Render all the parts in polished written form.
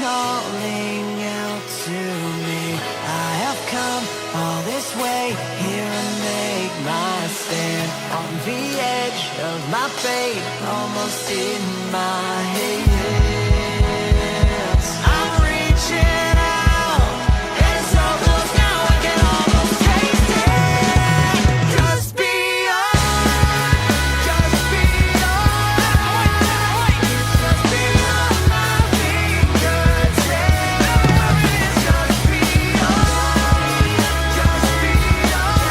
calling out to me. I have come all this way here and make my stand on the edge of my fate, almost in my hands. I'm reaching out, and it's so close now I can almost taste it. Just beyond, just beyond, just beyond my fingertips. It's just beyond, just beyond,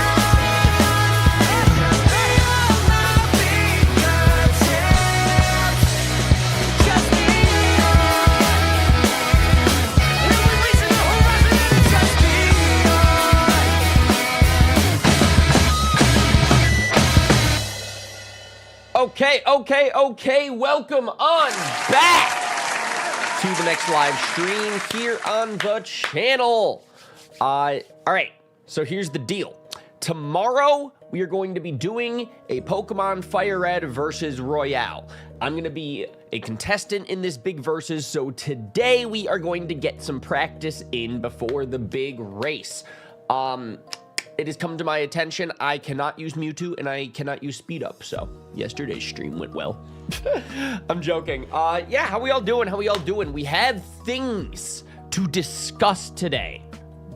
it's just beyond my fingertips. Just Okay, welcome on back to the next live stream here on the channel. All right, so here's the deal. Tomorrow, we are going to be doing a Pokemon Fire Red versus Royale. I'm going to be a contestant in this big versus, so today we are going to get some practice in before the big race. It has come to my attention I cannot use Mewtwo and I cannot use Speed Up, so yesterday's stream went well. I'm joking. Yeah, how we all doing? We have things to discuss today.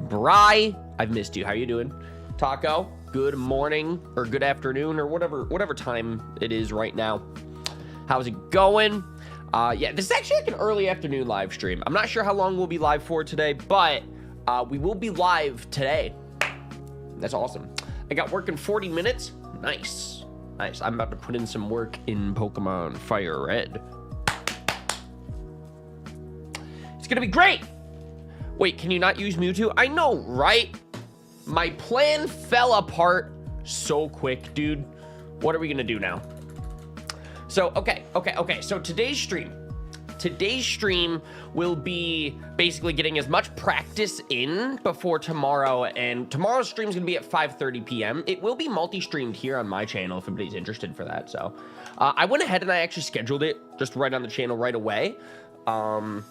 Bri, I've missed you. How you doing? Taco, good morning or good afternoon or whatever time it is right now. How's it going? Yeah, this is actually like an early afternoon live stream. I'm not sure how long we'll be live for today, but we will be live today. That's awesome. I got work in 40 minutes. Nice. I'm about to put in some work in Pokemon Fire Red. It's gonna be great. Wait, can you not use Mewtwo? I know, right? My plan fell apart so quick, dude. What are we gonna do now? So, okay. So today's stream will be basically getting as much practice in before tomorrow, and tomorrow's stream is going to be at 5:30 p.m. It will be multi-streamed here on my channel if anybody's interested for that. So I went ahead and I actually scheduled it just right on the channel right away. So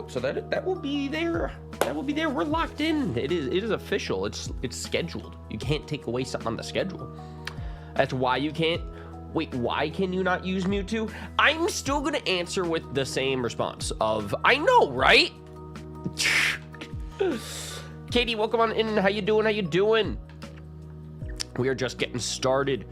that will be there. That will be there. We're locked in. It is official. It's scheduled. You can't take away something on the schedule. That's why you can't. Wait, why can you not use Mewtwo? I'm still gonna answer with the same response of, I know, right? Katie, welcome on in. How you doing? We are just getting started.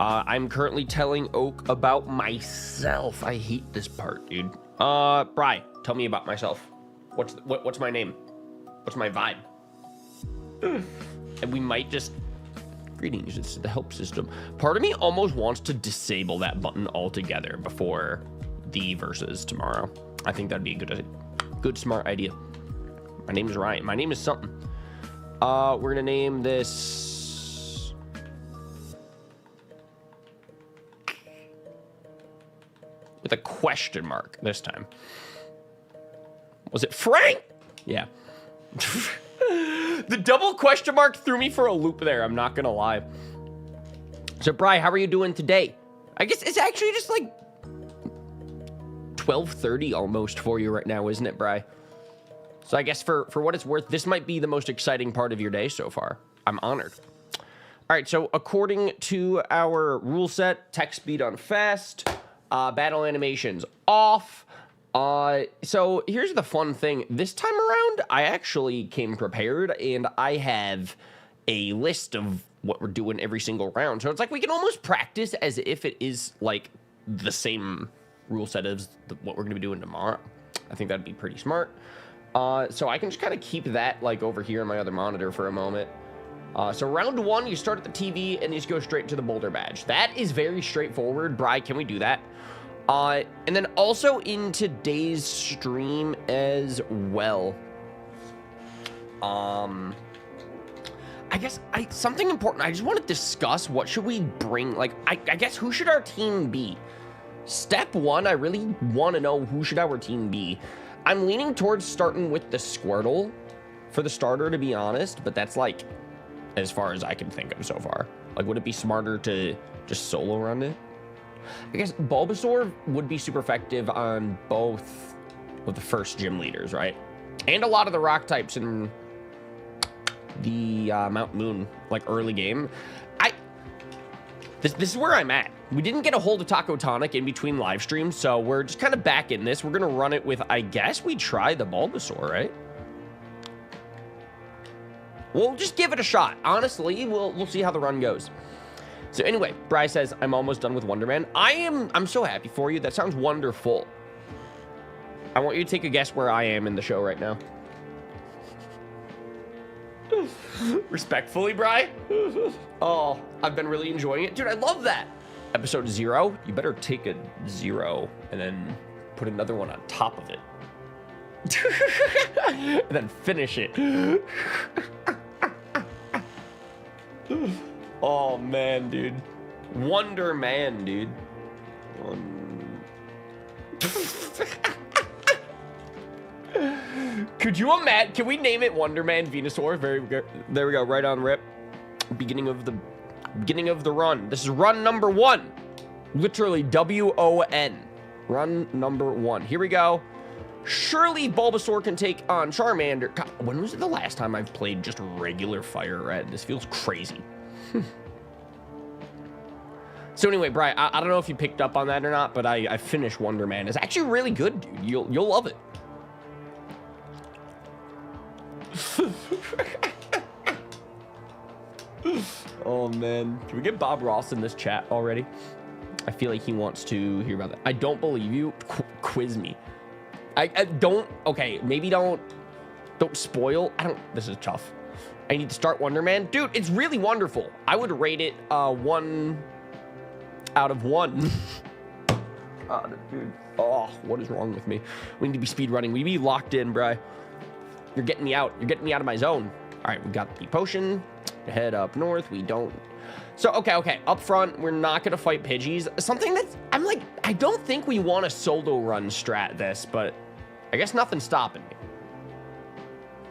I'm currently telling Oak about myself. I hate this part, dude. Bri, tell me about myself. What's my name? What's my vibe? And we might just... Greetings, it's the help system. Part of me almost wants to disable that button altogether before the versus tomorrow. I think that'd be a good smart idea. My name is Ryan. My name is something. We're gonna name this... with a question mark this time. Was it Frank? Yeah. The double question mark threw me for a loop there, I'm not gonna lie. So, Bri, how are you doing today? I guess it's actually just like 12:30 almost for you right now, isn't it, Bri? So I guess for what it's worth, this might be the most exciting part of your day so far. I'm honored. All right, so according to our rule set, text speed on fast, battle animations off. So here's the fun thing. This time around, I actually came prepared, and I have a list of what we're doing every single round. So it's like we can almost practice as if it is like the same rule set as what we're going to be doing tomorrow. I think that'd be pretty smart. So I can just kind of keep that like over here on my other monitor for a moment. So round one, you start at the TV and you just go straight to the Boulder Badge. That is very straightforward. Bri, can we do that? And then also in today's stream as well, I guess something important. I just want to discuss what should we bring. Like, I guess who should our team be? Step one, I really want to know who should our team be. I'm leaning towards starting with the Squirtle for the starter, to be honest, but that's like as far as I can think of so far. Like, would it be smarter to just solo run it? I guess Bulbasaur would be super effective on both of the first gym leaders, right? And a lot of the rock types in the Mount Moon, like early game. This is where I'm at. We didn't get a hold of Taco Tonic in between live streams, so we're just kind of back in this. We're gonna run it with, I guess we try the Bulbasaur, right? We'll just give it a shot. Honestly, we'll see how the run goes. So anyway, Bri says, I'm almost done with Wonderman. I'm so happy for you. That sounds wonderful. I want you to take a guess where I am in the show right now. Respectfully, Bri. Oh, I've been really enjoying it. Dude, I love that. Episode 0, you better take a 0 and then put another one on top of it. And then finish it. Oh, man, dude. Wonder Man, dude. Could you imagine? Can we name it Wonder Man Venusaur? There we go. Right on rip. Beginning of the run. This is run number 1. Literally WON. Run number 1. Here we go. Surely Bulbasaur can take on Charmander. God, when was it the last time I've played just regular Fire Red? This feels crazy. So anyway, Bri, I don't know if you picked up on that or not, but I finished Wonder Man. It's actually really good, dude. You'll love it. Oh man, can we get Bob Ross in this chat already? I feel like he wants to hear about that. I don't believe you. Quiz me. I don't. Okay, maybe don't spoil. This is tough. I need to start Wonder Man, dude. It's really wonderful. I would rate it 1 out of 1. Dude. Oh, what is wrong with me? We need to be speed running. We need to be locked in, Bri. You're getting me out. You're getting me out of my zone. All right, we got the potion. Head up north. We don't. So, okay. Up front, we're not going to fight Pidgeys. Something that's, I'm like, I don't think we want to solo run strat this, but I guess nothing's stopping me.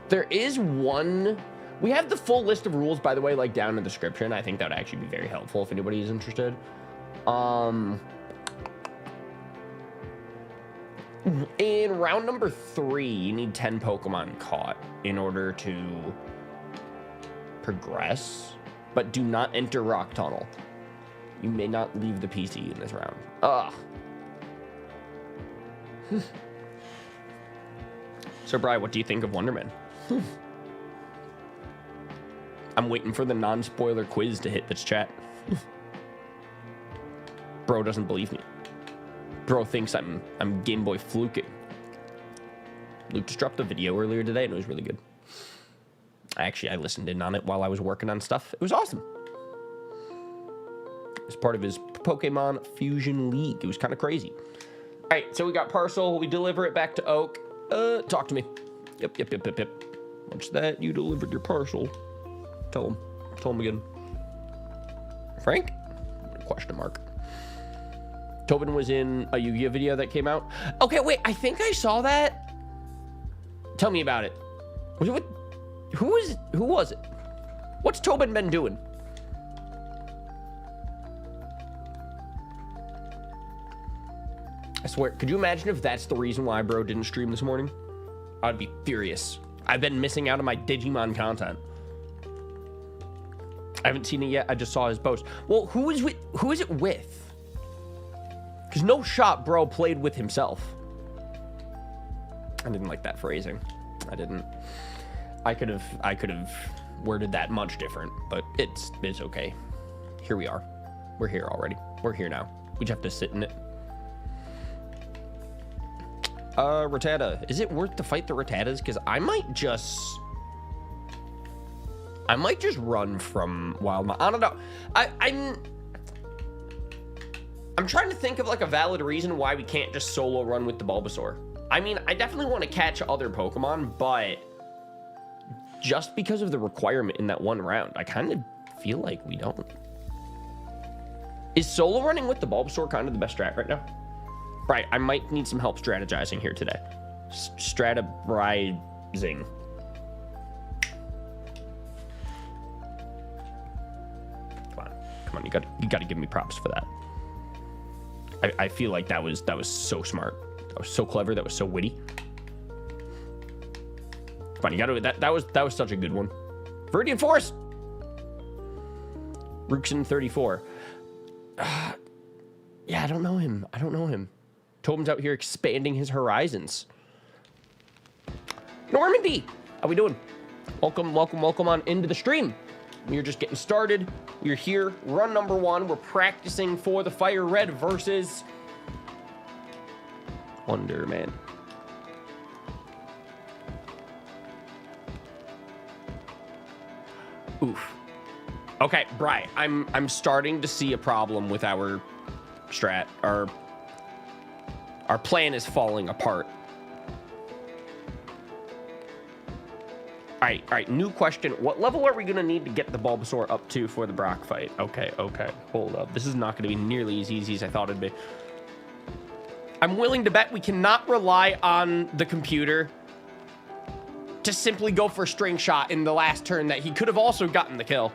There is one. We have the full list of rules, by the way, like down in the description. I think that would actually be very helpful if anybody is interested. In round number 3, you need 10 Pokemon caught in order to progress, but do not enter Rock Tunnel. You may not leave the PC in this round. Ugh. So, Bri, what do you think of Wonderman? I'm waiting for the non-spoiler quiz to hit this chat. Bro doesn't believe me. Bro thinks I'm Game Boy fluking. Luke just dropped a video earlier today and it was really good. I listened in on it while I was working on stuff. It was awesome. It's part of his Pokemon Fusion League. It was kind of crazy. All right, so we got parcel. We deliver it back to Oak. Talk to me. Yep. What's that? You delivered your parcel. Tell him again. Frank? Question mark. Tobin was in a Yu-Gi-Oh video that came out. Okay, wait, I think I saw that. Tell me about it. Who was it? What's Tobin been doing? I swear, could you imagine if that's the reason why bro didn't stream this morning? I'd be furious. I've been missing out on my Digimon content. I haven't seen it yet. I just saw his post. Well, who is it with? Because no shot bro played with himself. I didn't like that phrasing. I didn't. I could have worded that much different, but it's okay. Here we are. We're here already. We're here now. We just have to sit in it. Rattata. Is it worth to fight the Rattatas? Because I might just run from Wild Mount. I don't know. I'm trying to think of like a valid reason why we can't just solo run with the Bulbasaur. I mean, I definitely want to catch other Pokemon, but just because of the requirement in that one round, I kind of feel like we don't. Is solo running with the Bulbasaur kind of the best strat right now? Right, I might need some help strategizing here today. Strategizing. Come on, you got to give me props for that. I feel like that was so smart. That was so clever. That was so witty. Come on, you gotta, that was such a good one. Viridian Forest! Ruxin 34. Yeah, I don't know him. Tobin's out here expanding his horizons. Normandy! How we doing? Welcome on into the stream. We're just getting started. We're here, run number 1. We're practicing for the Fire Red versus Wonder Man. Oof. Okay, Bri, I'm starting to see a problem with our strat. Our plan is falling apart. All right, new question. What level are we gonna need to get the Bulbasaur up to for the Brock fight? Okay, hold up. This is not gonna be nearly as easy as I thought it'd be. I'm willing to bet we cannot rely on the computer to simply go for a string shot in the last turn that he could have also gotten the kill.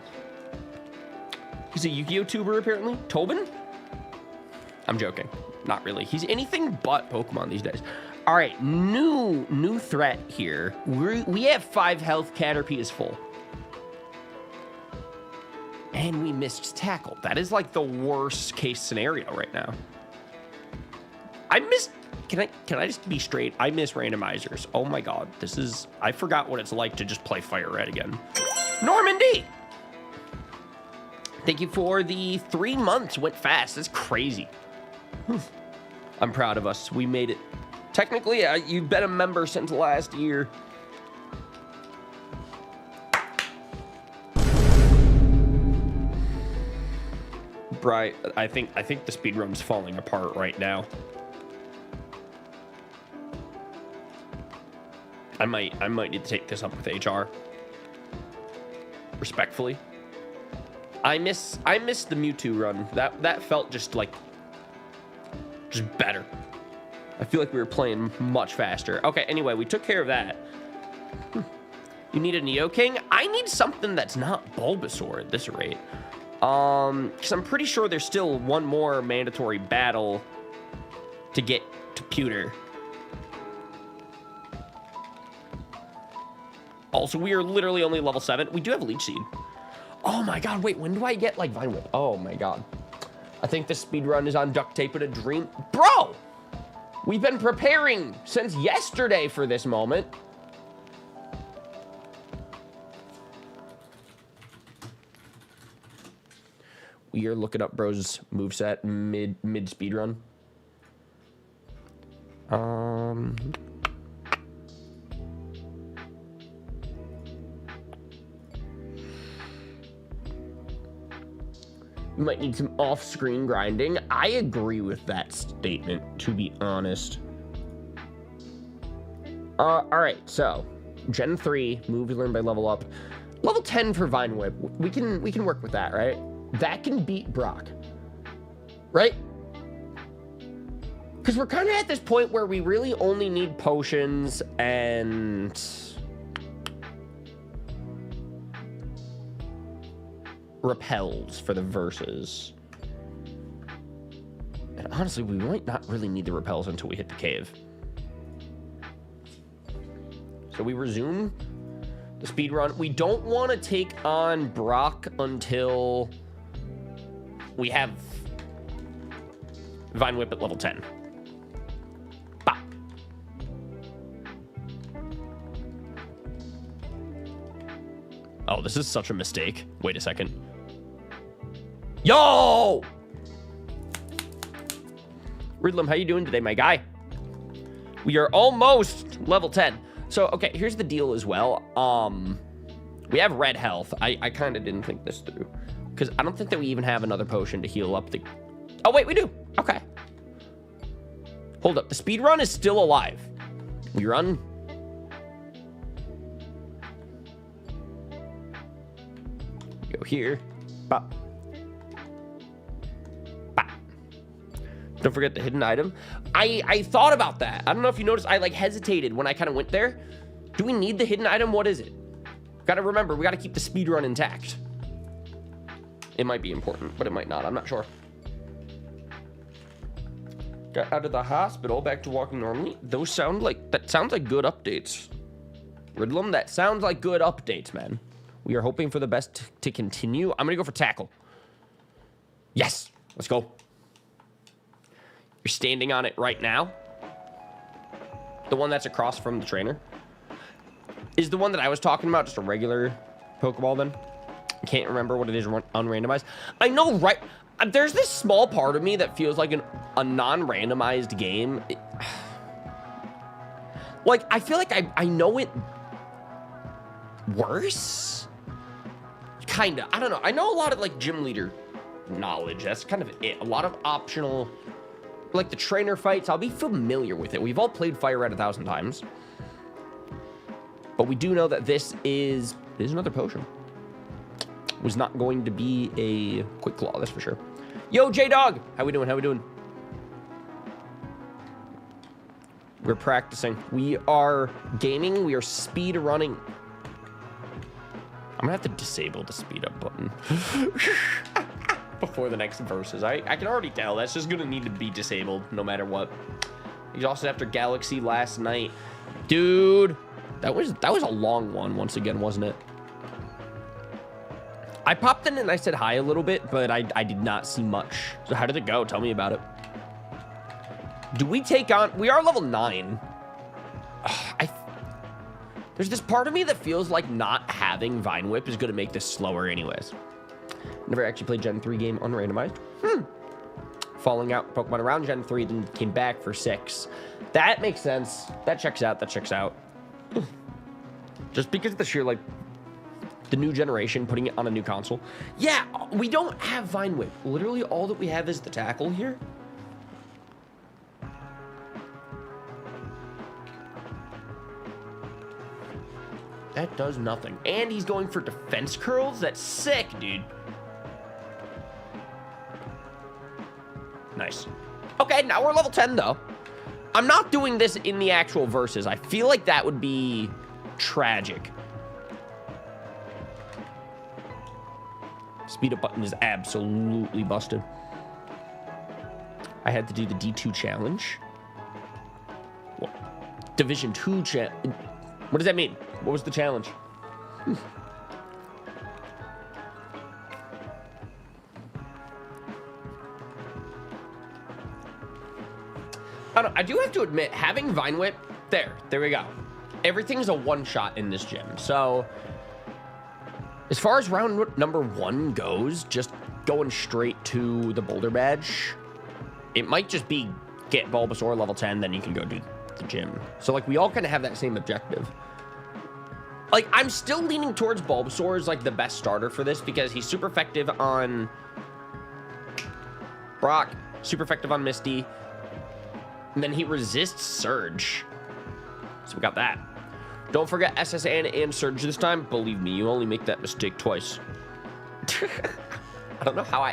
He's a Yu-Gi-Oh tuber, apparently. Tobin? I'm joking. Not really. He's anything but Pokemon these days. All right, new threat here. We have 5 health. Caterpie is full. And we missed tackle. That is like the worst case scenario right now. I missed... Can I just be straight? I miss randomizers. Oh my god. I forgot what it's like to just play Fire Red again. Normandy! Thank you for the 3 months. Went fast. That's crazy. I'm proud of us. We made it. Technically, you've been a member since last year. Bright, I think the speedrun's falling apart right now. I might need to take this up with HR. Respectfully. I miss the Mewtwo run. That felt just better. I feel like we were playing much faster. Okay, anyway, we took care of that. You need a Neo King? I need something that's not Bulbasaur at this rate. Because I'm pretty sure there's still one more mandatory battle to get to Pewter. Also, we are literally only level 7. We do have Leech Seed. Oh my god, wait, when do I get, like, Vine Whip? Oh my god. I think the speedrun is on duct tape with a dream. Bro! We've been preparing since yesterday for this moment. We are looking up bro's moveset mid speedrun. You might need some off-screen grinding. I agree with that statement, to be honest. All right, so Gen 3 moves learned by level up. Level 10 for Vine Whip. We can work with that, right? That can beat Brock, right? Because we're kind of at this point where we really only need potions and repels for the verses. And honestly, we might not really need the repels until we hit the cave. So we resume the speed run. We don't want to take on Brock until we have Vine Whip at level 10. Bop. Oh, this is such a mistake. Wait a second. Yo! Riddlem, how you doing today, my guy? We are almost level 10. So, okay, here's the deal as well. We have red health. I kind of didn't think this through. Because I don't think that we even have another potion to heal up the... Oh, wait, we do. Okay. Hold up. The speed run is still alive. We run... Go here. Bop. Bop. Don't forget the hidden item. I thought about that. I don't know if you noticed. I hesitated when I kind of went there. Do we need the hidden item? What is it? Gotta remember, we gotta keep the speed run intact. It might be important, but it might not. I'm not sure. Got out of the hospital, back to walking normally. That sounds like good updates. Riddlem, that sounds like good updates, man. We are hoping for the best to continue. I'm going to go for tackle. Yes. Let's go. You're standing on it right now. The one that's across from the trainer. Is the one that I was talking about just a regular Pokeball then? I can't remember what it is unrandomized. I know, right? There's this small part of me that feels like a non-randomized game. Like, I feel like I know it worse? Kinda. I don't know. I know a lot of, like, gym leader knowledge. That's kind of it. A lot of optional, like, the trainer fights. I'll be familiar with it. We've all played Fire Red 1,000 times. But we do know that this is another potion. Was not going to be a quick claw, that's for sure. Yo, J-Dog! How we doing? How we doing? We're practicing. We are gaming. We are speed running. I'm gonna have to disable the speed up button before the next verses. I can already tell that's just gonna need to be disabled no matter what. Exhausted after Galaxy last night. Dude, that was a long one once again, wasn't it? I popped in and I said hi a little bit, but I did not see much. So how did it go? Tell me about it. Do we take on... We are level 9. There's this part of me that feels like not having Vine Whip is going to make this slower anyways. Never actually played Gen 3 game unrandomized. Falling out Pokemon around Gen 3, then came back for 6. That makes sense. That checks out. That checks out. Just because of the sheer, like... the new generation, putting it on a new console. Yeah, we don't have Vine Whip. Literally all that we have is the tackle here. That does nothing. And he's going for defense curls? That's sick, dude. Nice. Okay, now we're level 10, though. I'm not doing this in the actual verses. I feel like that would be tragic. Speed up button is absolutely busted. I had to do the D2 challenge. Well, Division 2 challenge. What does that mean? What was the challenge? I do have to admit, having Vine Whip, there we go. Everything's a one-shot in this gym, so... As far as round number 1 goes, just going straight to the Boulder Badge, it might just be get Bulbasaur level 10, then you can go do the gym. So, like, we all kind of have that same objective. Like, I'm still leaning towards Bulbasaur as, like, the best starter for this because he's super effective on Brock, super effective on Misty, and then he resists Surge. So we got that. Don't forget SSN and Surge this time. Believe me, you only make that mistake twice. I don't know how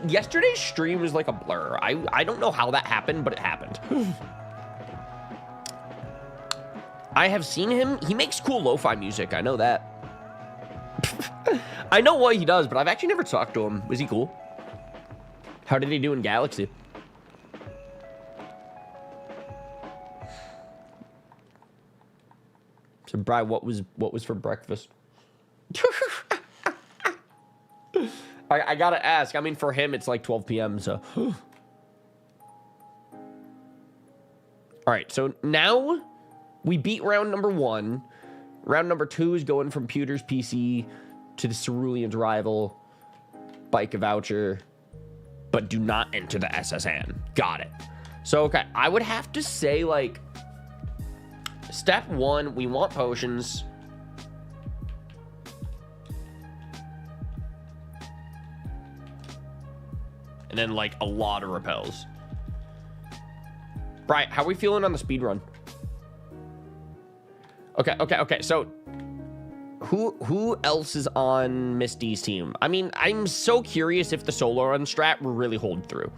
yesterday's stream was like a blur. I don't know how that happened, but it happened. I have seen him. He makes cool lo-fi music. I know that. I know what he does, but I've actually never talked to him. Was he cool? How did he do in Galaxy? So, Bri, what was for breakfast? I gotta ask. I mean, for him, it's like 12 p.m., so... All right, so now we beat round number 1. Round number 2 is going from Pewter's PC to the Cerulean's rival, Bike a voucher, but do not enter the SSN. Got it. So, okay, I would have to say, like... Step 1, we want potions. And then, like, a lot of repels. Right, how are we feeling on the speed run? Okay. So, who else is on Misty's team? I mean, I'm so curious if the solo run strat will really hold through.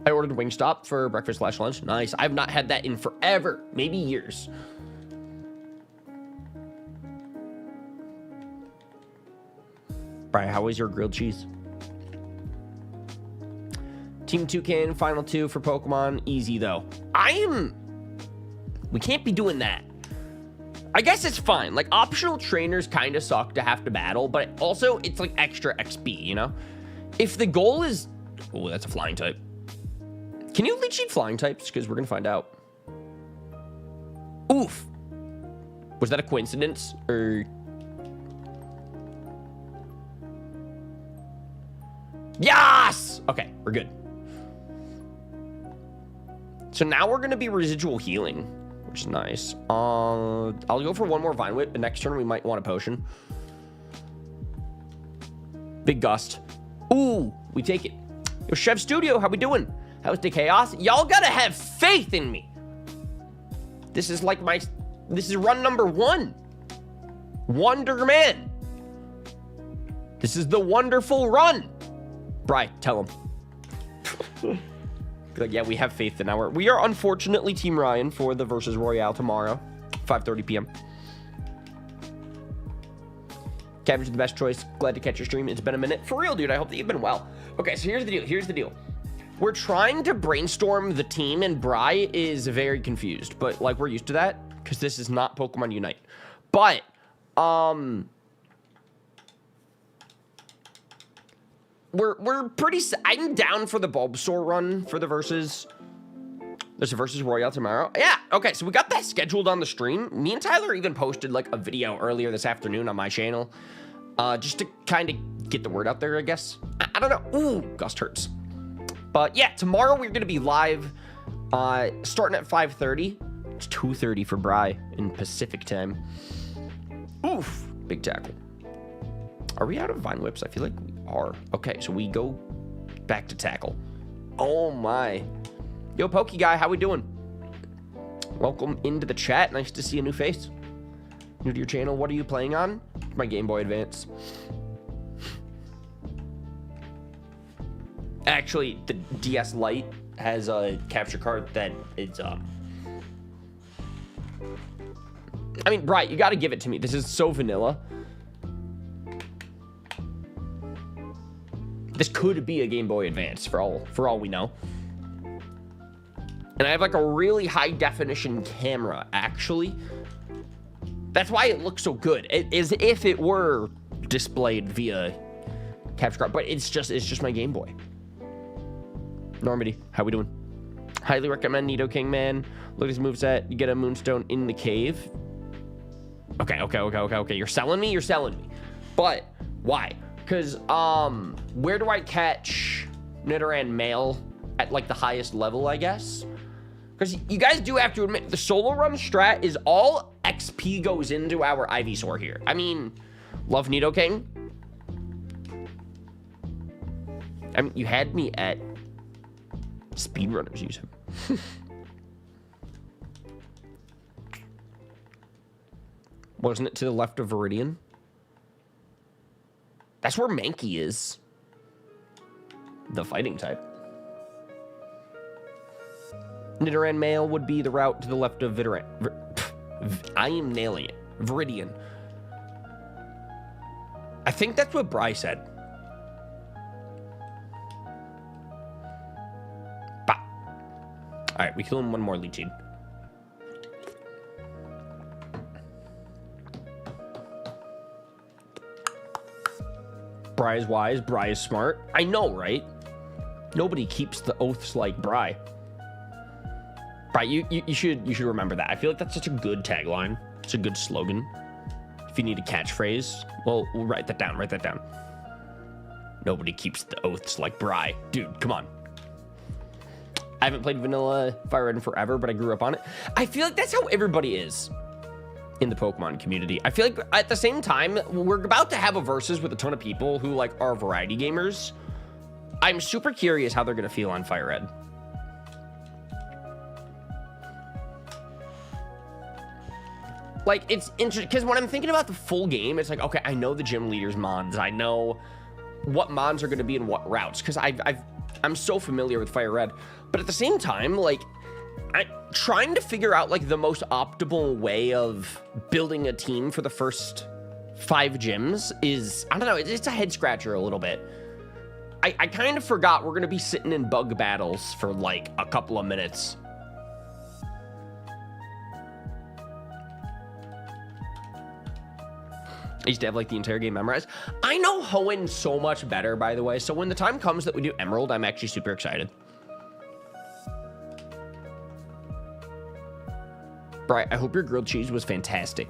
I ordered Wingstop for breakfast/lunch. Nice. I've not had that in forever. Maybe years. Brian, how was your grilled cheese? Team Toucan, final 2 for Pokemon. Easy, though. We can't be doing that. I guess it's fine. Like, optional trainers kind of suck to have to battle, but also it's like extra XP, you know? If the goal is... Oh, that's a flying type. Can you leech seed flying types? Because we're going to find out. Oof. Was that a coincidence? Or... Yes! Okay, we're good. So now we're going to be residual healing, which is nice. I'll go for one more Vine Whip. The next turn, we might want a potion. Big Gust. Ooh, we take it. Yo, Chef Studio, how we doing? How's the chaos? Y'all gotta have faith in me. This is like my... This is run number 1. Wonder Man. This is the wonderful run. Bri, tell him. Like, yeah, we have faith in our... We are unfortunately Team Ryan for the versus Royale tomorrow, 5:30 p.m. Cabbage is the best choice. Glad to catch your stream. It's been a minute. For real, dude. I hope that you've been well. Okay, so here's the deal. Here's the deal. We're trying to brainstorm the team, and Bri is very confused. But, like, we're used to that, because this is not Pokemon Unite. But, we're pretty... I'm down for the Bulbasaur run for the versus... There's a versus Royale tomorrow. Yeah, okay, so we got that scheduled on the stream. Me and Tyler even posted, like, a video earlier this afternoon on my channel. Just to kind of get the word out there, I guess. I don't know. Ooh, Gust hurts. But, yeah, tomorrow we're going to be live starting at 5:30. It's 2:30 for Bri in Pacific time. Oof, big tackle. Are we out of Vine Whips? I feel like we are. Okay, so we go back to tackle. Oh, my. Yo, Pokey Guy, how we doing? Welcome into the chat. Nice to see a new face. New to your channel. What are you playing on? My Game Boy Advance. Actually, the DS Lite has a capture card that is... I mean, Bright, you got to give it to me. This is so vanilla. This could be a Game Boy Advance for all we know. And I have like a really high definition camera, actually. That's why it looks so good. It is if it were displayed via capture card, but it's just my Game Boy. Normandy, how we doing? Highly recommend Nidoking, man. Look at his moveset. You get a Moonstone in the cave. Okay. You're selling me? You're selling me. But why? Because where do I catch Nidoran male at like the highest level, I guess? Because you guys do have to admit, the solo run strat is all XP goes into our Ivysaur here. I mean, love Nidoking. I mean, you had me at speedrunners use him. Wasn't it to the left of Viridian? That's where Mankey is. The fighting type. Nidoran male would be the route to the left of Vidoran. I am nailing it. Viridian. I think that's what Bri said. Bah. Alright, we kill him one more Leechseed. Bri is wise, Bri is smart. I know, right? Nobody keeps the oaths like Bri. Bri, you should remember that. I feel like that's such a good tagline. It's a good slogan. If you need a catchphrase, well, we'll write that down. Write that down. Nobody keeps the oaths like Bri. Dude, come on. I haven't played Vanilla Fire Red in forever, but I grew up on it. I feel like that's how everybody is in the Pokemon community. I feel like at the same time, we're about to have a versus with a ton of people who like are variety gamers. I'm super curious how they're going to feel on Fire Red. Like, it's interesting, because when I'm thinking about the full game, it's like, okay, I know the gym leaders mons. I know what mons are going to be in what routes, because I'm so familiar with Fire Red. But at the same time, like, I'm trying to figure out, like, the most optimal way of building a team for the first 5 gyms is, I don't know, it's a head scratcher a little bit. I kind of forgot we're going to be sitting in bug battles for, like, a couple of minutes. I used to have like the entire game memorized. I know Hoenn so much better, by the way. So when the time comes that we do Emerald, I'm actually super excited. Bright, I hope your grilled cheese was fantastic.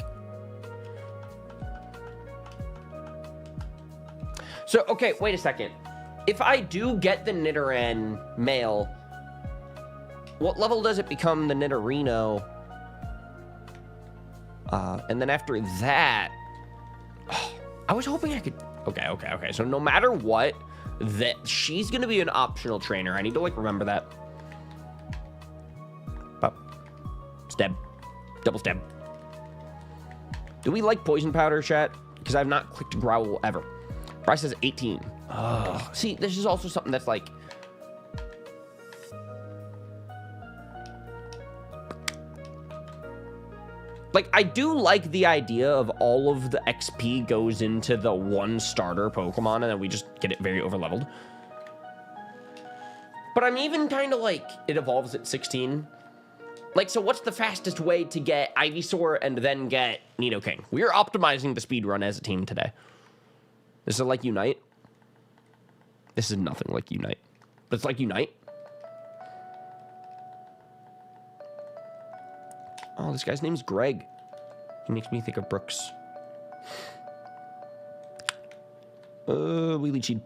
So, okay, wait a second. If I do get the Nidoran male, what level does it become the Nidorino? And then after that, oh, I was hoping I could, okay. So no matter what, that she's gonna be an optional trainer. I need to like remember that. Pop, stab, double stab. Do we like poison powder, chat? Because I've not clicked growl ever. Price says 18. Oh, see, this is also something that's like, I do like the idea of all of the XP goes into the one starter Pokemon and then we just get it very overleveled. But I'm even kind of like, it evolves at 16. Like, so what's the fastest way to get Ivysaur and then get Nidoking? We are optimizing the speed run as a team today. This is like Unite. This is nothing like Unite. But it's like Unite. Oh, this guy's name's Greg. He makes me think of Brooks. We leechied.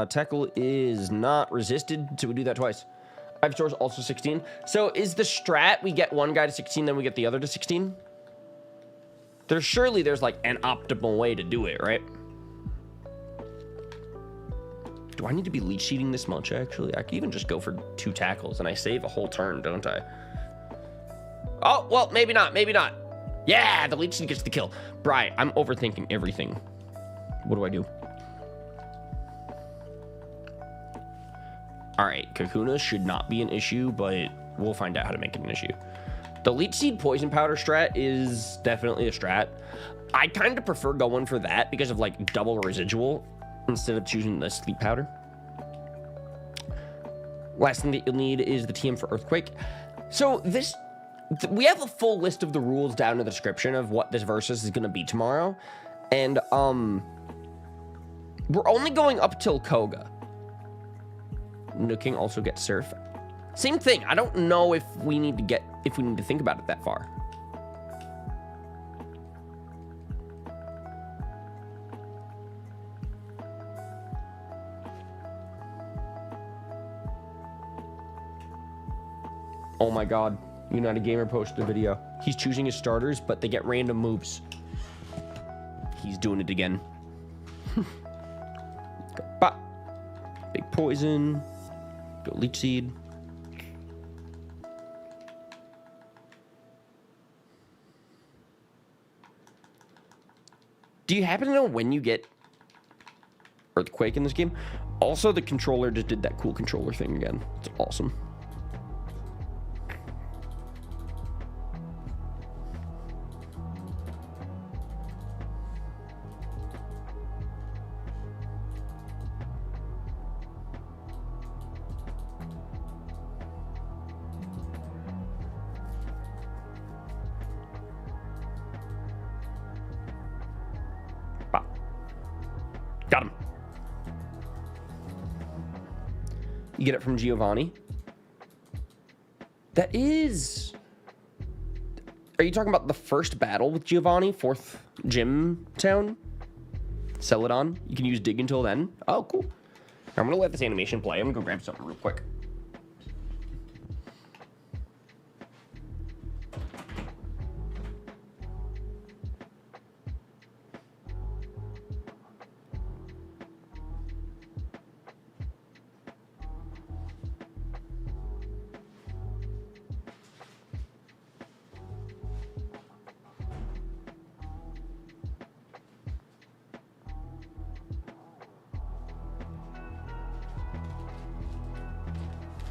Tackle is not resisted, so we do that twice. Ivysaur's also 16. So is the strat we get one guy to 16, then we get the other to 16? There's like an optimal way to do it, right? Do I need to be leech seeding this much, actually? I could even just go for 2 tackles, and I save a whole turn, don't I? Oh, well, maybe not, maybe not. Yeah, the leech seed gets the kill. Bri, I'm overthinking everything. What do I do? All right, Kakuna should not be an issue, but we'll find out how to make it an issue. The leech seed poison powder strat is definitely a strat. I kind of prefer going for that because of like double residual instead of choosing the sleep powder. Last thing that you'll need is the TM for Earthquake. So this, we have a full list of the rules down in the description of what this versus is going to be tomorrow. And we're only going up till Koga. Nooking also gets Surf. Same thing. I don't know if we need to think about it that far. Oh my god. United Gamer posted a video. He's choosing his starters, but they get random moves. He's doing it again. Bop. Big poison. Go leech seed. Do you happen to know when you get Earthquake in this game? Also, the controller just did that cool controller thing again. It's awesome. Got him. You get it from Giovanni. That is... Are you talking about the first battle with Giovanni? 4th gym town? Celadon? You can use dig until then? Oh, cool. I'm going to let this animation play. I'm going to go grab something real quick.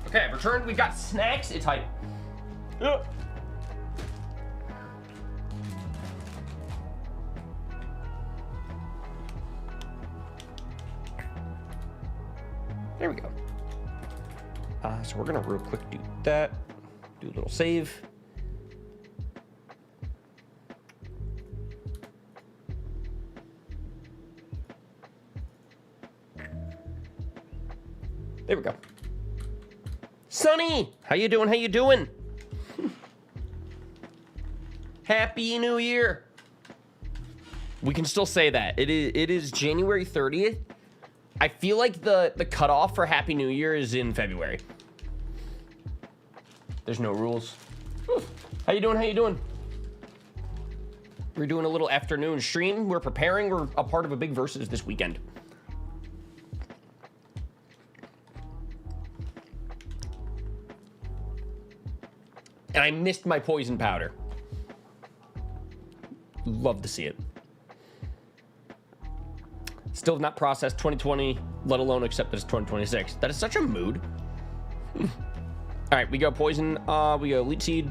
Okay, I've returned. We've got snacks. It's hype. There we go. So we're gonna real quick do that. Do a little save. There we go. Sunny, how you doing? How you doing? Happy New Year. We can still say that. It is January 30th. I feel like the cutoff for Happy New Year is in February. There's no rules. How you doing? How you doing? We're doing a little afternoon stream. We're preparing. We're a part of a big versus this weekend. And I missed my poison powder. Love to see it. Still have not processed 2020, let alone accepted as 2026. That is such a mood. All right, we go poison. We go leech seed.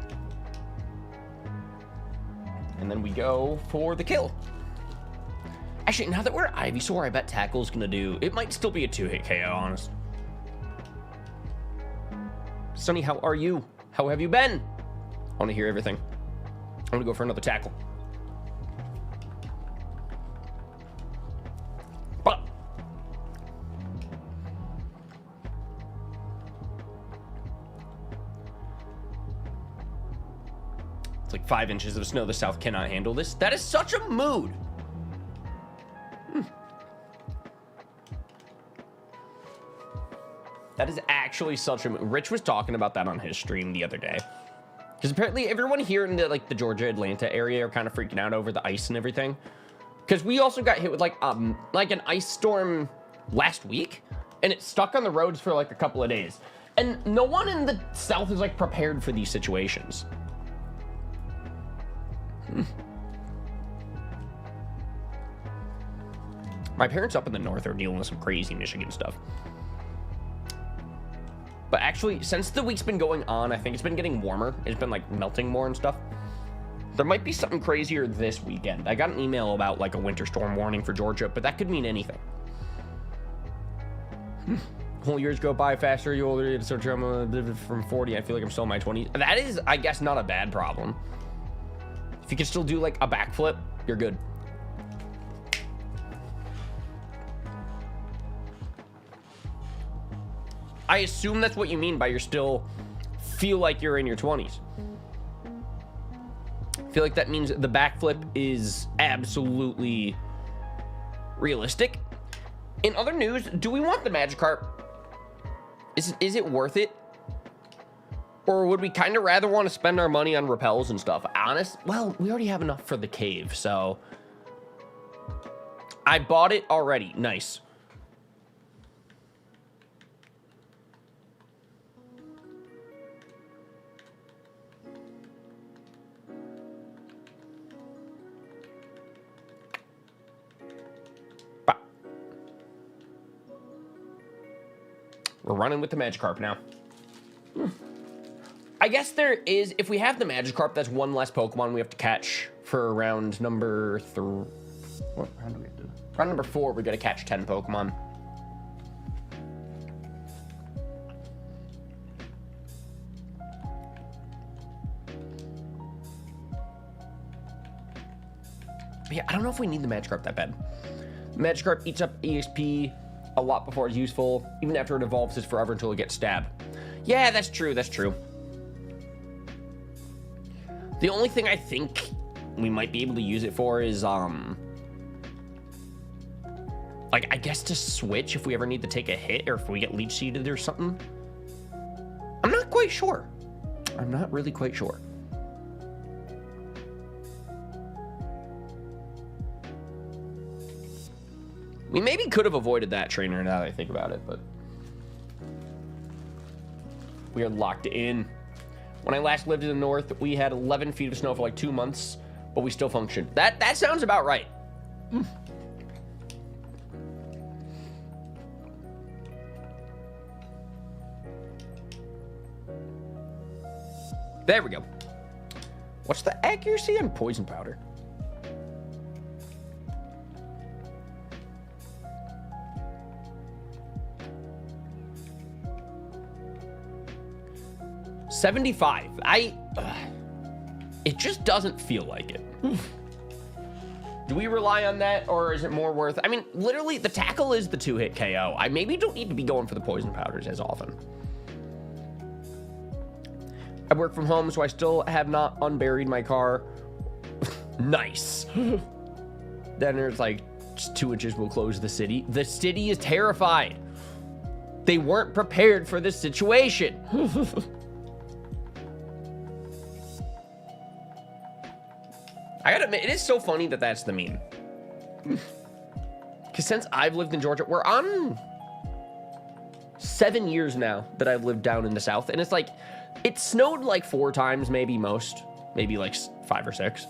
And then we go for the kill. Actually, now that we're Ivysaur, I bet Tackle's gonna do... It might still be a 2-hit KO, honest. Sunny, how are you? How have you been? I want to hear everything. I'm gonna go for another Tackle. But it's like 5 inches of snow. The South cannot handle this. That is such a mood. That is actually such a mood. Rich was talking about that on his stream the other day. Because apparently everyone here in the Georgia, Atlanta area are kind of freaking out over the ice and everything. Because we also got hit with like an ice storm last week, and it stuck on the roads for like a couple of days. And no one in the South is like prepared for these situations. My parents up in the North are dealing with some crazy Michigan stuff. But actually, since the week's been going on, I think it's been getting warmer. It's been like melting more and stuff. There might be something crazier this weekend. I got an email about like a winter storm warning for Georgia, but that could mean anything. Whole years go by faster. You older, it's so I'm from 40. I feel like I'm still in my 20s. That is, I guess, not a bad problem. If you can still do like a backflip, you're good. I assume that's what you mean by you're still feel like you're in your 20s. I feel like that means the backflip is absolutely realistic. In other news, do we want the Magikarp? Is it worth it? Or would we kind of rather want to spend our money on repels and stuff? Well, we already have enough for the cave, so... I bought it already. Nice. We're running with the Magikarp now. I guess there is, if we have the Magikarp, that's one less Pokemon we have to catch for round number what round do we have to do? Round number 4, we gotta catch 10 Pokemon. But yeah, I don't know if we need the Magikarp that bad. Magikarp eats up EXP a lot before it's useful. Even after it evolves, it's forever until it gets stabbed. Yeah, that's true. That's true. The only thing I think we might be able to use it for is, like, I guess to switch if we ever need to take a hit or if we get leech seeded or something. I'm not quite sure. I'm not really quite sure. We maybe could have avoided that trainer now that I think about it, but we are locked in. When I last lived in the North, we had 11 feet of snow for like 2 months, but we still functioned. That sounds about right. There we go. What's the accuracy on poison powder? $75. It just doesn't feel like it. Do we rely on that, or is it more worth... I mean, literally, the tackle is the 2-hit KO. I maybe don't need to be going for the poison powders as often. I work from home, so I still have not unburied my car. Nice. Then there's like, just 2 inches will close the city. The city is terrified. They weren't prepared for this situation. I gotta admit, it is so funny that that's the meme. Because since I've lived in Georgia, we're on 7 years now that I've lived down in the South. And it's like, it snowed like 4 times, maybe most. Maybe like 5 or 6.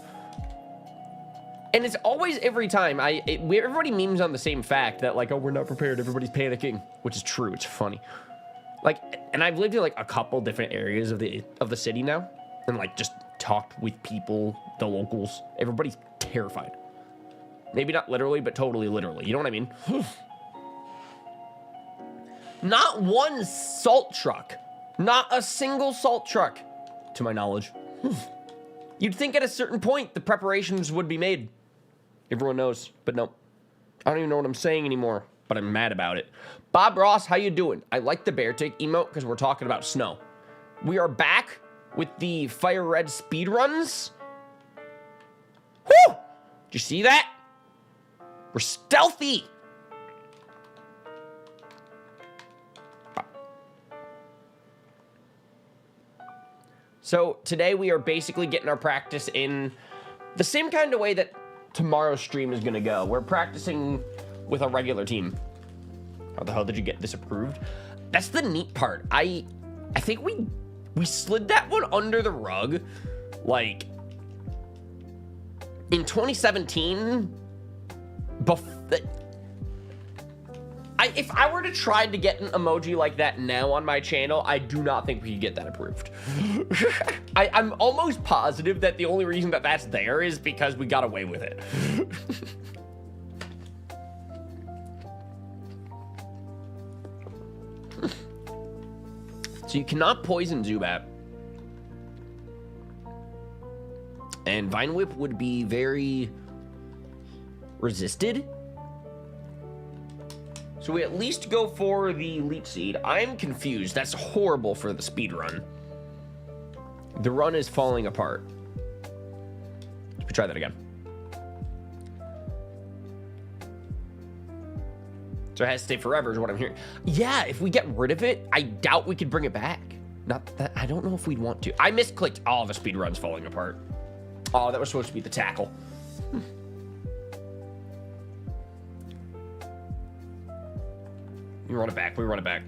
And it's always every time. Everybody memes on the same fact that like, oh, we're not prepared. Everybody's panicking. Which is true. It's funny. Like, and I've lived in like a couple different areas of the city now. And like just talked with people, the locals. Everybody's terrified. Maybe not literally, but totally literally. You know what I mean? Not one salt truck. Not a single salt truck, to my knowledge. You'd think at a certain point the preparations would be made. Everyone knows, but no. I don't even know what I'm saying anymore, but I'm mad about it. Bob Ross, how you doing? I like the bear tick emote because we're talking about snow. We are back with the fire red speed runs. Woo! Did you see that? We're stealthy. So today we are basically getting our practice in the same kind of way that tomorrow's stream is gonna go. We're practicing with a regular team. How the hell did you get disapproved? That's the neat part. I think we slid that one under the rug, like, in 2017. If I were to try to get an emoji like that now on my channel, I do not think we could get that approved. I'm almost positive that the only reason that that's there is because we got away with it. So you cannot poison Zubat. And Vine Whip would be very resisted. So we at least go for the Leech Seed. I'm confused. That's horrible for the speed run. The run is falling apart. Let's try that again. So it has to stay forever is what I'm hearing. Yeah, if we get rid of it, I doubt we could bring it back. Not that, I don't know if we'd want to. I misclicked. Oh, the speed run's falling apart. Oh, that was supposed to be the tackle. We run it back. We run it back.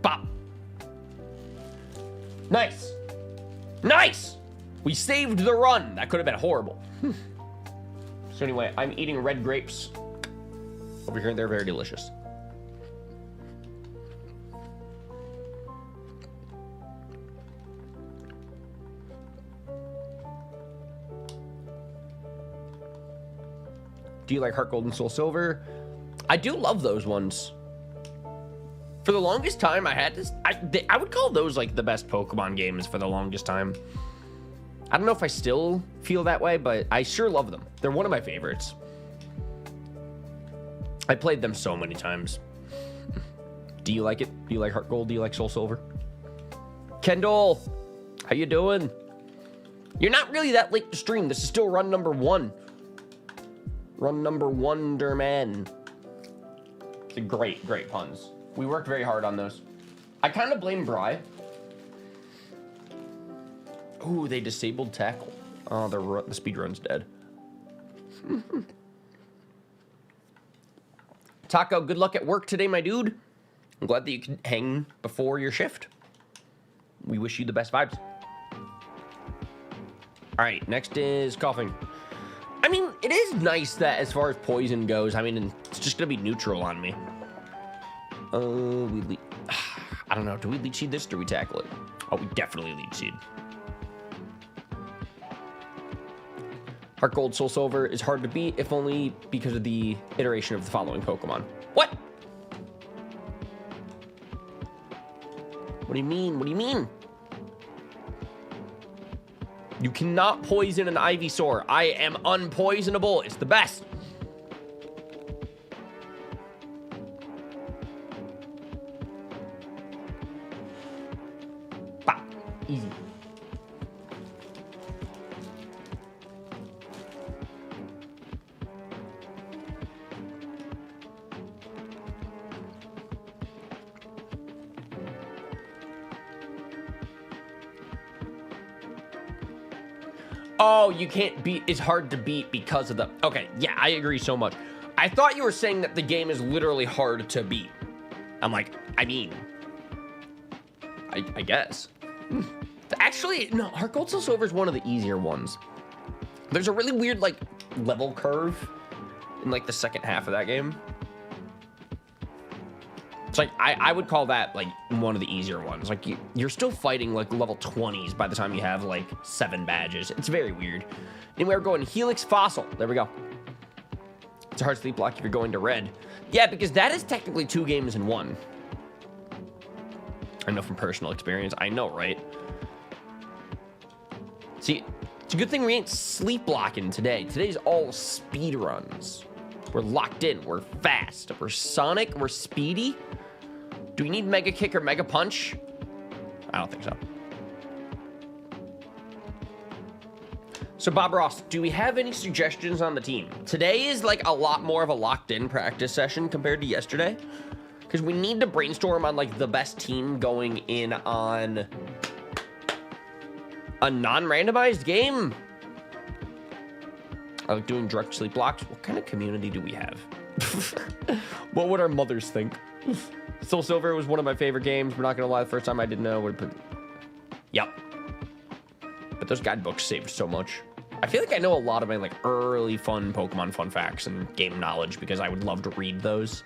Bop. Nice. Nice. We saved the run. That could have been horrible. So anyway, I'm eating red grapes. Over here, they're very delicious. Do you like Heart Gold and Soul Silver? I do love those ones. For the longest time, I had this. I would call those like the best Pokemon games for the longest time. I don't know if I still feel that way, but I sure love them. They're one of my favorites. I played them so many times. Do you like it? Do you like Heart Gold? Do you like Soul Silver? Kendall, how you doing? You're not really that late to stream. This is still run number 1. Run number 1, Derman. It's a great, great puns. We worked very hard on those. I kind of blame Bri. Ooh, they disabled tackle. Oh, the speed run's dead. Taco, good luck at work today, my dude. I'm glad that you can hang before your shift. We wish you the best vibes. All right, next is coughing. I mean, it is nice that as far as poison goes, I mean, it's just gonna be neutral on me. I don't know. Do we leech seed this or do we tackle it? Oh, we definitely leech seed. Heart Gold, Soul Silver is hard to beat, if only because of the iteration of the following Pokemon. What? What do you mean? What do you mean? You cannot poison an Ivysaur. I am unpoisonable. It's the best. Bah, easy. Oh, you can't beat, it's hard to beat because of the, okay, yeah, I agree so much. I thought you were saying that the game is literally hard to beat. I'm like, I mean, I guess. Actually, no, Heart Gold Soul Silver is one of the easier ones. There's a really weird, like, level curve in, like, the second half of that game. It's like, I would call that, like, one of the easier ones. Like, you're still fighting, like, level 20s by the time you have, like, 7 badges. It's very weird. Anyway, we're going Helix Fossil. There we go. It's a hard sleep block if you're going to red. Yeah, because that is technically 2 games in 1. I know from personal experience. I know, right? See, it's a good thing we ain't sleep blocking today. Today's all speed runs. We're locked in. We're fast. We're Sonic. We're speedy. Do we need Mega Kick or Mega Punch? I don't think so. So, Bob Ross, do we have any suggestions on the team? Today is like a lot more of a locked-in practice session compared to yesterday. Because we need to brainstorm on like the best team going in on a non-randomized game. I like doing direct sleep blocks. What kind of community do we have? What would our mothers think? Soul Silver was one of my favorite games. We're not gonna lie, the first time I didn't know would put. Yep. But those guidebooks saved so much. I feel like I know a lot of my like early fun Pokemon fun facts and game knowledge because I would love to read those.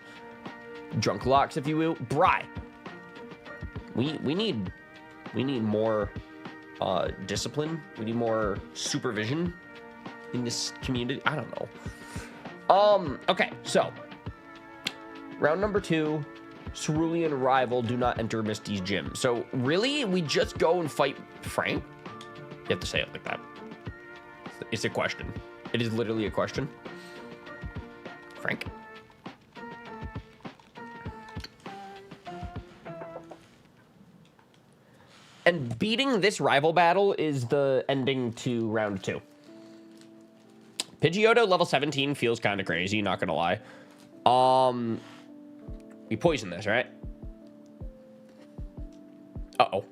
Drunk locks, if you will. Bri. We need more discipline. We need more supervision in this community. I don't know. Okay, so round number 2, Cerulean rival, do not enter Misty's gym. So really, we just go and fight Frank? You have to say it like that. It's a question. It is literally a question. Frank? And beating this rival battle is the ending to round 2. Pidgeotto level 17 feels kind of crazy, not gonna lie. We poison this, right? Uh-oh.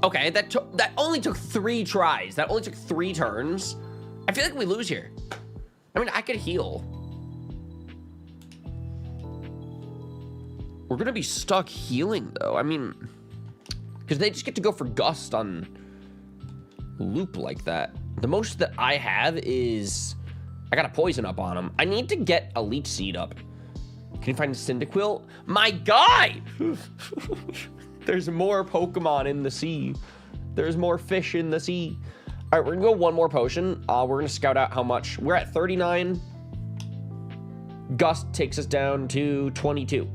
Okay, that only took 3 tries. That only took 3 turns. I feel like we lose here. I mean, I could heal. We're gonna be stuck healing, though. I mean, because they just get to go for Gust on loop like that. The most that I have is I got a Poison up on him. I need to get a Leech Seed up. Can you find a Cyndaquil? My guy! There's more Pokemon in the sea. There's more fish in the sea. All right, we're gonna go one more potion. We're gonna scout out how much. We're at 39. Gust takes us down to 22.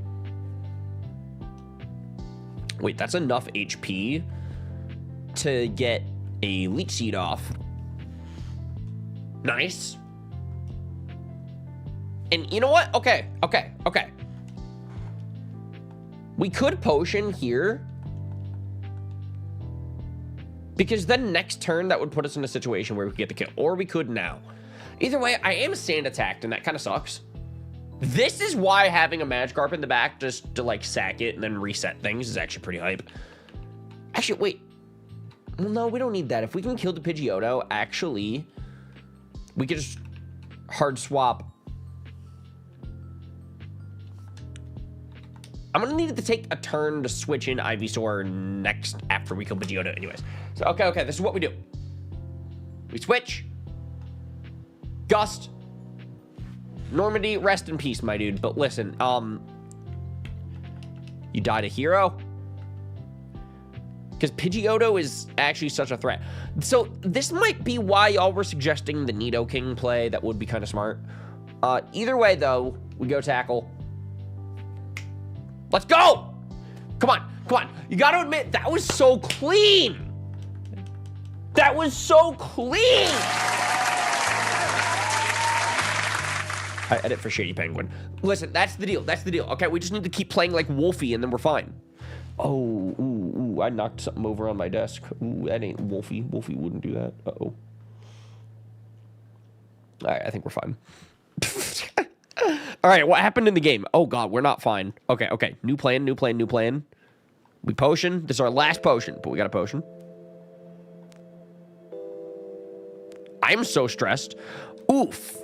Wait, that's enough HP to get a Leech Seed off. Nice. And you know what? Okay. We could potion here. Because then next turn, that would put us in a situation where we could get the kill. Or we could now. Either way, I am sand attacked, and that kind of sucks. This is why having a Magikarp in the back just to, like, sack it and then reset things is actually pretty hype. Actually, wait. Well, no, we don't need that. If we can kill the Pidgeotto, actually, we could just hard swap. I'm gonna need it to take a turn to switch in Ivysaur next after we kill Pidgeotto anyways. So, okay, this is what we do. We switch. Gust. Normandy, rest in peace, my dude. But listen, you died a hero. Because Pidgeotto is actually such a threat. So this might be why y'all were suggesting the Nidoking play. That would be kind of smart. Either way, though, we go tackle. Let's go! Come on, come on. You got to admit, that was so clean. That was so clean. I edit for Shady Penguin. Listen, that's the deal. That's the deal. Okay, we just need to keep playing like Wolfie, and then we're fine. Oh, ooh, I knocked something over on my desk. Ooh, that ain't Wolfie. Wolfie wouldn't do that. Uh-oh. All right, I think we're fine. All right, what happened in the game? Oh, God, we're not fine. Okay, okay. New plan, new plan, new plan. We potion. This is our last potion, but we got a potion. I'm so stressed. Oof.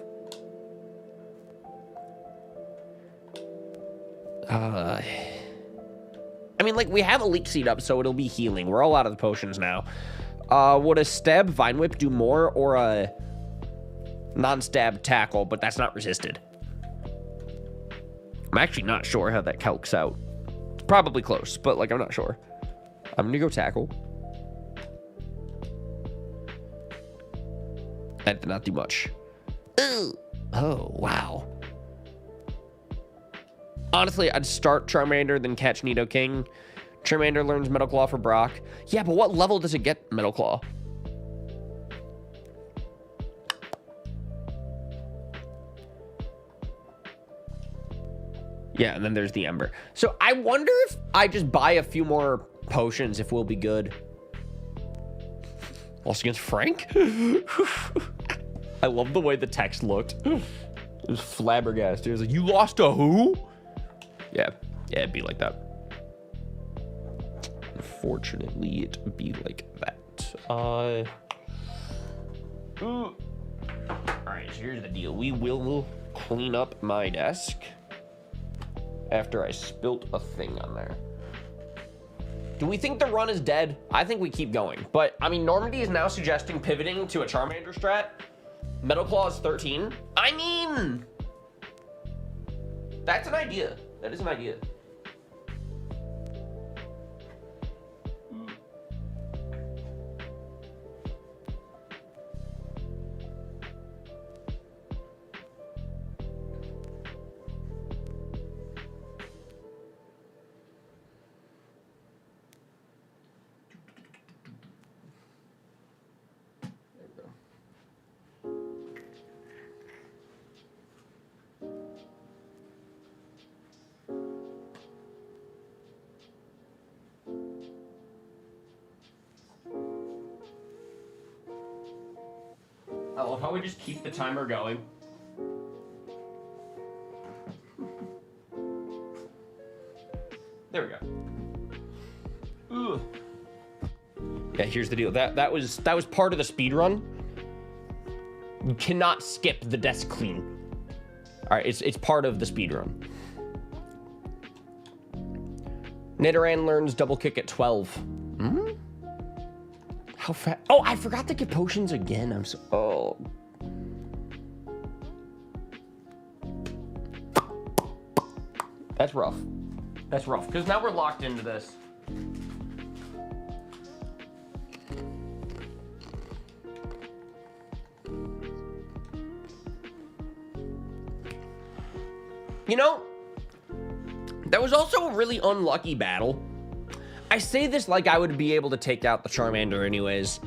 I mean, like, we have a leak seed up, so it'll be healing. We're all out of the potions now. Would a stab Vine Whip do more, or a non-stab tackle, but that's not resisted? I'm actually not sure how that calcs out. It's probably close, but, like, I'm not sure. I'm gonna go tackle. That did not do much. Ooh. Oh, wow. Honestly, I'd start Charmander, then catch Nidoking. Charmander learns Metal Claw for Brock. Yeah, but what level does it get Metal Claw? Yeah, and then there's the Ember. So I wonder if I just buy a few more potions if we'll be good. Lost against Frank? I love the way the text looked. It was flabbergasted. It was like, you lost to who? Yeah, it'd be like that. Unfortunately, it'd be like that. All right, so here's the deal. We will clean up my desk after I spilt a thing on there. Do we think the run is dead? I think we keep going. But, I mean, Normandy is now suggesting pivoting to a Charmander strat. Metal Claw is 13. I mean, that's an idea. That is an idea. I love how we just keep the timer going. There we go. Ooh. Yeah, here's the deal. That was part of the speed run. You cannot skip the desk clean. All right, it's part of the speed run. Nidoran learns double kick at 12. Hmm? How fast? Oh, I forgot to get potions again. I'm so... Oh. That's rough. That's rough, because now we're locked into this. You know, that was also a really unlucky battle. I say this like I would be able to take out the Charmander anyways.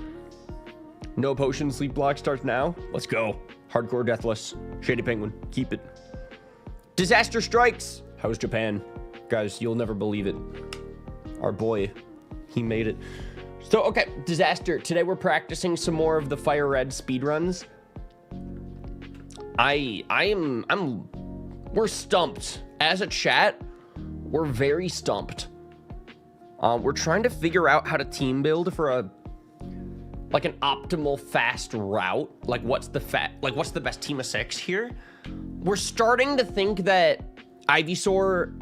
No potion, sleep block starts now. Let's go. Hardcore Deathless. Shady Penguin. Keep it. Disaster strikes. How's Japan? Guys, you'll never believe it. Our boy, he made it. So, okay, Disaster. Today we're practicing some more of the Fire Red speedruns. We're stumped. As a chat, we're very stumped. We're trying to figure out how to team build for an optimal fast route. Like what's the best team of 6 here? We're starting to think that Ivysaur,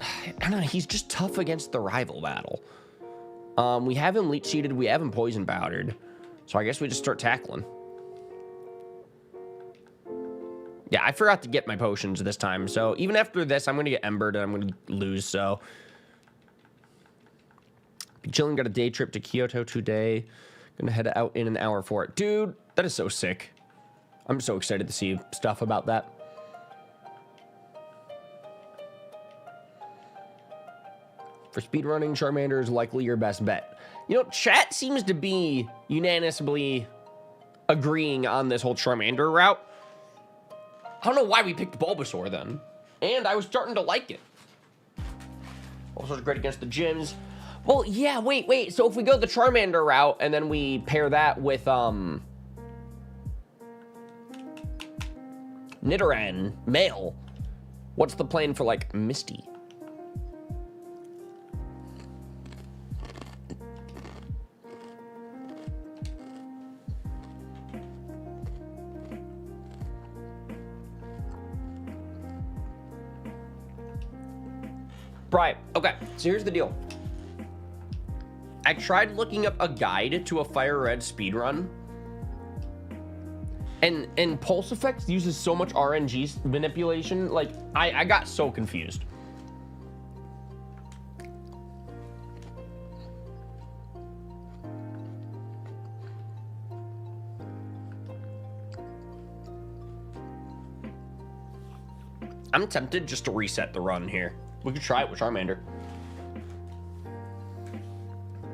I don't know, he's just tough against the rival battle. We have him leech seeded, we have him poison powdered. So I guess we just start tackling. Yeah, I forgot to get my potions this time. So even after this, I'm gonna get embered and I'm gonna lose, so Chilling, got a day trip to Kyoto today. Gonna head out in an hour for it. Dude, that is so sick. I'm so excited to see stuff about that. For speedrunning, Charmander is likely your best bet. You know, chat seems to be unanimously agreeing on this whole Charmander route. I don't know why we picked Bulbasaur then. And I was starting to like it. Bulbasaur's great against the gyms. Well, yeah, wait. So if we go the Charmander route and then we pair that with, Nidoran, male, what's the plan for, like, Misty? Right, okay, so here's the deal. I tried looking up a guide to a Fire Red speedrun, and Pulse Effects uses so much RNG manipulation, like, I got so confused. I'm tempted just to reset the run here. We could try it with Charmander.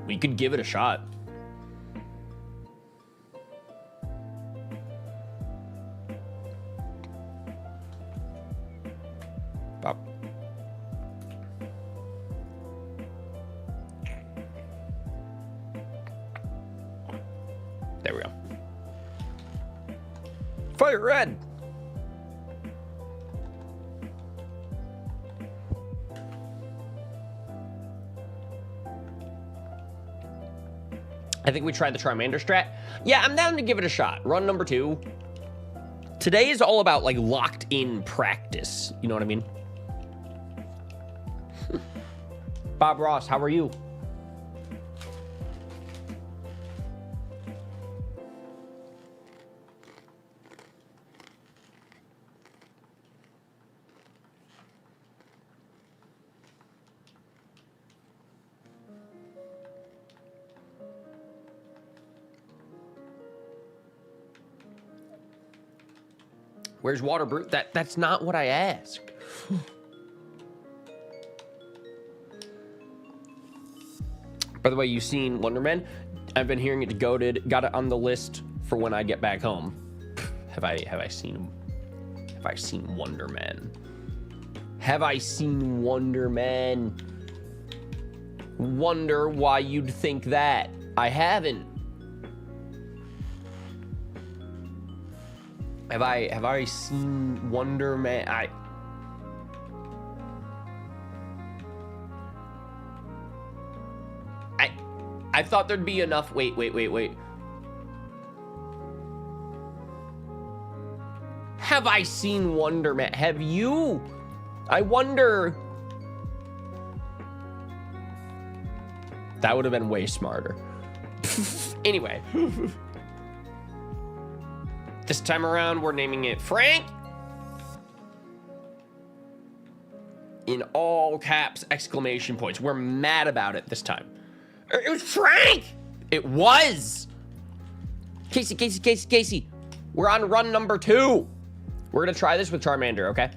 We could give it a shot. Pop. There we go. Fire Red! I think we tried the Charmander strat. Yeah, I'm down to give it a shot. Run number 2. Today is all about, like, locked in practice. You know what I mean? Bob Ross, how are you? Where's Water Brew? That's not what I asked. By the way, you've seen Wonder Man? I've been hearing it goated. Got it on the list for when I get back home. Have I seen him? Have I seen Wonder Man? Have I seen Wonder Man? Wonder why you'd think that. I haven't. Have I seen Wonder Man? I thought there'd be enough. Wait. Have I seen Wonder Man? Have you? I wonder. That would have been way smarter. Anyway. This time around, we're naming it Frank. In all caps, exclamation points. We're mad about it this time. It was Frank! It was! Casey. We're on run number 2. We're gonna try this with Charmander, okay?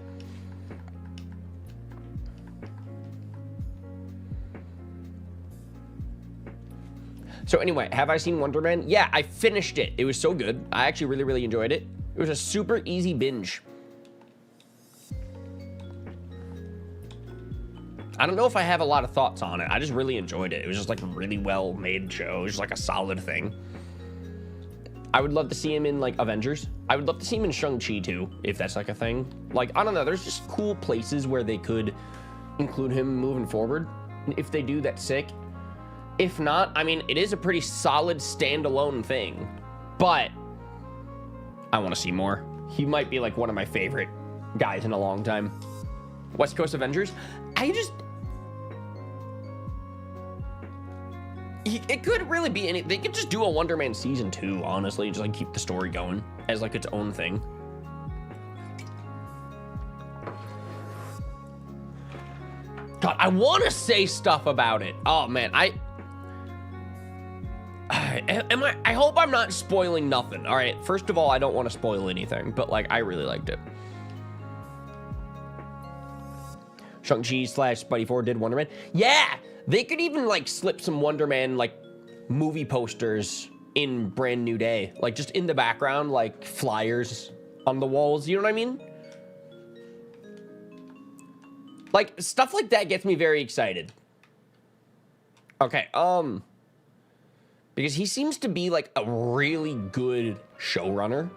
So anyway, have I seen Wonder Man? Yeah, I finished it. It was so good. I actually really, really enjoyed it. It was a super easy binge. I don't know if I have a lot of thoughts on it. I just really enjoyed it. It was just like a really well made show. It was just like a solid thing. I would love to see him in like Avengers. I would love to see him in Shang-Chi too, if that's like a thing. Like, I don't know. There's just cool places where they could include him moving forward. If they do, that's sick. If not, I mean, it is a pretty solid standalone thing, but I want to see more. He might be like one of my favorite guys in a long time. West Coast Avengers. It could really be any. They could just do a Wonder Man season 2, honestly, just like keep the story going as like its own thing. God, I want to say stuff about it. Oh man, I hope I'm not spoiling nothing. All right, first of all, I don't want to spoil anything, but like I really liked it. Shang-Chi / Spidey 4 did Wonder Man. Yeah, they could even like slip some Wonder Man like movie posters in Brand New Day, like just in the background, like flyers on the walls. You know what I mean? Like stuff like that gets me very excited. Okay, because he seems to be like a really good showrunner,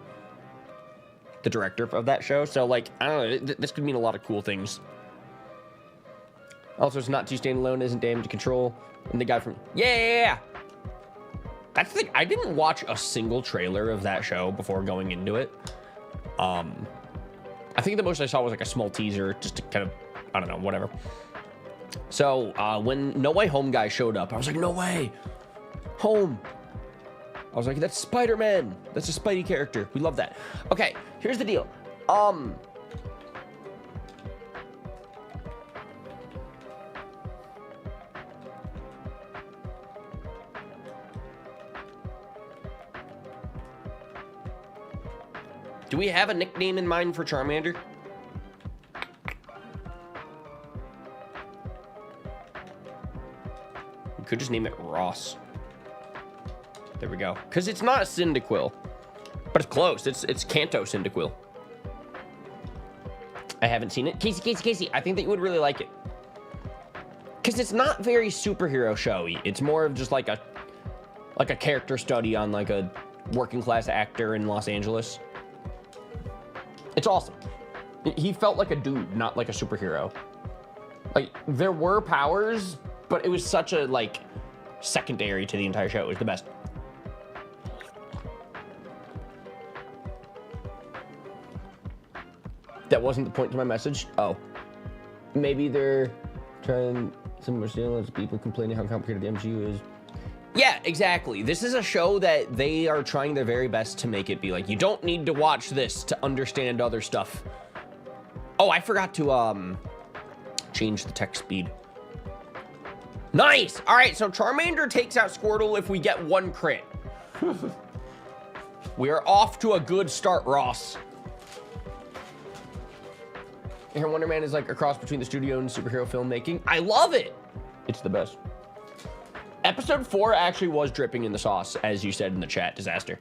the director of that show. So like, I don't know, this could mean a lot of cool things. Also, it's not too standalone, isn't damage control. And the guy from, yeah. That's the thing, I didn't watch a single trailer of that show before going into it. I think the most I saw was like a small teaser just to kind of, I don't know, whatever. So when No Way Home guy showed up, I was like, no way, home. I was like, that's Spider-Man. That's a Spidey character. We love that. Okay, here's the deal. Do we have a nickname in mind for Charmander? We could just name it Ross. There we go. Because it's not a Cyndaquil, but it's close. It's Kanto Cyndaquil. I haven't seen it. Casey, I think that you would really like it. Because it's not very superhero showy. It's more of just like a character study on like a working class actor in Los Angeles. It's awesome. He felt like a dude, not like a superhero. Like, there were powers, but it was such a, like, secondary to the entire show. It was the best. That wasn't the point to my message? Oh. Maybe they're trying some more stimulus, people complaining how complicated the MCU is. Yeah, exactly. This is a show that they are trying their very best to make it be like, you don't need to watch this to understand other stuff. Oh, I forgot to change the text speed. Nice! All right, so Charmander takes out Squirtle if we get one crit. We are off to a good start, Ross. And Wonder Man is like a cross between the studio and superhero filmmaking. I love it! It's the best. Episode 4 actually was dripping in the sauce, as you said in the chat, Disaster.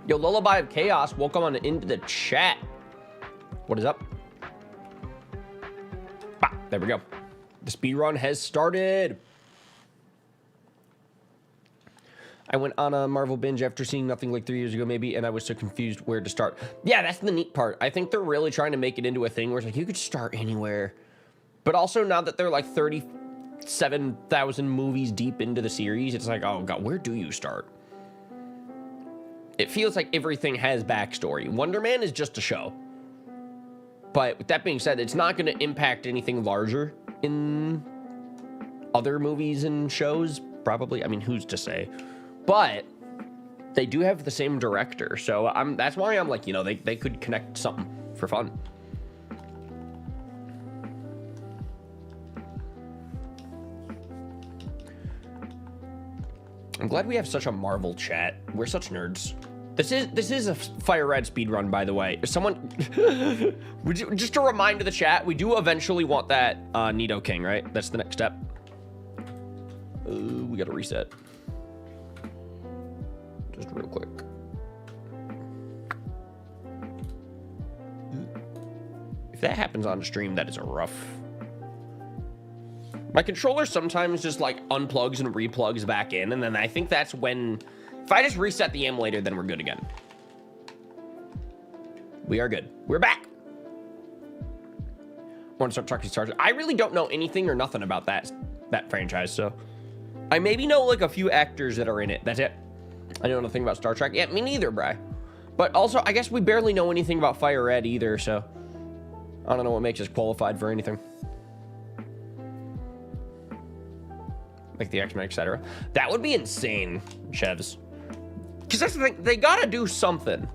Yo, Lullaby of Chaos, welcome on into the chat. What is up? Bah, there we go. The speedrun has started. I went on a Marvel binge after seeing Nothing like 3 years ago, maybe, and I was so confused where to start. Yeah, that's the neat part. I think they're really trying to make it into a thing where it's like, you could start anywhere. But also, now that they're like 37,000 movies deep into the series, it's like, oh God, where do you start? It feels like everything has backstory. Wonder Man is just a show. But with that being said, it's not going to impact anything larger in other movies and shows, probably. I mean, who's to say? But they do have the same director, so that's why I'm like, you know, they could connect something for fun. I'm glad we have such a Marvel chat. We're such nerds. This is a Fire Red speedrun, by the way. If someone, just a reminder to the chat, we do eventually want that Nido King, right? That's the next step. We gotta reset. Just real quick. If that happens on stream, that is a rough. My controller sometimes just like unplugs and replugs back in, and then I think that's when, if I just reset the emulator, then we're good again. We are good. We're back. Want to start talking Star Wars? I really don't know anything or nothing about that franchise, so I maybe know like a few actors that are in it. That's it. I know nothing about Star Trek. Yeah, me neither, Bri. But also, I guess we barely know anything about Fire Red either, so I don't know what makes us qualified for anything. like the X-Men, etc. That would be insane, Chevs. Because that's the thing, they gotta do something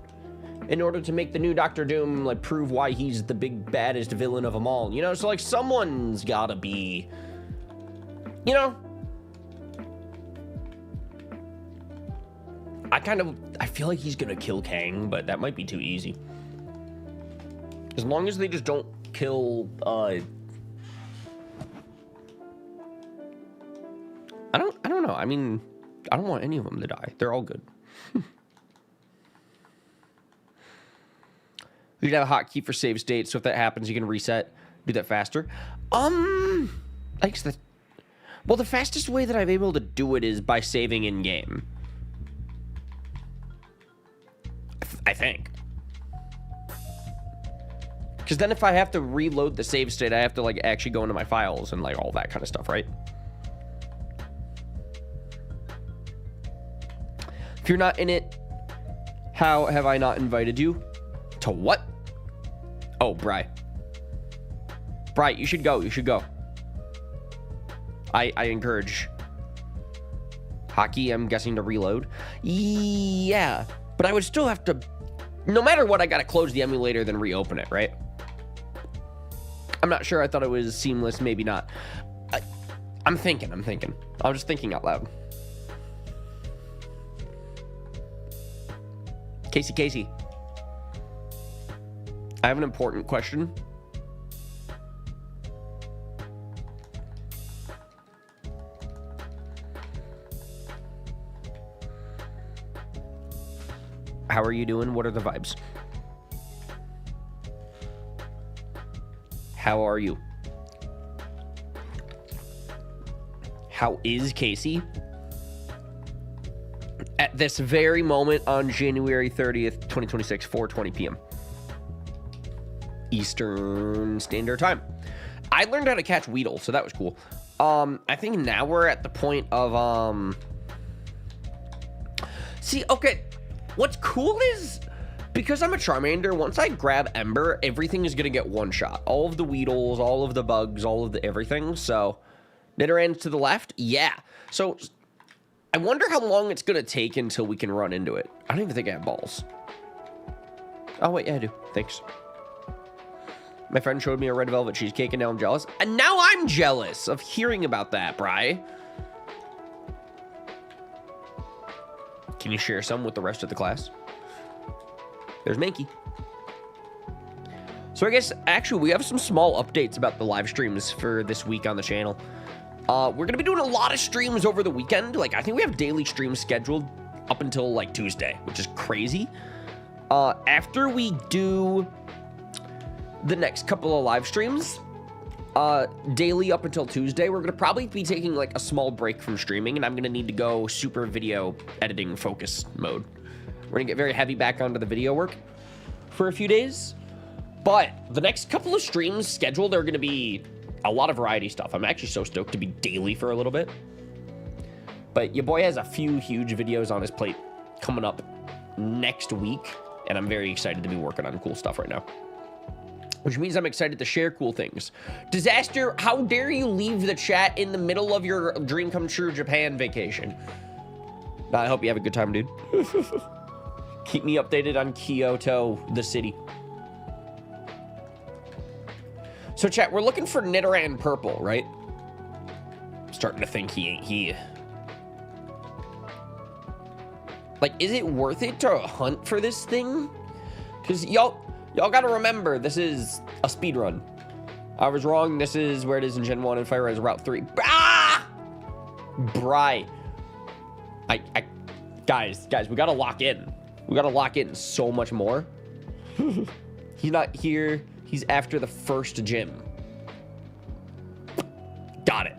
in order to make the new Doctor Doom, like, prove why he's the big baddest villain of them all, you know? So, like, someone's gotta be, you know? I feel like he's gonna kill Kang, but that might be too easy. As long as they just don't kill, I don't know. I mean, I don't want any of them to die. They're all good. We should have a hotkey for save state, so if that happens, you can reset, do that faster. I guess well, the fastest way that I'm able to do it is by saving in game. I think. Because then if I have to reload the save state, I have to, like, actually go into my files and, like, all that kind of stuff, right? If you're not in it, how have I not invited you? To what? Oh, Bri. Bri, you should go. You should go. I encourage. Hockey, I'm guessing to reload. Yeah, but I would still have to... No matter what, I gotta close the emulator, then reopen it, right? I'm not sure. I thought it was seamless. Maybe not. I'm thinking. I'm just thinking out loud. Casey. I have an important question. How are you doing? What are the vibes? How are you? How is Casey? At this very moment on January 30th, 2026, 4:20 p.m. Eastern Standard Time. I learned how to catch Weedle, so that was cool. I think now we're at the point of, See, okay, what's cool is, because I'm a Charmander, once I grab Ember, everything is going to get one shot. All of the Weedles, all of the bugs, all of the everything, so... Nidorans to the left? Yeah. So, I wonder how long it's going to take until we can run into it. I don't even think I have balls. Oh, wait, yeah, I do. Thanks. My friend showed me a red velvet cheesecake, and now I'm jealous. And now I'm jealous of hearing about that, Bri. Can you share some with the rest of the class? There's Mankey. So I guess, actually, we have some small updates about the live streams for this week on the channel. We're going to be doing a lot of streams over the weekend. Like, I think we have daily streams scheduled up until, like, Tuesday, which is crazy. After we do the next couple of live streams, daily up until Tuesday, we're going to probably be taking, like, a small break from streaming, and I'm going to need to go super video editing focus mode. We're going to get very heavy back onto the video work for a few days. But the next couple of streams scheduled are going to be a lot of variety stuff. I'm actually so stoked to be daily for a little bit. But your boy has a few huge videos on his plate coming up next week, and I'm very excited to be working on cool stuff right now. Which means I'm excited to share cool things. Disaster, how dare you leave the chat in the middle of your dream come true Japan vacation? I hope you have a good time, dude. Keep me updated on Kyoto, the city. So, chat, we're looking for Nidoran purple, right? Starting to think he ain't here. Like, is it worth it to hunt for this thing? Because y'all gotta remember, this is a speed run. I was wrong. This is where it is in Gen 1 and Fire Red is Route 3. Ah! Bri. Guys, we gotta lock in. We gotta lock in so much more. He's not here. He's after the first gym. Got it.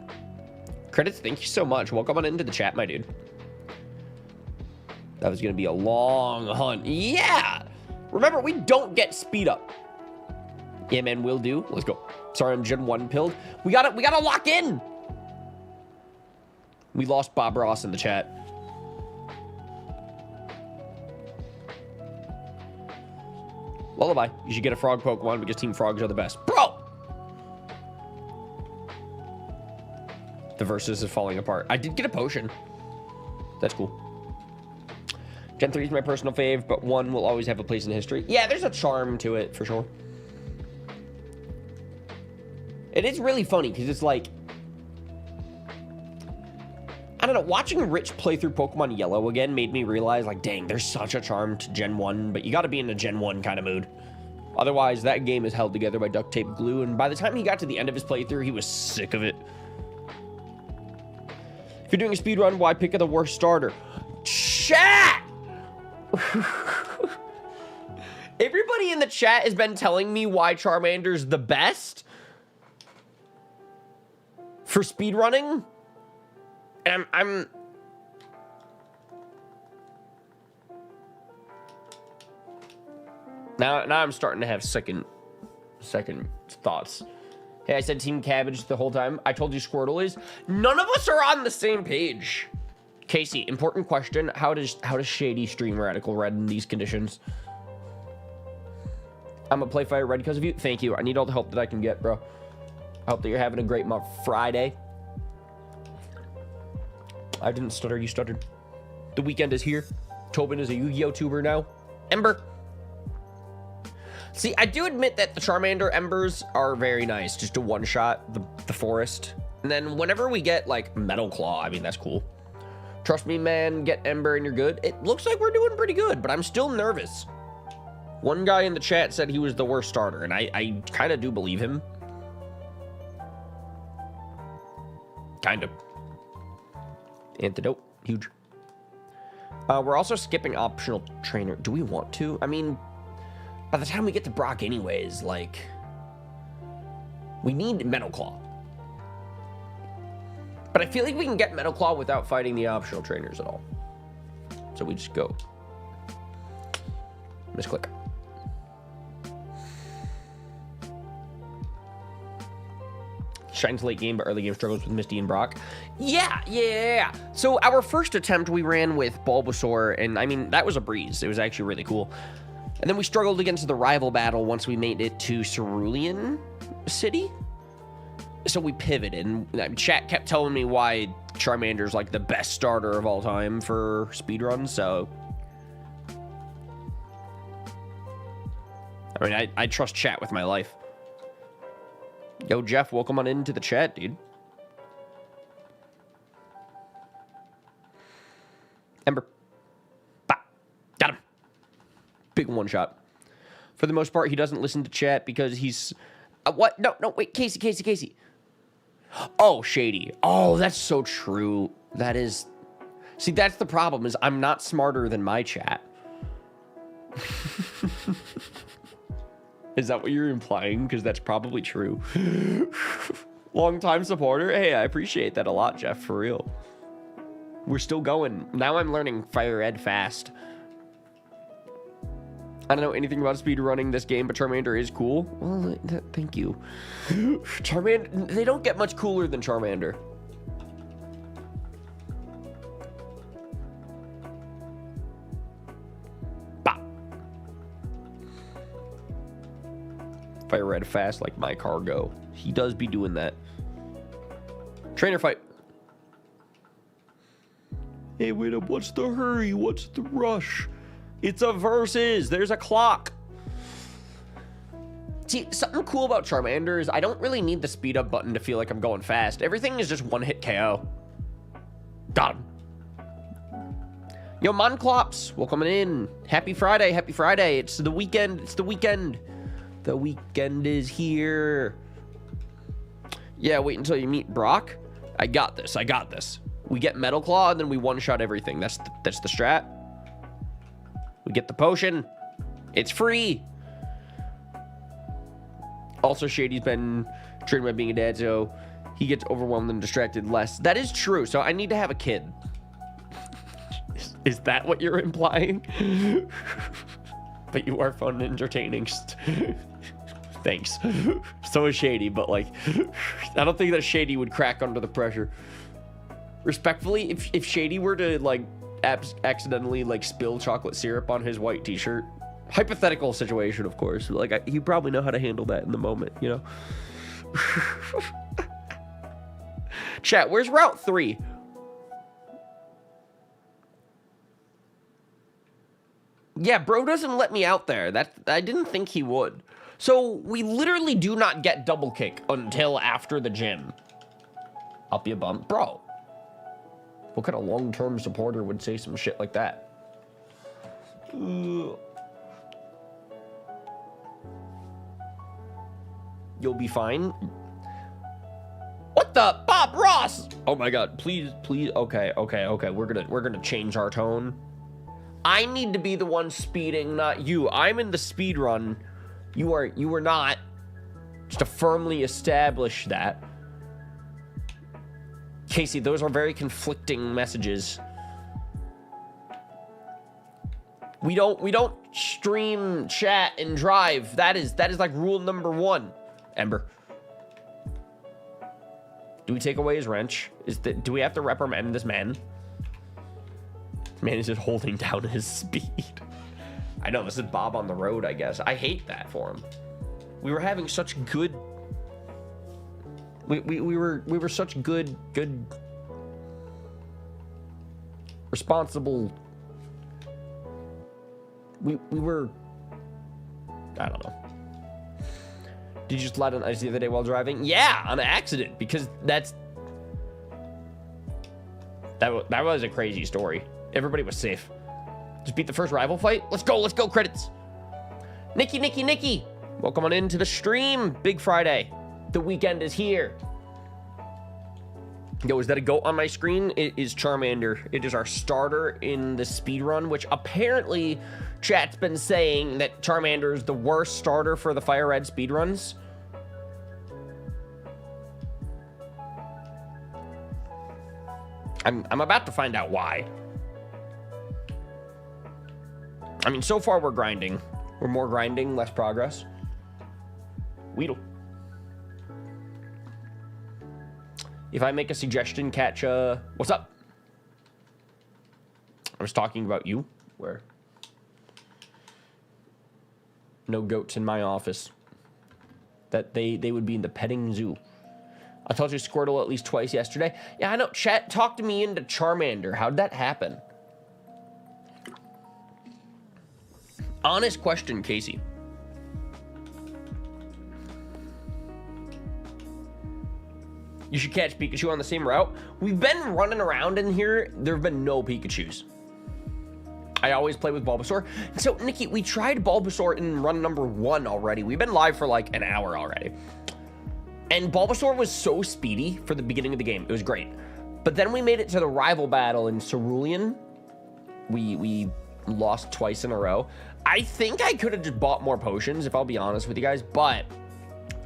Credits, thank you so much. Welcome on into the chat, my dude. That was gonna be a long hunt. Yeah! Remember, we don't get speed up. Yeah, man, will do. Let's go. Sorry, I'm Gen 1 pilled. We gotta lock in. We lost Bob Ross in the chat. Lullaby, you should get a frog Pokemon because Team Frogs are the best. Bro! The versus is falling apart. I did get a potion. That's cool. Gen 3 is my personal fave, but 1 will always have a place in history. Yeah, there's a charm to it, for sure. It is really funny, because it's like... I don't know, watching Rich play through Pokemon Yellow again made me realize, like, dang, there's such a charm to Gen 1, but you gotta be in a Gen 1 kind of mood. Otherwise, that game is held together by duct tape glue, and by the time he got to the end of his playthrough, he was sick of it. If you're doing a speedrun, why pick the worst starter? Chat! Everybody in the chat has been telling me why Charmander's the best for speedrunning. And I'm now I'm starting to have second thoughts. Hey, I said Team Cabbage the whole time. I told you Squirtle is. None of us are on the same page. Casey, important question. How does Shady stream Radical Red in these conditions? I'm gonna play Fire Red because of you. Thank you. I need all the help that I can get, bro. I hope that you're having a great month. Friday. I didn't stutter, you stuttered. The weekend is here. Tobin is a Yu-Gi-Oh! Tuber now. Ember. See, I do admit that the Charmander Embers are very nice. Just to one-shot the forest. And then whenever we get, like, Metal Claw, I mean, that's cool. Trust me, man, get Ember and you're good. It looks like we're doing pretty good, but I'm still nervous. One guy in the chat said he was the worst starter, and I kind of do believe him. Kind of. Antidote, huge. We're also skipping optional trainer. Do we want to? I mean, by the time we get to Brock anyways, like, we need Metal Claw. But I feel like we can get Metal Claw without fighting the optional trainers at all. So we just go. Misclick. Shines late game, but early game struggles with Misty and Brock. Yeah. So our first attempt we ran with Bulbasaur, and I mean, that was a breeze. It was actually really cool. And then we struggled against the rival battle once we made it to Cerulean City. So we pivoted, and chat kept telling me why Charmander's like the best starter of all time for speedruns, so... I mean, I trust chat with my life. Yo, Jeff, welcome on into the chat, dude. Ember. Bah. Got him. Big one shot. For the most part, he doesn't listen to chat because he's... what? No, wait, Casey. Oh, Shady. Oh, that's so true. That is... See, that's the problem, is I'm not smarter than my chat. Is that what you're implying? Because that's probably true. Long-time supporter. Hey, I appreciate that a lot, Jeff, for real. We're still going. Now I'm learning Fire Red fast. I don't know anything about speedrunning this game, but Charmander is cool. Well, thank you. Charmander, they don't get much cooler than Charmander. Bah. Fire Red fast like my cargo. He does be doing that. Trainer fight. Hey, wait up. What's the hurry? What's the rush? It's a versus. There's a clock. See, something cool about Charmander is I don't really need the speed up button to feel like I'm going fast. Everything is just one hit KO. Got him. Yo, Monclops, welcome in. Happy Friday. It's the weekend. The weekend is here. Yeah, wait until you meet Brock. I got this. We get Metal Claw and then we one-shot everything. That's the strat. We get the potion. It's free. Also, Shady's been trained by being a dad, so he gets overwhelmed and distracted less. That is true. So I need to have a kid. Is that what you're implying? But you are fun and entertaining. Thanks. So is Shady, but like, I don't think that Shady would crack under the pressure. Respectfully, if Shady were to like accidentally like spill chocolate syrup on his white t-shirt, hypothetical situation, of course, like you probably know how to handle that in the moment, you know. Chat, where's Route 3? Yeah, bro doesn't let me out there. I didn't think he would. So we literally do not get double kick until after the gym. Up you bump. Bro. What kind of long-term supporter would say some shit like that? You'll be fine. What the? Bob Ross! Oh my god, please. Okay. We're gonna change our tone. I need to be the one speeding, not you. I'm in the speed run. You are not. Just to firmly establish that. Casey, those are very conflicting messages. We don't stream, chat, and drive. That is like rule number 1. Ember. Do we take away his wrench? Do we have to reprimand this man? Man is just holding down his speed. I know, this is Bob on the road, I guess. I hate that for him. We were having such good... We were such good... Responsible... We were... I don't know. Did you slide on ice the other day while driving? Yeah, on accident, because that was a crazy story. Everybody was safe. Just beat the first rival fight. Let's go, credits. Nikki. Welcome on into the stream. Big Friday. The weekend is here. Yo, is that a goat on my screen? It is Charmander. It is our starter in the speedrun, which apparently chat's been saying that Charmander is the worst starter for the Fire Red speedruns. I'm about to find out why. I mean, so far we're grinding. We're more grinding, less progress. Weedle. If I make a suggestion, catch what's up? I was talking about you. Where? No goats in my office. That they would be in the petting zoo. I told you Squirtle at least twice yesterday. Yeah, I know. Chat talked me into Charmander. How'd that happen? Honest question, Casey. You should catch Pikachu on the same route. We've been running around in here. There have been no Pikachus. I always play with Bulbasaur. So, Nikki, we tried Bulbasaur in run number 1 already. We've been live for like an hour already. And Bulbasaur was so speedy for the beginning of the game. It was great. But then we made it to the rival battle in Cerulean. We lost twice in a row. I think I could have just bought more potions, if I'll be honest with you guys. But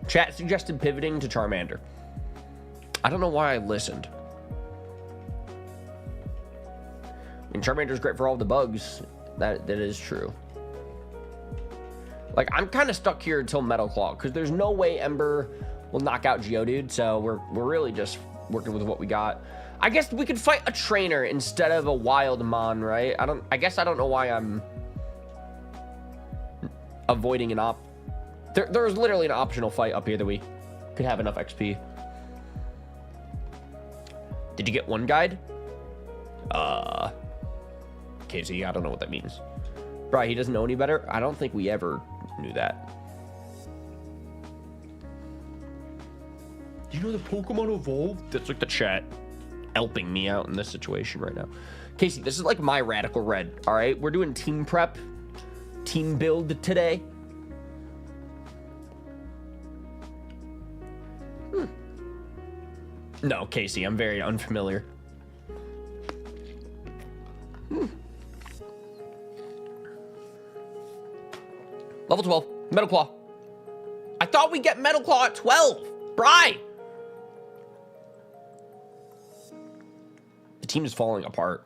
chat suggested pivoting to Charmander. I don't know why I listened. I mean, Charmander's great for all the bugs. That is true. Like, I'm kind of stuck here until Metal Claw, because there's no way Ember will knock out Geodude, so we're really just working with what we got. I guess we could fight a trainer instead of a wild Mon, right? I guess I don't know why I'm avoiding an there's literally an optional fight up here that we could have enough XP. Did you get one guide? Casey, I don't know what that means. Bro, he doesn't know any better? I don't think we ever knew that. Do you know the Pokemon evolved? That's like the chat helping me out in this situation right now. Casey, this is like my Radical Red, all right? We're doing team prep, team build today. No, Casey, I'm very unfamiliar. Level 12, Metal Claw. I thought we'd get Metal Claw at 12. Bri! The team is falling apart.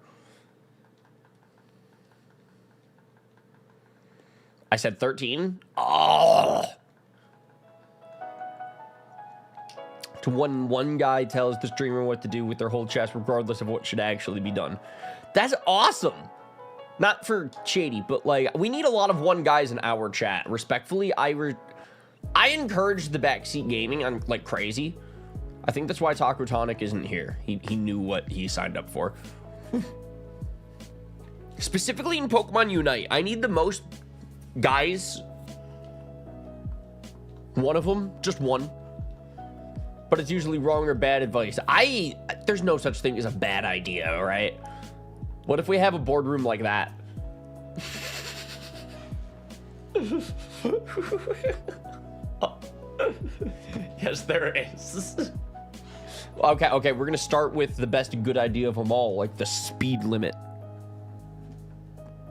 I said 13. Oh! To one guy tells the streamer what to do with their whole chest, regardless of what should actually be done. That's awesome. Not for shady, but like, we need a lot of one guys in our chat. Respectfully, I encourage the backseat gaming. I'm like crazy. I think that's why Takutonic isn't here. He knew what he signed up for. Specifically in Pokemon Unite, I need the most guys. One of them, just one. But it's usually wrong or bad advice. There's no such thing as a bad idea, all right? What if we have a boardroom like that? Yes, there is. Okay, we're gonna start with the best good idea of them all, like the speed limit.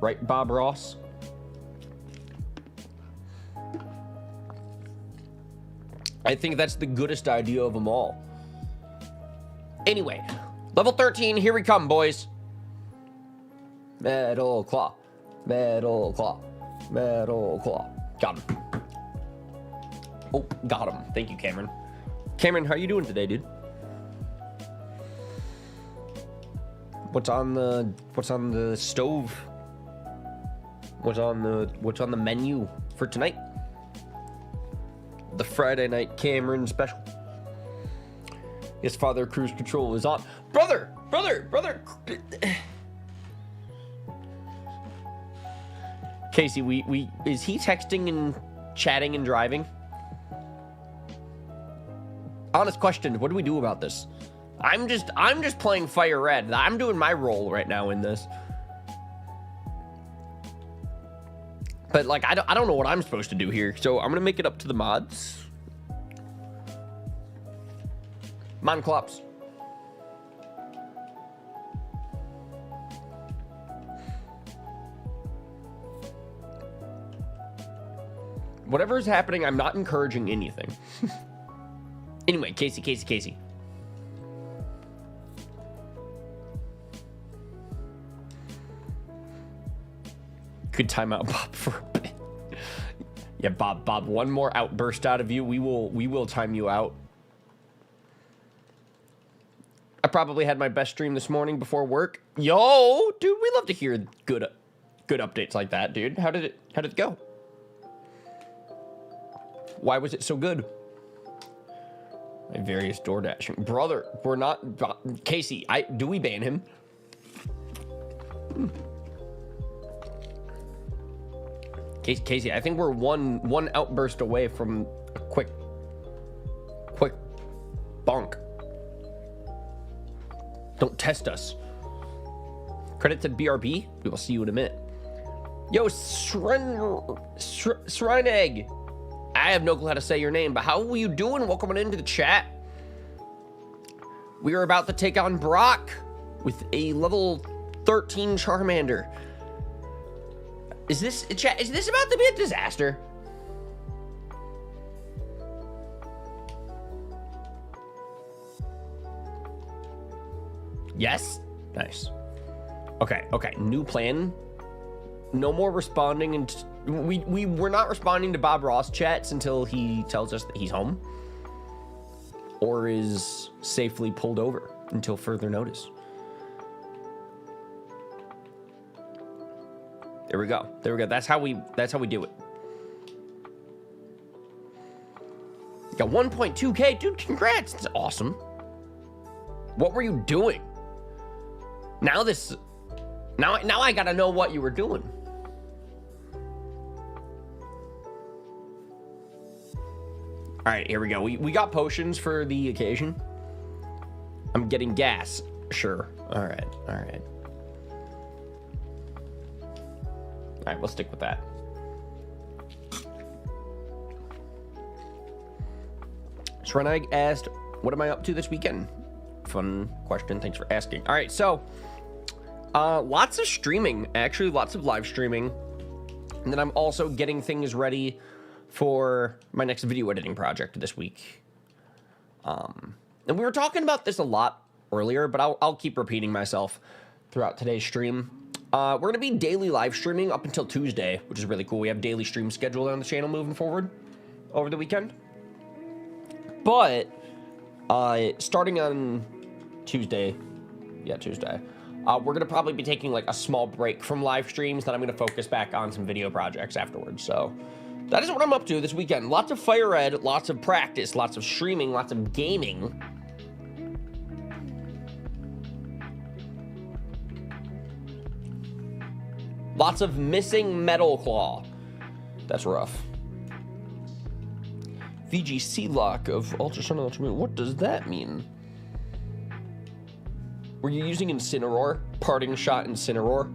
Right, Bob Ross? I think that's the goodest idea of them all. Anyway, level 13, here we come, boys. Metal Claw. Metal Claw. Metal Claw. Got him. Oh, got him. Thank you, Cameron. Cameron, how you doing today, dude? What's on the stove? What's on the menu for tonight? The Friday night Cameron special. His father cruise control is on. Brother. Casey, is he texting and chatting and driving? Honest question, what do we do about this? I'm just playing Fire Red. I'm doing my role right now in this. But like I don't know what I'm supposed to do here, so I'm gonna make it up to the mods. Monclops. Whatever is happening, I'm not encouraging anything. Anyway, Casey. Good time out, Bob, for a bit. Yeah, Bob, one more outburst out of you. We will time you out. I probably had my best stream this morning before work. Yo, dude, we love to hear good updates like that, dude. How did it go? Why was it so good? My various door dashing. Brother, we're not... Casey, do we ban him? Casey, I think we're one outburst away from a quick bonk. Don't test us. Credits at BRB. We will see you in a minute. Yo, Shrine Egg. I have no clue how to say your name, but how are you doing? Welcome on into the chat. We are about to take on Brock with a level 13 Charmander. Is this about to be a disaster? Yes? Nice. Okay. New plan. No more responding, and we're not responding to Bob Ross chats until he tells us that he's home or is safely pulled over until further notice. There we go. That's how we do it. Got 1.2K, dude. Congrats. That's awesome. What were you doing? Now I gotta know what you were doing. All right, here we go. We got potions for the occasion. I'm getting gas. Sure. All right. All right, we'll stick with that. Shrenag asked, what am I up to this weekend? Fun question. Thanks for asking. All right, so lots of streaming, actually, lots of live streaming. And then I'm also getting things ready for my next video editing project this week. And we were talking about this a lot earlier, but I'll keep repeating myself throughout today's stream. We're going to be daily live streaming up until Tuesday, which is really cool. We have daily streams scheduled on the channel moving forward over the weekend. But starting on Tuesday, we're going to probably be taking like a small break from live streams. Then I'm going to focus back on some video projects afterwards. So that is what I'm up to this weekend. Lots of Fire Red, lots of practice, lots of streaming, lots of gaming. Lots of missing Metal Claw. That's rough. VGC lock of Ultra Sun and Ultra Moon. What does that mean? Were you using Incineroar? Parting Shot Incineroar?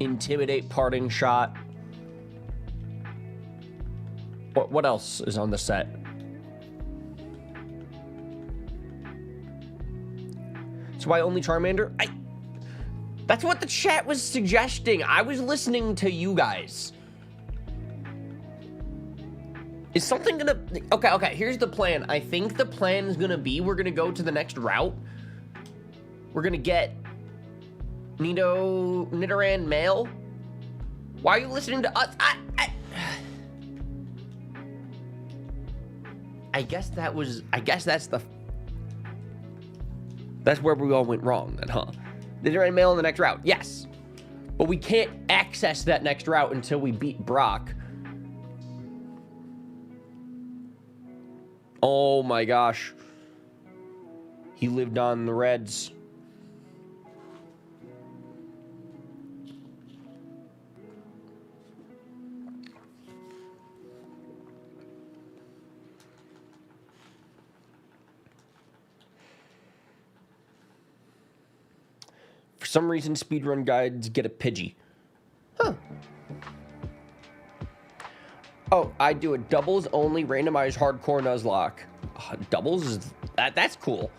Intimidate Parting Shot. What else is on the set? So why only Charmander? That's what the chat was suggesting. I was listening to you guys. Is something gonna... Okay, here's the plan. I think the plan is gonna be we're gonna go to the next route. We're gonna get Nidoran male. Why are you listening to us? I guess that's where we all went wrong then, huh? Nidoran male in the next route, yes. But we can't access that next route until we beat Brock. Oh my gosh. He lived on the Reds. For some reason, speedrun guides get a Pidgey. Huh. Oh, I do a doubles only randomized hardcore Nuzlocke. Doubles is... That's cool.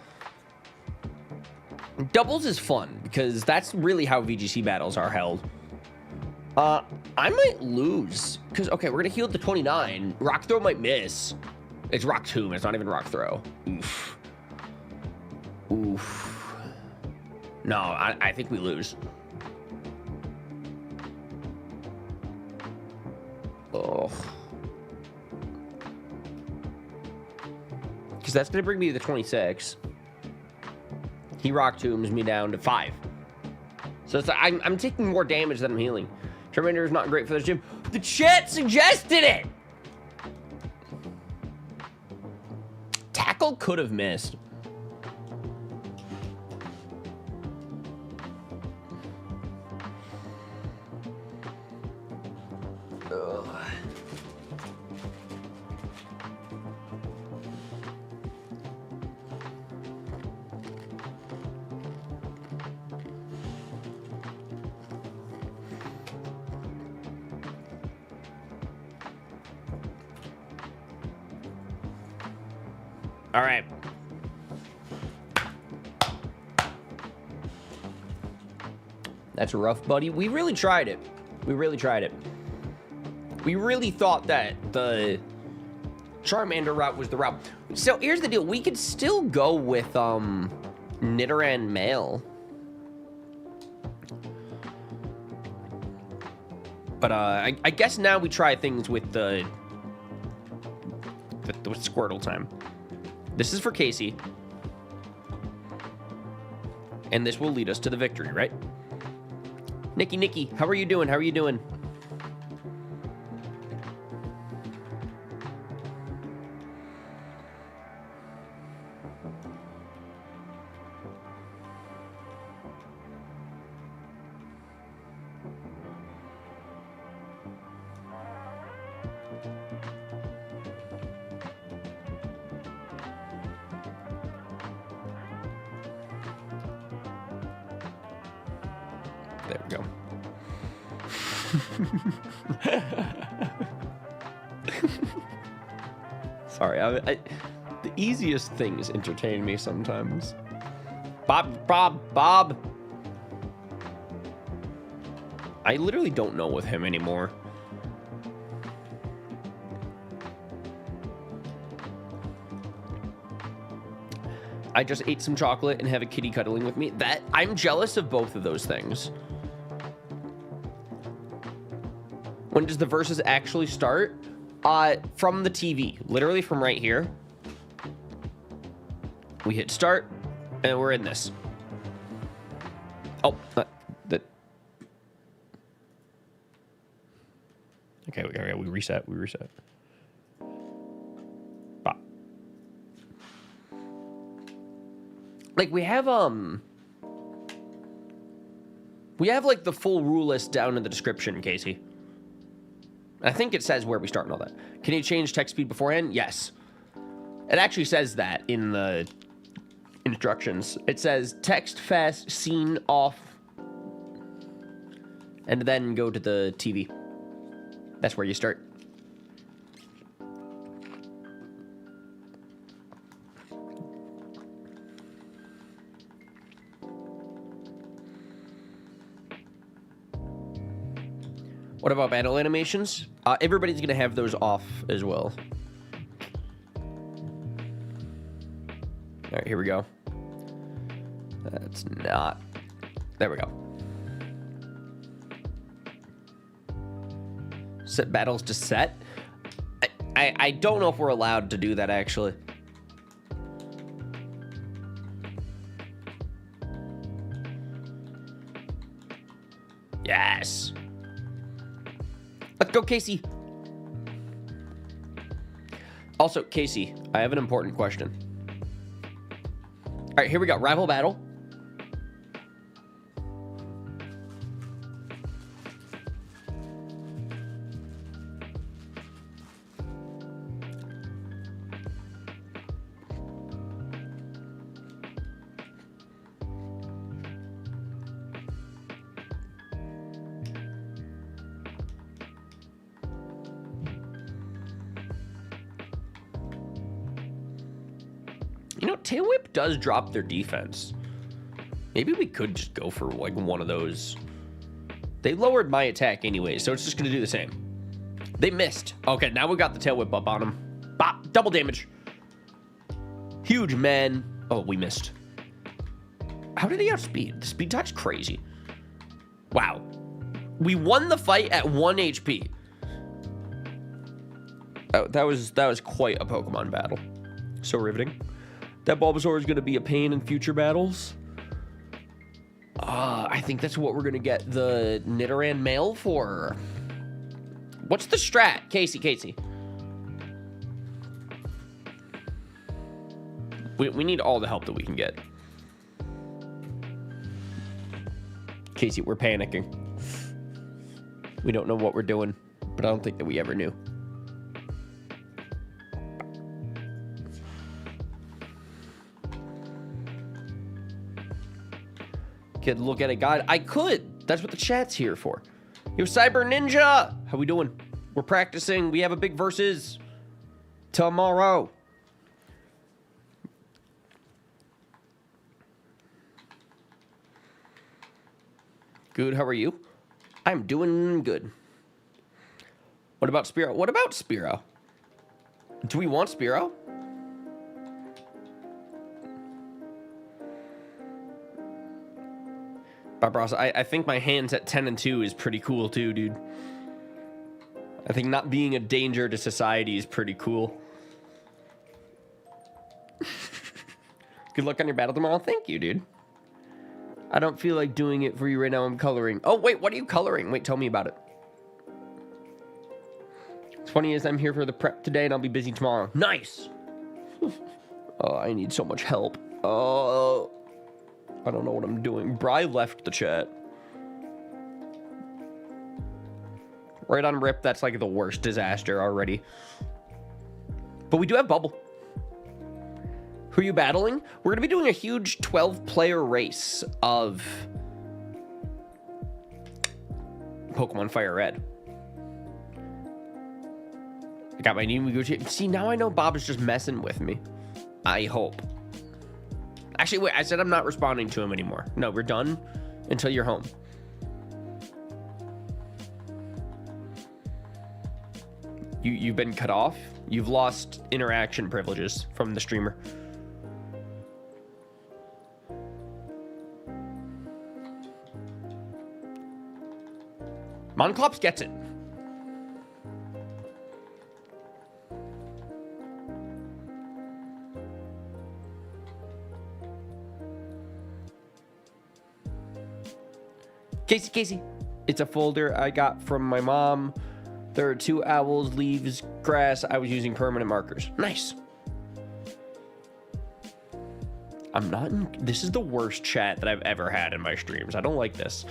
Doubles is fun, because that's really how VGC battles are held. I might lose. Because, okay, we're going to heal to 29. Rock Throw might miss. It's Rock Tomb. It's not even Rock Throw. Oof. Oof. No, I think we lose. Oh. Because that's going to bring me to the 26. He Rock Tombs me down to 5. So it's, I'm taking more damage than I'm healing. Charmander is not great for this gym. The chat suggested it! Tackle could have missed. All right. That's rough, buddy. We really tried it. We really tried it. We really thought that the Charmander route was the route. So here's the deal. We could still go with Nidoran male. But I guess now we try things with the Squirtle time. This is for Casey. And this will lead us to the victory, right? Nikki, how are you doing? How are you doing? There we go. Sorry, the easiest things entertain me sometimes. Bob. I literally don't know with him anymore. I just ate some chocolate and have a kitty cuddling with me. That I'm jealous of both of those things. When does the versus actually start? From the TV, literally from right here. We hit start, and we're in this. Oh, okay, we reset. Bop. Like we have We have, like, the full rule list down in the description, Casey. I think it says where we start and all that. Can you change text speed beforehand? Yes. It actually says that in the instructions. It says text fast, scene off, and then go to the TV. That's where you start. What about battle animations? Everybody's going to have those off as well. All right, here we go. That's not... There we go. Set battles to set? I don't know if we're allowed to do that, actually. Yes! Let's go, Casey. Also, Casey, I have an important question. All right, here we go. Rival battle. You know, Tail Whip does drop their defense. Maybe we could just go for, like, one of those. They lowered my attack anyway, so it's just going to do the same. They missed. Okay, now we got the Tail Whip up on them. Bop! Double damage. Huge, man. Oh, we missed. How did he outspeed? The speed touch? Crazy. Wow. We won the fight at 1 HP. Oh, that was quite a Pokemon battle. So riveting. That Bulbasaur is going to be a pain in future battles. I think that's what we're going to get the Nidoran male for. What's the strat? Casey. We need all the help that we can get. Casey, we're panicking. We don't know what we're doing, but I don't think that we ever knew. Could look at a guide. I could. That's what the chat's here for. Yo, Cyber Ninja! How we doing? We're practicing. We have a big versus tomorrow. Good, how are you? I'm doing good. What about Spearow? What about Spearow? Do we want Spearow? Barbarossa, I think my hands at 10 and 2 is pretty cool too, dude. I think not being a danger to society is pretty cool. Good luck on your battle tomorrow. Thank you, dude. I don't feel like doing it for you right now. I'm coloring. Oh, wait, what are you coloring? Wait, tell me about it. What's funny is I'm here for the prep today and I'll be busy tomorrow. Nice. Oh, I need so much help. Oh, I don't know what I'm doing. Bri left the chat. Right on rip, that's like the worst disaster already. But we do have Bubble. Who are you battling? We're going to be doing a huge 12-player race of Pokemon Fire Red. I got my new negotiation. See, now I know Bob is just messing with me. I hope. Actually, wait, I said I'm not responding to him anymore. No, we're done until you're home. You've been cut off. You've lost interaction privileges from the streamer. Monclops gets it. Casey. It's a folder I got from my mom. There are 2 owls, leaves, grass. I was using permanent markers. Nice. I'm not in, this is the worst chat that I've ever had in my streams. I don't like this.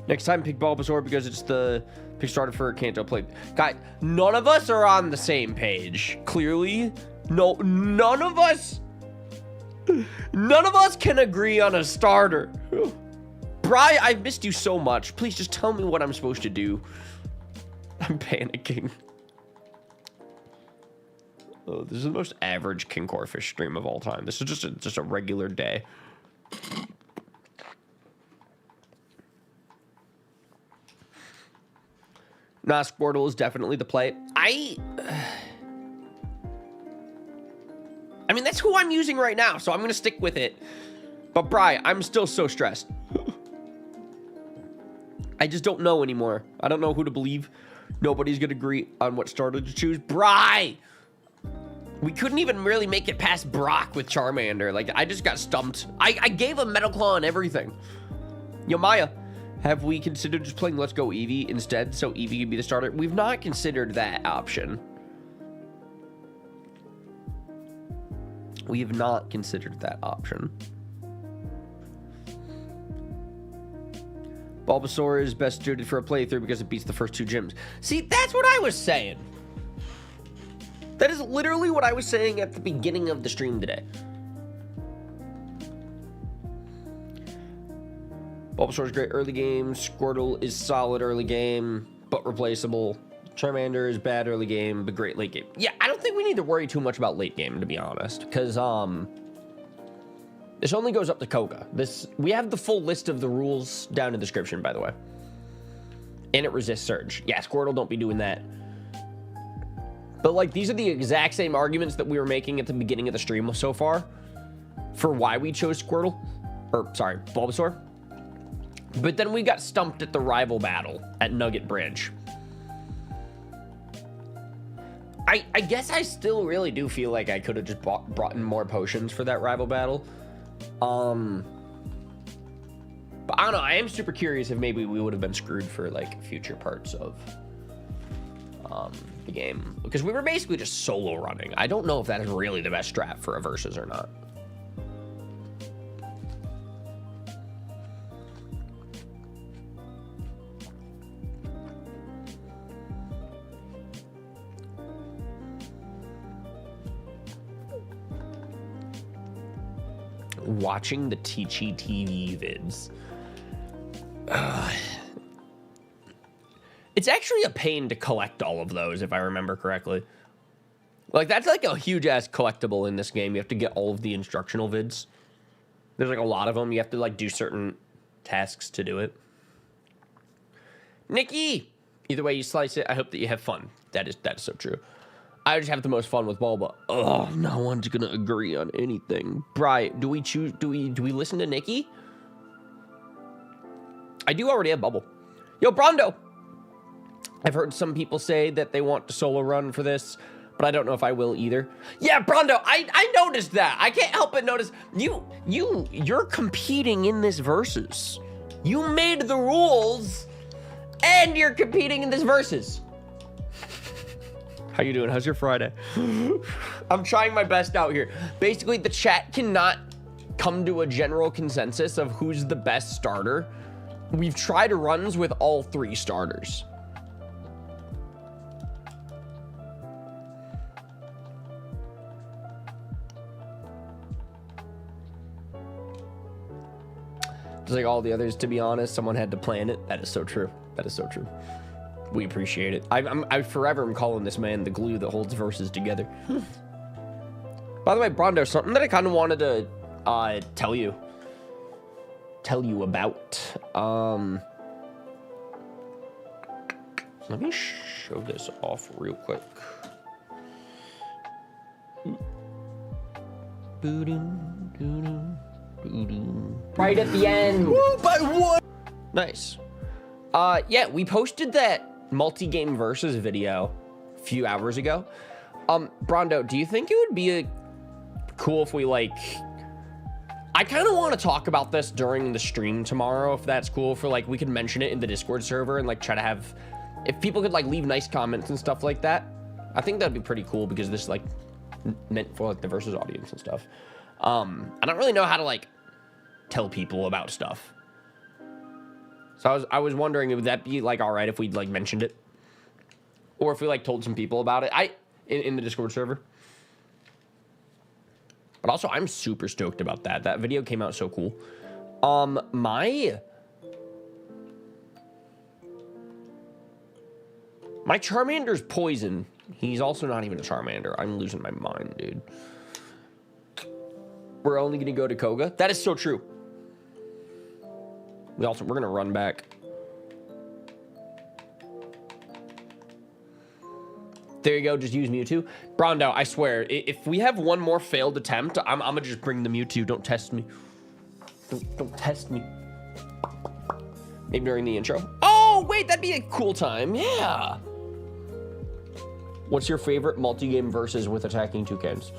Next time, pick Bulbasaur because it's the pick starter for Kanto play. Guys, none of us are on the same page. Clearly, no, none of us can agree on a starter. Bri, I've missed you so much. Please just tell me what I'm supposed to do. I'm panicking. Oh, this is the most average KingCorphish stream of all time. This is just a regular day. Nah, Squirtle is definitely the play. I mean, that's who I'm using right now, so I'm going to stick with it. But, Bri, I'm still so stressed. I just don't know anymore. I don't know who to believe. Nobody's going to agree on what starter to choose. Bri! We couldn't even really make it past Brock with Charmander. Like, I just got stumped. I gave him Metal Claw and everything. Yo, Maya, have we considered just playing Let's Go Eevee instead so Eevee can be the starter? We've not considered that option. We have not considered that option. Bulbasaur is best suited for a playthrough because it beats the first two gyms. See, that's what I was saying. That is literally what I was saying at the beginning of the stream today. Bulbasaur is great early game. Squirtle is solid early game, but replaceable. Charmander is bad early game, but great late game. Yeah, I don't think we need to worry too much about late game, to be honest, because this only goes up to Koga. We have the full list of the rules down in the description, by the way. And it resists Surge. Yeah, Squirtle, don't be doing that. But, like, these are the exact same arguments that we were making at the beginning of the stream so far for why we chose Squirtle. Or, sorry, Bulbasaur. But then we got stumped at the rival battle at Nugget Bridge. I guess I still really do feel like I could have just brought in more potions for that rival battle. But I don't know. I am super curious if maybe we would have been screwed for, like, future parts of the game, because we were basically just solo running. I don't know if that is really the best strat for a versus or not. Watching the Teachy TV vids. It's actually a pain to collect all of those, if I remember correctly. Like, that's like a huge-ass collectible in this game. You have to get all of the instructional vids. There's, like, a lot of them. You have to, like, do certain tasks to do it. Nikki! Either way you slice it, I hope that you have fun. That is so true. I just have the most fun with Bulba. Oh, no one's gonna agree on anything. Bri, do we listen to Nikki? I do already have Bubble. Yo, Brondo! I've heard some people say that they want to solo run for this, but I don't know if I will either. Yeah, Brondo, I noticed that. I can't help but notice. You're competing in this versus. You made the rules, and you're competing in this versus. How you doing? How's your Friday? I'm trying my best out here. Basically, the chat cannot come to a general consensus of who's the best starter. We've tried runs with all three starters. Just like all the others, to be honest, someone had to plan it. That is so true. That is so true. We appreciate it. I forever am calling this man the glue that holds verses together. By the way, Brondo, something that I kind of wanted to tell you about. Let me show this off real quick. Right at the end. Woo, by one. Nice. Yeah, we posted that multi-game versus video a few hours ago. Brondo, do you think it would be cool if we, like, I kind of want to talk about this during the stream tomorrow, if that's cool, for, like, we could mention it in the Discord server and, like, try to have, if people could, like, leave nice comments and stuff like that. I think that'd be pretty cool because this, like, meant for like the versus audience and stuff. I don't really know how to like tell people about stuff. So I was wondering, would that be like all right if we like mentioned it, or if we like told some people about it? In the Discord server. But also, I'm super stoked about that. That video came out so cool. My Charmander's poison. He's also not even a Charmander. I'm losing my mind, dude. We're only gonna go to Koga. That is so true. We're gonna run back. There you go, just use Mewtwo. Brondo, I swear, if we have one more failed attempt, I'm gonna just bring the Mewtwo. Don't test me. Don't test me. Maybe during the intro. Oh, wait, that'd be a cool time. Yeah. What's your favorite multi-game versus with attacking toucans?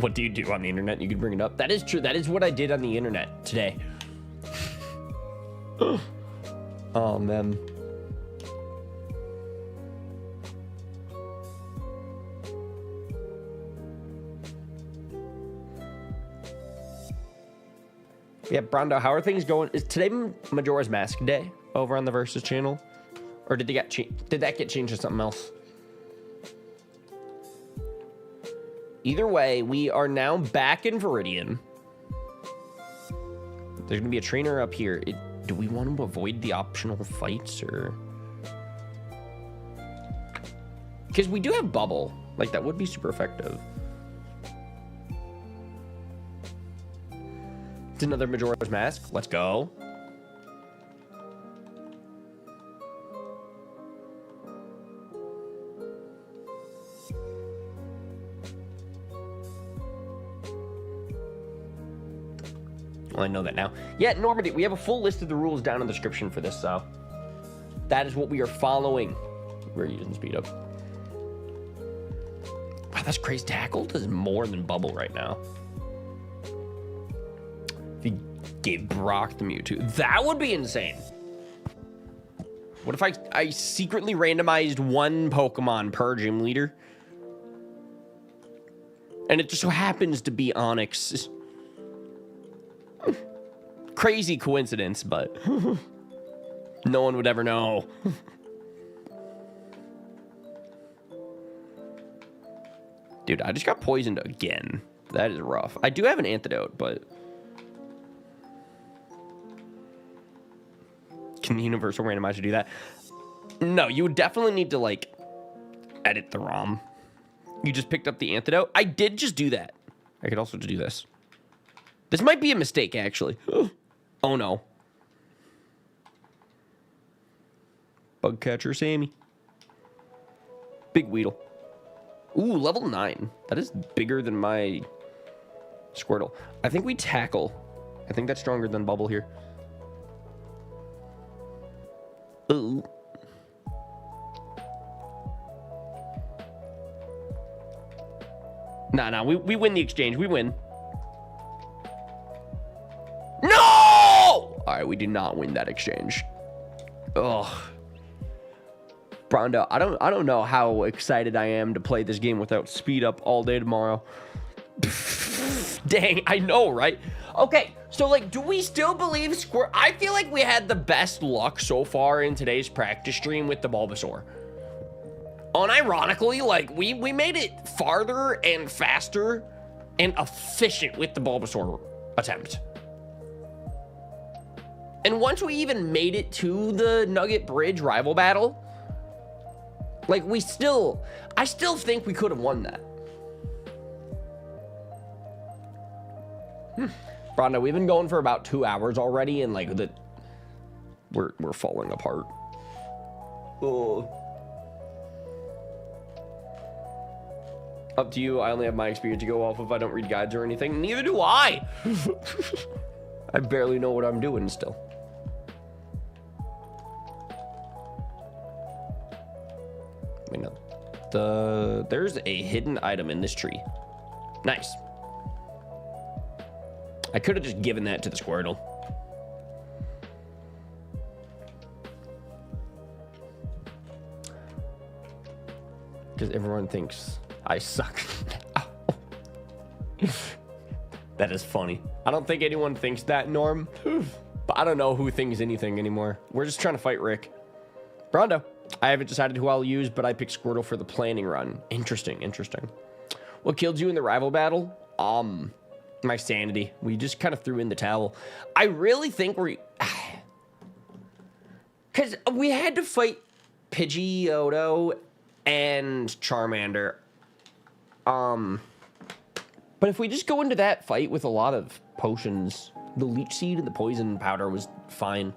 What do you do on the internet? You can bring it up. That is true. That is what I did on the internet today. Oh, man. Yeah, Brondo, how are things going? Is today Majora's Mask Day over on the Versus channel? Or did that get changed to something else? Either way, we are now back in Viridian. There's gonna be a trainer up here. Do we want to avoid the optional fights, or? Because we do have Bubble. Like, that would be super effective. It's another Majora's Mask. Let's go. Well, I know that now. Yeah, Normandy, we have a full list of the rules down in the description for this, so that is what we are following. We're using speed up. Wow, that's crazy. Tackle does more than Bubble right now. If he gave Brock the Mewtwo, that would be insane. What if I secretly randomized one Pokemon per gym leader? And it just so happens to be Onyx. Crazy coincidence, but no one would ever know. Dude, I just got poisoned again. That is rough. I do have an antidote, but can the universal randomizer do that? No, you would definitely need to like edit the ROM. You just picked up the antidote. I did just do that. I could also just do this. This might be a mistake, actually. Oh, no. Bug catcher Sammy. Big Weedle. Ooh, level 9. That is bigger than my Squirtle. I think we tackle. I think that's stronger than Bubble here. Ooh. Nah, we win the exchange. We win. No! All right, we did not win that exchange. Ugh. Brondo, I don't know how excited I am to play this game without speed up all day tomorrow. Dang, I know, right? Okay, so like, do we still believe I feel like we had the best luck so far in today's practice stream with the Bulbasaur. Unironically, like, we made it farther and faster and efficient with the Bulbasaur attempt. And once we even made it to the Nugget Bridge rival battle, like, I still think we could have won that. Brondo, we've been going for about 2 hours already, and like, we're falling apart. Oh. Up to you. I only have my experience to go off of. I don't read guides or anything. Neither do I. I barely know what I'm doing still. Wait, no. There's a hidden item in this tree. Nice. I could have just given that to the Squirtle. Because everyone thinks I suck. That is funny. I don't think anyone thinks that, Norm. But I don't know who thinks anything anymore. We're just trying to fight Rick. Brondo. I haven't decided who I'll use, but I picked Squirtle for the planning run. Interesting, interesting. What killed you in the rival battle? My sanity. We just kind of threw in the towel. I really think we're... Because we had to fight Pidgeotto and Charmander. But if we just go into that fight with a lot of potions, the Leech Seed and the Poison Powder was fine.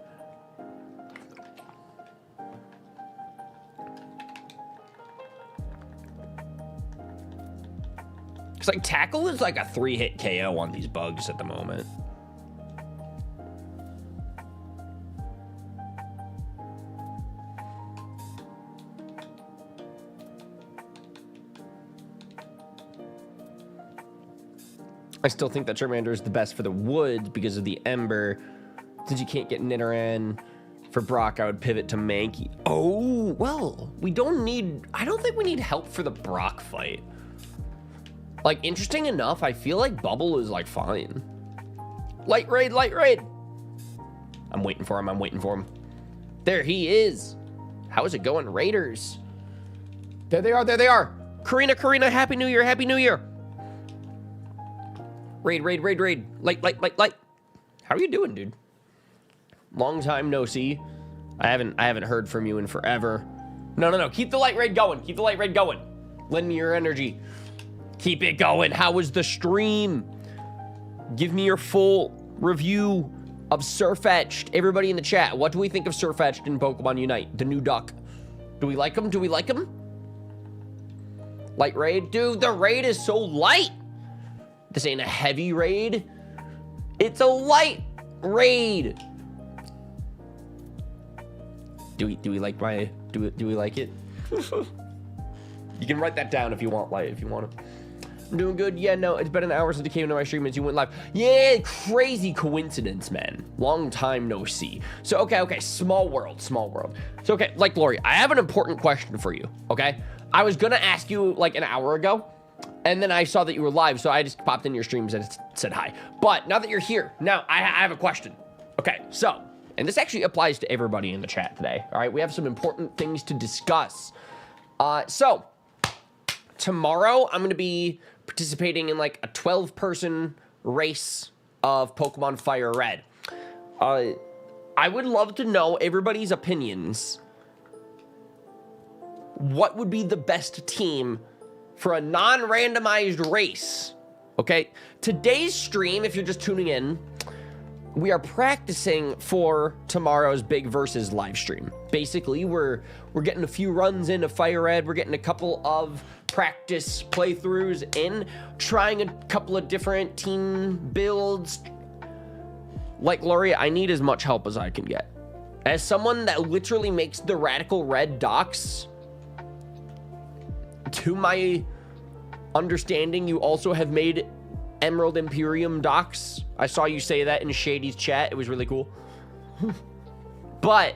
It's like Tackle is like a 3-hit KO on these bugs at the moment. I still think that Charmander is the best for the woods because of the Ember. Since you can't get Nidoran, for Brock, I would pivot to Mankey. Oh, well, we don't need... I don't think we need help for the Brock fight. Like, interesting enough, I feel like Bubble is, like, fine. Light Raid, Light Raid! I'm waiting for him, I'm waiting for him. There he is. How is it going, Raiders? There they are, there they are. Karina, Karina, Happy New Year, Happy New Year. Raid, raid, raid, raid. Light, light, light, light. How are you doing, dude? Long time no see. I haven't heard from you in forever. No, no, no. Keep the light raid going. Keep the light raid going. Lend me your energy. Keep it going. How was the stream? Give me your full review of Sirfetch'd. Everybody in the chat, what do we think of Sirfetch'd in Pokemon Unite? The new duck. Do we like him? Do we like him? Light raid? Dude, the raid is so light. This ain't a heavy raid. It's a light raid. Do we like my do we like it? You can write that down if you want, if you want it. I'm doing good. Yeah, no, it's been an hour since you came to my stream and you went live. Yeah, crazy coincidence, man. Long time no see. So okay, small world. So okay, like Lori, I have an important question for you. Okay, I was gonna ask you like an hour ago. And then I saw that you were live, so I just popped in your streams and said hi. But now that you're here, now I have a question. Okay, so, and this actually applies to everybody in the chat today. All right, we have some important things to discuss. So, tomorrow I'm going to be participating in like a 12-person race of Pokemon Fire Red. I would love to know everybody's opinions. What would be the best team for a non-randomized race? Okay, today's stream, if you're just tuning in, we are practicing for tomorrow's big versus live stream. Basically, we're getting a few runs into Fire Red. We're getting a couple of practice playthroughs in, trying a couple of different team builds. Like Lori, I need as much help as I can get. As someone that literally makes the Radical Red docks, to my understanding, you also have made Emerald Imperium docks. I saw you say that in Shady's chat. It was really cool. but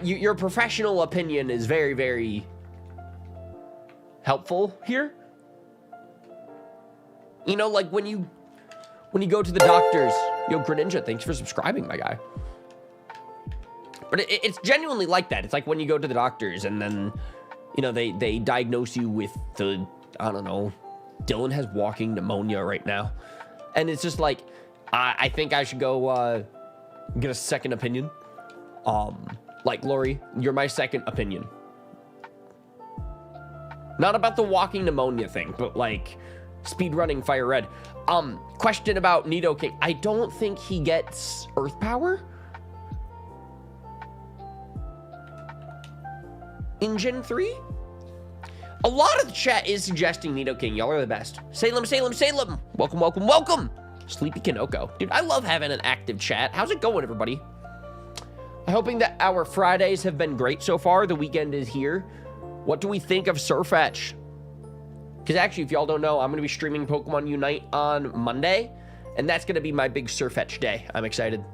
your professional opinion is very, very helpful here. You know, like when you go to the doctors, yo, Greninja, thanks for subscribing, my guy. But it's genuinely like that. It's like when you go to the doctors and then, you know, they diagnose you with the, I don't know, Dylan has walking pneumonia right now. And it's just like, I think I should go get a second opinion. Like, Lori, you're my second opinion. Not about the walking pneumonia thing, but like speedrunning Fire Red. Question about Nidoking. I don't think he gets Earth Power in Gen 3? A lot of the chat is suggesting Nidoking. Y'all are the best. Salem, Salem, Salem. Welcome, welcome, welcome. Sleepy Kinoko. Dude, I love having an active chat. How's it going, everybody? I'm hoping that our Fridays have been great so far. The weekend is here. What do we think of Sirfetch'd? Because actually, if y'all don't know, I'm going to be streaming Pokemon Unite on Monday. And that's going to be my big Sirfetch'd day. I'm excited.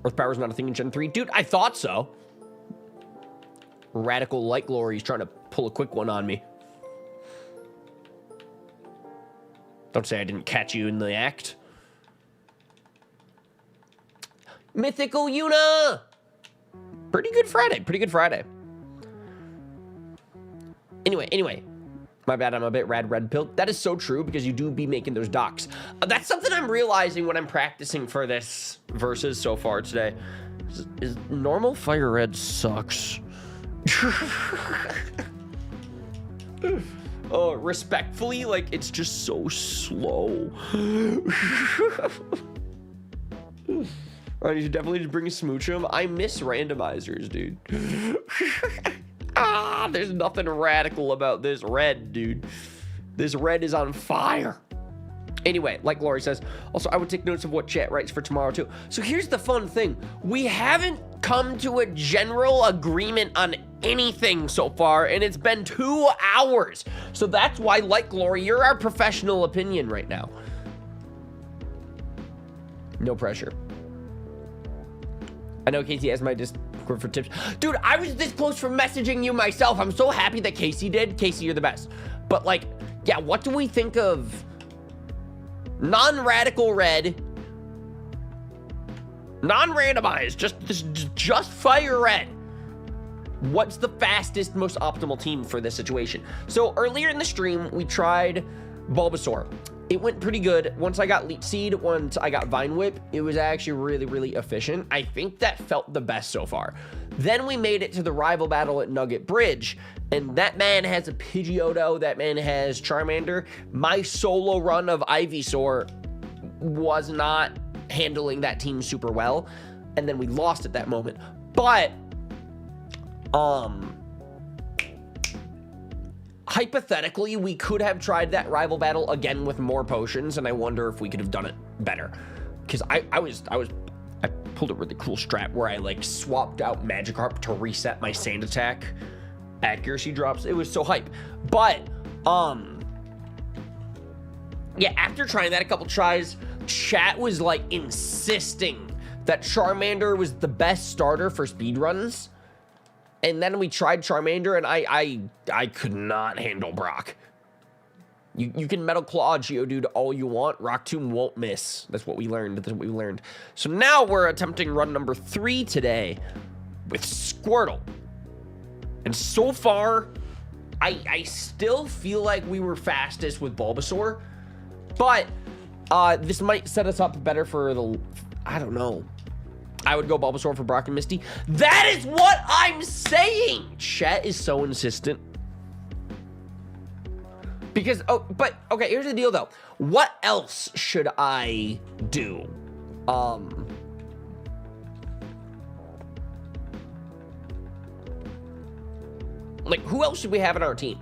Earth Power's not a thing in Gen 3. Dude, I thought so. Radical Light Glory's trying to pull a quick one on me. Don't say I didn't catch you in the act. Mythical Yuna! Pretty good Friday. Anyway. My bad, I'm a bit red pilled. That is so true because you do be making those docks. That's something I'm realizing when I'm practicing for this versus so far today. Is normal fire red sucks. Oh, respectfully, like, it's just so slow. Alright, you should definitely just bring a smooch him. I miss randomizers, dude. There's nothing radical about this red, dude. This red is on fire. Anyway, like Lori says, also, I would take notes of what chat writes for tomorrow, too. So here's the fun thing. We haven't come to a general agreement on anything so far, and it's been 2 hours. So that's why, like Lori, you're our professional opinion right now. No pressure. I know Casey has my Discord for tips. Dude, I was this close from messaging you myself. I'm so happy that Casey did. Casey, you're the best. But, like, yeah, what do we think of non-radical red, non-randomized, just fire red? What's the fastest, most optimal team for this situation? So earlier in the stream, we tried Bulbasaur. It went pretty good. Once I got Leech Seed, once I got Vine Whip, it was actually really, really efficient. I think that felt the best so far. Then we made it to the rival battle at Nugget Bridge, and that man has a Pidgeotto, that man has Charmander. My solo run of Ivysaur was not handling that team super well, and then we lost at that moment. But, hypothetically, we could have tried that rival battle again with more potions, and I wonder if we could have done it better. Because I pulled a really cool strat where I like swapped out Magikarp to reset my Sand Attack accuracy drops. It was so hype. But yeah, after trying that a couple tries, chat was like insisting that Charmander was the best starter for speedruns. And then we tried Charmander, and I could not handle Brock. You can Metal Claw Geodude all you want. Rock Tomb won't miss. That's what we learned. So now we're attempting run number 3 today with Squirtle. And so far, I still feel like we were fastest with Bulbasaur. But this might set us up better for the... I don't know. I would go Bulbasaur for Brock and Misty. That is what I'm saying! Chat is so insistent. Because, okay, here's the deal, though. What else should I do? Like, who else should we have in our team?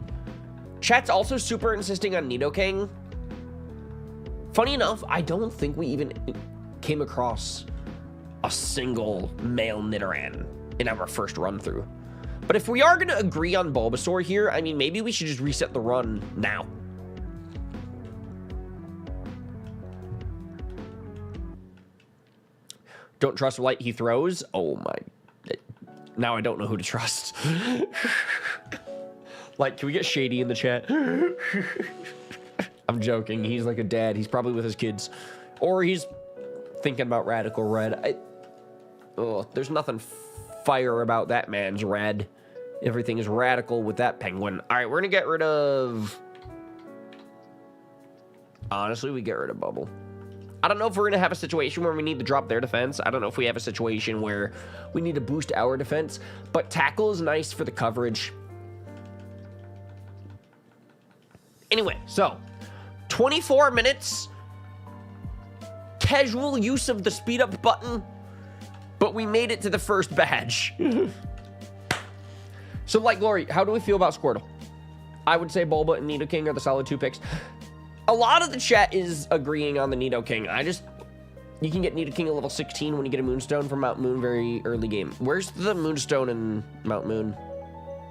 Chat's also super insisting on Nidoking. Funny enough, I don't think we even came across a single male Nidoran in our first run through. But if we are going to agree on Bulbasaur here, I mean, maybe we should just reset the run now. Don't trust what he throws. Oh my. Now I don't know who to trust. Like, can we get Shady in the chat? I'm joking. He's like a dad. He's probably with his kids. Or he's thinking about Radical Red. There's nothing fire about that man's red. Everything is radical with that penguin. All right, we're gonna get rid of... Honestly, we get rid of Bubble. I don't know if we're gonna have a situation where we need to drop their defense. I don't know if we have a situation where we need to boost our defense, but Tackle is nice for the coverage. Anyway, so 24 minutes, casual use of the speed up button, but we made it to the first badge. So, like, Glory, how do we feel about Squirtle? I would say Bulba and Nidoking are the solid 2 picks. A lot of the chat is agreeing on the Nidoking. You can get Nidoking at level 16 when you get a Moonstone from Mount Moon very early game. Where's the Moonstone in Mount Moon?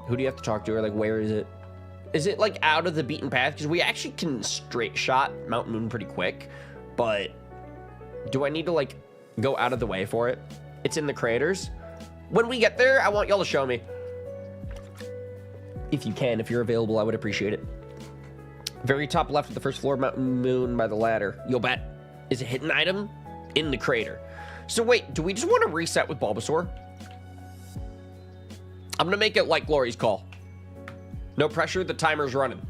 Who do you have to talk to, or like, where is it? Is it like out of the beaten path? Because we actually can straight shot Mount Moon pretty quick, but do I need to like go out of the way for it? It's in the craters. When we get there, I want y'all to show me. If you can, if you're available, I would appreciate it. Very top left of the first floor, Mountain Moon by the ladder. You'll bet. Is a hidden item in the crater. So wait, do we just want to reset with Bulbasaur? I'm gonna make it like Glory's call. No pressure, the timer's running.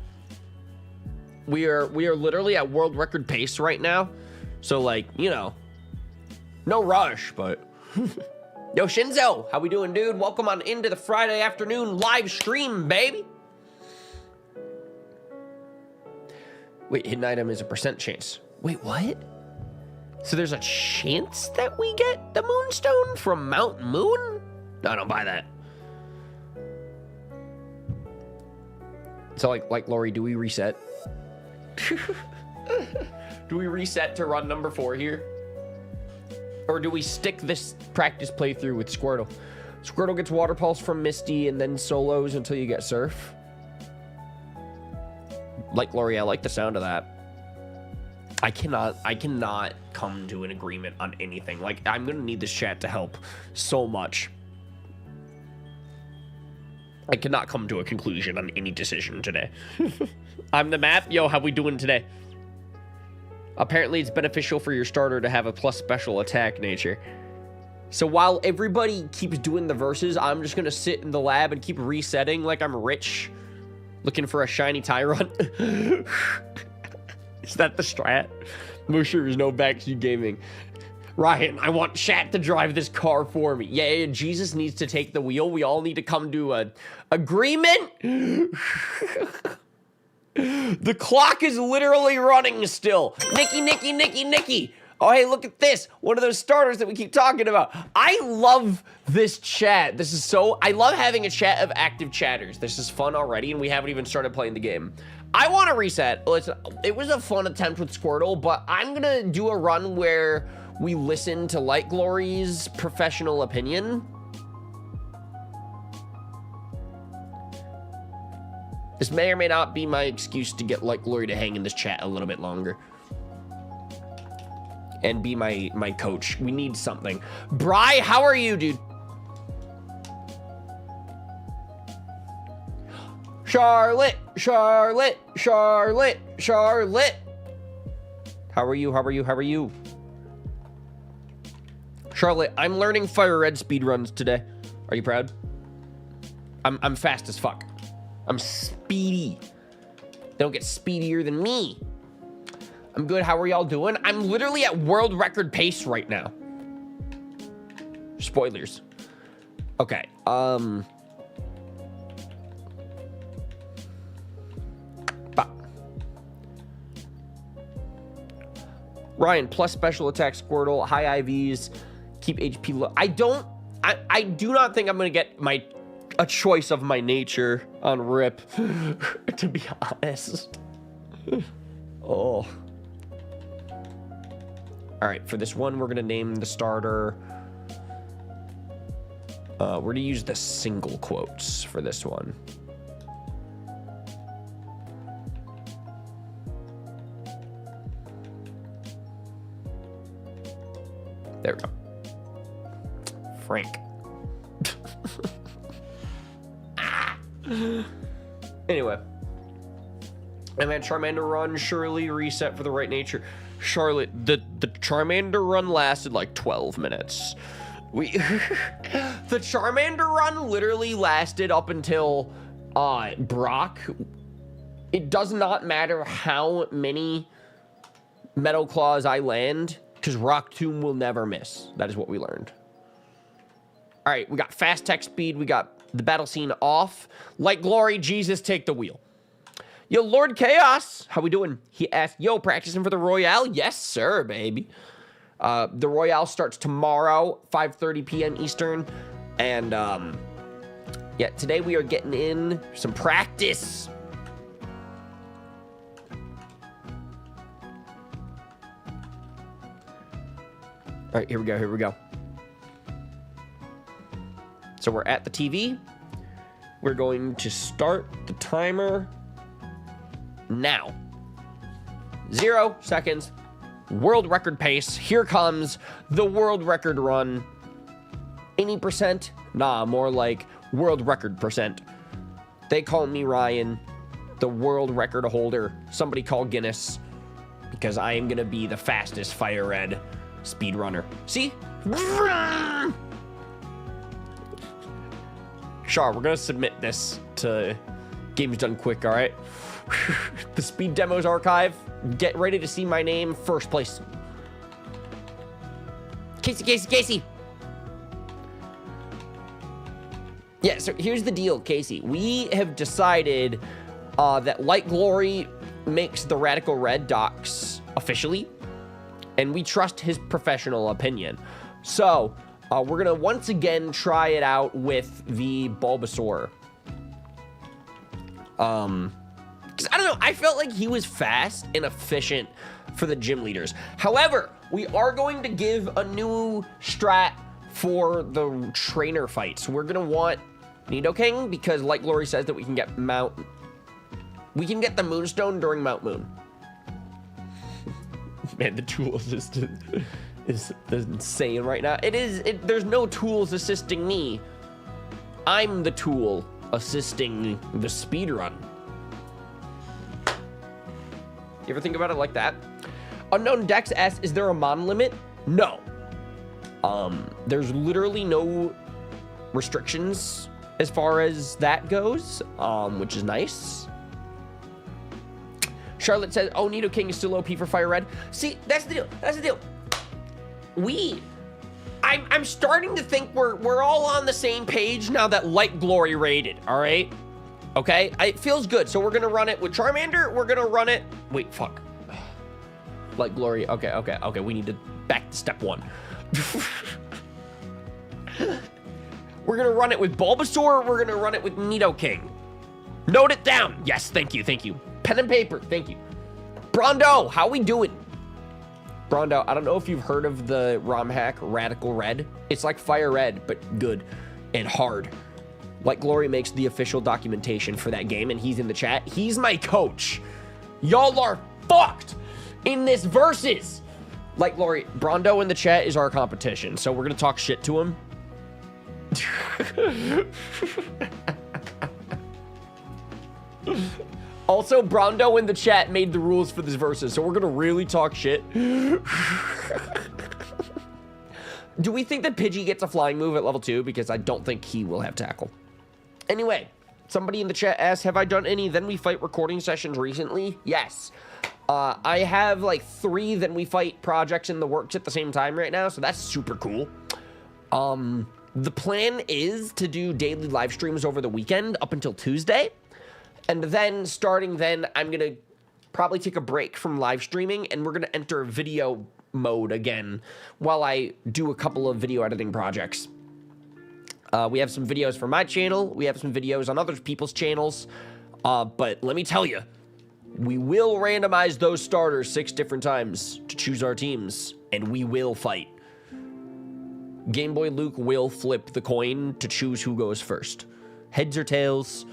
We are literally at world record pace right now. So like, you know, no rush, but yo Shinzo, how we doing, dude? Welcome on into the Friday afternoon live stream, baby. Wait, hidden item is a % chance. Wait, what? So there's a chance that we get the Moonstone from Mount Moon? No, I don't buy that. So like Lori, do we reset? Do we reset to run number 4 here? Or do we stick this practice playthrough with Squirtle? Squirtle gets Water Pulse from Misty and then solos until you get Surf. Like Lori, I like the sound of that. I cannot come to an agreement on anything. Like, I'm gonna need this chat to help so much. I cannot come to a conclusion on any decision today. I'm the map. Yo, how we doing today? Apparently, it's beneficial for your starter to have a plus special attack nature. So while everybody keeps doing the verses, I'm just gonna sit in the lab and keep resetting like I'm rich, looking for a shiny Tyron. Is that the strat? Musher is no backseat gaming. Ryan, I want chat to drive this car for me. Yeah, Jesus needs to take the wheel. We all need to come to an agreement. The clock is literally running still. Nikki. Oh, hey, look at this. One of those starters that we keep talking about. I love this chat. This is so... I love having a chat of active chatters. This is fun already, and we haven't even started playing the game. I want to reset. Listen, it was a fun attempt with Squirtle, but I'm going to do a run where we listen to Light Glory's professional opinion. This may or may not be my excuse to get Light Glory to hang in this chat a little bit longer. And be my coach. We need something. Bri, how are you, dude? Charlotte. How are you? Charlotte, I'm learning Fire Red speedruns today. Are you proud? I'm fast as fuck. I'm speedy. They don't get speedier than me. I'm good. How are y'all doing? I'm literally at world record pace right now. Spoilers. Okay. Ryan, plus special attack Squirtle, high IVs, keep HP low. I do not think I'm gonna get a choice of my nature on Rip, to be honest. Oh. All right, for this one, we're gonna name the starter. We're gonna use the single quotes for this one. There we go. Frank. Anyway. And then Charmander run, surely reset for the right nature. Charlotte, the Charmander run lasted like 12 minutes. The Charmander run literally lasted up until Brock. It does not matter how many Metal Claws I land, because Rock Tomb will never miss. That is what we learned. All right, we got fast tech speed. We got the battle scene off. Light Glory, Jesus, take the wheel. Yo, Lord Chaos, how we doing? He asked, yo, practicing for the Royale? Yes, sir, baby. The Royale starts tomorrow, 5:30 p.m. Eastern. And, yeah, today we are getting in some practice. All right, here we go. So we're at the TV. We're going to start the timer now. 0 seconds. World record pace. Here comes the world record run. Any percent? Nah, more like world record percent. They call me Ryan, the world record holder. Somebody call Guinness, because I am going to be the fastest fire red speedrunner. See? Char, we're going to submit this to Games Done Quick, all right? The speed demos archive. Get ready to see my name first place. Casey. Yeah, so here's the deal, Casey. We have decided that Light Glory makes the Radical Red docs officially, and we trust his professional opinion. So, we're going to once again try it out with the Bulbasaur. Because, I don't know, I felt like he was fast and efficient for the gym leaders. However, we are going to give a new strat for the trainer fights. We're going to want Nidoking, because Light Glory says that we can get the Moonstone during Mount Moon. Man, the tool assistant is insane right now. There's no tools assisting me. I'm the tool assisting the speedrun. You ever think about it like that? Unknown Dex asks, is there a mon limit? No. There's literally no restrictions as far as that goes, which is nice. Charlotte says, oh, Nidoking is still OP for Fire Red. See, that's the deal. I'm starting to think we're all on the same page now that Light Glory raided, all right? Okay, it feels good. So we're gonna run it with Charmander. We're gonna run it. Wait, fuck. Light Glory. Okay. We need to back to step one. We're gonna run it with Bulbasaur. We're gonna run it with Nidoking. Note it down. Yes, thank you. Pen and paper. Thank you. Brondo, how we doing? Brondo, I don't know if you've heard of the ROM hack Radical Red. It's like Fire Red, but good and hard. Light Glory makes the official documentation for that game, and he's in the chat. He's my coach. Y'all are fucked in this versus. Light Glory, Brondo in the chat is our competition, so we're gonna talk shit to him. Also, Brondo in the chat made the rules for this versus, so we're gonna really talk shit. Do we think that Pidgey gets a flying move at level 2? Because I don't think he will have tackle. Anyway, somebody in the chat asked, have I done any Then We Fight recording sessions recently? Yes. I have like 3 Then We Fight projects in the works at the same time right now, so that's super cool. The plan is to do daily live streams over the weekend up until Tuesday. And then, starting then, I'm going to probably take a break from live streaming, and we're going to enter video mode again while I do a couple of video editing projects. We have some videos for my channel. We have some videos on other people's channels. But let me tell you, we will randomize those starters 6 different times to choose our teams, and we will fight. Game Boy Luke will flip the coin to choose who goes first. Heads or tails.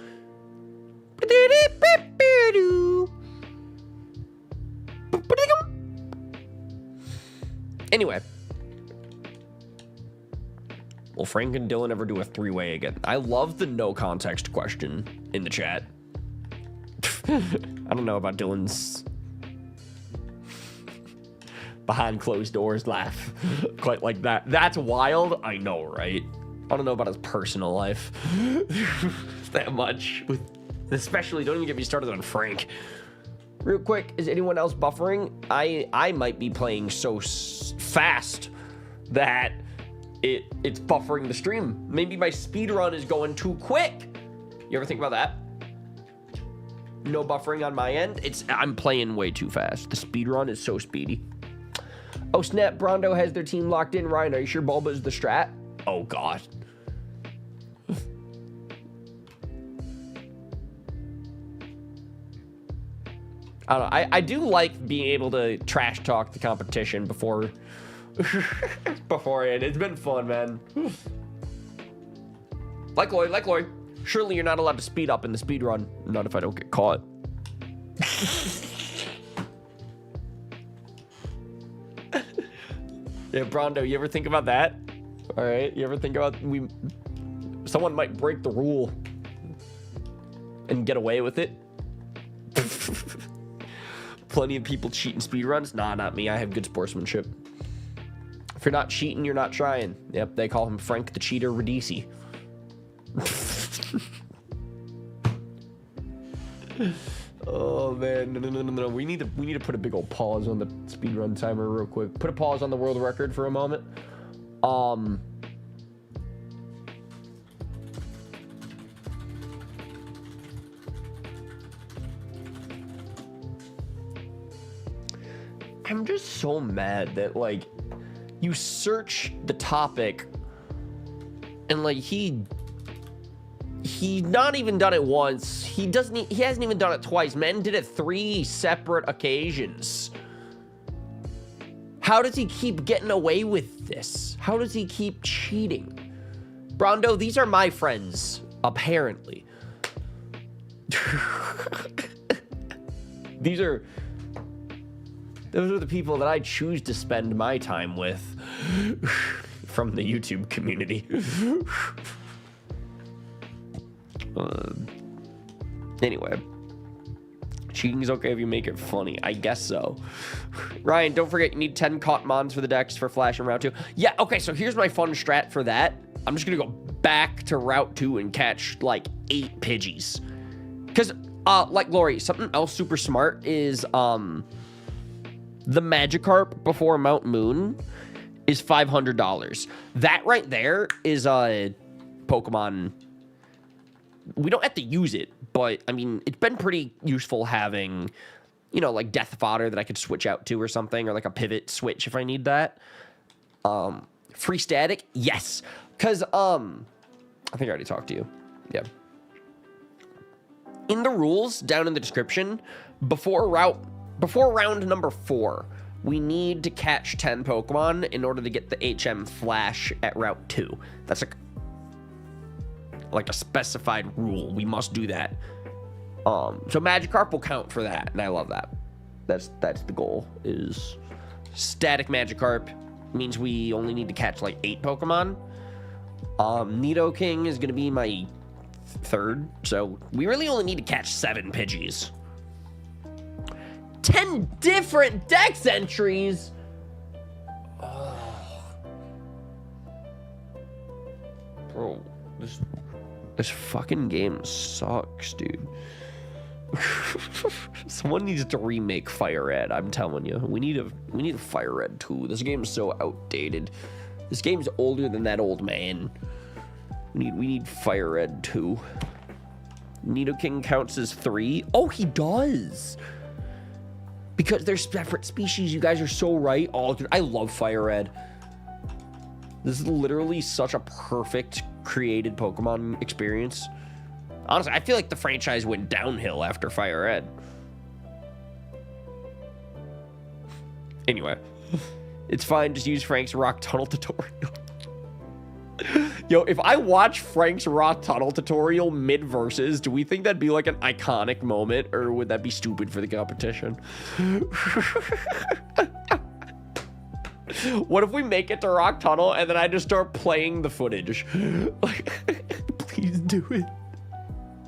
Anyway. Will Frank and Dylan ever do a 3-way again? I love the no context question in the chat. I don't know about Dylan's behind closed doors laugh quite like that. That's wild. I know, right? I don't know about his personal life that much. Especially, don't even get me started on Frank. Real quick, is anyone else buffering? I might be playing so fast that it's buffering the stream. Maybe my speedrun is going too quick. You ever think about that? No buffering on my end. I'm playing way too fast. The speedrun is so speedy. Oh snap, Brondo has their team locked in. Ryan, are you sure Bulba is the strat? Oh god. I don't know. I do like being able to trash talk the competition beforehand. It's been fun, man. Like Lloyd. Surely you're not allowed to speed up in the speed run. Not if I don't get caught. Yeah, Brondo, you ever think about that? All right, you ever think about someone might break the rule? and get away with it. Plenty of people cheat in speedruns. Nah, not me. I have good sportsmanship. If you're not cheating, you're not trying. Yep, they call him Frank the Cheater Radici. Oh man, no. We need to put a big old pause on the speedrun timer real quick. Put a pause on the world record for a moment. I'm just so mad that, like, you search the topic and, like, he not even done it once. He hasn't even done it twice. Men did it 3 separate occasions. How does he keep getting away with this? How does he keep cheating? Brondo, these are my friends, apparently. Those are the people that I choose to spend my time with from the YouTube community. Anyway, cheating is okay if you make it funny. I guess so. Ryan, don't forget you need 10 caught mons for the decks for Flash and Route 2. Yeah, okay, so here's my fun strat for that. I'm just gonna go back to Route 2 and catch like 8 Pidgeys. Because, like Glory, something else super smart is, the Magikarp before Mount Moon is $500. That right there is a Pokemon. We don't have to use it, but I mean, it's been pretty useful having, you know, like Death Fodder that I could switch out to or something, or like a pivot switch if I need that. Free static, yes, because I think I already talked to you. Yeah. In the rules down in the description, before round number 4, we need to catch 10 Pokemon in order to get the HM Flash at Route 2. That's like a specified rule. We must do that. So Magikarp will count for that, and I love that. That's the goal, is static Magikarp means we only need to catch like 8 Pokemon. Nidoking is going to be my 3rd, so we really only need to catch 7 Pidgeys. 10 different dex entries. Oh. Bro, this fucking game sucks, dude. Someone needs to remake Fire Red, I'm telling you. We need a Fire Red 2. This game's so outdated. This game's older than that old man. We need Fire Red 2. Nidoking counts as 3. Oh, he does. Because they're separate species. You guys are so right. Oh, dude, I love Fire Red. This is literally such a perfect created Pokemon experience. Honestly, I feel like the franchise went downhill after Fire Red. Anyway, it's fine. Just use Frank's rock tunnel tutorial. Yo, if I watch Frank's rock tunnel tutorial mid-verses, do we think that'd be like an iconic moment, or would that be stupid for the competition? What if we make it to rock tunnel and then I just start playing the footage? Like, please do it.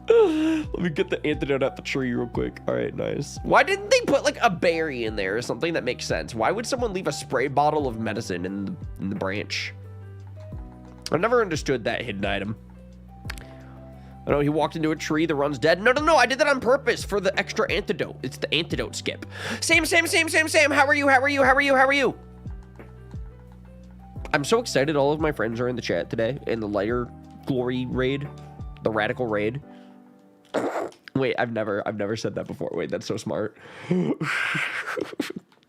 Let me get the antidote out the tree real quick. All right, nice. Why didn't they put like a berry in there or something that makes sense? Why would someone leave a spray bottle of medicine in the branch? I never understood that hidden item. I know he walked into a tree, the run's dead. No, I did that on purpose for the extra antidote. It's the antidote skip. Sam. How are you? I'm so excited. All of my friends are in the chat today in the lighter glory raid, the radical raid. Wait, I've never said that before. Wait, that's so smart.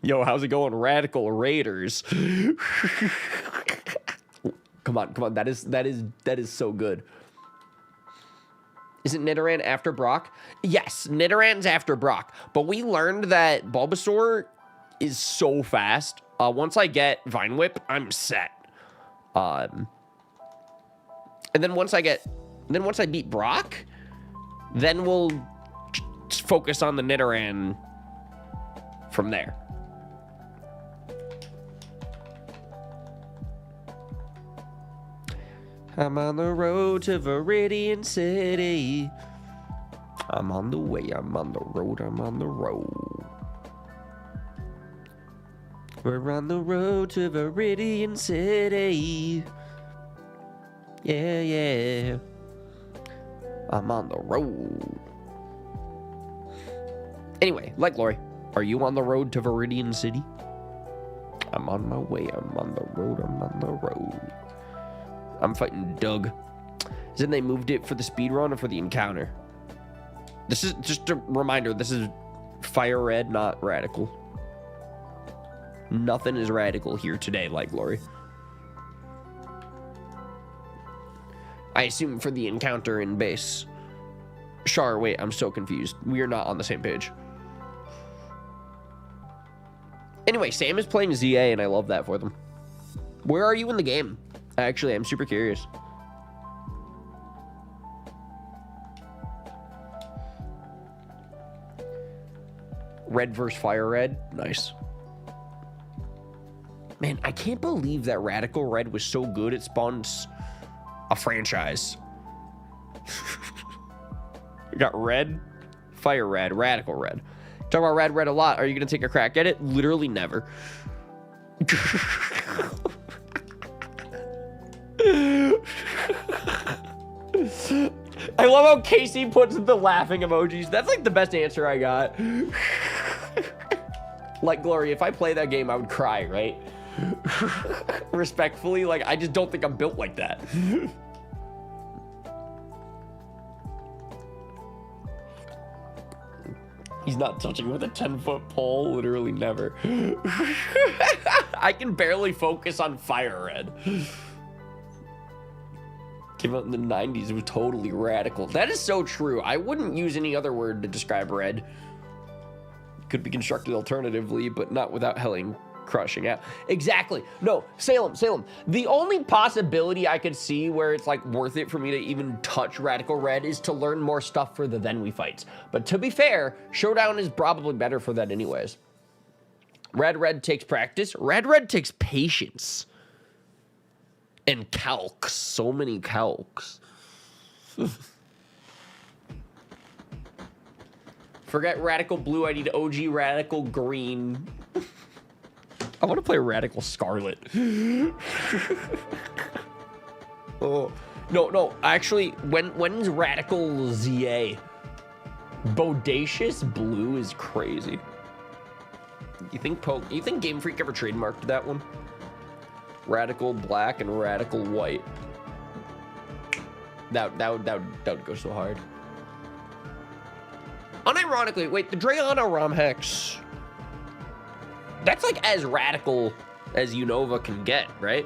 Yo, how's it going, radical raiders? Come on. That is so good. Isn't Nidoran after Brock? Yes, Nidoran's after Brock. But we learned that Bulbasaur is so fast. Once I get Vine Whip, I'm set. And then once I beat Brock, then we'll focus on the Nidoran from there. I'm on the road to Viridian City. I'm on the way, I'm on the road, I'm on the road. We're on the road to Vermillion City. Yeah, yeah. I'm on the road. Anyway, like Lori, are you on the road to Vermillion City? I'm on my way, I'm on the road, I'm on the road. I'm fighting Doug. Then they moved it for the speedrun or for the encounter? This is just a reminder, this is Fire Red, not Radical. Nothing is Radical here today, like Lori. I assume for the encounter in base. Char, wait, I'm so confused. We are not on the same page. Anyway, Sam is playing ZA, and I love that for them. Where are you in the game? Actually, I'm super curious. Red versus Fire Red. Nice. Man, I can't believe that Radical Red was so good it spawns a franchise. We got Red, Fire Red, Radical Red. Talk about Red a lot. Are you going to take a crack at it? Literally never. I love how Casey puts the laughing emojis. That's like the best answer I got. Like, Glory, if I play that game, I would cry, right? Respectfully, like, I just don't think I'm built like that. He's not touching with a 10-foot pole, literally never. I can barely focus on Fire Red. Came out in the 90s, it was totally radical. That is so true. I wouldn't use any other word to describe Red. Could be constructed alternatively, but not without helling crushing out. Exactly. No, Salem. The only possibility I could see where it's like worth it for me to even touch Radical Red is to learn more stuff for the Then We Fights. But to be fair, Showdown is probably better for that anyways. Red takes practice. Red takes patience. And calcs. So many calcs. Forget Radical Blue. I need OG Radical Green. I want to play Radical Scarlet. Oh, no. Actually, when's Radical ZA? Bodacious Blue is crazy. You think Game Freak ever trademarked that one? Radical Black and Radical White. That would go so hard. Unironically, wait, the Drayana ROM Hex. That's like as radical as Unova can get, right?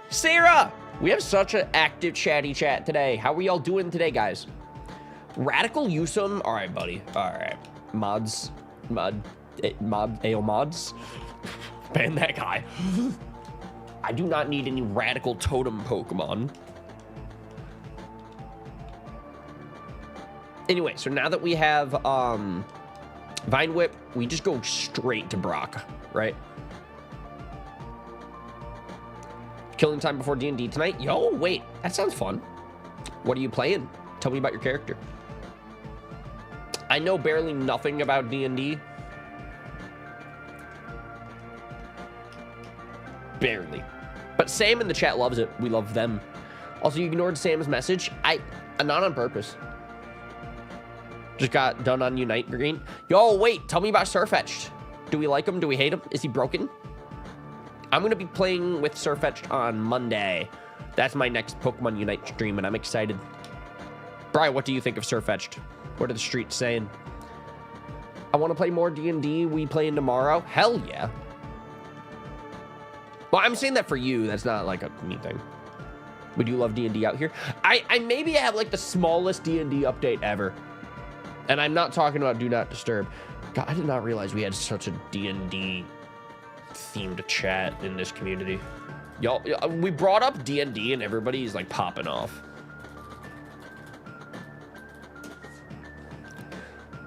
Sarah! We have such an active chatty chat today. How are y'all doing today, guys? Radical Usum. All right, buddy. All right. Mods. AO mods. Ban that guy. I do not need any radical totem Pokemon. Anyway, so now that we have Vine Whip, we just go straight to Brock, right? Killing time before D&D tonight? Yo, wait, that sounds fun. What are you playing? Tell me about your character. I know barely nothing about D&D. Barely. But Sam in the chat loves it. We love them. Also, you ignored Sam's message. Not on purpose. Just got done on Unite Green. Yo, wait, tell me about Sirfetch'd. Do we like him? Do we hate him? Is he broken? I'm going to be playing with Sirfetch'd on Monday. That's my next Pokemon Unite stream, and I'm excited. Brian, what do you think of Sirfetch'd? What are the streets saying? I want to play more D&D. We playing tomorrow? Hell yeah. Well, I'm saying that for you. That's not like a me thing. We do love D&D out here. I maybe have like the smallest D&D update ever. And I'm not talking about Do Not Disturb. God, I did not realize we had such a D&D themed chat in this community. Y'all, we brought up D&D and everybody's like popping off.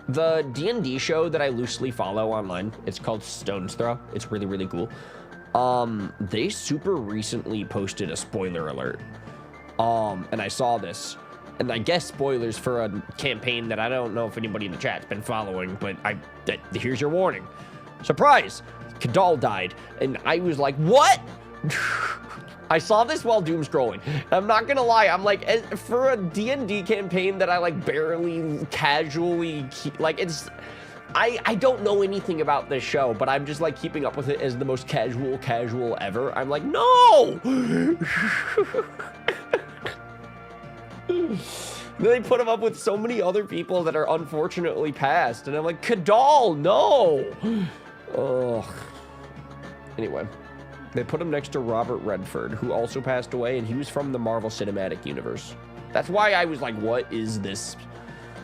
The D&D show that I loosely follow online, it's called Stone's Throw. It's really, really cool. They super recently posted a spoiler alert. And I saw this. And I guess spoilers for a campaign that I don't know if anybody in the chat's been following, but here's your warning. Surprise! Kadal died. And I was like, what? I saw this while doom scrolling. I'm not gonna lie, I'm like, for a D&D campaign that I like barely casually keep, like it's, I don't know anything about this show, but I'm just like keeping up with it as the most casual ever. I'm like, no! They put him up with so many other people that are unfortunately passed, and I'm like, Kadal, no! Ugh. Anyway, they put him next to Robert Redford, who also passed away, and he was from the Marvel Cinematic Universe. That's why I was like, what is this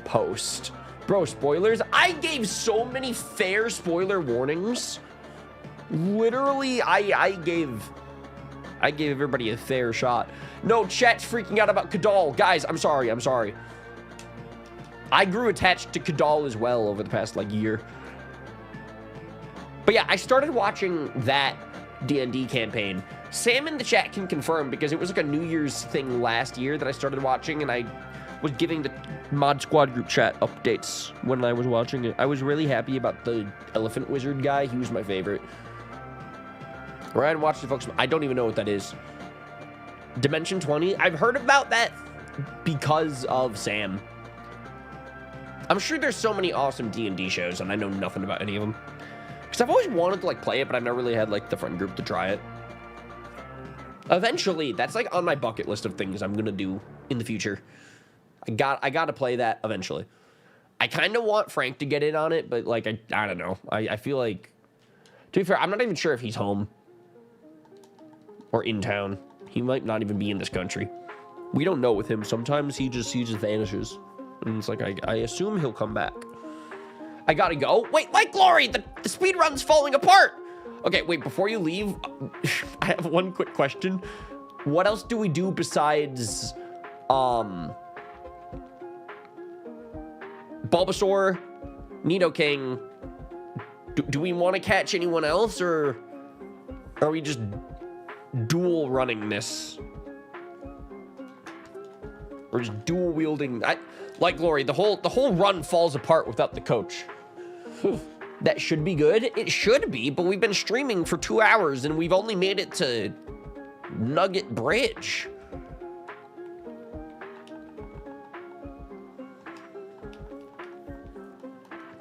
post? Bro, spoilers? I gave so many fair spoiler warnings. Literally, I gave everybody a fair shot. No, chat's freaking out about Kadal. Guys, I'm sorry. I grew attached to Kadal as well over the past, like, year. But yeah, I started watching that D&D campaign. Sam in the chat can confirm, because it was like a New Year's thing last year that I started watching, and I was giving the Mod Squad group chat updates when I was watching it. I was really happy about the Elephant Wizard guy. He was my favorite. Ryan watched the folks. I don't even know what that is. Dimension 20? I've heard about that because of Sam. I'm sure there's so many awesome D&D shows, and I know nothing about any of them. Because I've always wanted to, like, play it, but I've never really had, like, the friend group to try it. Eventually, that's, like, on my bucket list of things I'm gonna do in the future. I gotta play that eventually. I kind of want Frank to get in on it, but, like, I don't know. I feel like, to be fair, I'm not even sure if he's home or in town. He might not even be in this country. We don't know with him. Sometimes he just vanishes. And it's like, I assume he'll come back. I gotta go. Wait, Light Glory! The speed run's falling apart! Okay, wait, before you leave, I have one quick question. What else do we do besides, Bulbasaur, Nidoking? Do we want to catch anyone else, or are we just dual running this? We're just dual wielding. Like Glory, the whole run falls apart without the coach. That should be good. It should be, but we've been streaming for 2 hours and we've only made it to Nugget Bridge.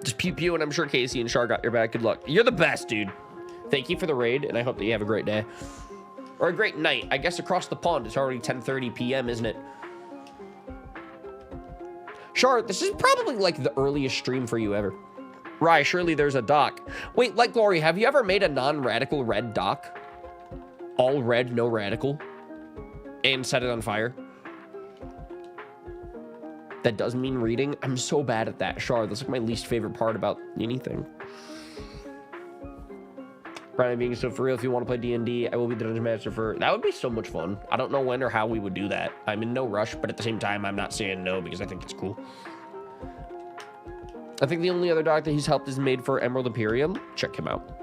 Just pew pew, and I'm sure Casey and Char got your back. Good luck. You're the best, dude. Thank you for the raid, and I hope that you have a great day. Or a great night. I guess across the pond, it's already 10:30 p.m., isn't it? Char, this is probably like the earliest stream for you ever. Rye, surely there's a dock. Wait, Light Glory, have you ever made a non-radical red dock? All red, no radical? And set it on fire? That does mean reading. I'm so bad at that. Char, that's like my least favorite part about anything. Brian being so for real, if you want to play D&D, I will be the Dungeon Master for... That would be so much fun. I don't know when or how we would do that. I'm in no rush, but at the same time, I'm not saying no because I think it's cool. I think the only other dock that he's helped is made for Emerald Imperium. Check him out.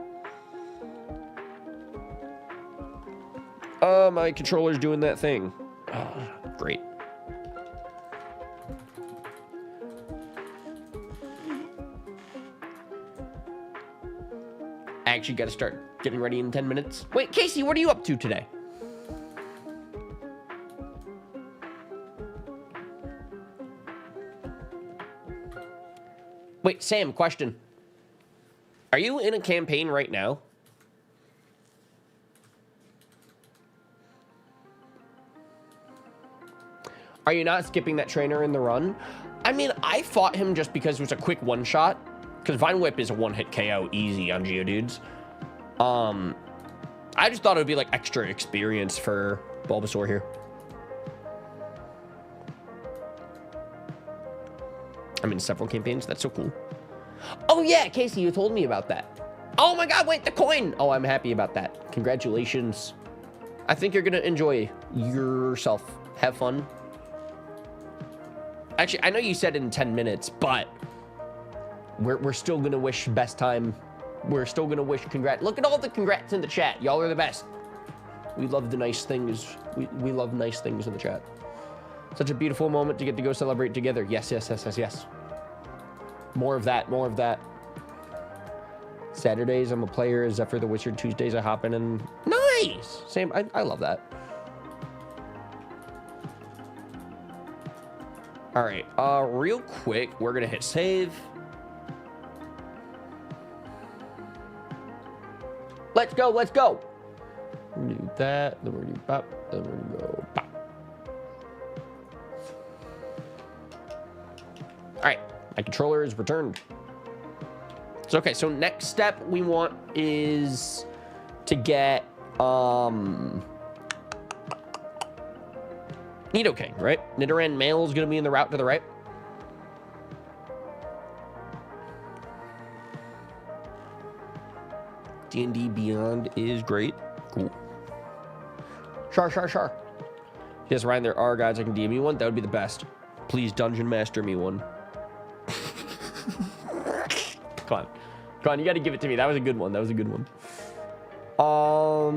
My controller's doing that thing. Oh, great. I actually got to start getting ready in 10 minutes. Wait, Casey, what are you up to today? Wait, Sam, question. Are you in a campaign right now? Are you not skipping that trainer in the run? I mean, I fought him just because it was a quick one-shot. Because Vine Whip is a one-hit KO easy on Geodudes. I just thought it would be like extra experience for Bulbasaur here. I'm in several campaigns. That's so cool. Oh yeah, Casey, you told me about that. Oh my God, wait, the coin. Oh, I'm happy about that. Congratulations. I think you're gonna enjoy yourself. Have fun. Actually, I know you said in 10 minutes, but we're still gonna wish best time. We're still gonna wish congrats. Look at all the congrats in the chat. Y'all are the best. We love the nice things. We love nice things in the chat. Such a beautiful moment to get to go celebrate together. Yes, yes, yes, yes, yes. More of that, more of that. Saturdays, I'm a player as Zephyr the Wizard. Tuesdays, I hop in and... Nice! Same, I love that. All right, real quick, we're gonna hit save. Let's go, let's go. We're gonna do that, then we're gonna do pop, then we're gonna go pop. All right, my controller is returned. So, okay, so next step we want is to get, Nidoking, right? Nidoran male is going to be in the route to the right. D&D Beyond is great. Cool. Char. Yes, Ryan, there are guys I can DM you one. That would be the best. Please Dungeon Master me one. Come on, you got to give it to me. That was a good one.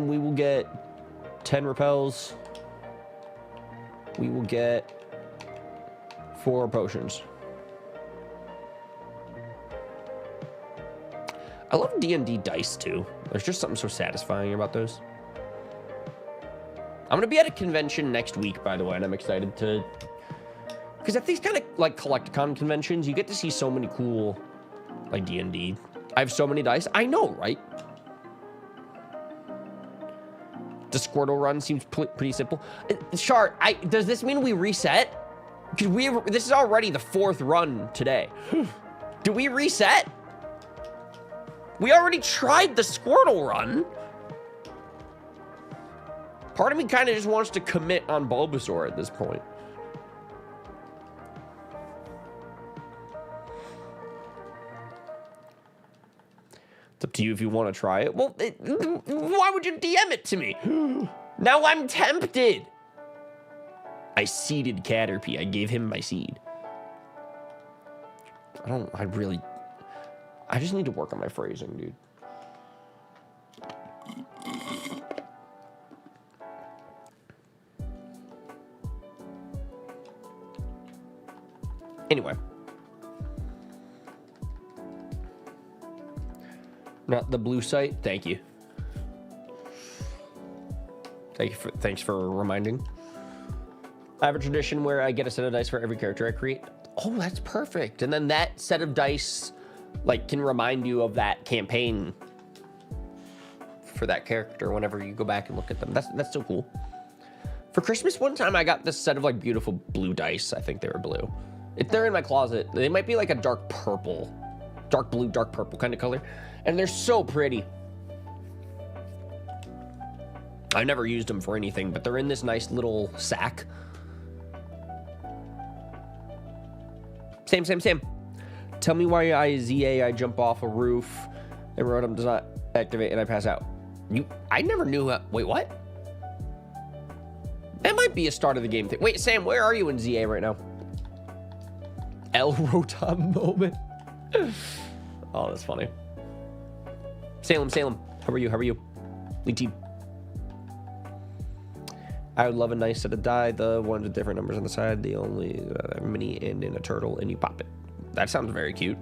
We will get 10 repels. We will get 4 potions. I love D&D dice too. There's just something so satisfying about those. I'm gonna be at a convention next week, by the way, and I'm excited to... Because at these kind of like Collecticon conventions, you get to see so many cool, like D&D. I have so many dice. I know, right? The Squirtle run seems pretty simple. Char, does this mean we reset? Because this is already the 4th run today. Do we reset? We already tried the Squirtle run. Part of me kind of just wants to commit on Bulbasaur at this point. It's up to you if you want to try it. Well, why would you DM it to me? Now I'm tempted. I seeded Caterpie. I gave him my seed. I just need to work on my phrasing, dude. Anyway. Not the blue site. Thank you. Thanks for reminding. I have a tradition where I get a set of dice for every character I create. Oh, that's perfect. And then that set of dice, like, can remind you of that campaign for that character whenever you go back and look at them. That's so cool. For Christmas one time, I got this set of, like, beautiful blue dice. I think they were blue. If they're in my closet, they might be like a dark purple, dark blue, dark purple kind of color. And they're so pretty. I've never used them for anything, but they're in this nice little sack. Same. Tell me why I jump off a roof and Rotom does not activate and I pass out. I never knew how, wait, what? That might be a start of the game thing. Wait, Sam, where are you in ZA right now? El Rotom moment. Oh, that's funny. Salem, how are you? Lead team. I would love a nice set of die. The ones with different numbers on the side. The only mini and in a turtle, and you pop it. That sounds very cute.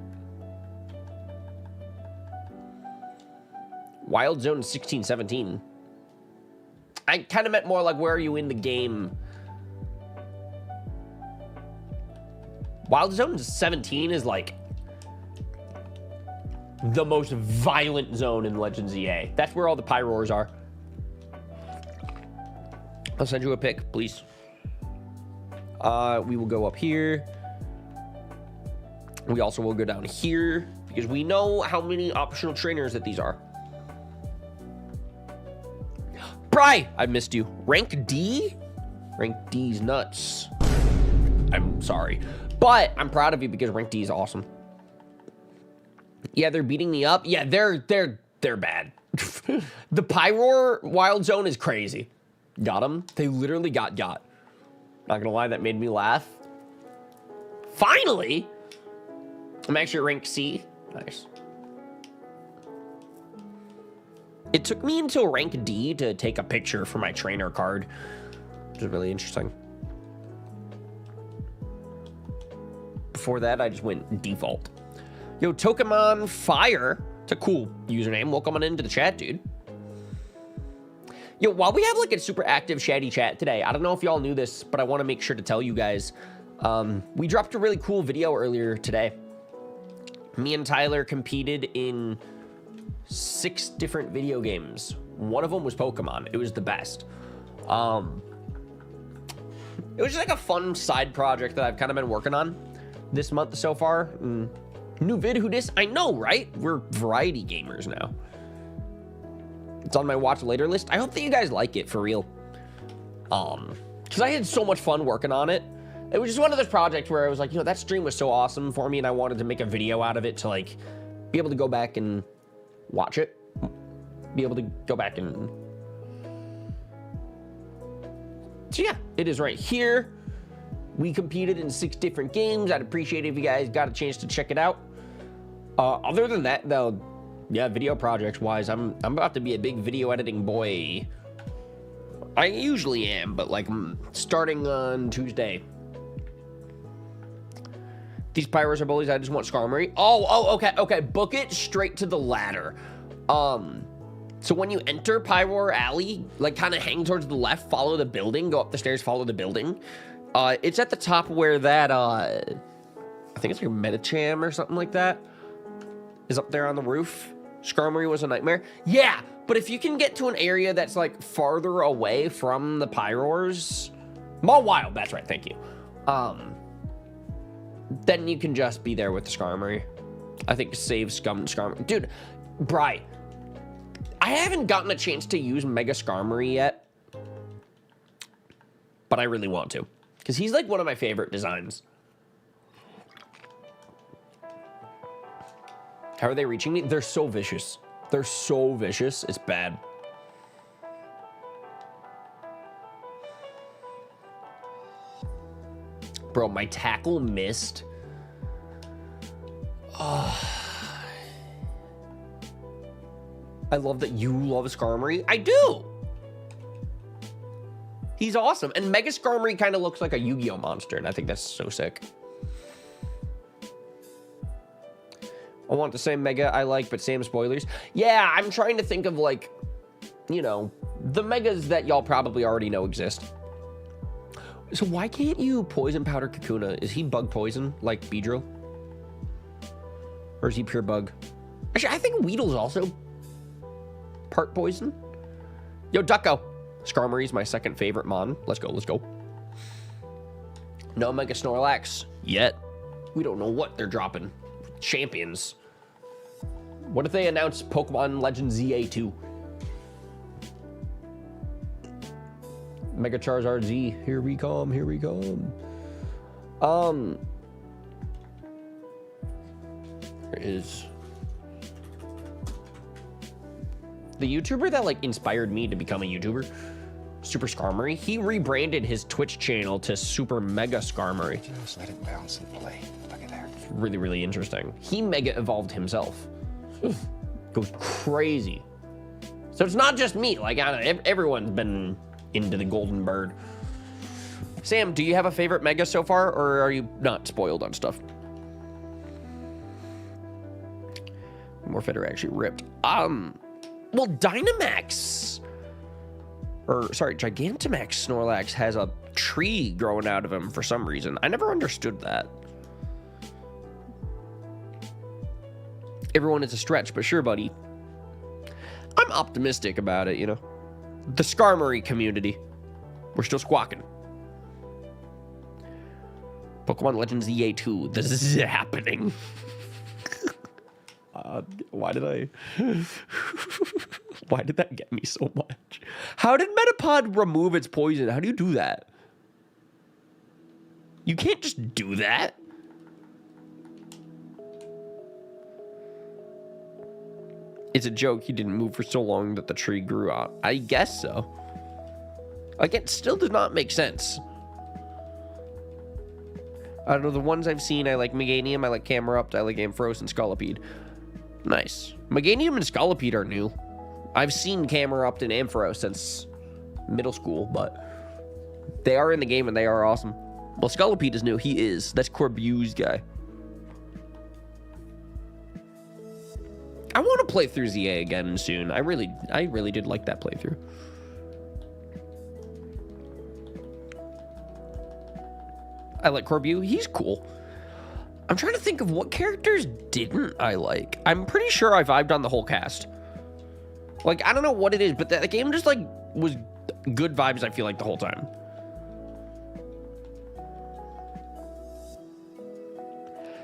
Wild Zone 1617. I kind of meant more like where are you in the game? Wild Zone 17 is like the most violent zone in Legends EA. That's where all the Pyroars are. I'll send you a pic, please. We will go up here. We also will go down here because we know how many optional trainers that these are. Bri, I missed you. Rank D? Rank D's nuts. I'm sorry. But I'm proud of you because rank D is awesome. Yeah, they're beating me up. Yeah, they're bad. The Pyroar Wild Zone is crazy. Got them. They literally got. Not gonna lie, that made me laugh. Finally! I'm actually at rank C. Nice. It took me until rank D to take a picture for my trainer card, which is really interesting. before that, I just went default. Yo, Pokemon Fire. It's a cool username. Welcome on into the chat, dude. Yo, while we have like a super active chatty chat today, I don't know if y'all knew this, but I want to make sure to tell you guys. We dropped a really cool video earlier today. Me and Tyler competed in 6 different video games. One of them was Pokemon. It was the best. It was just like a fun side project that I've kind of been working on this month so far. New vid, who dis? I know, right? We're variety gamers now. It's on my watch later list. I hope that you guys like it for real. Because I had so much fun working on it. It was just one of those projects where I was like, you know, that stream was so awesome for me, and I wanted to make a video out of it to like be able to go back and watch it. Be able to go back and... So yeah, it is right here. We competed in 6 different games. I'd appreciate it if you guys got a chance to check it out. Other than that, though, yeah, video projects wise, I'm about to be a big video editing boy. I usually am, but like starting on Tuesday. These Pyros are bullies. I just want Skarmory. Oh, okay. Book it straight to the ladder. So when you enter Pyro Alley, like kind of hang towards the left, follow the building, go up the stairs, follow the building. It's at the top where that, I think it's like Medicham or something like that is up there on the roof. Skarmory was a nightmare. Yeah, but if you can get to an area that's like farther away from the Pyros, Mawile, that's right, thank you. Then you can just be there with the Skarmory. I think save Skarmory. Dude, Bri, I haven't gotten a chance to use Mega Skarmory yet, but I really want to. Because he's like one of my favorite designs. How are they reaching me? They're so vicious. They're so vicious. It's bad. Bro, my tackle missed. Oh. I love that you love Skarmory. I do. He's awesome. And Mega Skarmory kind of looks like a Yu-Gi-Oh monster, and I think that's so sick. I want the same Mega I like, but same spoilers. Yeah, I'm trying to think of, like, you know, the Megas that y'all probably already know exist. So why can't you poison powder Kakuna? Is he bug poison, like Beedrill? Or is he pure bug? Actually, I think Weedle's also part poison. Yo, Ducko. Skarmory's my second favorite mon. Let's go, let's go. No Mega Snorlax yet. We don't know what they're dropping. Champions. What if they announce Pokemon Legends ZA2? Mega Charizard Z. Here we come, here we come. There is the YouTuber that like inspired me to become a YouTuber, Super Skarmory. He rebranded his Twitch channel to Super Mega Skarmory. Just let it bounce and play. Look at that. It's really, really interesting. He mega evolved himself. Goes crazy. So it's not just me. Like everyone's been into the golden bird. Sam, do you have a favorite mega so far, or are you not spoiled on stuff? Morphitter actually ripped. Well, Dynamax, or sorry, Gigantamax Snorlax has a tree growing out of him for some reason. I never understood that. Everyone is a stretch, but sure, buddy. I'm optimistic about it, you know. The Skarmory community. We're still squawking. Pokemon Legends EA2. This is happening. Why did that get me so much? How did Metapod remove its poison? How do you do that? You can't just do that. It's a joke he didn't move for so long that the tree grew out. I guess so. Like, it still does not make sense. I don't know, the ones I've seen, I like Meganium, I like Camerupt, I like Ampharos, and Scolipede. Nice. Meganium and Scolipede are new. I've seen Camerupt and Ampharos since middle school, but they are in the game and they are awesome. Well, Scolipede is new. He is. That's Corbu's guy. I want to play through ZA again soon. I really did like that playthrough. I like Corbu. He's cool. I'm trying to think of what characters didn't I like. I'm pretty sure I vibed on the whole cast. Like, I don't know what it is, but the game just, like, was good vibes, I feel like, the whole time.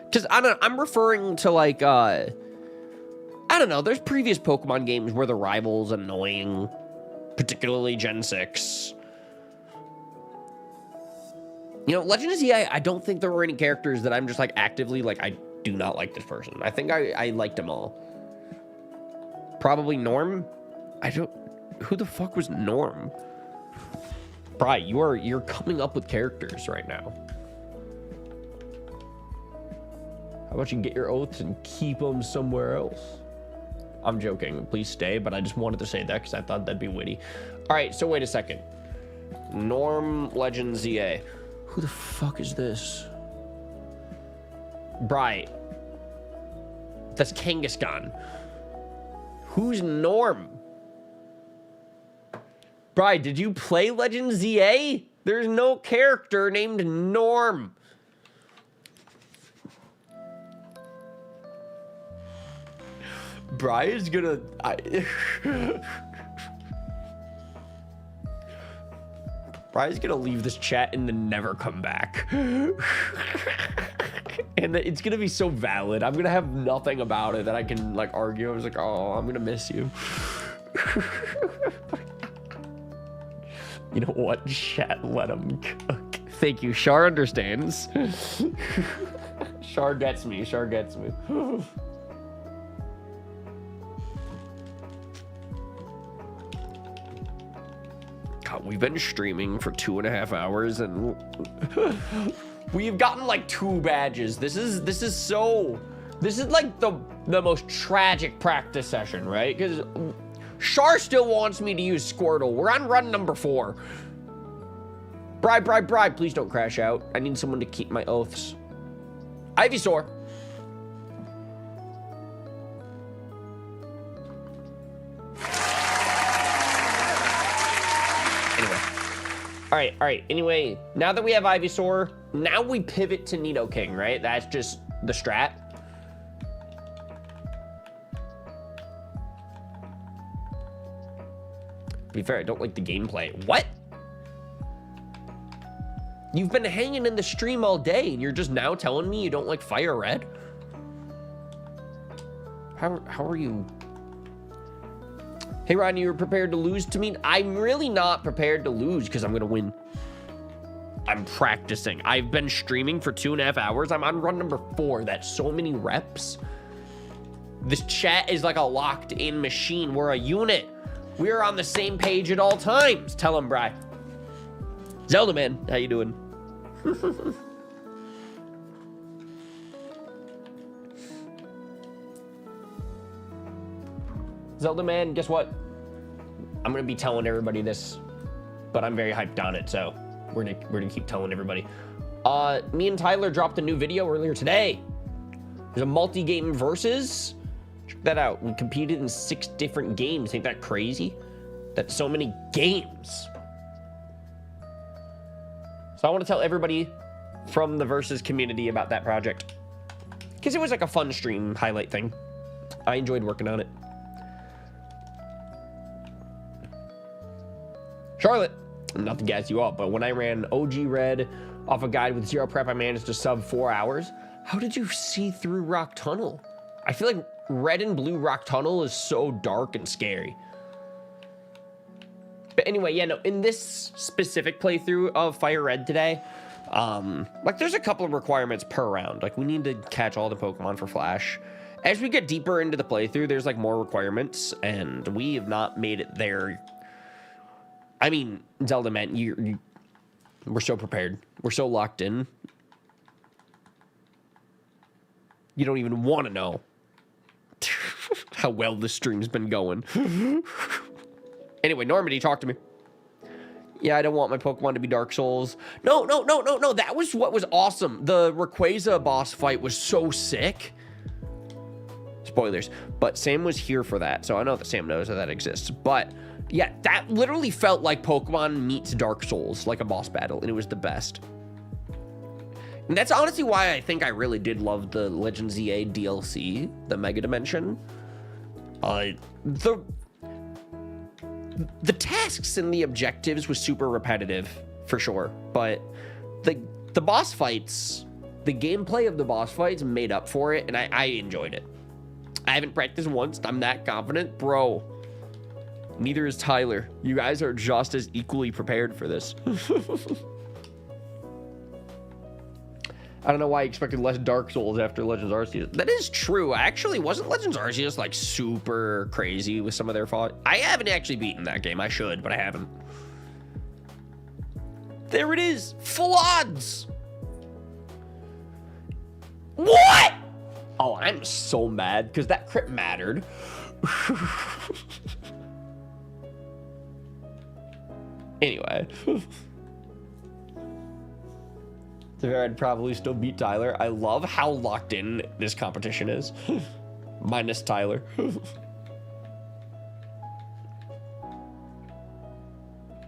Because, I'm referring to, like, I don't know, there's previous Pokemon games where the rival's annoying, particularly Gen 6. You know, Legend of ZA, I don't think there were any characters that I'm just, like, actively, like, I do not like this person. I think I liked them all. Probably Norm? Who the fuck was Norm? Bri, you're coming up with characters right now. How about you get your oaths and keep them somewhere else? I'm joking. Please stay, but I just wanted to say that because I thought that'd be witty. All right, so wait a second. Norm Legend ZA. Who the fuck is this? Bri. That's Kangaskhan. Who's Norm? Bri, did you play Legend ZA? There's no character named Norm. Bri is gonna... Brian's gonna leave this chat and then never come back. And it's gonna be so valid. I'm gonna have nothing about it that I can like argue. I was like, oh, I'm gonna miss you. You know what? Chat, let him cook. Thank you. Char understands. Char gets me. Char gets me. God, we've been streaming for 2.5 hours and we've gotten like 2 badges. This is like the most tragic practice session, right? Because Char still wants me to use Squirtle. We're on run number 4. Bribe, please don't crash out. I need someone to keep my oaths. Ivysaur. All right. Anyway, now that we have Ivysaur, now we pivot to Nidoking, right? That's just the strat. To be fair, I don't like the gameplay. What? You've been hanging in the stream all day and you're just now telling me you don't like Fire Red? How are you? Hey, Rodney, you're prepared to lose to me? I'm really not prepared to lose because I'm going to win. I'm practicing. I've been streaming for 2.5 hours. I'm on run number 4. That's so many reps. This chat is like a locked-in machine. We're a unit. We're on the same page at all times. Tell him, Bri. Zelda Man, how you doing? Zelda Man, guess what? I'm gonna be telling everybody this, but I'm very hyped on it, so we're gonna keep telling everybody. Me and Tyler dropped a new video earlier today. There's a multi-game versus. Check that out. We competed in 6 different games. Ain't that crazy? That's so many games. So I want to tell everybody from the versus community about that project, because it was like a fun stream highlight thing. I enjoyed working on it. Charlotte, not to gas you up, but when I ran OG Red off a guide with 0 prep, I managed to sub 4 hours. How did you see through Rock Tunnel? I feel like Red and Blue Rock Tunnel is so dark and scary. But anyway, yeah, no, in this specific playthrough of Fire Red today, like there's a couple of requirements per round. Like we need to catch all the Pokemon for Flash. As we get deeper into the playthrough, there's like more requirements, and we have not made it there. I mean, Zelda Man, we're so prepared. We're so locked in. You don't even want to know how well this stream's been going. Anyway, Normandy, talk to me. Yeah, I don't want my Pokemon to be Dark Souls. No. That was what was awesome. The Rayquaza boss fight was so sick. Spoilers. But Sam was here for that, so I know that Sam knows that exists. But yeah, that literally felt like Pokemon meets Dark Souls, like a boss battle, and it was the best. And that's honestly why I think I really did love the Legends ZA DLC, the Mega Dimension. The tasks and the objectives was super repetitive, for sure. But the boss fights, the gameplay of the boss fights made up for it, and I enjoyed it. I haven't practiced once. I'm that confident. Bro, neither is Tyler. You guys are just as equally prepared for this. I don't know why I expected less Dark Souls after Legends Arceus. That is true. Actually, wasn't Legends Arceus like super crazy with some of their fights? I haven't actually beaten that game. I should, but I haven't. There it is. Full odds. What? Oh, I'm so mad because that crit mattered. Anyway. To be fair, I'd probably still beat Tyler. I love how locked in this competition is. Minus Tyler.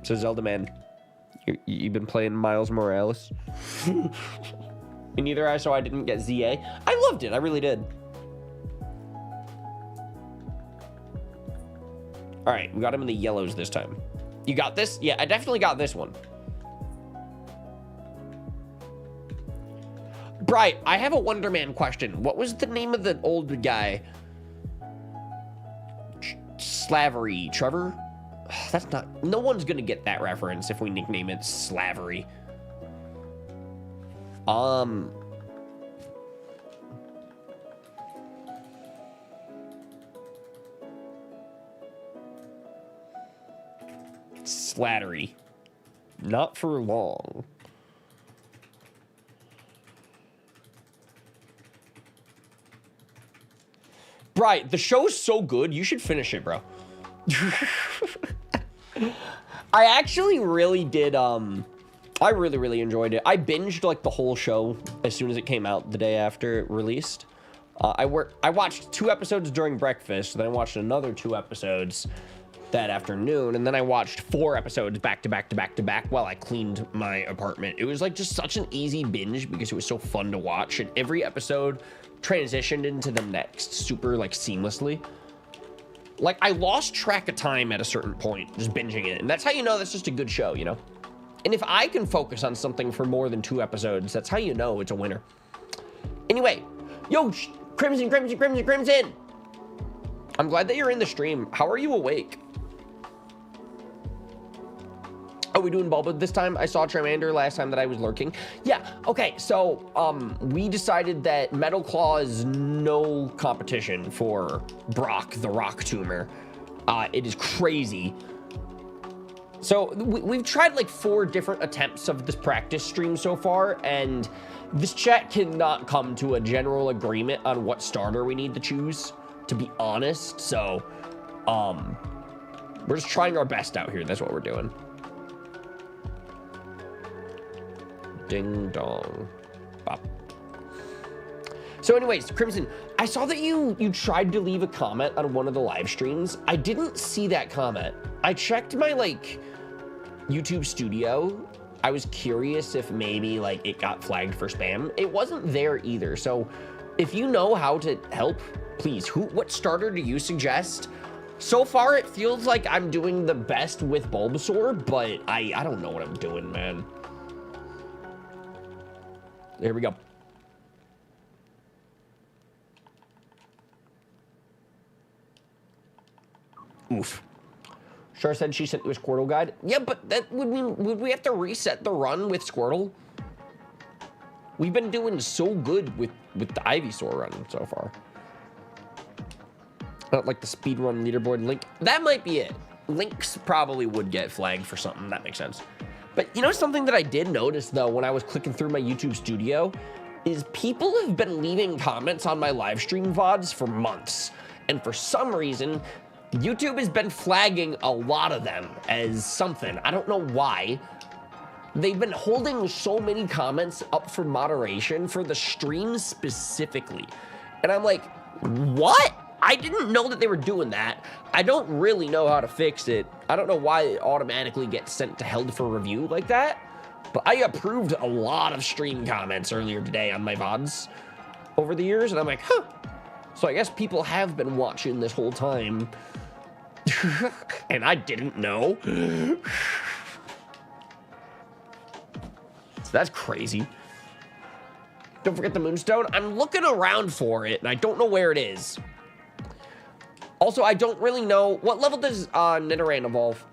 So Zelda man, you've been playing Miles Morales. And neither so I didn't get ZA. I loved it. I really did. All right, we got him in the yellows this time. You got this? Yeah, I definitely got this one. Bright, I have a Wonder Man question. What was the name of the old guy? Slavery. Trevor? That's not... No one's gonna get that reference if we nickname it Slavery. Slattery. Not for long. Right, the show's so good, you should finish it, bro. I actually really did, I really enjoyed it. I binged, like, the whole show as soon as it came out the day after it released. I watched 2 episodes during breakfast, then I watched another 2 episodes that afternoon, and then I watched 4 episodes back to back to back to back while I cleaned my apartment. It was, like, just such an easy binge because it was so fun to watch, and every episode transitioned into the next super like seamlessly. Like I lost track of time at a certain point just binging it, and that's how you know that's just a good show, you know. And if I can focus on something for more than 2 episodes, that's how you know it's a winner. Anyway, yo, Crimson. I'm glad that you're in the stream. How are you awake? Are we doing Bulba this time? I saw Charmander last time that I was lurking. Yeah, okay, so we decided that Metal Claw is no competition for Brock, the Rock Tumor. It is crazy. So we've tried like 4 different attempts of this practice stream so far, and this chat cannot come to a general agreement on what starter we need to choose, to be honest. So we're just trying our best out here. That's what we're doing. Ding dong. Bop. So anyways, Crimson, I saw that you tried to leave a comment on one of the live streams. I didn't see that comment. I checked my like YouTube studio. I was curious if maybe like it got flagged for spam. It wasn't there either. So if you know how to help, please, what starter do you suggest? So far it feels like I'm doing the best with Bulbasaur, but I don't know what I'm doing, man. There we go. Oof. Char said she sent you a Squirtle guide. Yeah, but that would mean, would we have to reset the run with Squirtle? We've been doing so good with the Ivysaur run so far. Not like the speedrun leaderboard link. That might be it. Links probably would get flagged for something. That makes sense. But you know something that I did notice, though, when I was clicking through my YouTube studio, is people have been leaving comments on my live stream VODs for months. And for some reason, YouTube has been flagging a lot of them as something. I don't know why. They've been holding so many comments up for moderation for the stream specifically. And I'm like, what? I didn't know that they were doing that. I don't really know how to fix it. I don't know why it automatically gets sent to held for review like that. But I approved a lot of stream comments earlier today on my VODs over the years. And I'm like, huh. So I guess people have been watching this whole time. And I didn't know. So that's crazy. Don't forget the Moonstone. I'm looking around for it, and I don't know where it is. Also, I don't really know. What level does Nidoran evolve?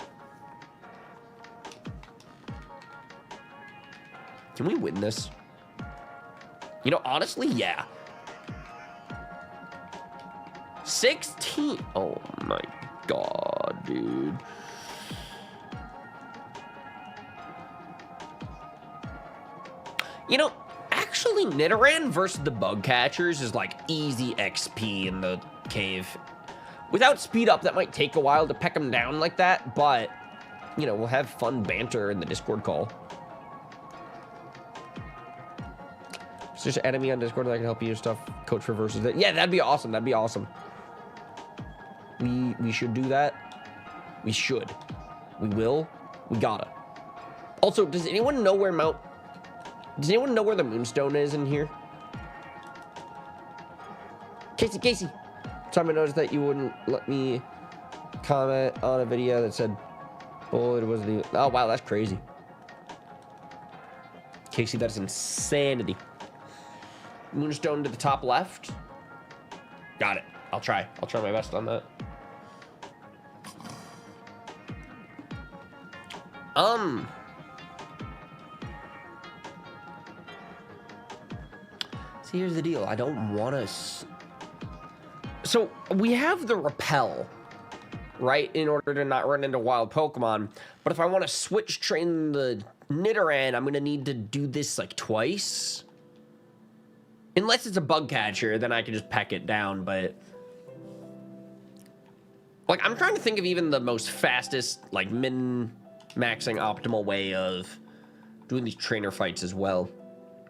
Can we win this? You know, honestly, yeah. 16. Oh, my God, dude. You know, actually, Nidoran versus the bug catchers is like easy XP in the cave. Without speed up, that might take a while to peck them down like that, but, you know, we'll have fun banter in the Discord call. Is there an enemy on Discord that I can help you stuff? Coach for versus that? Yeah, that'd be awesome. That'd be awesome. We should do that. We should. We will. We gotta. Also, does anyone know where the Moonstone is in here? Casey. Time I noticed that you wouldn't let me comment on a video that said, oh, it was the... Oh, wow, that's crazy. Casey, that's insanity. Moonstone to the top left. Got it. I'll try my best on that. See, here's the deal. I don't want to... So, we have the Repel, right? In order to not run into wild Pokemon. But if I want to switch train the Nidoran, I'm going to need to do this, like, twice. Unless it's a bug catcher, then I can just peck it down, but... Like, I'm trying to think of even the most fastest, like, min-maxing optimal way of doing these trainer fights as well.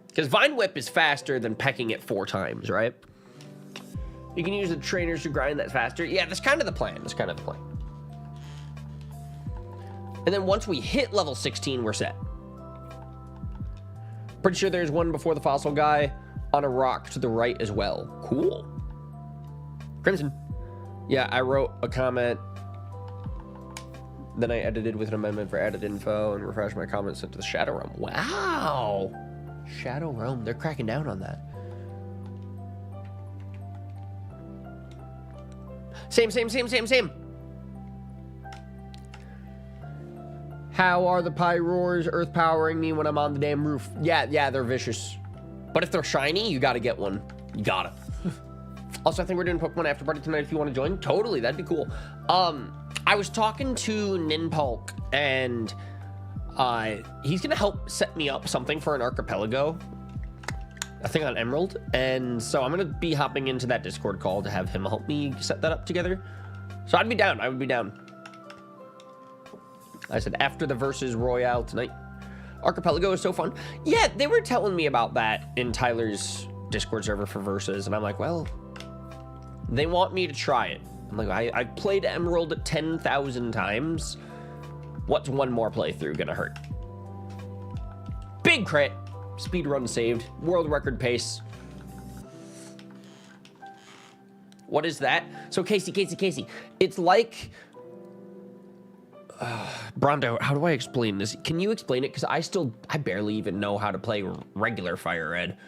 Because Vine Whip is faster than pecking it 4 times, right? You can use the trainers to grind that faster. Yeah, that's kind of the plan. And then once we hit level 16, we're set. Pretty sure there's one before the fossil guy on a rock to the right as well. Cool. Crimson. Yeah, I wrote a comment. Then I edited with an amendment for added info and refreshed my comments sent to the Shadow Realm. Wow. Shadow Realm. They're cracking down on that. Same. How are the Pyroars earth powering me when I'm on the damn roof? Yeah, they're vicious. But if they're shiny, you gotta get one. You gotta. Also, I think we're doing Pokemon After Party tonight if you want to join. Totally, that'd be cool. I was talking to Ninpulk, and he's gonna help set me up something for an archipelago. I think on Emerald. And so I'm gonna be hopping into that Discord call to have him help me set that up together. So I'd be down. I would be down. I said after the versus Royale tonight. Archipelago is so fun. Yeah, they were telling me about that in Tyler's Discord server for versus, and I'm like, well, they want me to try it. I'm like, I've played Emerald 10,000 times. What's one more playthrough gonna hurt? Big crit. Speed run saved. World record pace. What is that? So Casey. It's like... Brondo, how do I explain this? Can you explain it? Because I barely even know how to play regular Fire Red.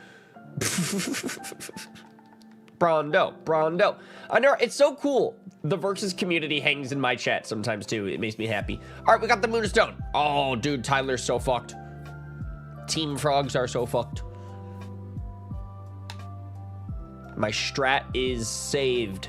Brondo. I know, it's so cool. The Versus community hangs in my chat sometimes too. It makes me happy. All right, we got the Moonstone. Oh, dude, Tyler's so fucked. Team Frogs are so fucked. My strat is saved.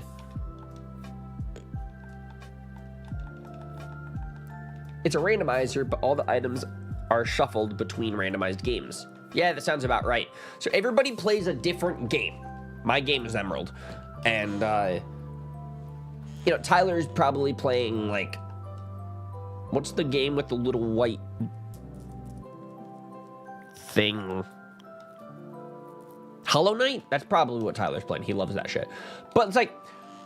It's a randomizer, but all the items are shuffled between randomized games. Yeah, that sounds about right. So everybody plays a different game. My game is Emerald. And You know, Tyler's probably playing, like, what's the game with the little white thing? Hollow Knight? That's probably what Tyler's playing. He loves that shit. But it's like,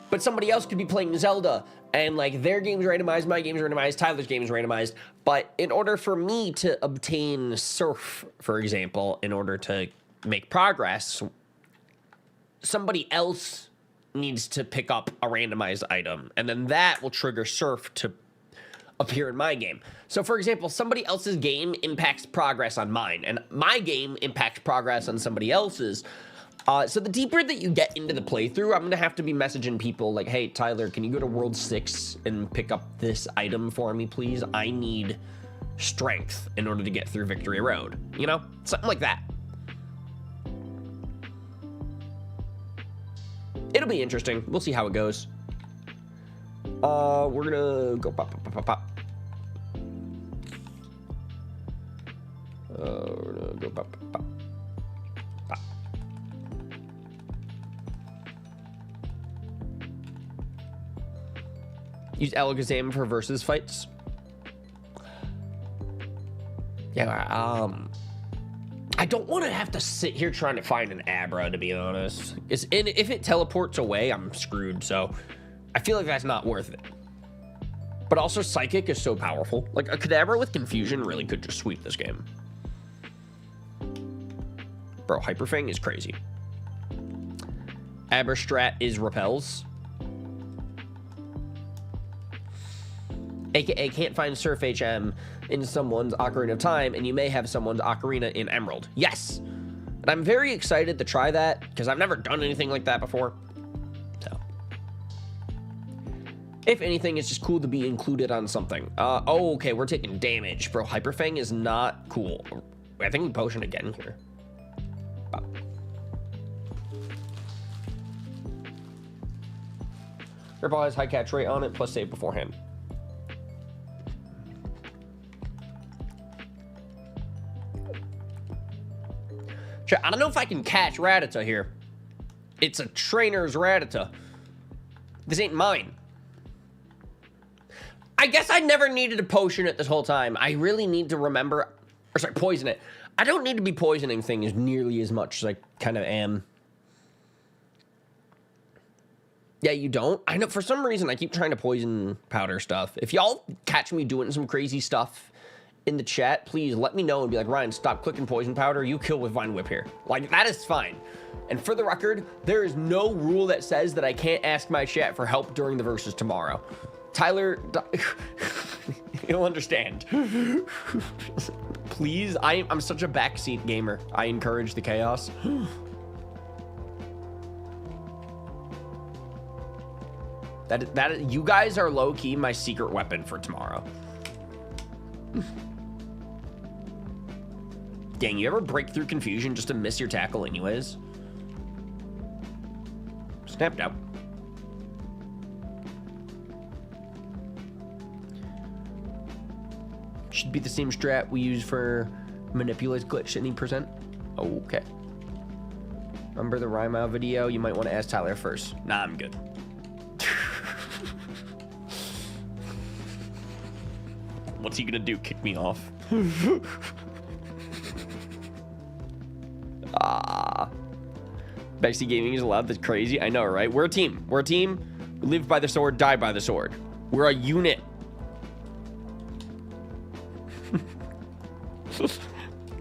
but somebody else could be playing Zelda, and like their game's randomized, my game's randomized, Tyler's game is randomized. But in order for me to obtain Surf, for example, in order to make progress, somebody else needs to pick up a randomized item, and then that will trigger Surf to appear in my game. So for example, somebody else's game impacts progress on mine, and my game impacts progress on somebody else's. So the deeper that you get into the playthrough, I'm gonna have to be messaging people like, hey, Tyler, can you go to World 6 and pick up this item for me, please? I need strength in order to get through Victory Road. You know? Something like that. It'll be interesting. We'll see how it goes. We're gonna go pop, pop, pop, pop, pop. We're gonna go pop, pop, pop. Pop. Use Alakazam for versus fights. Yeah, I don't want to have to sit here trying to find an Abra, to be honest. If it teleports away, I'm screwed, so I feel like that's not worth it. But also, Psychic is so powerful. Like, a Kadabra with Confusion really could just sweep this game. Bro, Hyper Fang is crazy. Abra Strat is Repels. AKA can't find Surf HM in someone's Ocarina of Time, and you may have someone's Ocarina in Emerald. Yes! And I'm very excited to try that, because I've never done anything like that before. So. If anything, it's just cool to be included on something. Oh, okay, we're taking damage. Bro, Hyper Fang is not cool. I think we potion again here. Wow. Airball has high catch rate on it, plus save beforehand. I don't know if I can catch Rattata here. It's a trainer's Rattata. This ain't mine. I guess I never needed to potion it this whole time. I really need to remember, or sorry, poison it. I don't need to be poisoning things nearly as much as I kind of am. Yeah, you don't? I know, for some reason, I keep trying to poison powder stuff. If y'all catch me doing some crazy stuff in the chat, please let me know and be like, Ryan, stop clicking poison powder. You kill with Vine Whip here. Like, that is fine. And for the record, there is no rule that says that I can't ask my chat for help during the verses tomorrow. Tyler, you'll understand. Please, I'm such a backseat gamer. I encourage the chaos. That you guys are low-key my secret weapon for tomorrow. Dang, you ever break through confusion just to miss your tackle anyways? Snapped out. Should be the same strat we use for manipulate glitch any percent. Okay. Remember the Rhyme video? You might want to ask Tyler first. Nah, I'm good. What's he gonna do? Kick me off? Backseat gaming is allowed. That's crazy. I know, right? We're a team. We're a team. We live by the sword, die by the sword. We're a unit.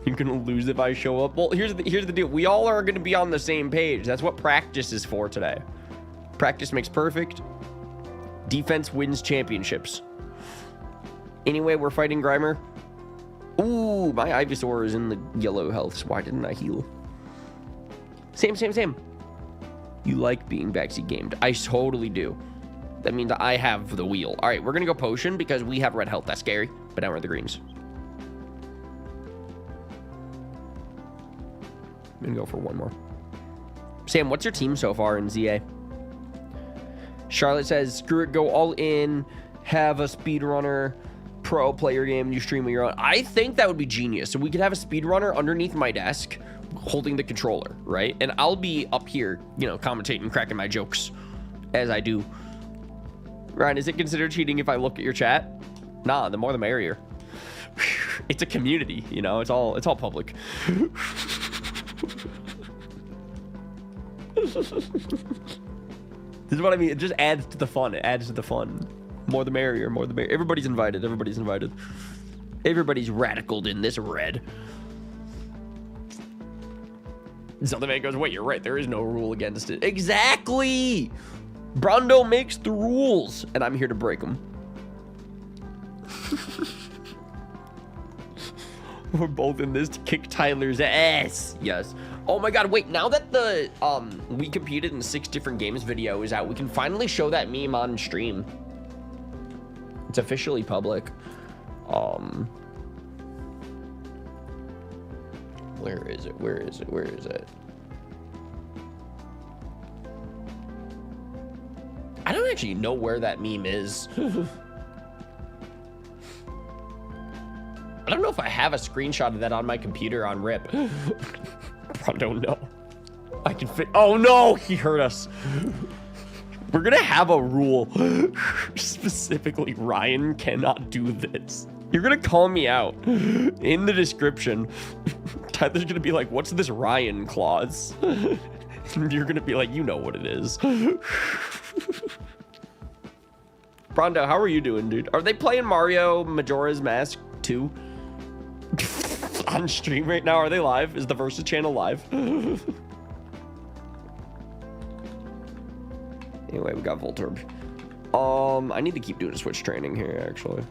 You're gonna lose if I show up. Well, here's the deal. We all are gonna be on the same page. That's what practice is for today. Practice makes perfect. Defense wins championships. Anyway, we're fighting Grimer. Ooh, my Ivysaur is in the yellow health. So why didn't I heal? Same. You like being backseat gamed. I totally do. That means I have the wheel. All right, we're going to go potion because we have red health. That's scary. But now we're the greens. I'm going to go for one more. Sam, what's your team so far in ZA? Charlotte says, screw it, go all in. Have a speedrunner pro player game you stream when you're on. I think that would be genius. So we could have a speedrunner underneath my desk holding the controller, right? And I'll be up here, you know, commentating, cracking my jokes as I do. Ryan, is it considered cheating if I look at your chat? Nah, the more the merrier. It's a community, you know, it's all public. This is what I mean. It just adds to the fun. It adds to the fun. More the merrier, more the merrier. Everybody's invited. Everybody's invited. Everybody's radicaled in this red. Something man goes, wait, you're right. There is no rule against it. Exactly. Brondo makes the rules, and I'm here to break them. We're both in this to kick Tyler's ass. Yes. Oh my god, wait, now that the we competed in 6 different games video is out, we can finally show that meme on stream. It's officially public. Where is it? Where is it? Where is it? I don't actually know where that meme is. I don't know if I have a screenshot of that on my computer on RIP. I don't know. I can fit. Oh no, he hurt us. We're gonna have a rule. Specifically, Ryan cannot do this. You're gonna call me out in the description. Tyler's gonna be like, what's this Ryan clause? And you're gonna be like, you know what it is. Brondo, how are you doing, dude? Are they playing Mario Majora's Mask 2? On stream right now? Are they live? Is the Versus channel live? Anyway, we got Voltorb. I need to keep doing Switch training here, actually.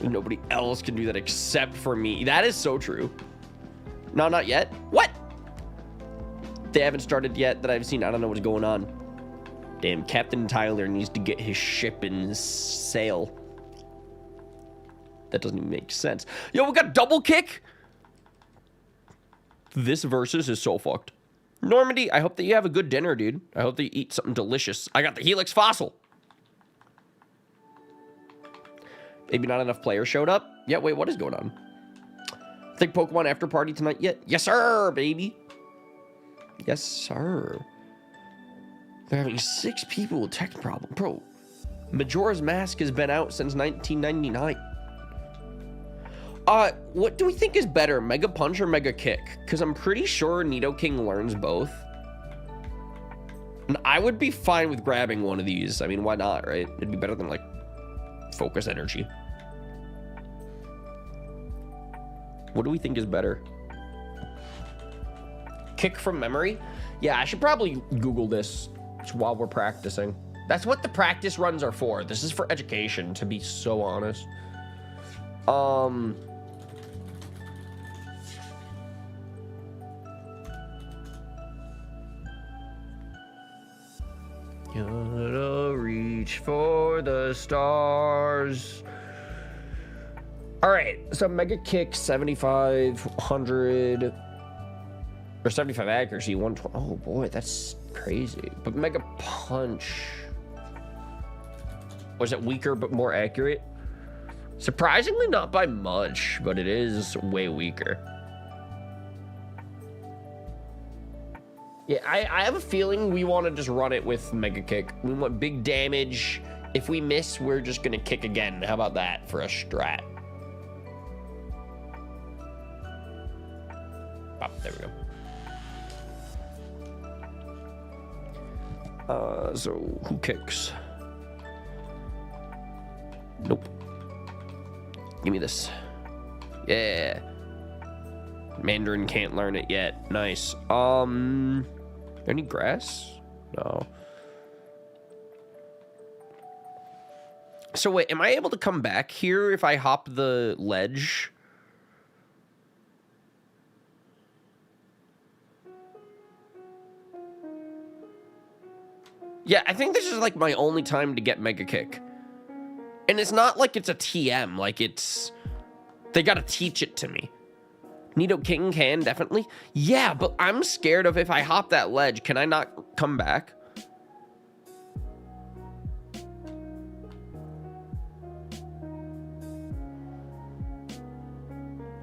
Nobody else can do that except for me. That is so true. No, not yet. What? They haven't started yet that I've seen. I don't know what's going on. Damn, Captain Tyler needs to get his ship in sail. That doesn't even make sense. Yo, we got double kick. This Versus is so fucked. Normandy, I hope that you have a good dinner, dude. I hope that you eat something delicious. I got the Helix Fossil. Maybe not enough players showed up. Yeah, wait, what is going on? Think Pokemon after party tonight yet? Yes, sir, baby. Yes, sir. They're having 6 people with tech problem. Bro, Majora's Mask has been out since 1999. What do we think is better, Mega Punch or Mega Kick? Because I'm pretty sure Nidoking learns both. And I would be fine with grabbing one of these. I mean, why not, right? It'd be better than, like, Focus Energy. What do we think is better? Kick from memory? Yeah, I should probably Google this while we're practicing. That's what the practice runs are for. This is for education, to be so honest. Gotta reach for the stars. All right, so Mega Kick 7,500 or 75 accuracy, 120. Oh boy, that's crazy. But Mega Punch, was it weaker but more accurate? Surprisingly, not by much, but it is way weaker. Yeah, I have a feeling we want to just run it with Mega Kick. We want big damage. If we miss, we're just going to kick again. How about that for a strat? Oh, there we go. So, who kicks? Nope. Give me this. Yeah. Mandarin can't learn it yet. Nice. Any grass? No. So wait, am I able to come back here if I hop the ledge? Yeah, I think this is like my only time to get Mega Kick. And it's not like it's a TM, like it's... They gotta teach it to me. Nidoking can, definitely. Yeah, but I'm scared of if I hop that ledge, can I not come back?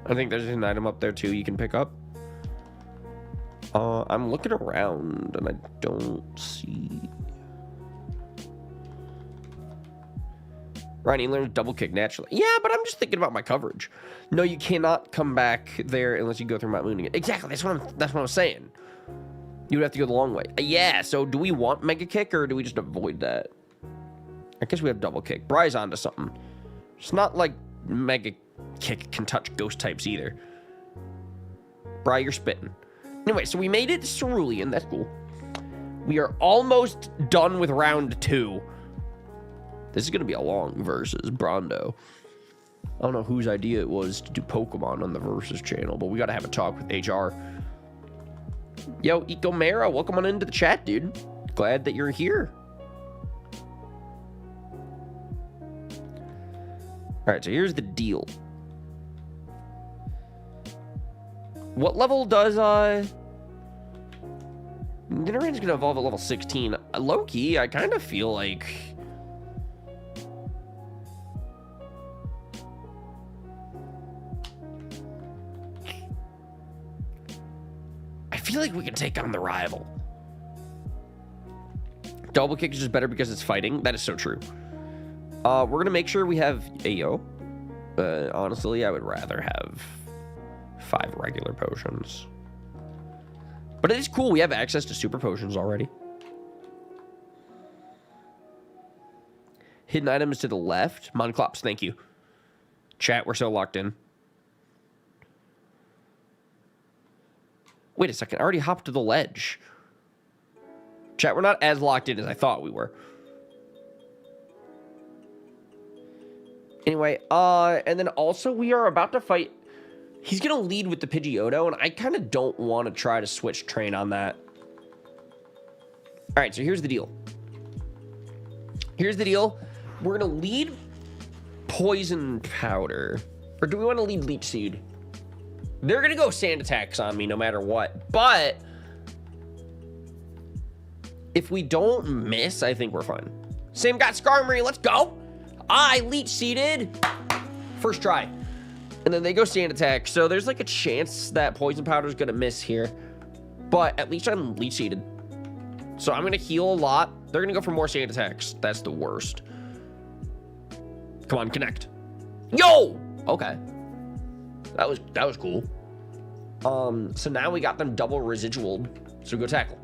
I think there's an item up there too you can pick up. I'm looking around and I don't see... Ronnie learns double kick naturally. Yeah, but I'm just thinking about my coverage. No, you cannot come back there unless you go through Mount Moon again. Exactly, that's what I'm saying. You would have to go the long way. Yeah, so do we want Mega Kick or do we just avoid that? I guess we have double kick. Bry's onto something. It's not like Mega Kick can touch ghost types either. Bry, you're spitting. Anyway, so we made it to Cerulean. That's cool. We are almost done with round 2. This is going to be a long versus Brondo. I don't know whose idea it was to do Pokemon on the versus channel, but we got to have a talk with HR. Yo, Ecomera, welcome on into the chat, dude. Glad that you're here. All right, so here's the deal. What level does Nidoran's gonna evolve at level 16. Low-key, I kind of feel like we can take on the rival. Double kick is just better because it's fighting. That is so true. We're gonna make sure we have Ayo. Honestly, I would rather have 5 regular potions. But it is cool. We have access to super potions already. Hidden items to the left. Monclops, thank you. Chat, we're so locked in. Wait a second. I already hopped to the ledge. Chat, we're not as locked in as I thought we were. Anyway, and then also we are about to fight. He's going to lead with the Pidgeotto, and I kind of don't want to try to switch train on that. All right, so here's the deal. Here's the deal. We're going to lead Poison Powder. Or do we want to lead Leech Seed? They're going to go Sand Attacks on me no matter what. But if we don't miss, I think we're fine. Sam got Skarmory. Let's go. I Leech Seeded. First try. And then they go Sand Attack. So there's like a chance that Poison Powder is going to miss here. But at least I'm Leech Seeded. So I'm going to heal a lot. They're going to go for more Sand Attacks. That's the worst. Come on, connect. Yo! Okay. That was cool. So now we got them double residual. So go tackle.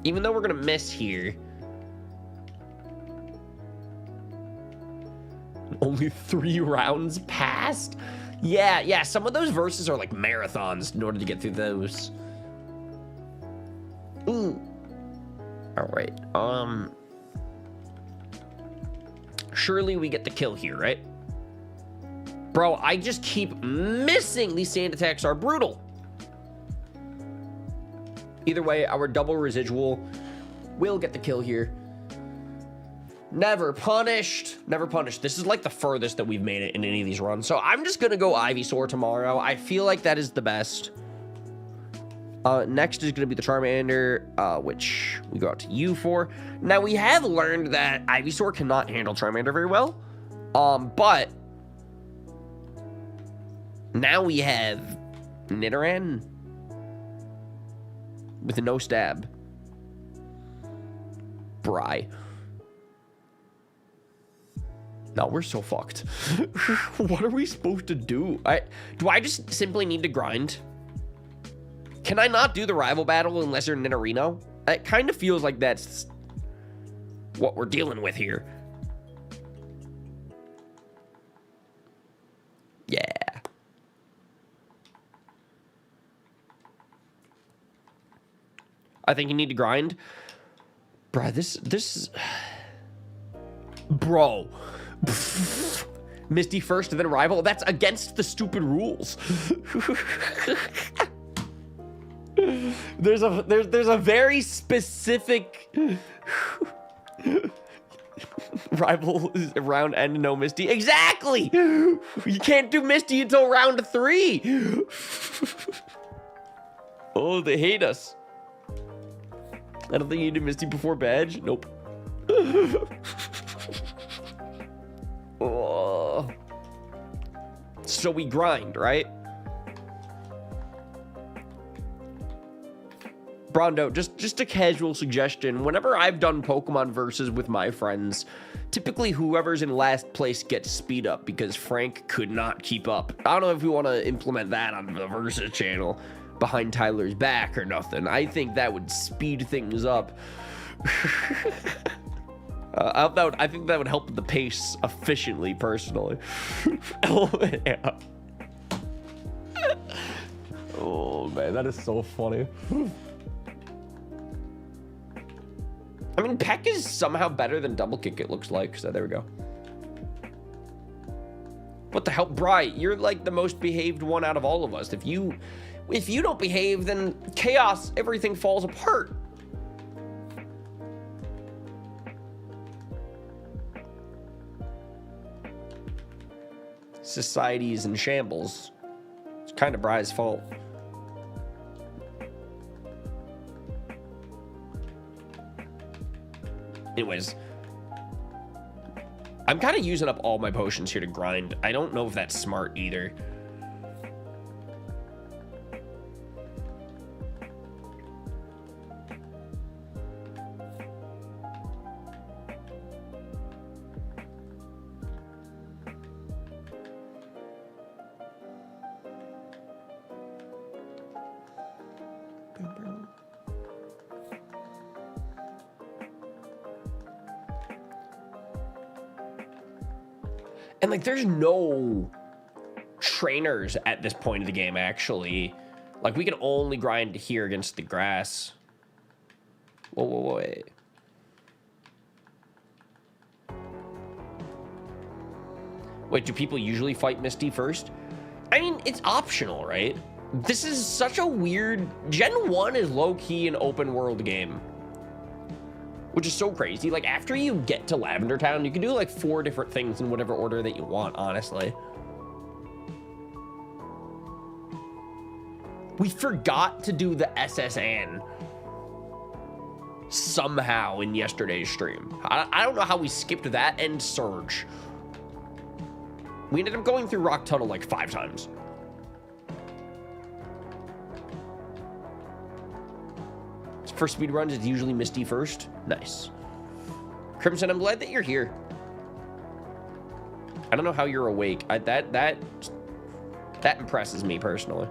Even though we're going to miss here. Only 3 rounds passed? Yeah, some of those verses are like marathons in order to get through those. Ooh. Alright, surely we get the kill here, right? Bro, I just keep missing. These sand attacks are brutal. Either way, our double residual will get the kill here. Never punished. Never punished. This is like the furthest that we've made it in any of these runs. So I'm just going to go Ivysaur tomorrow. I feel like that is the best. Next is going to be the Charmander, which we go out to you for. Now, we have learned that Ivysaur cannot handle Charmander very well. But now we have Nidoran with a no stab. Bry. No, we're so fucked. What are we supposed to do? Do I just simply need to grind? Can I not do the rival battle unless you're Nidorino? It kind of feels like that's what we're dealing with here. Yeah. I think you need to grind. Bruh, this is... Bro. Misty first, then rival. That's against the stupid rules. There's a very specific rival round end, no Misty. Exactly. You can't do Misty until round 3. Oh, they hate us. I don't think you do Misty before Badge. Nope. Oh. So we grind, right? Brondo, just a casual suggestion. Whenever I've done Pokemon versus with my friends, typically whoever's in last place gets speed up because Frank could not keep up. I don't know if we want to implement that on the versus channel behind Tyler's back or nothing. I think that would speed things up. I think that would help the pace efficiently, personally. Oh, yeah. Oh, man, that is so funny. I mean, Peck is somehow better than Double Kick, it looks like. So there we go. What the hell, Bri? You're like the most behaved one out of all of us. If you don't behave, then chaos, everything falls apart. Society is in shambles. It's kind of Bri's fault. Anyways, I'm kind of using up all my potions here to grind. I don't know if that's smart either. And like, there's no trainers at this point of the game, actually. Like, we can only grind here against the grass. Whoa, wait. Wait, do people usually fight Misty first? I mean, it's optional, right? This is such a weird... Gen 1 is low-key an open-world game, which is so crazy. Like, after you get to Lavender Town, you can do like 4 different things in whatever order that you want, honestly. We forgot to do the SSN somehow in yesterday's stream. I don't know how we skipped that and Surge. We ended up going through Rock Tunnel like 5 times. For speed runs, it's usually Misty first. Nice. Crimson, I'm glad that you're here. I don't know how you're awake. That impresses me personally.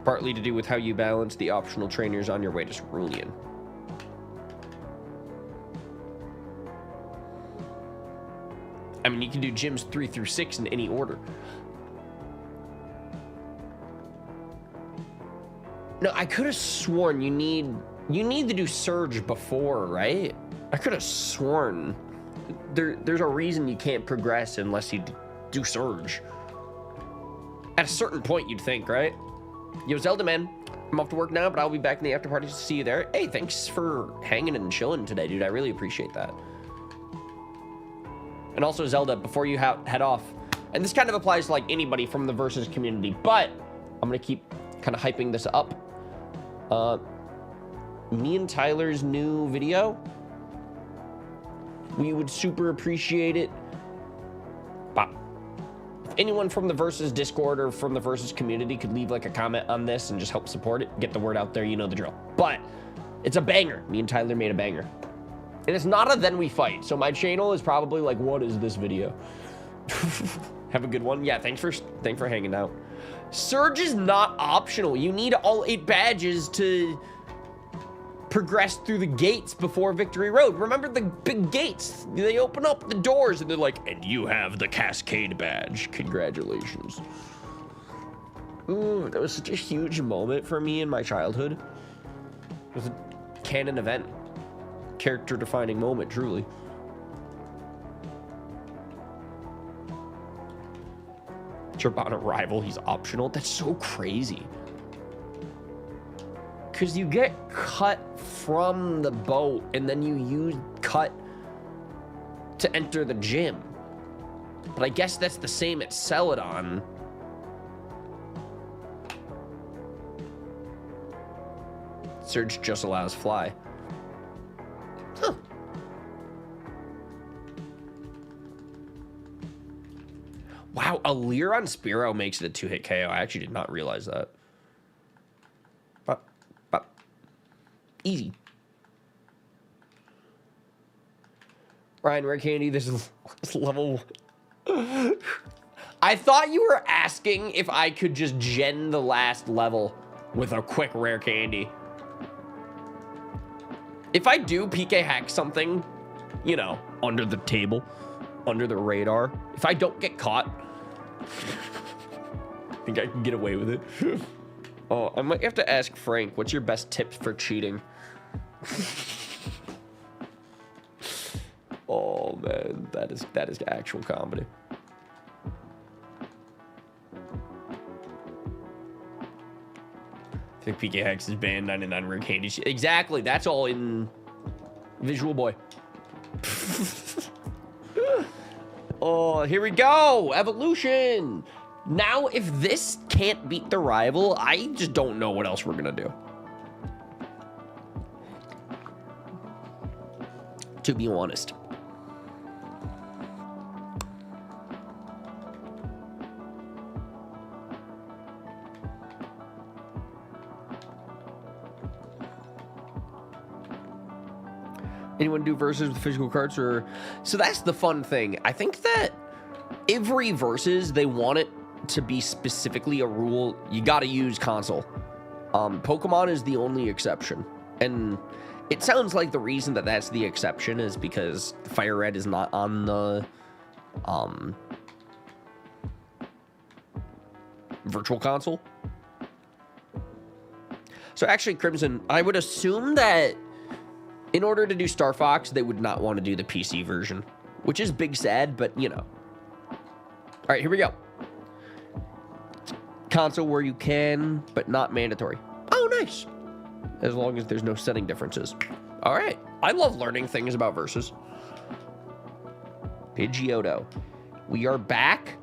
Partly to do with how you balance the optional trainers on your way to Cerulean. I mean, you can do gyms 3 through 6 in any order. No, I could have sworn you need to do Surge before, right? I could have sworn there's a reason you can't progress unless you do Surge. At a certain point, you'd think, right? Yo, Zelda man, I'm off to work now, but I'll be back in the after party to see you there. Hey, thanks for hanging and chilling today, dude. I really appreciate that. And also, Zelda, before you head off, and this kind of applies to like anybody from the Versus community, but I'm gonna keep kind of hyping this up. Me and Tyler's new video, we would super appreciate it. But if anyone from the Versus Discord or from the Versus community could leave like a comment on this and just help support it, get the word out there, you know the drill. But it's a banger. Me and Tyler made a banger. And it's not a then we fight. So my channel is probably like, what is this video? Have a good one. Yeah, thanks for hanging out. Surge is not optional. You need all 8 badges to progress through the gates before Victory Road. Remember the big gates? They open up the doors and they're like, and you have the Cascade Badge. Congratulations. Ooh, that was such a huge moment for me in my childhood. It was a canon event. Character-defining moment, truly. Turbana rival, he's optional. That's so crazy. Because you get cut from the boat and then you use cut to enter the gym. But I guess that's the same at Celadon. Surge just allows fly. Huh. Wow, a Leer on Spearow makes it a 2-hit KO. I actually did not realize that. But easy. Ryan, rare candy, this is level... I thought you were asking if I could just gen the last level with a quick rare candy. If I do PK hack something, you know, under the table, under the radar, if I don't get caught, I think I can get away with it. Oh, I might have to ask Frank, what's your best tips for cheating? Oh man, that is actual comedy. I think PK Hex is banned 99 rare candy. Exactly, that's all in Visual Boy. Oh, here we go. Evolution. Now, if this can't beat the rival, I just don't know what else we're gonna do. To be honest. Anyone do verses with physical cards or... So that's the fun thing. I think that every versus, they want it to be specifically a rule. You got to use console. Pokemon is the only exception. And it sounds like the reason that that's the exception is because Fire Red is not on the virtual console. So actually, Crimson, I would assume that in order to do Star Fox, they would not want to do the PC version, which is big sad, but you know. All right, here we go. Console where you can, but not mandatory. Oh, nice. As long as there's no setting differences. All right. I love learning things about versus. Pidgeotto. We are back.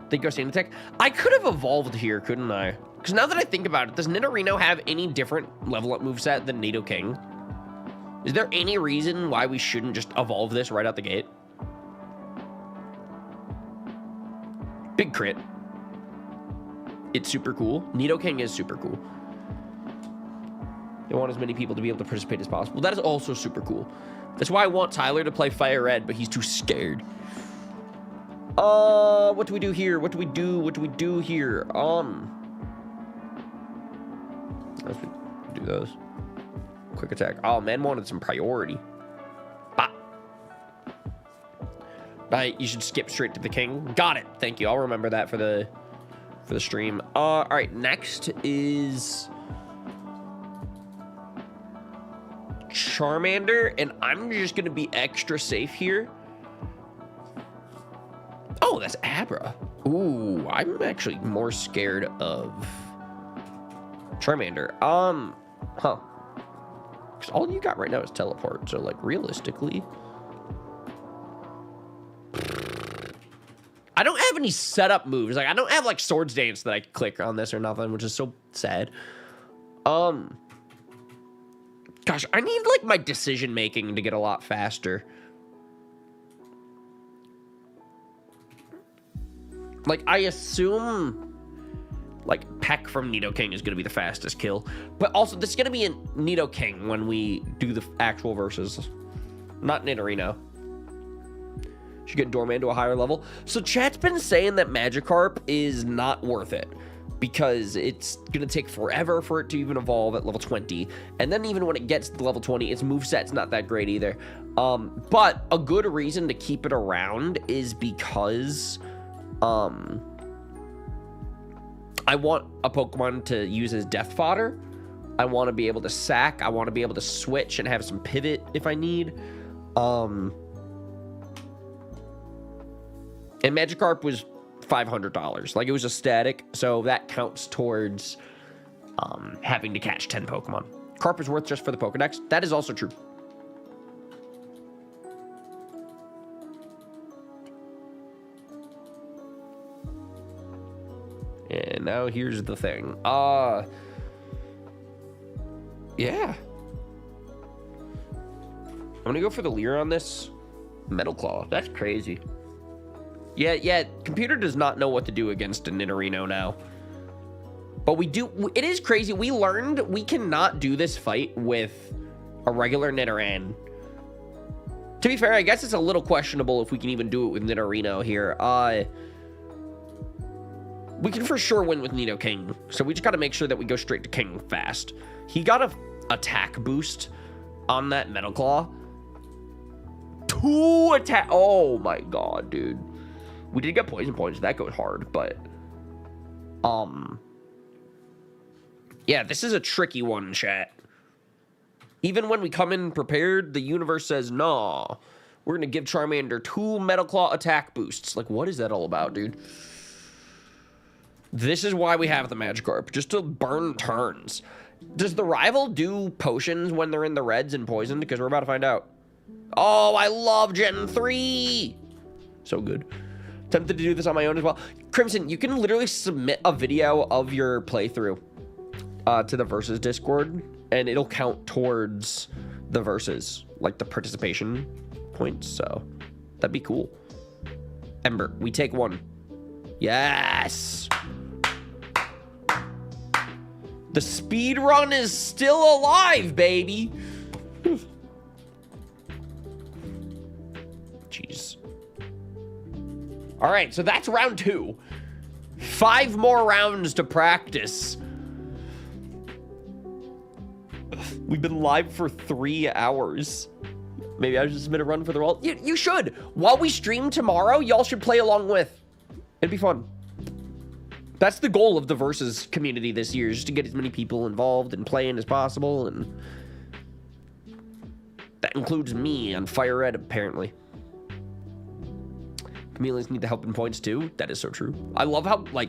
Think go Sand Attack. I could have evolved here, couldn't I? Because now that I think about it, does Nidorino have any different level up moveset than Nidoking? Is there any reason why we shouldn't just evolve this right out the gate? Big crit. It's super cool. Nidoking is super cool. They want as many people to be able to participate as possible. That is also super cool. That's why I want Tyler to play Fire Red, but he's too scared. What do we do here? What do we do? What do we do here? Let's do those. Quick attack. Oh, man wanted some priority. Ah. Right, you should skip straight to the king. Got it. Thank you. I'll remember that for the stream. All right, next is Charmander, and I'm just gonna be extra safe here. Oh, that's Abra. Ooh, I'm actually more scared of Charmander. Huh. Because all you got right now is teleport. So, like, realistically, I don't have any setup moves. Like, I don't have, like, Swords Dance that I can click on this or nothing, which is so sad. Gosh, I need, like, my decision-making to get a lot faster. Like, I assume, like, Peck from Nidoking is going to be the fastest kill. But also, this is going to be in Nidoking when we do the actual versus. Not Nidorino. Should get Dorman to a higher level. So, chat's been saying that Magikarp is not worth it. Because it's going to take forever for it to even evolve at level 20. And then even when it gets to level 20, its moveset's not that great either. But a good reason to keep it around is because I want a Pokemon to use as death fodder. I want to be able to sack. I want to be able to switch and have some pivot if I need. And Magikarp was $500. Like, it was a static, so that counts towards having to catch 10 Pokemon. Carp is worth just for the Pokédex. That is also true. And now here's the thing. Yeah. I'm gonna go for the Leer on this. Metal Claw. That's crazy. Yeah, computer does not know what to do against a Nidorino now. But we do, it is crazy. We learned we cannot do this fight with a regular Nidoran. To be fair, I guess it's a little questionable if we can even do it with Nidorino here. We can for sure win with Nidoking. So we just got to make sure that we go straight to King fast. He got a attack boost on that Metal Claw. 2 attack. Oh my god, dude. We did get poison points. That goes hard, but yeah, this is a tricky one, chat. Even when we come in prepared, the universe says, nah, we're going to give Charmander 2 Metal Claw attack boosts. Like, what is that all about, dude? This is why we have the Magikarp, just to burn turns. Does the rival do potions when they're in the reds and poisoned? Because we're about to find out. Oh, I love Gen 3. So good. Tempted to do this on my own as well. Crimson, you can literally submit a video of your playthrough to the Versus Discord, and it'll count towards the Versus, like the participation points, so that'd be cool. Ember, we take 1. Yes! The speed run is still alive, baby! Jeez. All right, so that's round 2. 5 more rounds to practice. We've been live for 3 hours. Maybe I should submit a run for the world. You should. While we stream tomorrow, y'all should play along with. It'd be fun. That's the goal of the Versus community this year, is just to get as many people involved and playing as possible, and that includes me on Fire Red, apparently. Chameleons need the help in points too. That is so true. I love how, like,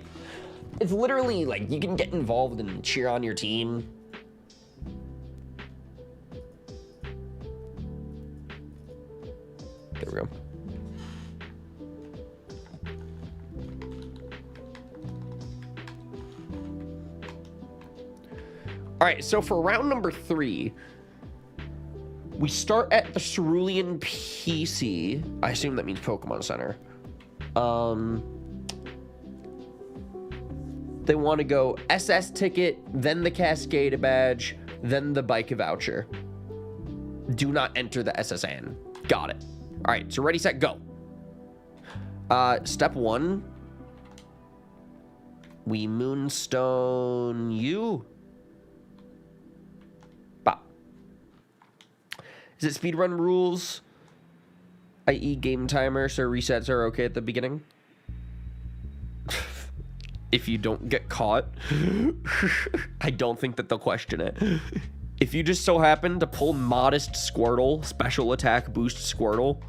it's literally like you can get involved and cheer on your team. There we go. All right, so for round number 3, we start at the Cerulean PC. I assume that means Pokemon Center. They want to go SS ticket, then the Cascade Badge, then the bike voucher. Do not enter the SSN. Got it. All right, so ready, set, go. Step 1. We Moonstone you. Bop. Is it speedrun rules? i.e. game timer, so resets are okay at the beginning? If you don't get caught, I don't think that they'll question it. If you just so happen to pull Modest Squirtle, special attack boost Squirtle,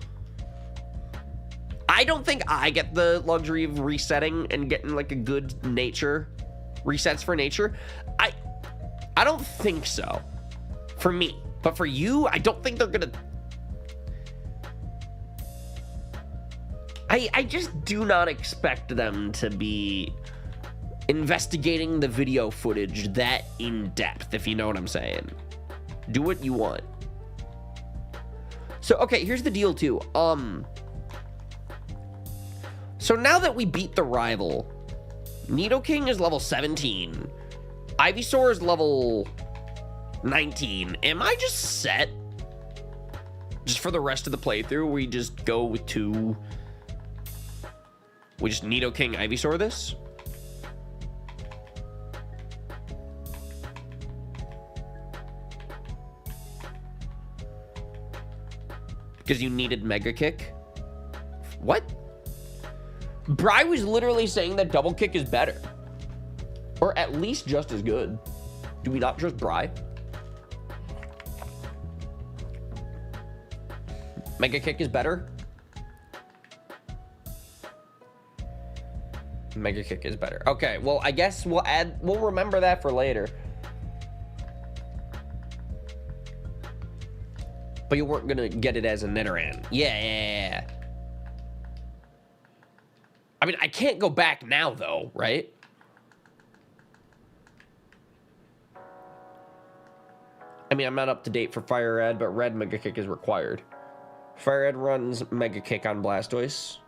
I don't think I get the luxury of resetting and getting like a good nature resets for nature. I don't think so for me, but for you, I don't think they're gonna. I just do not expect them to be investigating the video footage that in depth, if you know what I'm saying. Do what you want. So, okay, here's the deal too. So now that we beat the rival, Nidoking is level 17. Ivysaur is level 19. Am I just set? Just for the rest of the playthrough, we just go with 2. We just Nidoking Ivysaur this? Because you needed Mega Kick? What? Bri was literally saying that Double Kick is better. Or at least just as good. Do we not trust Bri? Mega Kick is better? Mega Kick is better. Okay, well, I guess we'll remember that for later. But you weren't gonna get it as a Nidoran. Yeah. I mean, I can't go back now, though, right? I mean, I'm not up to date for Fire Red, but Red Mega Kick is required. Fire Red runs Mega Kick on Blastoise.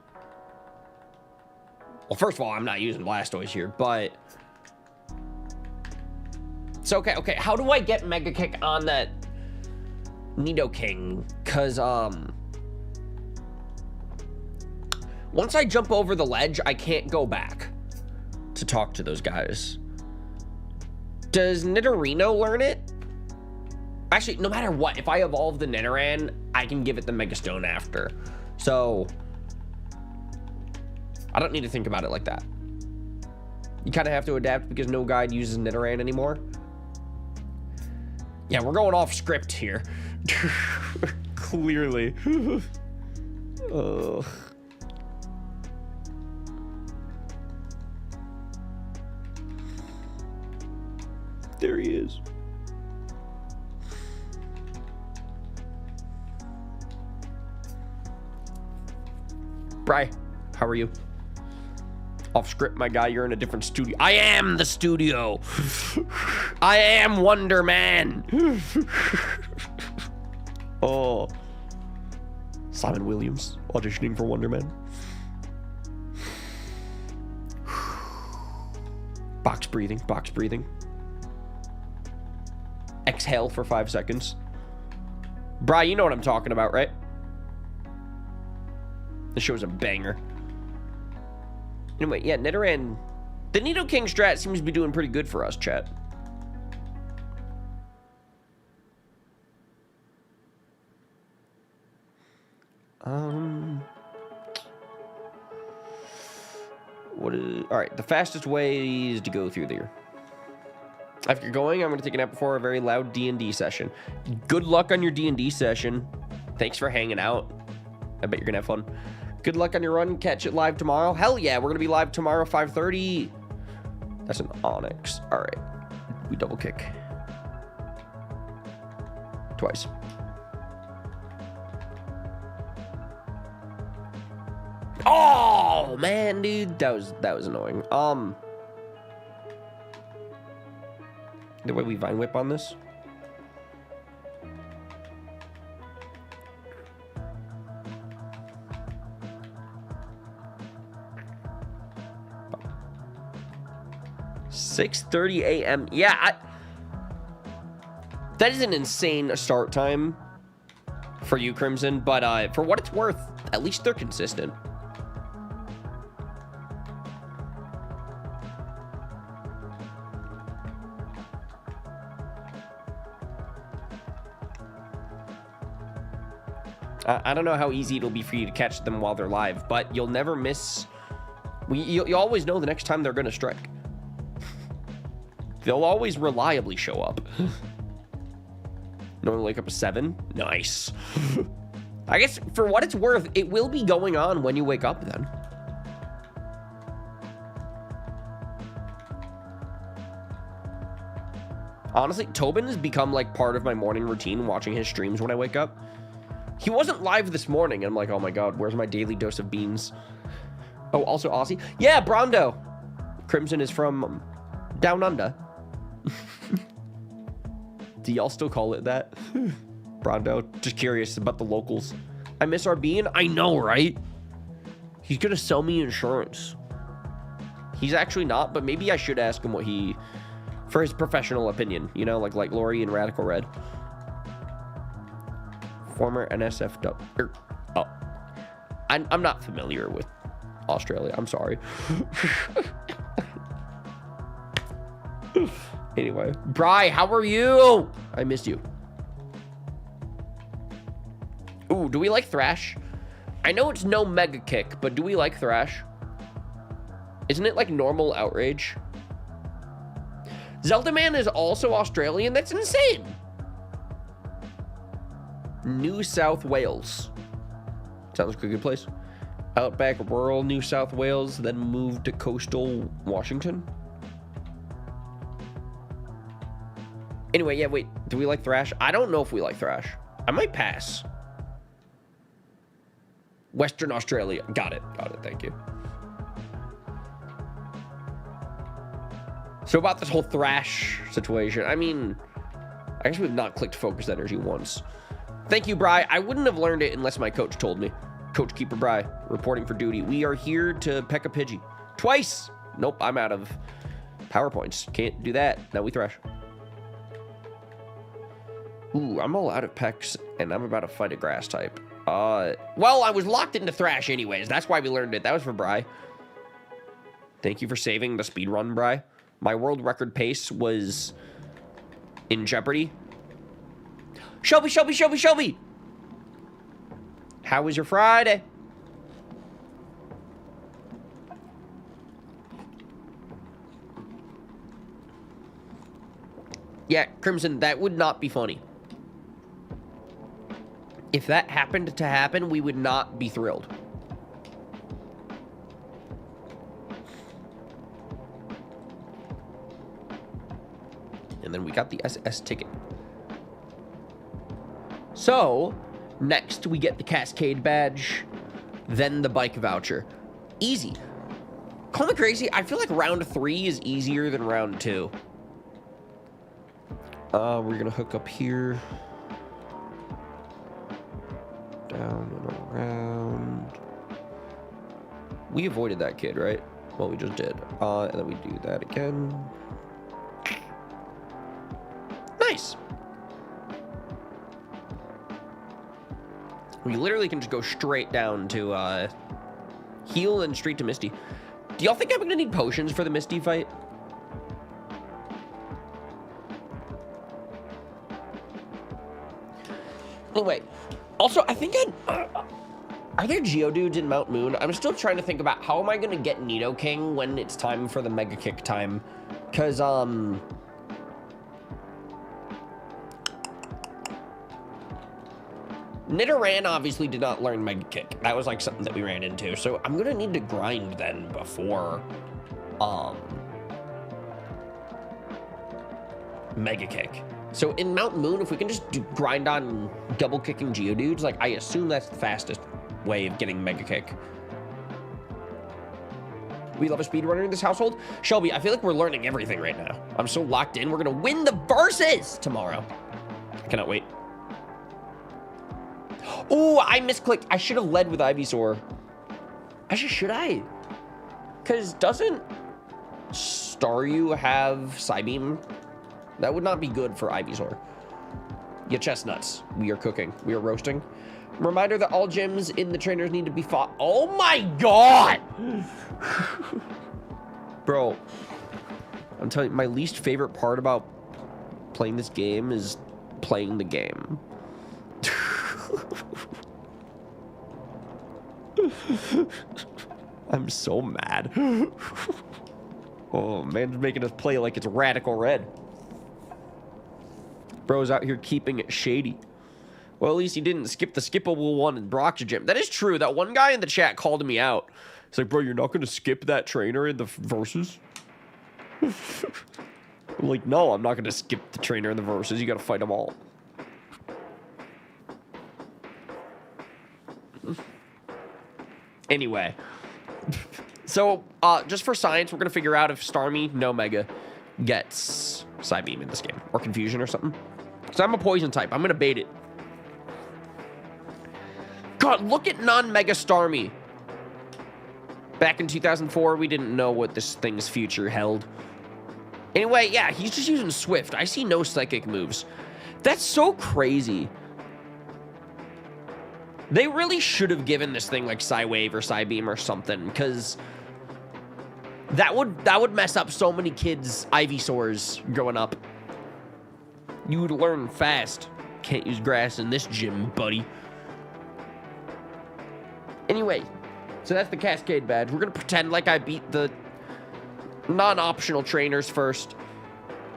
Well, first of all, I'm not using Blastoise here, but... So, okay, how do I get Mega Kick on that Nidoking? Because, once I jump over the ledge, I can't go back to talk to those guys. Does Nidorino learn it? Actually, no matter what, if I evolve the Nidoran, I can give it the Mega Stone after. So, I don't need to think about it like that. You kind of have to adapt because no guide uses Nidoran anymore. Yeah, we're going off script here. Clearly. There he is. Bri, how are you? Off script, my guy. You're in a different studio. I am the studio. I am Wonder Man. Oh. Simon Williams auditioning for Wonder Man. Box breathing, box breathing. Exhale for 5 seconds. Bri, you know what I'm talking about, right? This show's a banger. Anyway, yeah, Nidoran. The Nidoking strat seems to be doing pretty good for us, chat. Alright, the fastest way is to go through there. After going, I'm going to take a nap before a very loud D&D session. Good luck on your D&D session. Thanks for hanging out. I bet you're going to have fun. Good luck on your run. Catch it live tomorrow. Hell yeah, we're going to be live tomorrow, 5:30. That's an Onyx. All right. We double kick. Twice. Oh, man, dude. That was annoying. The way we Vine Whip on this? $6:30 a.m. Yeah, that is an insane start time for you, Crimson. But for what it's worth, at least they're consistent. I don't know how easy it'll be for you to catch them while they're live, but you'll never miss. You always know the next time they're going to strike. They'll always reliably show up. Normally wake up at 7. Nice. I guess for what it's worth, it will be going on when you wake up then. Honestly, Tobin has become like part of my morning routine, watching his streams when I wake up. He wasn't live this morning, and I'm like, oh my god, where's my daily dose of beans? Oh, also Aussie. Yeah, Brondo. Crimson is from Down Under. Do y'all still call it that? Brondo, just curious about the locals. I miss our bean? I know, right? He's gonna sell me insurance. He's actually not, but maybe I should ask him what he... for his professional opinion, you know, like Lori and Radical Red. Former NSFW. Oh. I'm not familiar with Australia. I'm sorry. Anyway. Bri, how are you? I missed you. Ooh, do we like Thrash? I know it's no Mega Kick, but do we like Thrash? Isn't it like normal Outrage? Zelda Man is also Australian? That's insane! New South Wales. Sounds like a good place. Outback rural New South Wales, then moved to coastal Washington. Anyway, yeah, wait. Do we like Thrash? I don't know if we like Thrash. I might pass. Western Australia. Got it. Got it. Thank you. So about this whole Thrash situation, I mean, I guess we've not clicked Focus Energy once. Thank you, Bri. I wouldn't have learned it unless my coach told me. Coach Keeper Bri, reporting for duty. We are here to peck a Pidgey. Twice! Nope, I'm out of PowerPoints. Can't do that. Now we thrash. Ooh, I'm all out of pecks, and I'm about to fight a grass type. Well, I was locked into thrash anyways. That's why we learned it. That was for Bri. Thank you for saving the speed run, Bri. My world record pace was in jeopardy. Shelby, Shelby, Shelby, Shelby! How was your Friday? Yeah, Crimson, that would not be funny. If that happened to happen, we would not be thrilled. And then we got the SS ticket. So, next we get the Cascade Badge, then the bike voucher. Easy. Call me crazy, I feel like round 3 is easier than round 2. We're gonna hook up here. Down and around. We avoided that kid, right? Well, we just did. And then we do that again. Nice. We literally can just go straight down to heal and straight to Misty. Do y'all think I'm gonna need potions for the Misty fight? Anyway, also, I think are there Geodudes in Mount Moon? I'm still trying to think about how am I gonna get Nidoking when it's time for the Mega Kick time. Cause, Nidoran obviously did not learn Mega Kick. That was like something that we ran into. So I'm gonna need to grind then before, Mega Kick. So in Mount Moon, if we can just grind on double kicking Geodudes, like I assume that's the fastest way of getting Mega Kick. We love a speedrunner in this household. Shelby, I feel like we're learning everything right now. I'm so locked in. We're gonna win the verses tomorrow. I cannot wait. Oh, I misclicked. I should have led with Ivysaur. Should I? Because doesn't Staryu have Psybeam? That would not be good for Ivysaur. Yeah, chestnuts. We are cooking. We are roasting. Reminder that all gyms in the trainers need to be fought. Oh my god! Bro, I'm telling you, my least favorite part about playing this game is playing the game. I'm so mad. Oh, man's making us play like it's Radical Red. Bro's out here keeping it shady. Well, at least he didn't skip the skippable one in Brock's gym. That is true. That one guy in the chat called me out. He's like, bro, you're not going to skip that trainer in the verses? I'm like, no, I'm not going to skip the trainer in the verses. You got to fight them all. Anyway. So, just for science, we're going to figure out if Starmie, no Mega, gets Psybeam in this game. Or Confusion or something. Because I'm a poison type. I'm going to bait it. God, look at non-Mega Starmie. Back in 2004, we didn't know what this thing's future held. Anyway, yeah, he's just using Swift. I see no psychic moves. That's so crazy. They really should have given this thing like Psywave or Psybeam or something, because that would mess up so many kids' Ivysaurs growing up. You would learn fast. Can't use grass in this gym, buddy. Anyway, so that's the Cascade Badge. We're gonna pretend like I beat the non-optional trainers first.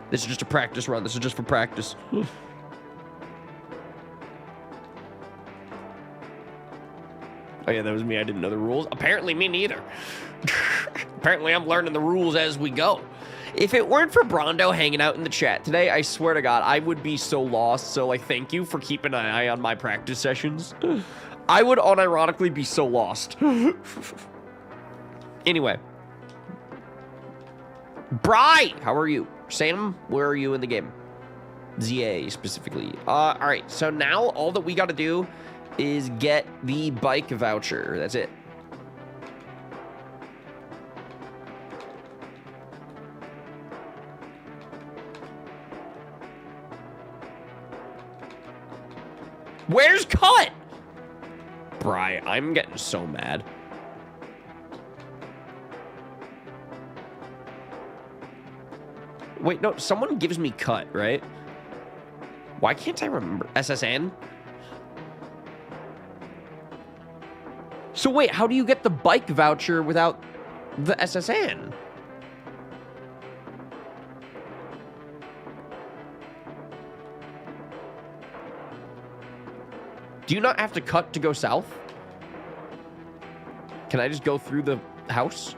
This is just a practice run. This is just for practice. Oh yeah, that was me. I didn't know the rules. Apparently me neither. Apparently I'm learning the rules as we go. If it weren't for Brondo hanging out in the chat today, I swear to God, I would be so lost. So like, thank you for keeping an eye on my practice sessions. I would unironically be so lost. Anyway. Bri, how are you? Sam, where are you in the game? ZA specifically. All right, so now all that we got to do is get the bike voucher. That's it. Where's Cut? Bri, I'm getting so mad. Wait, no, someone gives me Cut, right? Why can't I remember? SSN? So wait, how do you get the bike voucher without the SSN? Do you not have to cut to go south? Can I just go through the house?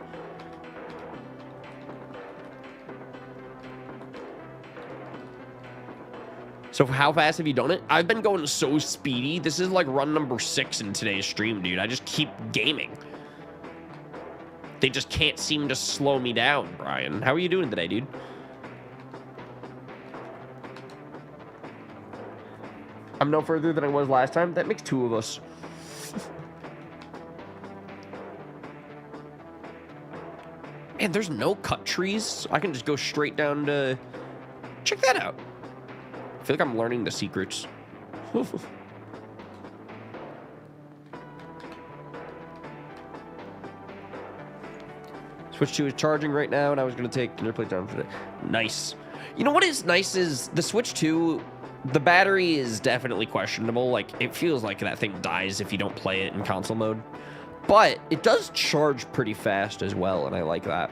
So how fast have you done it? I've been going so speedy. This is like run number 6 in today's stream, dude. I just keep gaming. They just can't seem to slow me down, Brian. How are you doing today, dude? I'm no further than I was last time. That makes 2 of us. Man, there's no cut trees. I can just go straight down to... Check that out. I feel like I'm learning the secrets. Switch 2 is charging right now, and I was going to take dinner plate down for it. Nice. You know what is nice is the Switch 2... The battery is definitely questionable. Like, it feels like that thing dies if you don't play it in console mode. But it does charge pretty fast as well, and I like that.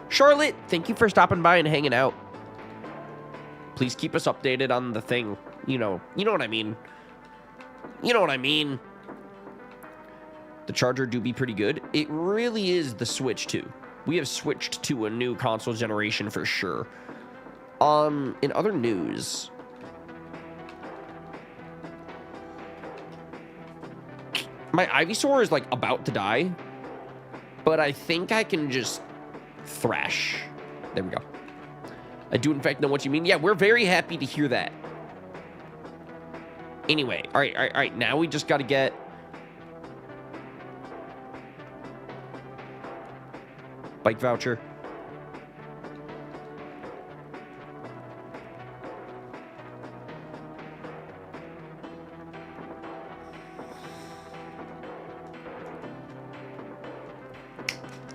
Charlotte, thank you for stopping by and hanging out. Please keep us updated on the thing. You know what I mean. You know what I mean. The charger do be pretty good. It really is the Switch 2. We have switched to a new console generation for sure. In other news, my Ivysaur is like about to die, but I think I can just thrash. There we go. I do in fact know what you mean. Yeah, we're very happy to hear that. Anyway, all right. Now we just got to get bike voucher.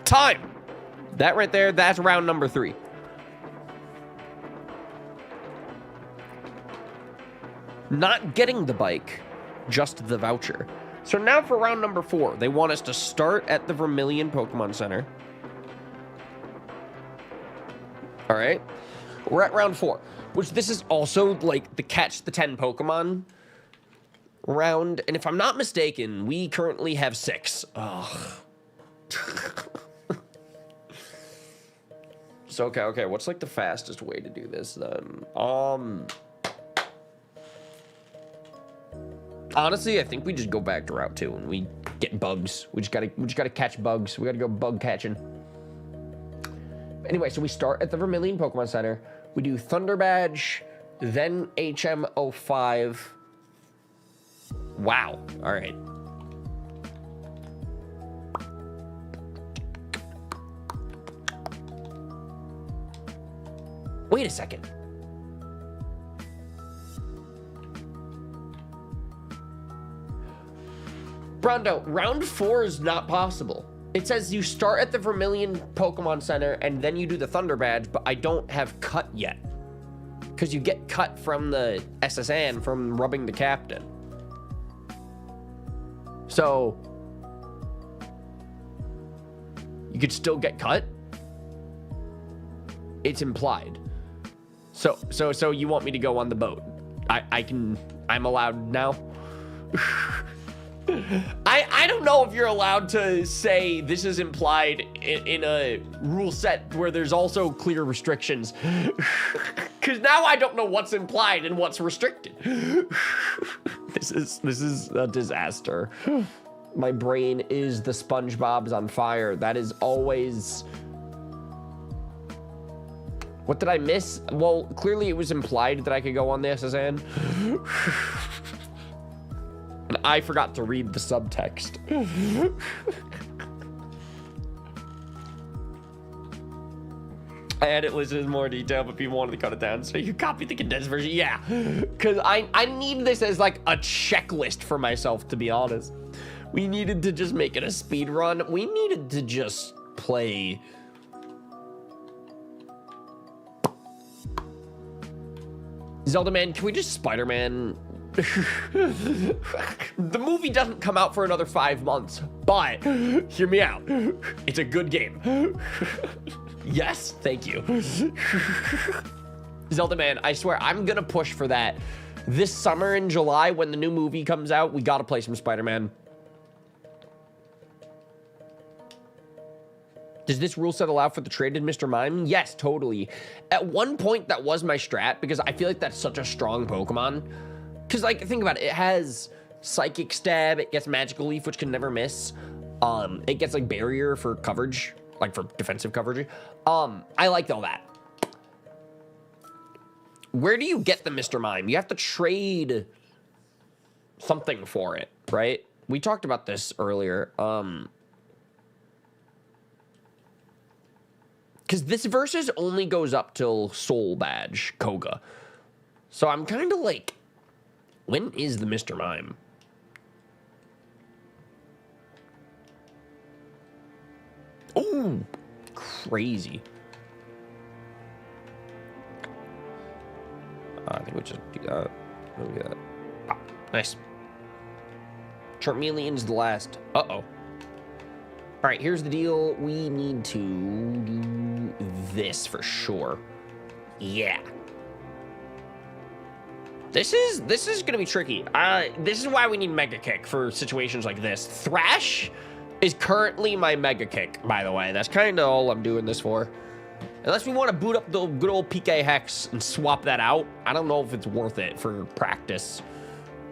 Time. That right there, that's round number 3. Not getting the bike, just the voucher. So now for round number 4, they want us to start at the Vermillion Pokemon Center. All right, we're at round 4, which this is also like the catch the 10 Pokemon round. And if I'm not mistaken, we currently have 6. Ugh. So, okay, what's like the fastest way to do this then? Honestly, I think we just go back to Route 2 and we get bugs. We just gotta catch bugs. We gotta go bug catching. Anyway, so we start at the Vermillion Pokemon Center. We do Thunder Badge, then HM05. Wow. All right. Wait a second. Brondo, round 4 is not possible. It says you start at the Vermillion Pokemon Center and then you do the Thunder Badge, but I don't have cut yet. Because you get cut from the SSN from rubbing the captain. So, you could still get cut? It's implied. So you want me to go on the boat? I'm allowed now? I don't know if you're allowed to say this is implied in a rule set where there's also clear restrictions. Because now I don't know what's implied and what's restricted. This is a disaster. My brain is the SpongeBob's on fire. That is always... What did I miss? Well, clearly it was implied that I could go on the SSN. And I forgot to read the subtext. I had it listed in more detail, but people wanted to cut it down, so you copied the condensed version. Yeah, because I need this as like a checklist for myself, to be honest. We needed to just make it a speed run. We needed to just play. Zelda Man, can we just Spider-Man? The movie doesn't come out for another 5 months, but hear me out. It's a good game. Yes, thank you. Zelda Man, I swear, I'm gonna push for that. This summer in July, when the new movie comes out, we gotta play some Spider-Man. Does this rule set allow for the traded Mr. Mime? Yes, totally. At one point, that was my strat, because I feel like that's such a strong Pokemon. Because, like, think about it. It has Psychic Stab, it gets Magical Leaf, which can never miss. It gets, like, Barrier for coverage, like, for defensive coverage. I liked all that. Where do you get the Mr. Mime? You have to trade something for it, right? We talked about this earlier. Because this versus only goes up till Soul Badge, Koga. So I'm kind of like, when is the Mr. Mime? Oh, crazy. I think we'll just do that. Look at that. Ah, nice. Charmeleon's the last. Uh-oh. All right, here's the deal. We need to do this for sure. Yeah. This is gonna be tricky. This is why we need Mega Kick for situations like this. Thrash is currently my Mega Kick, by the way. That's kind of all I'm doing this for. Unless we want to boot up the good old PK Hex and swap that out, I don't know if it's worth it for practice.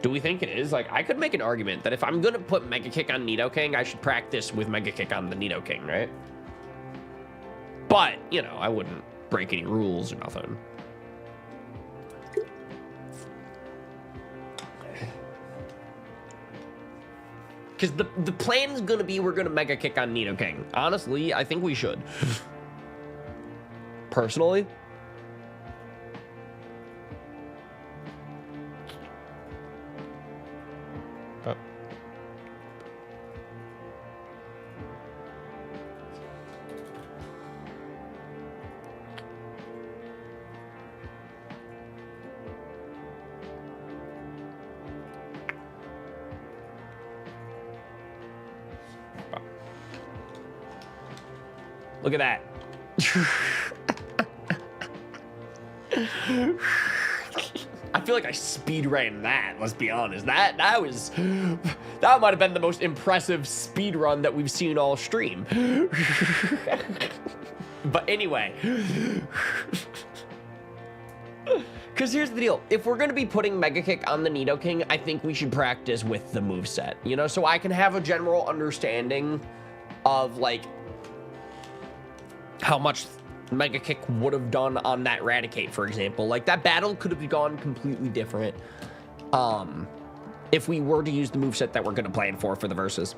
Do we think it is? Like, I could make an argument that if I'm gonna put Mega Kick on Nidoking, I should practice with Mega Kick on the Nidoking, right? But, you know, I wouldn't break any rules or nothing. Because the plan is gonna be we're gonna Mega Kick on Nidoking. Honestly, I think we should. Personally. Look at that. I feel like I speed ran that, let's be honest. That might have been the most impressive speed run that we've seen all stream. But anyway. Because here's the deal. If we're going to be putting Mega Kick on the Nidoking, I think we should practice with the moveset, you know, so I can have a general understanding of, like, how much Mega Kick would have done on that Raticate, for example. Like, that battle could have gone completely different if we were to use the moveset that we're going to plan for the verses.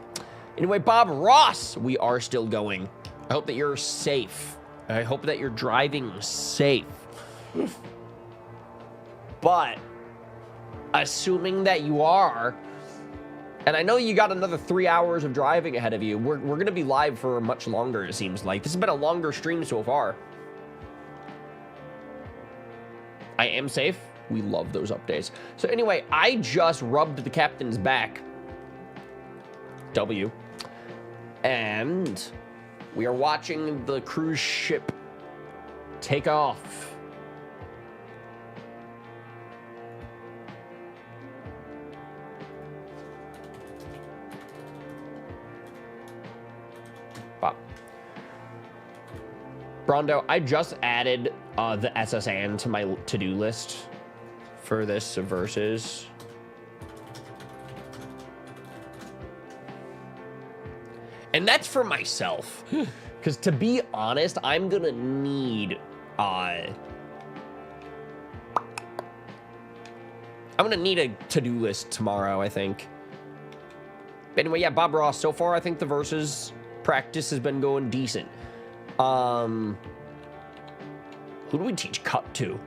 Anyway, Bob Ross, we are still going. I hope that you're safe. I hope that you're driving safe. But assuming that you are, and I know you got another 3 hours of driving ahead of you, we're going to be live for much longer, it seems like. This has been a longer stream so far. I am safe. We love those updates. So anyway, I just rubbed the captain's back. W. And we are watching the cruise ship take off. Brondo, I just added the SSN to my to-do list for this versus. And that's for myself. Because to be honest, I'm going to need... I'm going to need a to-do list tomorrow, I think. But anyway, yeah, Bob Ross. So far, I think the versus practice has been going decent. Who do we teach cut to?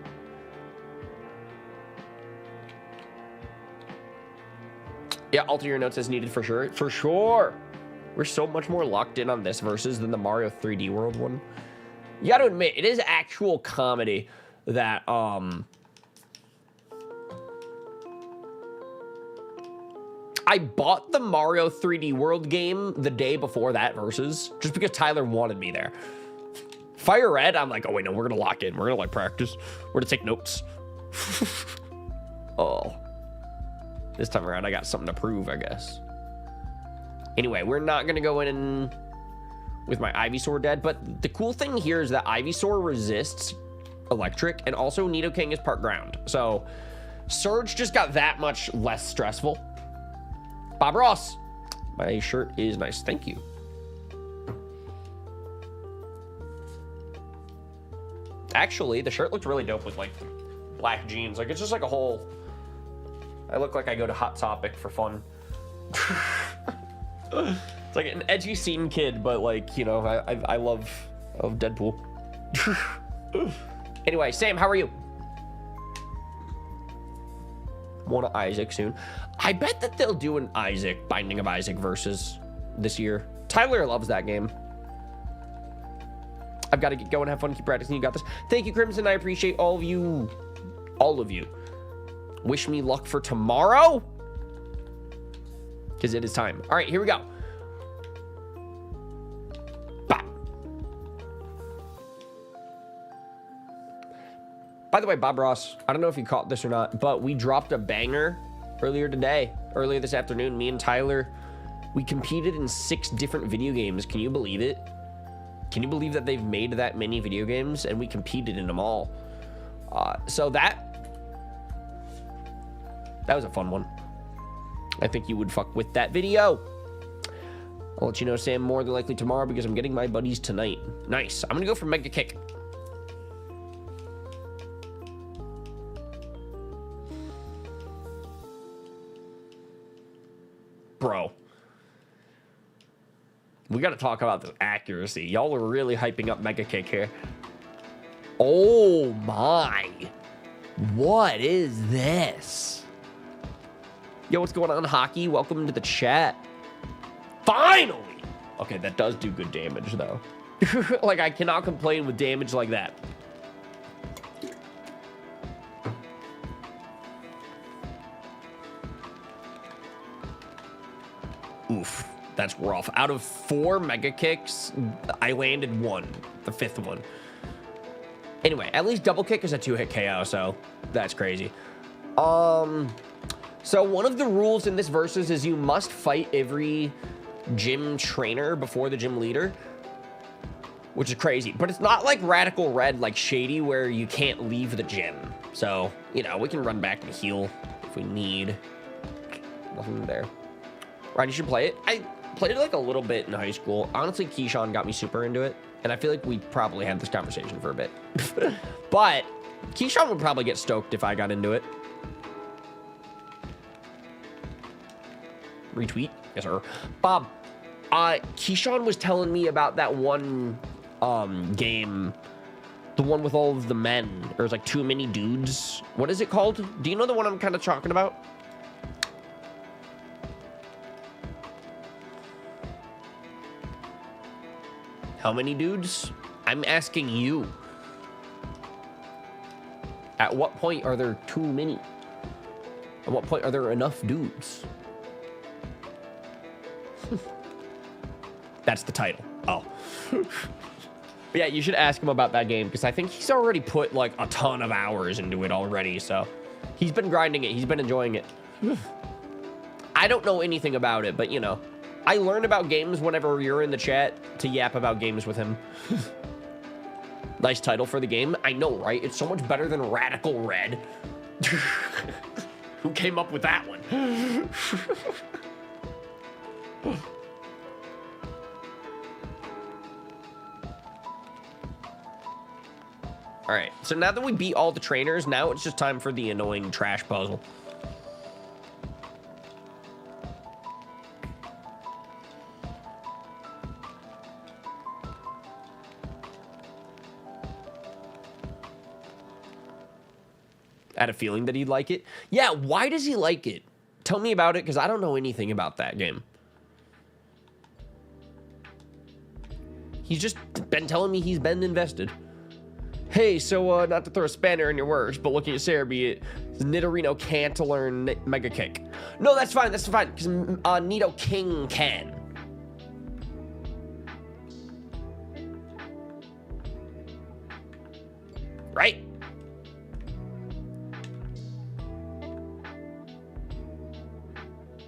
Yeah, alter your notes as needed for sure. For sure. We're so much more locked in on this versus than the Mario 3D World one. You gotta admit, it is actual comedy that, I bought the Mario 3D World game the day before that versus, just because Tyler wanted me there. Fire Red, I'm like, oh wait, no, we're gonna lock in. We're gonna like practice. We're gonna take notes. Oh. This time around, I got something to prove, I guess. Anyway, we're not gonna go in with my Ivysaur dead, but the cool thing here is that Ivysaur resists electric, and also Nidoking is part ground. So, Surge just got that much less stressful. Bob Ross, my shirt is nice. Thank you. Actually, the shirt looks really dope with like black jeans. Like it's just like a whole. I look like I go to Hot Topic for fun. It's like an edgy scene kid, but like you know, I love Deadpool. Anyway, Sam, how are you? Want Isaac soon. I bet that they'll do an Isaac, Binding of Isaac versus this year. Tyler loves that game. I've got to get going, have fun, keep practicing. You got this. Thank you, Crimson. I appreciate all of you. All of you. Wish me luck for tomorrow. Because it is time. All right, here we go. Bah. By the way, Bob Ross, I don't know if you caught this or not, but we dropped a banger earlier this afternoon. Me and Tyler, we competed in 6 different video games. Can you believe it? Can you believe that they've made that many video games and we competed in them all? So that was a fun one. I think you would fuck with that video. I'll let you know, Sam, more than likely tomorrow because I'm getting my buddies tonight. Nice. I'm gonna go for Mega Kick. Bro. We got to talk about this accuracy. Y'all are really hyping up Mega Kick here. Oh my. What is this? Yo, what's going on, Hockey? Welcome to the chat. Finally! Okay, that does do good damage, though. Like, I cannot complain with damage like that. Oof. That's rough. Out of 4 Mega Kicks, I landed 1. The 5th one. Anyway, at least Double Kick is a 2-hit KO, so that's crazy. So one of the rules in this versus is you must fight every gym trainer before the gym leader, which is crazy. But it's not like Radical Red, like Shady, where you can't leave the gym. So, you know, we can run back and heal if we need. Nothing there. Ryan, you should play it. I played it like a little bit in high school. Honestly, Keyshawn got me super into it. And I feel like we probably had this conversation for a bit. But Keyshawn would probably get stoked if I got into it. Retweet. Yes, sir. Bob, Keyshawn was telling me about that one game. The one with all of the men. There's like too many dudes. What is it called? Do you know the one I'm kind of talking about? How many dudes? I'm asking you. At what point are there too many? At what point are there enough dudes? That's the title. Oh. But yeah, you should ask him about that game because I think he's already put like a ton of hours into it already. So he's been grinding it. He's been enjoying it. I don't know anything about it, but you know, I learn about games whenever you're in the chat to yap about games with him. Nice title for the game. I know, right? It's so much better than Radical Red. Who came up with that one? All right, so now that we beat all the trainers, now it's just time for the annoying trash puzzle. I had a feeling that he'd like it. Yeah, why does he like it? Tell me about it, because I don't know anything about that game. He's just been telling me he's been invested. Hey, so not to throw a spanner in your works, but looking at Cerebi, Nidorino can't learn Mega Kick. No, that's fine, because Nidoking can. Right?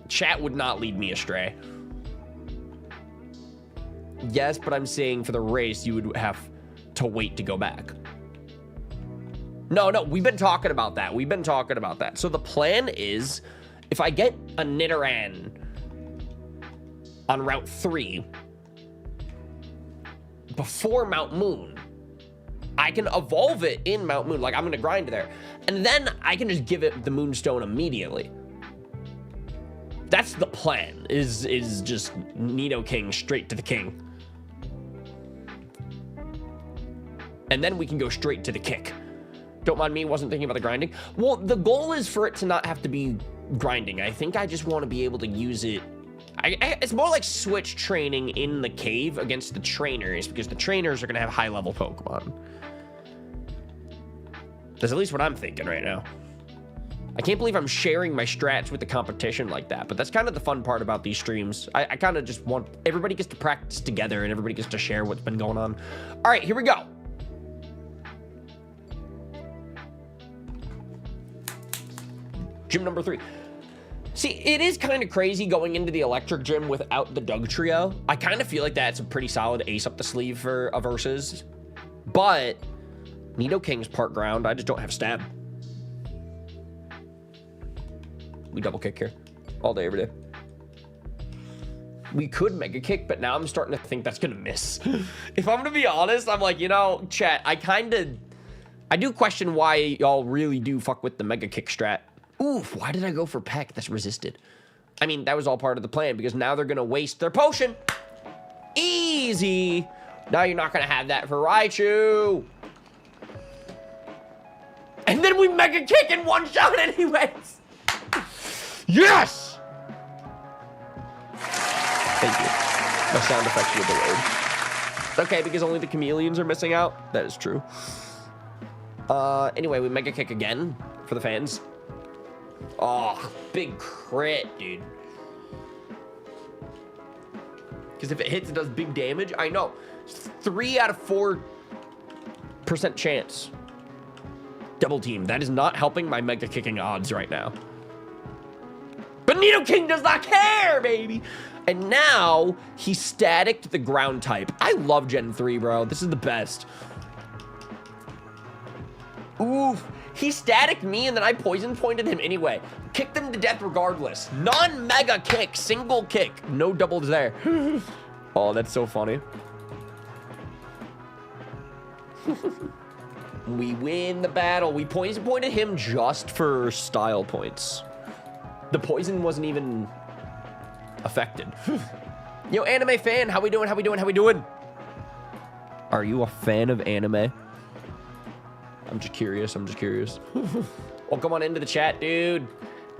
Chat would not lead me astray. Yes, but I'm saying for the race, you would have to wait to go back. No, we've been talking about that. We've been talking about that. So the plan is, if I get a Nidoran on Route 3 before Mount Moon, I can evolve it in Mount Moon. Like, I'm going to grind there. And then I can just give it the Moonstone immediately. That's the plan, is just Nidoking straight to the king. And then we can go straight to the kick. Don't mind me, wasn't thinking about the grinding. Well, the goal is for it to not have to be grinding. I think I just want to be able to use it. It's more like switch training in the cave against the trainers, because the trainers are going to have high-level Pokemon. That's at least what I'm thinking right now. I can't believe I'm sharing my strats with the competition like that, but that's kind of the fun part about these streams. I kind of just want everybody gets to practice together and everybody gets to share what's been going on. All right, here we go. Gym number 3. See, it is kind of crazy going into the electric gym without the Doug trio. I kind of feel like that's a pretty solid ace up the sleeve for a versus, but Nidoking's part ground. I just don't have stab. We double kick here all day, every day. We could Mega Kick, but now I'm starting to think that's going to miss. If I'm going to be honest, I'm like, you know, chat, I do question why y'all really do fuck with the Mega Kick strat. Oof, why did I go for Peck? That's resisted. I mean, that was all part of the plan, because now they're going to waste their potion. Easy. Now you're not going to have that for Raichu. And then we Mega Kick in one shot anyways. Yes! Thank you. My sound effects were delayed. Okay, because only the chameleons are missing out. That is true. Anyway, we Mega Kick again for the fans. Oh, big crit, dude. Because if it hits, it does big damage. I know. 3 out of 4% chance. Double team. That is not helping my Mega Kicking odds right now. But Nidoking does not care, baby. And now he staticked the ground type. I love Gen 3, bro. This is the best. Oof. He staticked me, and then I poison pointed him anyway. Kicked him to death regardless. Non-Mega Kick. Single kick. No doubles there. Oh, that's so funny. We win the battle. We poison pointed him just for style points. The poison wasn't even affected. Yo, anime fan, how we doing? How we doing? How we doing? Are you a fan of anime? I'm just curious. I'm just curious. Well, come on into the chat, dude.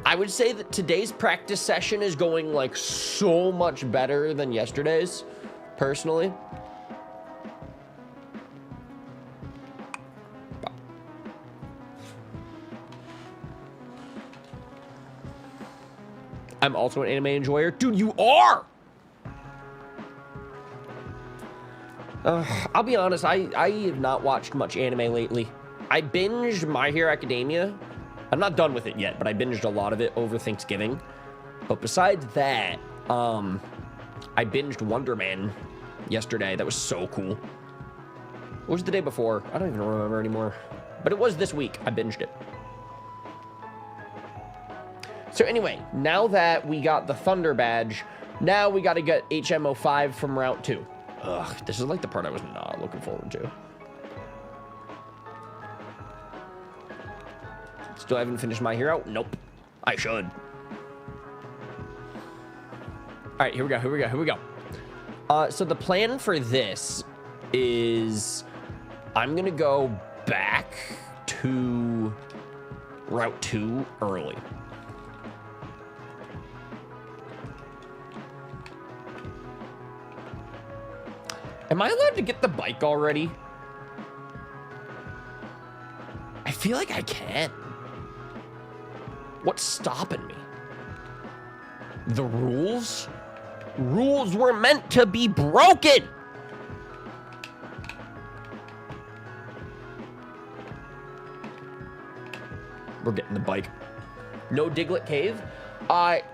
I would say that today's practice session is going like so much better than yesterday's, personally. I'm also an anime enjoyer. Dude, you are! I'll be honest, I have not watched much anime lately. I binged My Hero Academia. I'm not done with it yet, but I binged a lot of it over Thanksgiving. But besides that, I binged Wonder Man yesterday. That was so cool. What was the day before? I don't even remember anymore. But it was this week. I binged it. So anyway, now that we got the Thunder Badge, now we got to get HM05 from Route 2. Ugh, this is like the part I was not looking forward to. Still haven't finished my hero? Nope. I should. All right, here we go. So the plan for this is I'm gonna go back to Route 2 early. Am I allowed to get the bike already? I feel like I can. What's stopping me? The rules? Rules were meant to be broken! We're getting the bike. No Diglett Cave.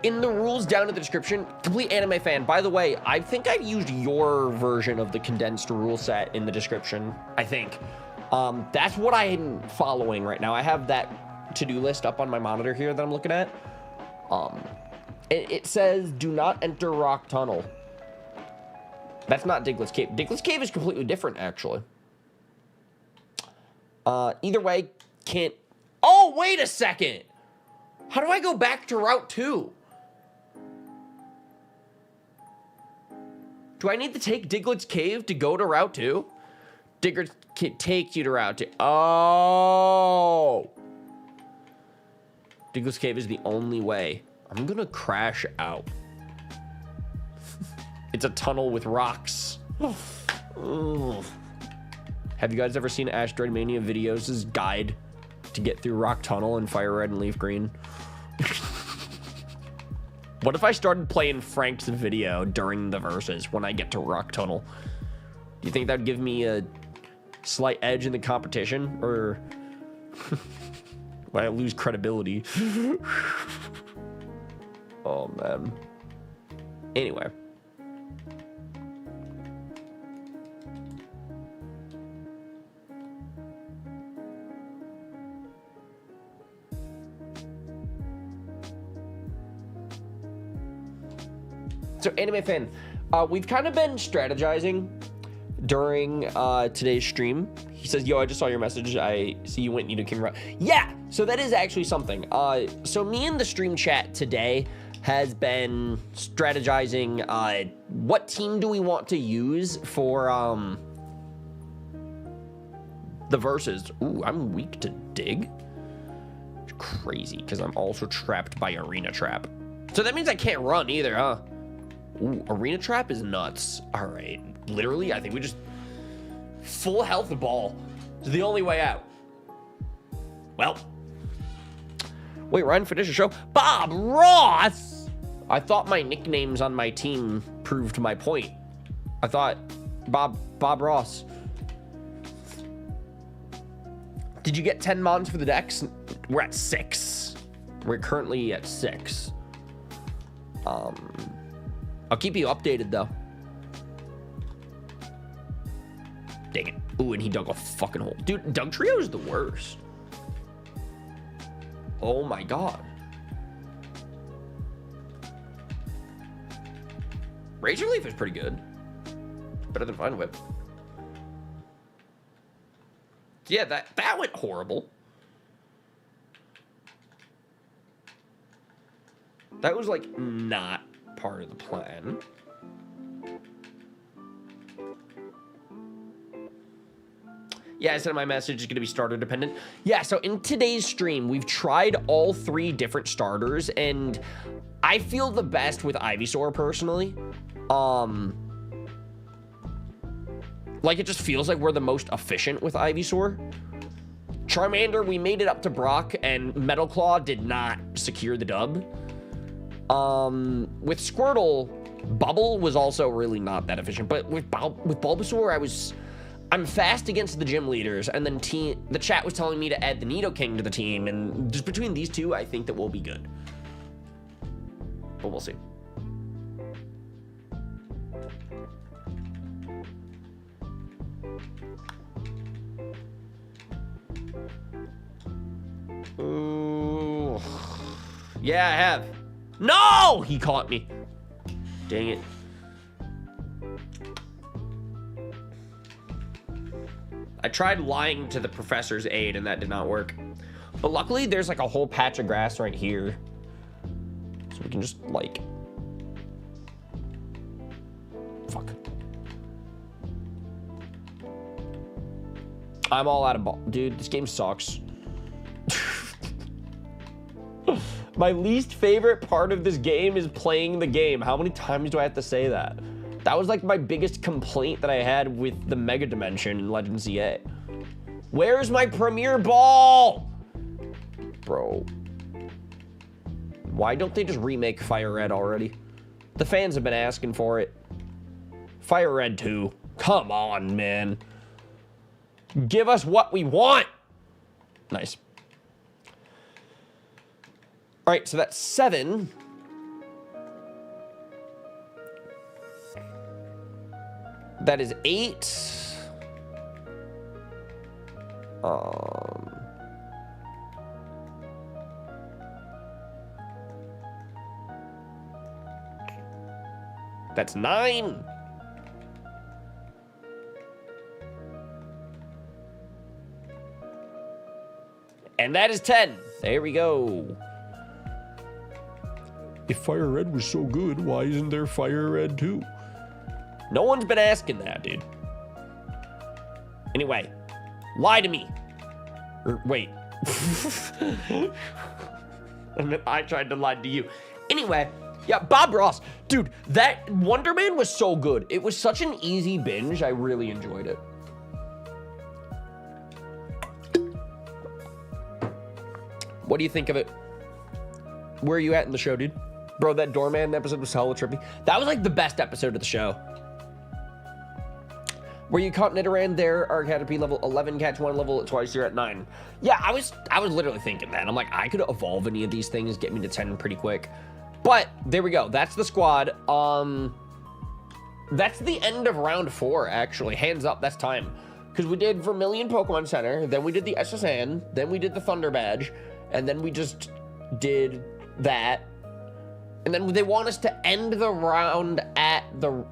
In the rules down in the description, complete anime fan. By the way, I think I've used your version of the condensed rule set in the description. I think. That's what I'm following right now. I have that to-do list up on my monitor here that I'm looking at. It says, do not enter Rock Tunnel. That's not Diglett's Cave. Diglett's Cave is completely different, actually. Either way, can't... Oh, wait a second! How do I go back to Route 2? Do I need to take Diglett's Cave to go to Route 2? Diglett's Cave takes you to Route 2. Oh! Diglett's Cave is the only way. I'm gonna crash out. It's a tunnel with rocks. Have you guys ever seen Asteroid Mania Videos' guide to get through Rock Tunnel in Fire Red and Leaf Green? What if I started playing Frank's video during the verses when I get to Rock Tunnel? Do you think that would give me a slight edge in the competition? Or would I lose credibility? Oh, man. Anyway. So, anime fan, we've kind of been strategizing during today's stream. He says, yo, I just saw your message. I see you went Nido King route. Yeah, so that is actually something. So me and the stream chat today has been strategizing what team do we want to use for the verses. Ooh, I'm weak to dig. It's crazy, because I'm also trapped by Arena Trap. So that means I can't run either, huh? Ooh, Arena Trap is nuts. All right, literally, I think we just full health ball is the only way out. Well, wait, Ryan, finish the show. Bob Ross. I thought my nicknames on my team proved my point. I thought Bob Ross. Did you get 10 mons for the decks? We're at 6. We're currently at 6. I'll keep you updated, though. Dang it. Ooh, and he dug a fucking hole. Dude, Dug Trio is the worst. Oh, my God. Razor Leaf is pretty good. Better than Vine Whip. Yeah, that went horrible. That was, like, not part of the plan. Yeah, I said in my message it's going to be starter dependent. Yeah, so in today's stream, we've tried all 3 different starters, and I feel the best with Ivysaur personally. Like, it just feels like we're the most efficient with Ivysaur. Charmander, we made it up to Brock, and Metal Claw did not secure the dub. With Squirtle, Bubble was also really not that efficient, but with Bulbasaur, I'm fast against the gym leaders, and then the chat was telling me to add the Nidoking to the team, and just between these two, I think that we'll be good. But we'll see. Ooh. Yeah, I have. No! He caught me. Dang it. I tried lying to the professor's aide, and that did not work. But luckily, there's like a whole patch of grass right here. So we can just like... Fuck. I'm all out of ball. Dude, this game sucks. My least favorite part of this game is playing the game. How many times do I have to say that? That was like my biggest complaint that I had with the Mega Dimension in Legend ZA. Where's my Premier Ball? Bro. Why don't they just remake Fire Red already? The fans have been asking for it. Fire Red 2. Come on, man. Give us what we want. Nice. All right, so that's 7. That is 8. That's 9. And that is 10. There we go. If Fire Red was so good, why isn't there Fire Red 2? No one's been asking that, dude. Anyway, lie to me. Or wait. I tried to lie to you. Anyway, yeah, Bob Ross. Dude, that Wonder Man was so good. It was such an easy binge. I really enjoyed it. What do you think of it? Where are you at in the show, dude? Bro, that Doorman episode was hella trippy. That was like the best episode of the show. Where you caught Nidoran there, our Caterpie level 11, catch one level twice, you're at 9. Yeah, I was literally thinking that. I'm like, I could evolve any of these things, get me to 10 pretty quick. But there we go. That's the squad. That's the end of round 4, actually. Hands up, that's time. Because we did Vermillion Pokemon Center, then we did the SSN, then we did the Thunder Badge, and then we just did that. And then they want us to end the round at the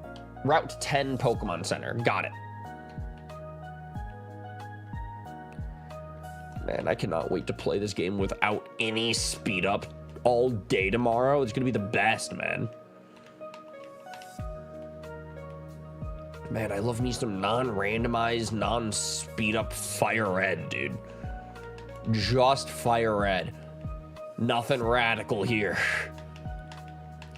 Route 10 Pokemon Center. Got it. Man, I cannot wait to play this game without any speed up all day tomorrow. It's gonna be the best, man. Man, I love me some non-randomized, non-speed up Fire Red, dude. Just Fire Red. Nothing radical here.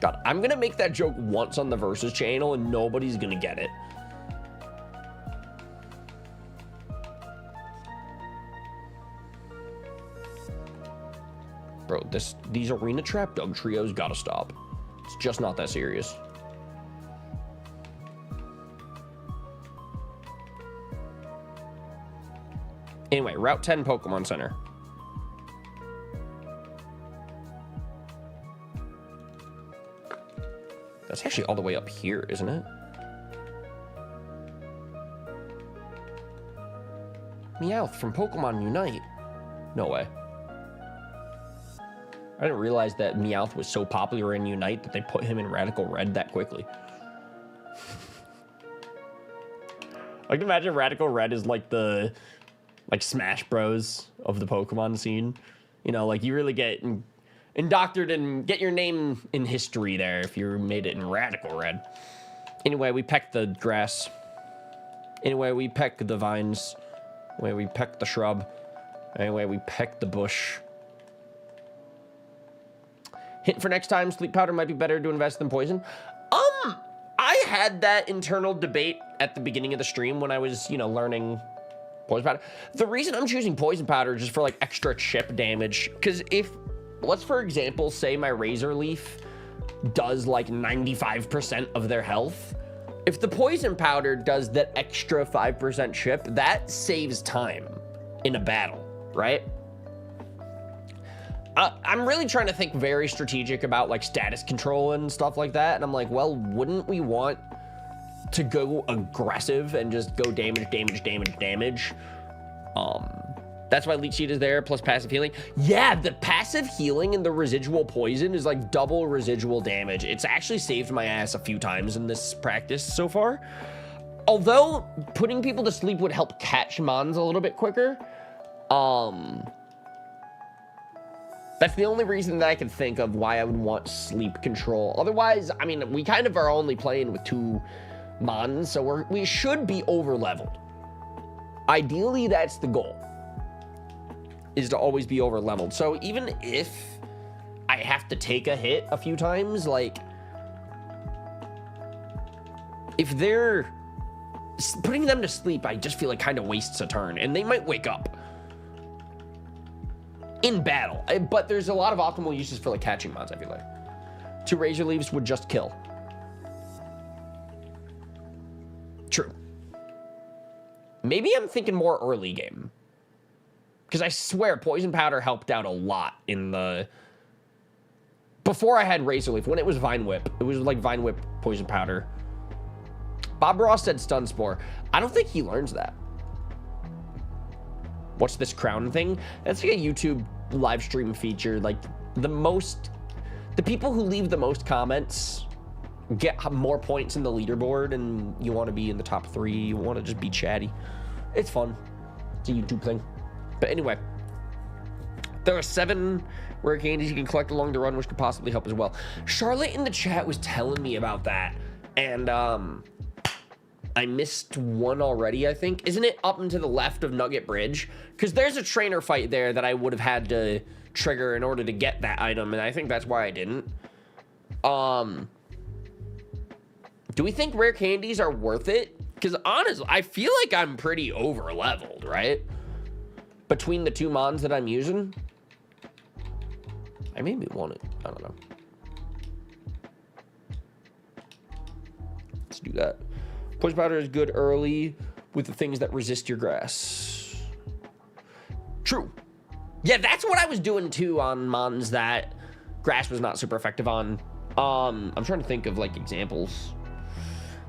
God, I'm gonna make that joke once on the Versus channel and nobody's gonna get it. Bro, these arena trap dog trios gotta stop. It's just not that serious. Anyway, Route 10 Pokemon Center. That's actually all the way up here, isn't it? Meowth from Pokemon Unite. No way. I didn't realize that Meowth was so popular in Unite that they put him in Radical Red that quickly. I can imagine Radical Red is like the Smash Bros of the Pokemon scene. You know, like you really get indoctored and get your name in history there if you made it in Radical Red. Anyway, we pecked the grass. Anyway, we pecked the vines. Anyway, we pecked the shrub. Anyway, we pecked the bush. Hint for next time, sleep powder might be better to invest than poison. I had that internal debate at the beginning of the stream when I was, you know, learning poison powder. The reason I'm choosing poison powder is just for like extra chip damage. Because if, let's for example, say my Razor Leaf does like 95% of their health. If the poison powder does that extra 5% chip, that saves time in a battle, right? I'm really trying to think very strategic about like status control and stuff like that. And I'm like, well, wouldn't we want to go aggressive and just go damage? That's why Leech Seed is there, plus passive healing. Yeah, the passive healing and the residual poison is like double residual damage. It's actually saved my ass a few times in this practice so far. Although putting people to sleep would help catch mons a little bit quicker. That's the only reason that I can think of why I would want sleep control. Otherwise, I mean, we kind of are only playing with 2 Mons, so we should be over-leveled. Ideally, that's the goal, is to always be over-leveled. So even if I have to take a hit a few times, like, if they're putting them to sleep, I just feel like kind of wastes a turn, and they might wake up in battle. But there's a lot of optimal uses for like catching Mons, I feel like. 2 Razor Leaves would just kill. True. Maybe I'm thinking more early game, because I swear Poison Powder helped out a lot in the... Before I had Razor Leaf, when it was Vine Whip, it was like Vine Whip, Poison Powder. Bob Ross said Stun Spore. I don't think he learns that. What's this crown thing? That's like a YouTube live stream feature. Like, the people who leave the most comments get more points in the leaderboard, and you want to be in the top 3. You want to just be chatty. It's fun. It's a YouTube thing. But anyway, there are 7 rare candies you can collect along the run, which could possibly help as well. Charlotte in the chat was telling me about that, and I missed one already, I think. Isn't it up and to the left of Nugget Bridge? Because there's a trainer fight there that I would have had to trigger in order to get that item, and I think that's why I didn't. Do we think rare candies are worth it? Because honestly, I feel like I'm pretty over-leveled, right? Between the 2 Mons that I'm using. I maybe want it. I don't know. Let's do that. Poison Powder is good early with the things that resist your grass. True. Yeah, that's what I was doing too on Mons that grass was not super effective on. I'm trying to think of like examples.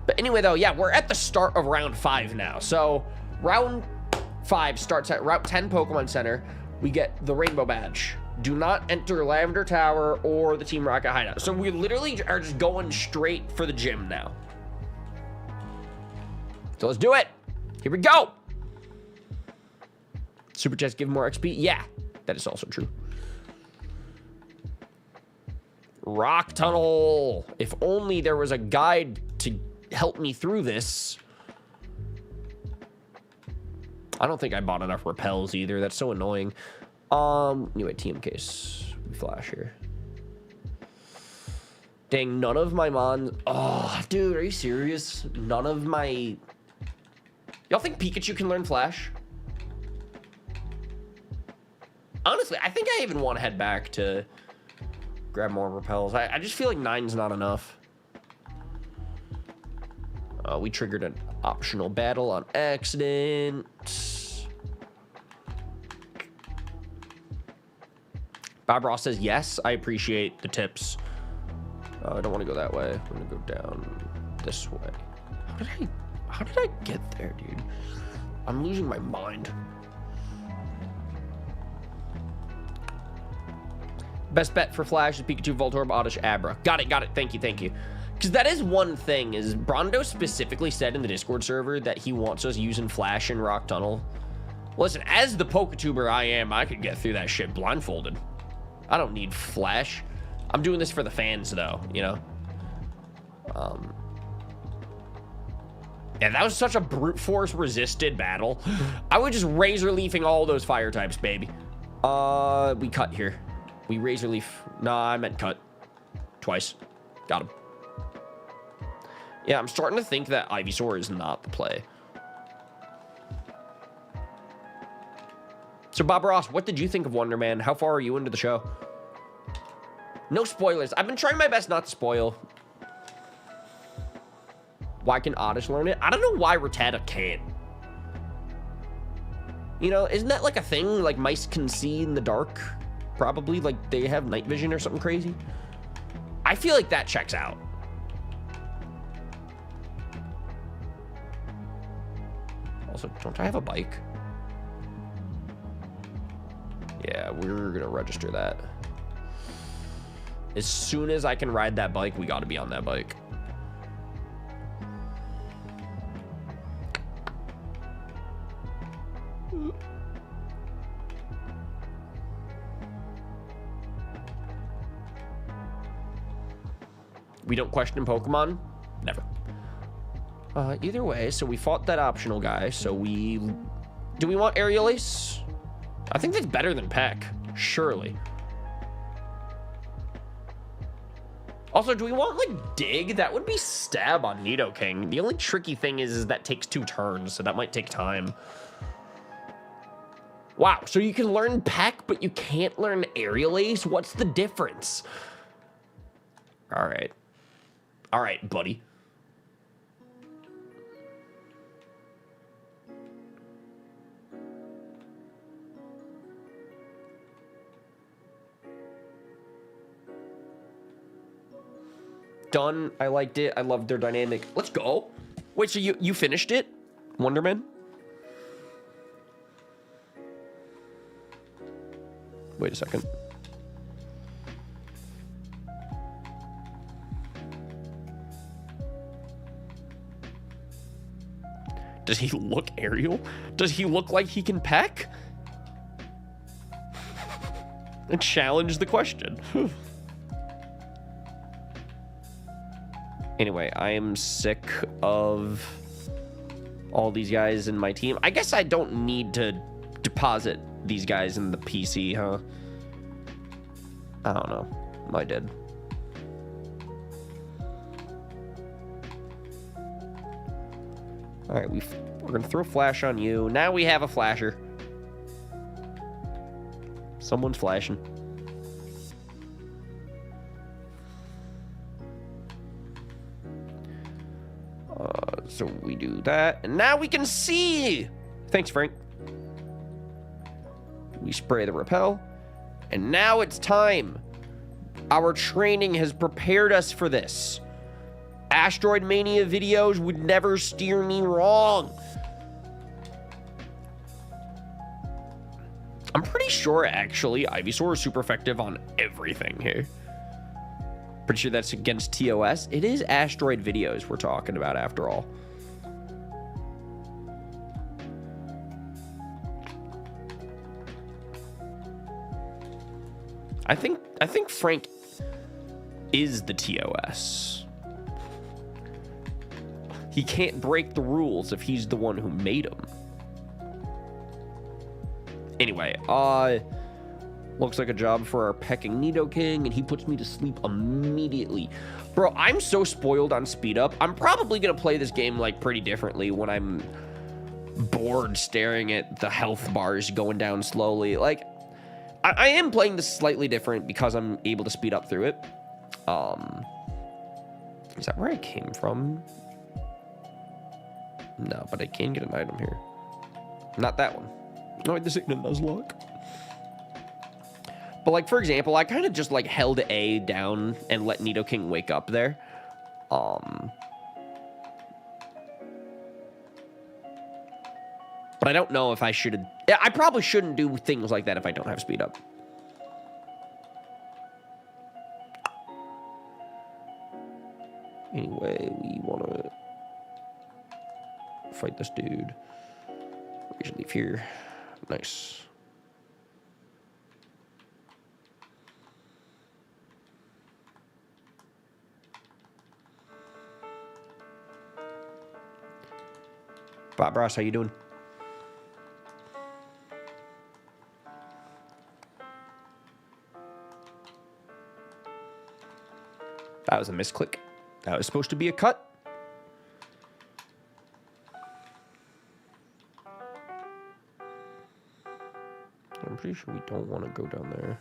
But anyway, though, yeah, we're at the start of round 5 now. So round 5 starts at Route 10 Pokemon Center. We get the Rainbow Badge. Do not enter Lavender Tower or the Team Rocket hideout. So we literally are just going straight for the gym now. So let's do it. Here we go. Super Chats give more XP. Yeah, that is also true. Rock Tunnel. If only there was a guide to help me through this. I don't think I bought enough repels either. That's so annoying. Anyway, TM case. Flash here. Dang, none of my Mons. Oh, dude, are you serious? None of my... Y'all think Pikachu can learn Flash? Honestly, I think I even want to head back to grab more repels. I just feel like 9's not enough. We triggered an optional battle on accident. Bob Ross says, yes, I appreciate the tips. I don't want to go that way. I'm going to go down this way. How did I get there, dude? I'm losing my mind. Best bet for Flash is Pikachu, Voltorb, Oddish, Abra. Got it. Thank you. Because that is one thing, is Brondo specifically said in the Discord server that he wants us using Flash in Rock Tunnel. Listen, as the Poketuber I am, I could get through that shit blindfolded. I don't need Flash. I'm doing this for the fans, though, you know? Yeah, that was such a brute force resisted battle. I was just Razor Leafing all those fire types, baby. We cut here. We Razor Leaf. Nah, I meant cut. Twice. Got him. Yeah, I'm starting to think that Ivysaur is not the play. So, Bob Ross, what did you think of Wonder Man? How far are you into the show? No spoilers. I've been trying my best not to spoil. Why can Oddish learn it? I don't know why Rattata can't. You know, isn't that like a thing? Like mice can see in the dark? Probably, like they have night vision or something crazy. I feel like that checks out. Also, don't I have a bike? Yeah, we're gonna register that. As soon as I can ride that bike, we gotta be on that bike. We don't question Pokemon? Never. Either way, so we fought that optional guy, so we... Do we want Aerial Ace? I think that's better than Peck, surely. Also, do we want, like, Dig? That would be Stab on Nidoking. The only tricky thing is that takes 2 turns, so that might take time. Wow, so you can learn Peck, but you can't learn Aerial Ace? What's the difference? All right. All right, buddy. Done. I liked it. I loved their dynamic. Let's go. Wait, so you finished it? Wonderman? Wait a second. Does he look aerial? Does he look like he can peck? And challenge the question. Anyway, I am sick of all these guys in my team. I guess I don't need to deposit these guys in the PC, huh? I don't know. I did. All right, we're gonna throw flash on you. Now we have a flasher. Someone's flashing. So we do that, and now we can see. Thanks, Frank. We spray the repel, and now it's time. Our training has prepared us for this. Asteroid Mania videos would never steer me wrong. I'm pretty sure, actually, Ivysaur is super effective on everything here. Pretty sure that's against TOS. It is Asteroid videos we're talking about, after all. I think Frank is the TOS. He can't break the rules if he's the one who made them. Anyway, looks like a job for our pecking Nidoking, and he puts me to sleep immediately. Bro, I'm so spoiled on speed up. I'm probably gonna play this game like pretty differently when I'm bored staring at the health bars going down slowly. Like, I am playing this slightly different because I'm able to speed up through it. Is that where I came from? No, but I can get an item here. Not that one. Oh, this ain't a Nuzlocke. But, like, for example, I kind of just, like, held A down and let Nidoking wake up there. But I don't know if I should... I probably shouldn't do things like that if I don't have speed up. Anyway, we want to fight this dude. We should leave here. Nice. Bob Ross, how you doing? That was a misclick. That was supposed to be a cut. I'm pretty sure we don't want to go down there.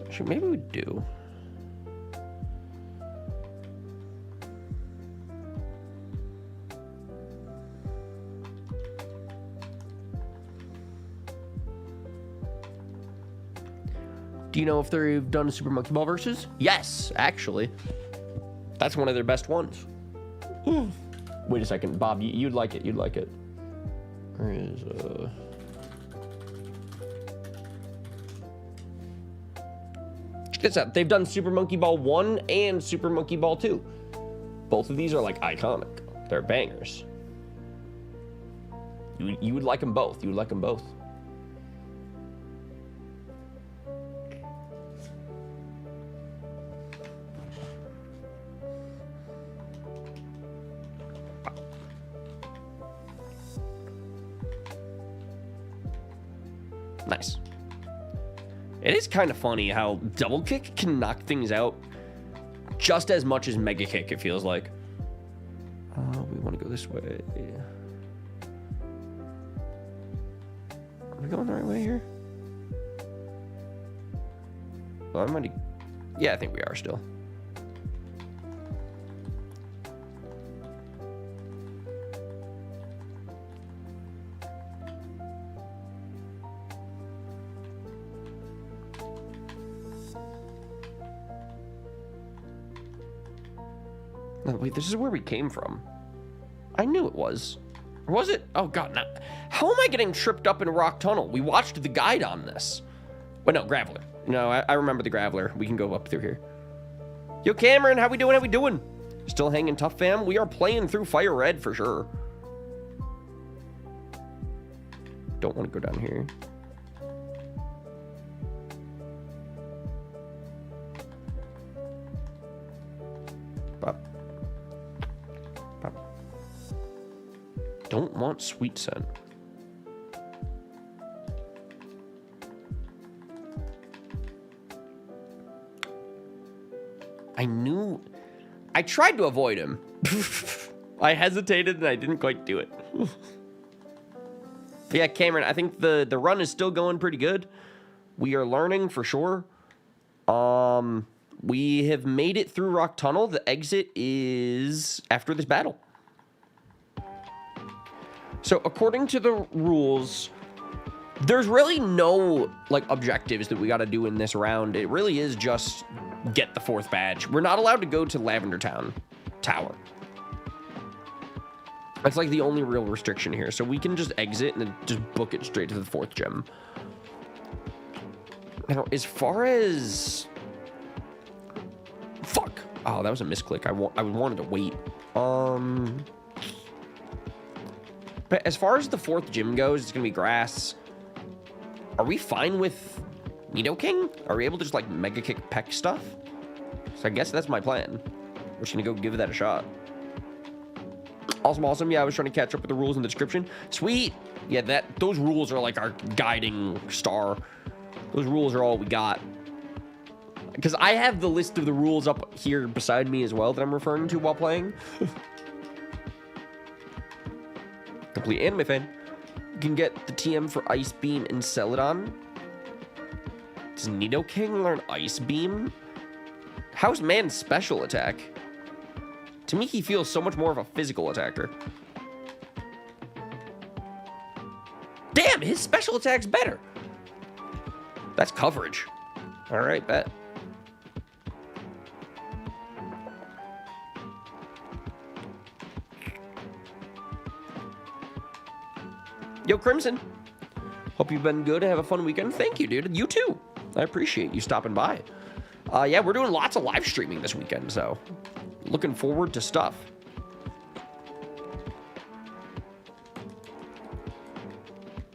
Actually, maybe we do. Do you know if they've done Super Monkey Ball versus? Yes, actually. That's one of their best ones. Wait a second, Bob. You'd like it. You'd like it. Where is Check this out. They've done Super Monkey Ball 1 and Super Monkey Ball 2. Both of these are like iconic. They're bangers. You would like them both. You would like them both. Nice. It is kind of funny how double kick can knock things out just as much as mega kick, it feels like. We want to go this way. Are we going the right way here? Well, yeah, I think we are still. No, wait, this is where we came from. I knew it was. Or was it? Oh, God. No. How am I getting tripped up in Rock Tunnel? We watched the guide on this. Wait, no, Graveler. No, I remember the Graveler. We can go up through here. Yo, Cameron, how we doing? How we doing? Still hanging tough, fam? We are playing through Fire Red for sure. Don't want to go down here. Don't want sweet scent. I tried to avoid him. I hesitated and I didn't quite do it. But yeah, Cameron, I think the run is still going pretty good. We are learning for sure. We have made it through Rock Tunnel. The exit is after this battle. So according to the rules, there's really no like objectives that we got to do in this round. It really is just get the 4th badge. We're not allowed to go to Lavender Tower. That's like the only real restriction here. So we can just exit and then just book it straight to the 4th gem. Now, as far as... Fuck. Oh, that was a misclick. I wanted to wait. But as far as the 4th gym goes, it's going to be grass. Are we fine with Nidoking? Are we able to just, like, Mega Kick Peck stuff? So I guess that's my plan. We're just going to go give that a shot. Awesome, awesome. Yeah, I was trying to catch up with the rules in the description. Sweet. Yeah, those rules are, like, our guiding star. Those rules are all we got. Because I have the list of the rules up here beside me as well that I'm referring to while playing. Complete anime fan. You can get the TM for Ice Beam and Celadon. Does Nidoking learn Ice Beam? How's Man's special attack? To me, he feels so much more of a physical attacker. Damn, his special attack's better. That's coverage. All right, bet. Yo, Crimson. Hope you've been good. Have a fun weekend. Thank you, dude. You too. I appreciate you stopping by. Yeah, we're doing lots of live streaming this weekend, so looking forward to stuff.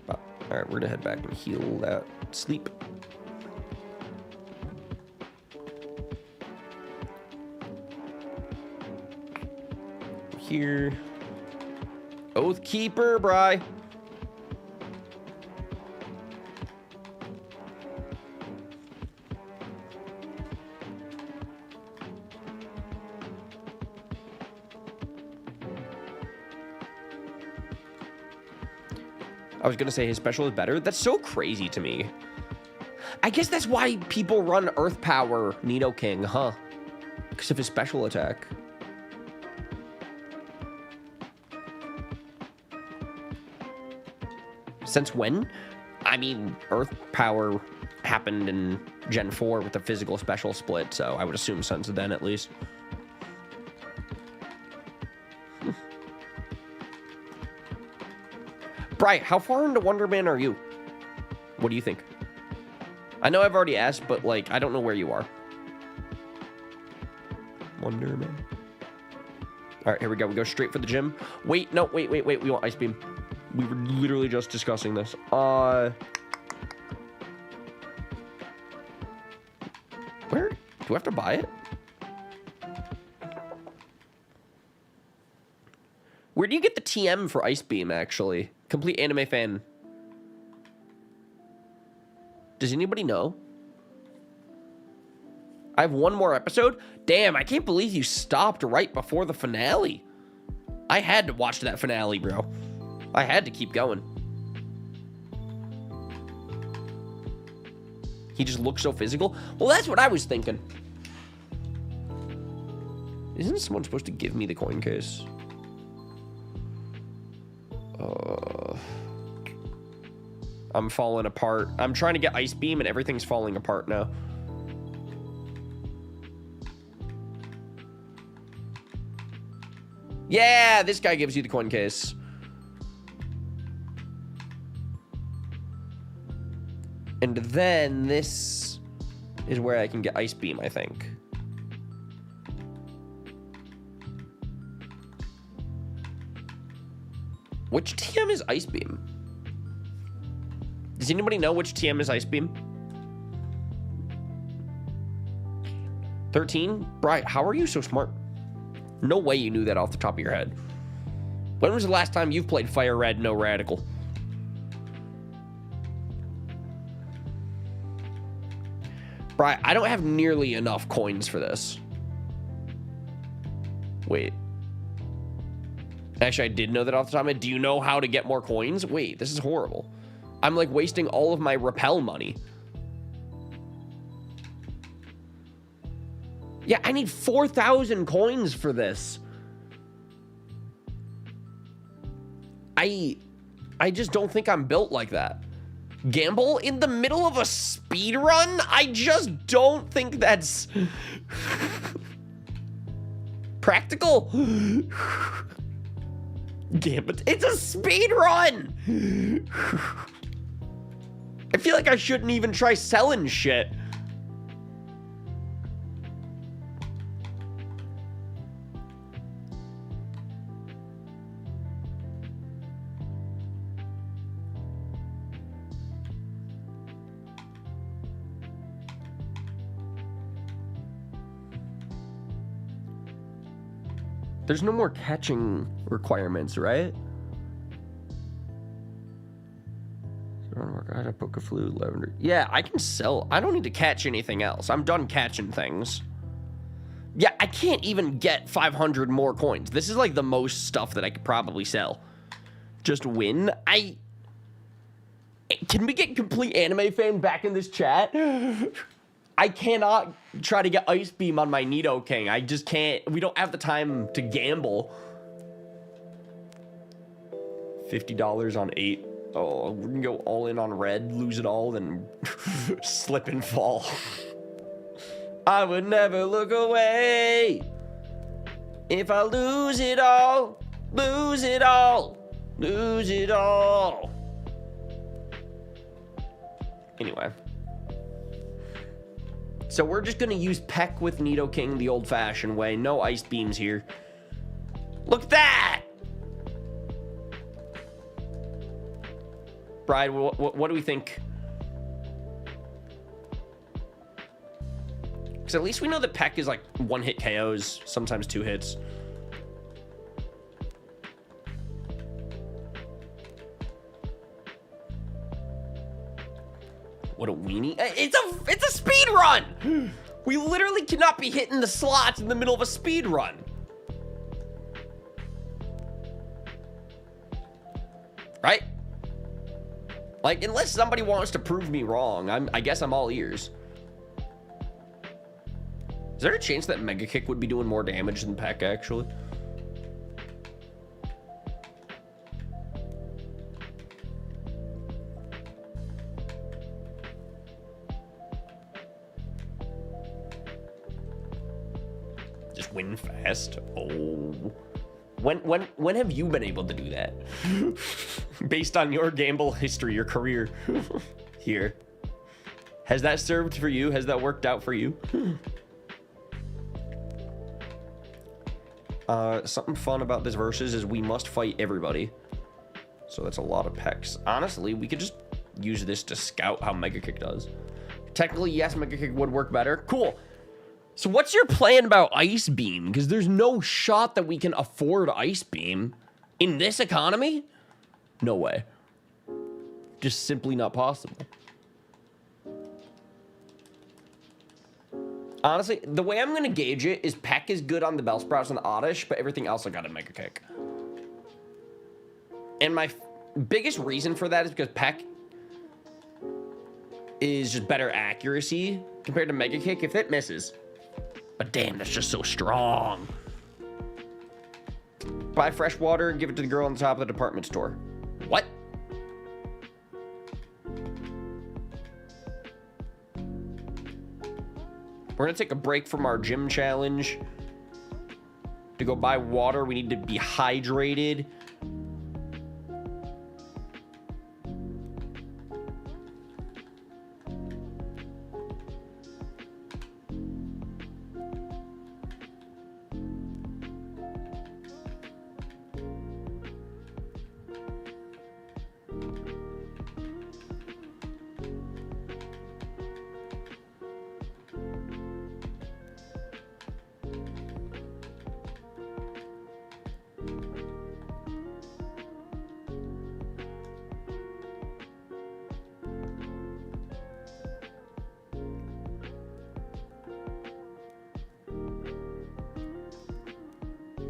All right, we're gonna head back and heal that sleep. Here. Oath Keeper, Bri. I was going to say his special is better. That's so crazy to me. I guess that's why people run Earth Power Nidoking, huh? Because of his special attack. Since when? I mean, Earth Power happened in Gen 4 with the physical special split, so I would assume since then at least. Bri, how far into Wonderman are you? What do you think? I know I've already asked, but, like, I don't know where you are. Wonderman. All right, here we go. We go straight for the gym. Wait, no, wait. We want Ice Beam. We were literally just discussing this. Where? Do I have to buy it? Where do you get the TM for Ice Beam, actually? Complete anime fan. Does anybody know? I have one more episode? Damn, I can't believe you stopped right before the finale. I had to watch that finale, bro. I had to keep going. He just looks so physical. Well, that's what I was thinking. Isn't someone supposed to give me the coin case? I'm falling apart. I'm trying to get Ice Beam and everything's falling apart now. Yeah, this guy gives you the coin case. And then this is where I can get Ice Beam, I think. Which TM is Ice Beam? Does anybody know which TM is Ice Beam? 13? Bright, how are you so smart? No way you knew that off the top of your head. When was the last time you've played Fire Red, no Radical? Bright, I don't have nearly enough coins for this. Wait. Actually, I did know that off the top of my head. Do you know how to get more coins? Wait, this is horrible. I'm like wasting all of my Repel money. Yeah, I need 4,000 coins for this. I just don't think I'm built like that. Gamble in the middle of a speed run? I just don't think that's practical. Gambit, it's a speed run. I feel like I shouldn't even try selling shit. There's no more catching requirements, right? I had a Poke Flute, Lavender. Yeah, I can sell. I don't need to catch anything else. I'm done catching things. Yeah, I can't even get 500 more coins. This is like the most stuff that I could probably sell. Just win. Can we get complete anime fan back in this chat? I cannot try to get Ice Beam on my Nidoking. I just can't. We don't have the time to gamble. $50 on 8. Oh, we're gonna go all in on red, lose it all, then slip and fall. I would never look away. If I lose it all, lose it all, lose it all. Anyway. So we're just gonna use Peck with Nidoking the old-fashioned way. No Ice Beams here. Look at that! Bride, what do we think? Because at least we know that Peck is like one-hit KOs, sometimes 2 hits. What a weenie. It's a speed run! We literally cannot be hitting the slots in the middle of a speed run. Right? Like, unless somebody wants to prove me wrong, I guess I'm all ears. Is there a chance that Mega Kick would be doing more damage than Peck, actually? Just win fast? Oh. When have you been able to do that? Based on your gamble history, your career here. Has that served for you? Has that worked out for you? Something fun about this versus is we must fight everybody. So that's a lot of Pecks. Honestly, we could just use this to scout how Mega Kick does. Technically, yes, Mega Kick would work better. Cool. So what's your plan about Ice Beam? Because there's no shot that we can afford Ice Beam in this economy. No way. Just simply not possible. Honestly, the way I'm going to gauge it is Peck is good on the Bellsprouts and the Oddish, but everything else I got a Mega Kick. And my biggest reason for that is because Peck is just better accuracy compared to Mega Kick if it misses. But damn, that's just so strong. Buy fresh water and give it to the girl on the top of the department store. What? We're gonna take a break from our gym challenge to go buy water. We need to be hydrated.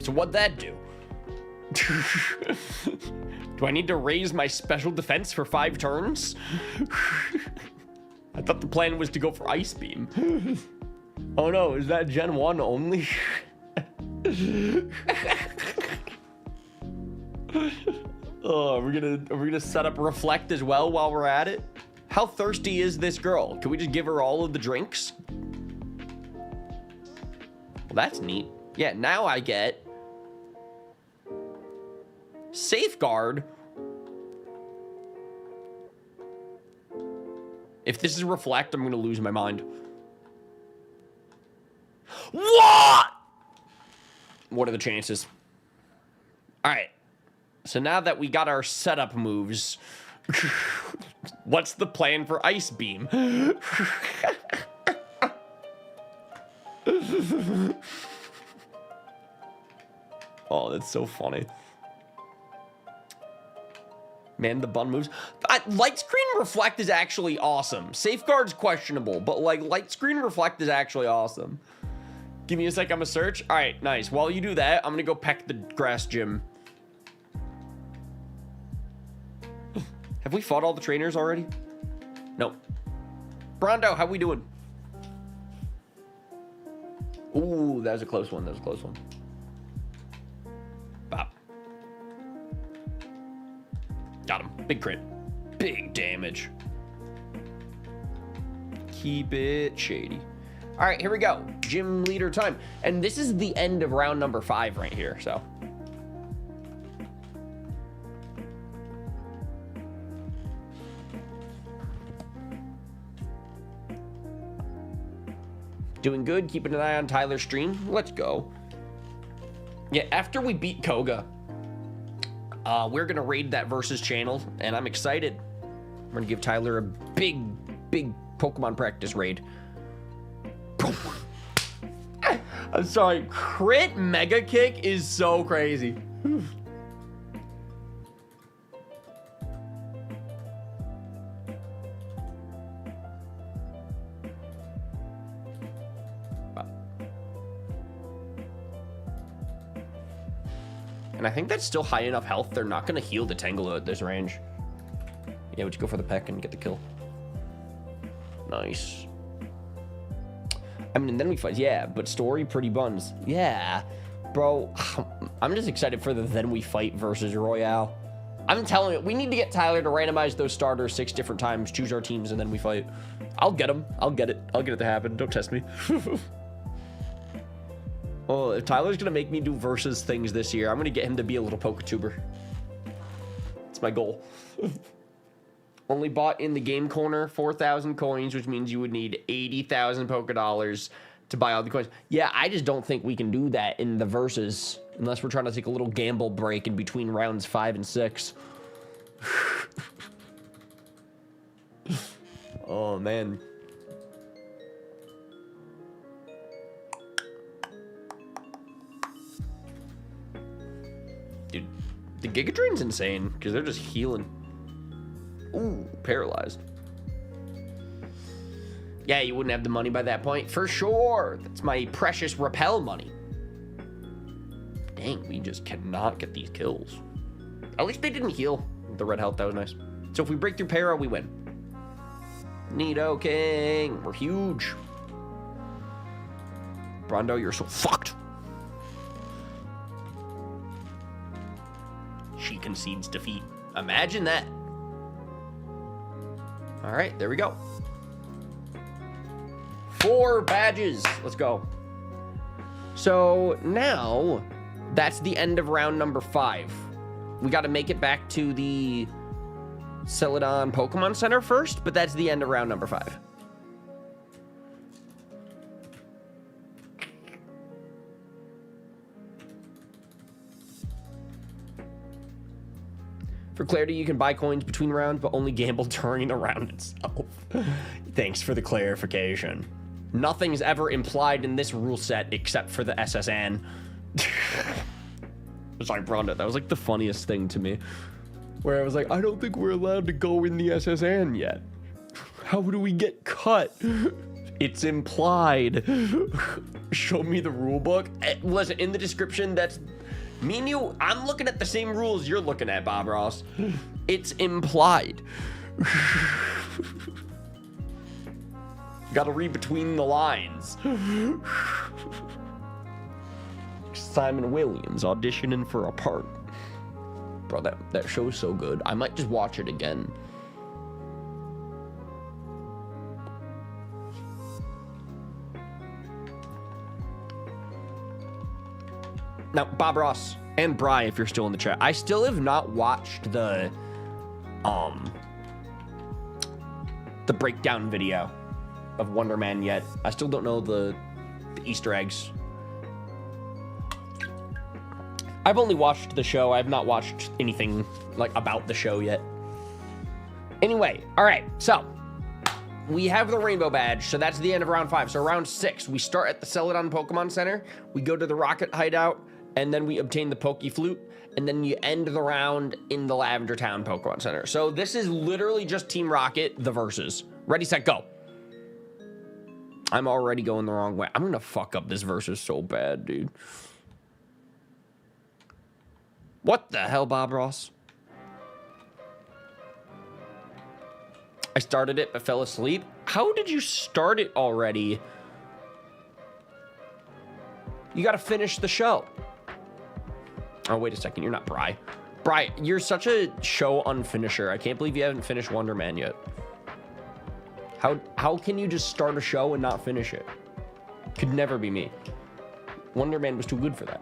So what'd that do? Do I need to raise my special defense for 5 turns? I thought the plan was to go for Ice Beam. Oh no, is that Gen 1 only? Oh, are we gonna set up Reflect as well while we're at it? How thirsty is this girl? Can we just give her all of the drinks? Well, that's neat. Yeah, now I get Safeguard. If this is Reflect, I'm gonna lose my mind. What? What are the chances? All right. So now that we got our setup moves, what's the plan for Ice Beam? Oh, that's so funny. Man, the bun moves. Light Screen Reflect is actually awesome. Safeguard's questionable, but like Light Screen Reflect is actually awesome. Give me a sec, I'm gonna search. All right, nice. While you do that, I'm gonna go peck the grass gym. Have we fought all the trainers already? Nope. Brondo, how we doing? Ooh, that was a close one. That was a close one. Bop. Got him. Big crit. Big damage. Keep it shady. All right, here we go. Gym leader time. And this is the end of round number 5 right here, so. Doing good. Keeping an eye on Tyler's stream. Let's go. Yeah, after we beat Koga, we're going to raid that versus channel, and I'm excited. We're going to give Tyler a big Pokemon practice raid. I'm sorry. Crit Mega Kick is so crazy. And I think that's still high enough health. They're not going to heal the Tangela at this range. Yeah, would you go for the peck and get the kill? Nice. I mean, and then we fight. Yeah, but story pretty buns. Yeah, bro. I'm just excited for the then we fight versus Royale. I'm telling you, we need to get Tyler to randomize those starters 6 different times, choose our teams, and then we fight. I'll get them. I'll get it. I'll get it to happen. Don't test me. Oh, if Tyler's going to make me do versus things this year, I'm going to get him to be a little PokeTuber. It's my goal. Only bought in the game corner 4,000 coins, which means you would need 80,000 Pokedollars to buy all the coins. Yeah, I just don't think we can do that in the versus unless we're trying to take a little gamble break in between rounds 5 and 6. Oh, man. Dude, the Giga Drain's insane because they're just healing. Ooh, paralyzed. Yeah, you wouldn't have the money by that point. For sure. That's my precious repel money. Dang, we just cannot get these kills. At least they didn't heal the red health. That was nice. So if we break through Para, we win. Neato King. We're huge. Brondo, you're so fucked. She concedes defeat. Imagine that. All right, there we go. 4 badges. Let's go. So now that's the end of round number 5. We got to make it back to the Celadon PokeCenter first, but that's the end of round number 5. For clarity, you can buy coins between rounds, but only gamble during the round itself. Thanks for the clarification. Nothing's ever implied in this rule set except for the SSN. Sorry, Brondo. That was like the funniest thing to me. Where I was like, I don't think we're allowed to go in the SSN yet. How do we get cut? It's implied. Show me the rule book. Listen, in the description, that's... Me and you, I'm looking at the same rules you're looking at, Bob Ross. It's implied. Gotta read between the lines. Simon Williams auditioning for a part. Bro, that show's so good. I might just watch it again. Now, Bob Ross and Bri, if you're still in the chat, I still have not watched the breakdown video of Wonder Man yet. I still don't know the Easter eggs. I've only watched the show. I've not watched anything like about the show yet. Anyway, all right, so we have the rainbow badge, so that's the end of round 5. So round 6, we start at the Celadon Pokemon Center, we go to the Rocket Hideout, and then we obtain the Poke Flute, and then you end the round in the Lavender Town Pokemon Center. So this is literally just Team Rocket, the versus. Ready, set, go. I'm already going the wrong way. I'm gonna fuck up this versus so bad, dude. What the hell, Bob Ross? I started it but fell asleep. How did you start it already? You gotta finish the show. Oh, wait a second. You're not Bri. Bri, you're such a show unfinisher. I can't believe you haven't finished Wonder Man yet. How can you just start a show and not finish it? Could never be me. Wonder Man was too good for that.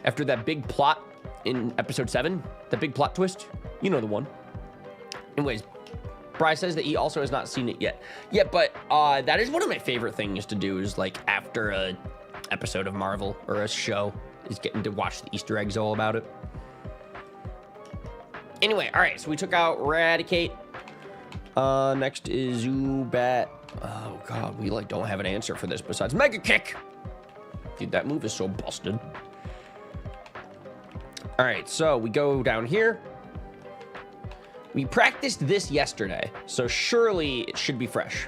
After that big plot in episode 7, that big plot twist, you know the one. Anyways, Bri says that he also has not seen it yet. Yeah, but that is one of my favorite things to do is like after a episode of Marvel or a show is getting to watch the Easter eggs all about it. Anyway, all right, so we took out Eradicate. Next is Zubat. Oh god, we like don't have an answer for this besides Mega Kick. Dude, that move is so busted. All right, so we go down here. We practiced this yesterday, so surely it should be fresh.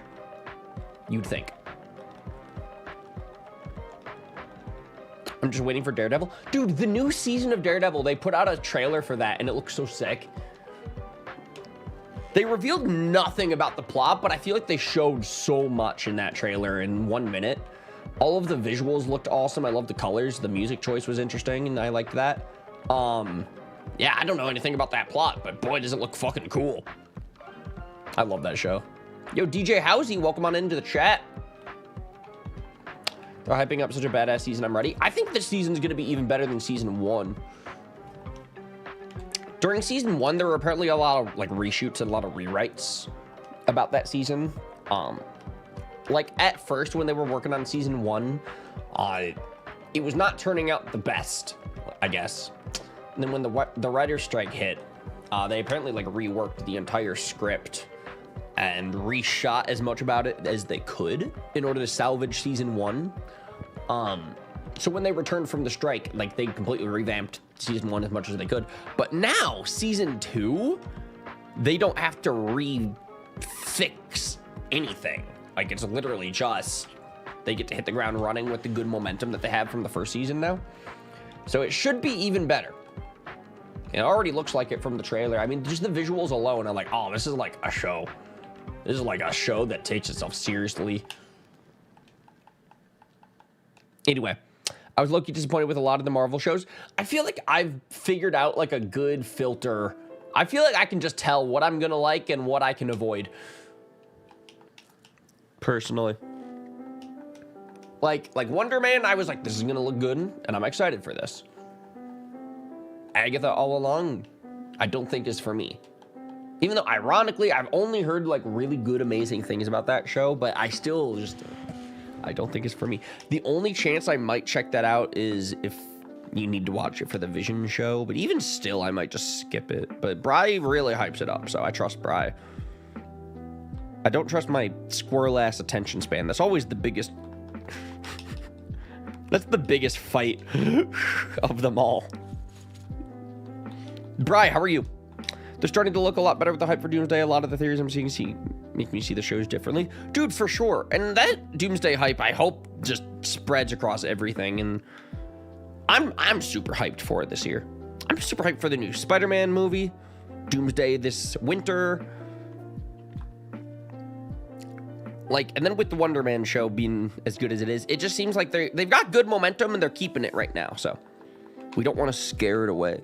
You'd think. I'm just waiting for Daredevil. Dude, the new season of Daredevil, they put out a trailer for that, and it looks so sick. They revealed nothing about the plot, but I feel like they showed so much in that trailer in 1 minute. All of the visuals looked awesome. I love the colors. The music choice was interesting, and I liked that. Yeah, I don't know anything about that plot, but boy, does it look fucking cool. I love that show. Yo, DJ Housey, welcome on into the chat. They're hyping up such a badass season. I'm ready. I think this season's going to be even better than season 1. During season 1, there were apparently a lot of like reshoots and a lot of rewrites about that season. Like at first when they were working on season 1, it was not turning out the best, I guess. And then when the writer's strike hit, they apparently like reworked the entire script and reshot as much about it as they could in order to salvage season 1. So when they returned from the strike, like they completely revamped season 1 as much as they could. But now season 2, they don't have to fix anything. Like, it's literally just they get to hit the ground running with the good momentum that they have from the first season now. So it should be even better. It already looks like it from the trailer. I mean, just the visuals alone are like, oh, this is like a show. This is like a show that takes itself seriously. Anyway, I was low-key disappointed with a lot of the Marvel shows. I feel like I've figured out like a good filter. I feel like I can just tell what I'm gonna like and what I can avoid. Personally. Like Wonder Man, I was like, this is gonna look good, and I'm excited for this. Agatha all along, I don't think is for me. Even though, ironically, I've only heard like really good, amazing things about that show, but I still just, I don't think it's for me. The only chance I might check that out is if you need to watch it for the Vision show, but even still, I might just skip it. But Bri really hypes it up, so I trust Bri. I don't trust my squirrel-ass attention span. That's always the biggest... That's the biggest fight of them all. Bri, how are you? They're starting to look a lot better with the hype for Doomsday. A lot of the theories I'm seeing make me see the shows differently. Dude, for sure. And that Doomsday hype, I hope, just spreads across everything. And I'm super hyped for it this year. I'm super hyped for the new Spider-Man movie. Doomsday this winter. Like, and then with the Wonder Man show being as good as it is, it just seems like they've got good momentum and they're keeping it right now. So we don't want to scare it away.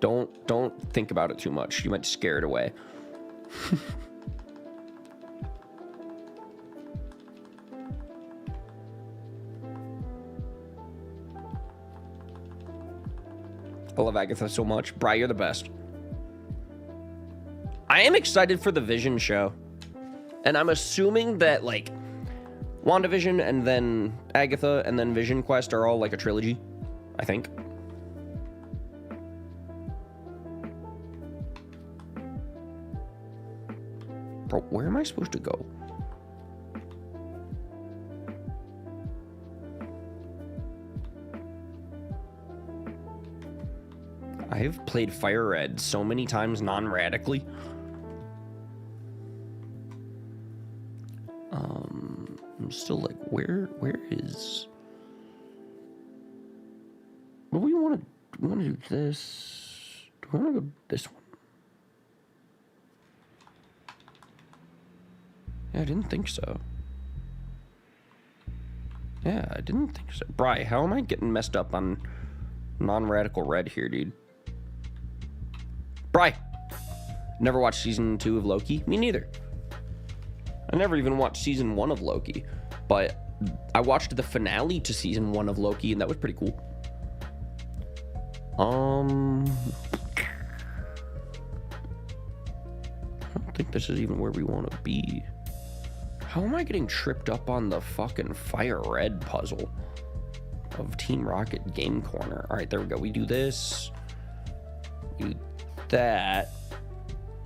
Don't think about it too much. You might scare it away. I love Agatha so much. Bri, you're the best. I am excited for the Vision show. And I'm assuming that, like, WandaVision and then Agatha and then Vision Quest are all, like, a trilogy. I think. Bro, where am I supposed to go? I've played Fire Red so many times non-radically. I'm still like, where is... Well, we want to do this. Do we want to go this one? Yeah, I didn't think so. Yeah, I didn't think so. Bri, how am I getting messed up on non-radical red here, dude? Bri! Never watched season 2 of Loki? Me neither. I never even watched season 1 of Loki, but I watched the finale to season 1 of Loki, and that was pretty cool. I don't think this is even where we want to be. How am I getting tripped up on the fucking Fire Red puzzle of Team Rocket Game Corner? All right, there we go. We do this. We do that.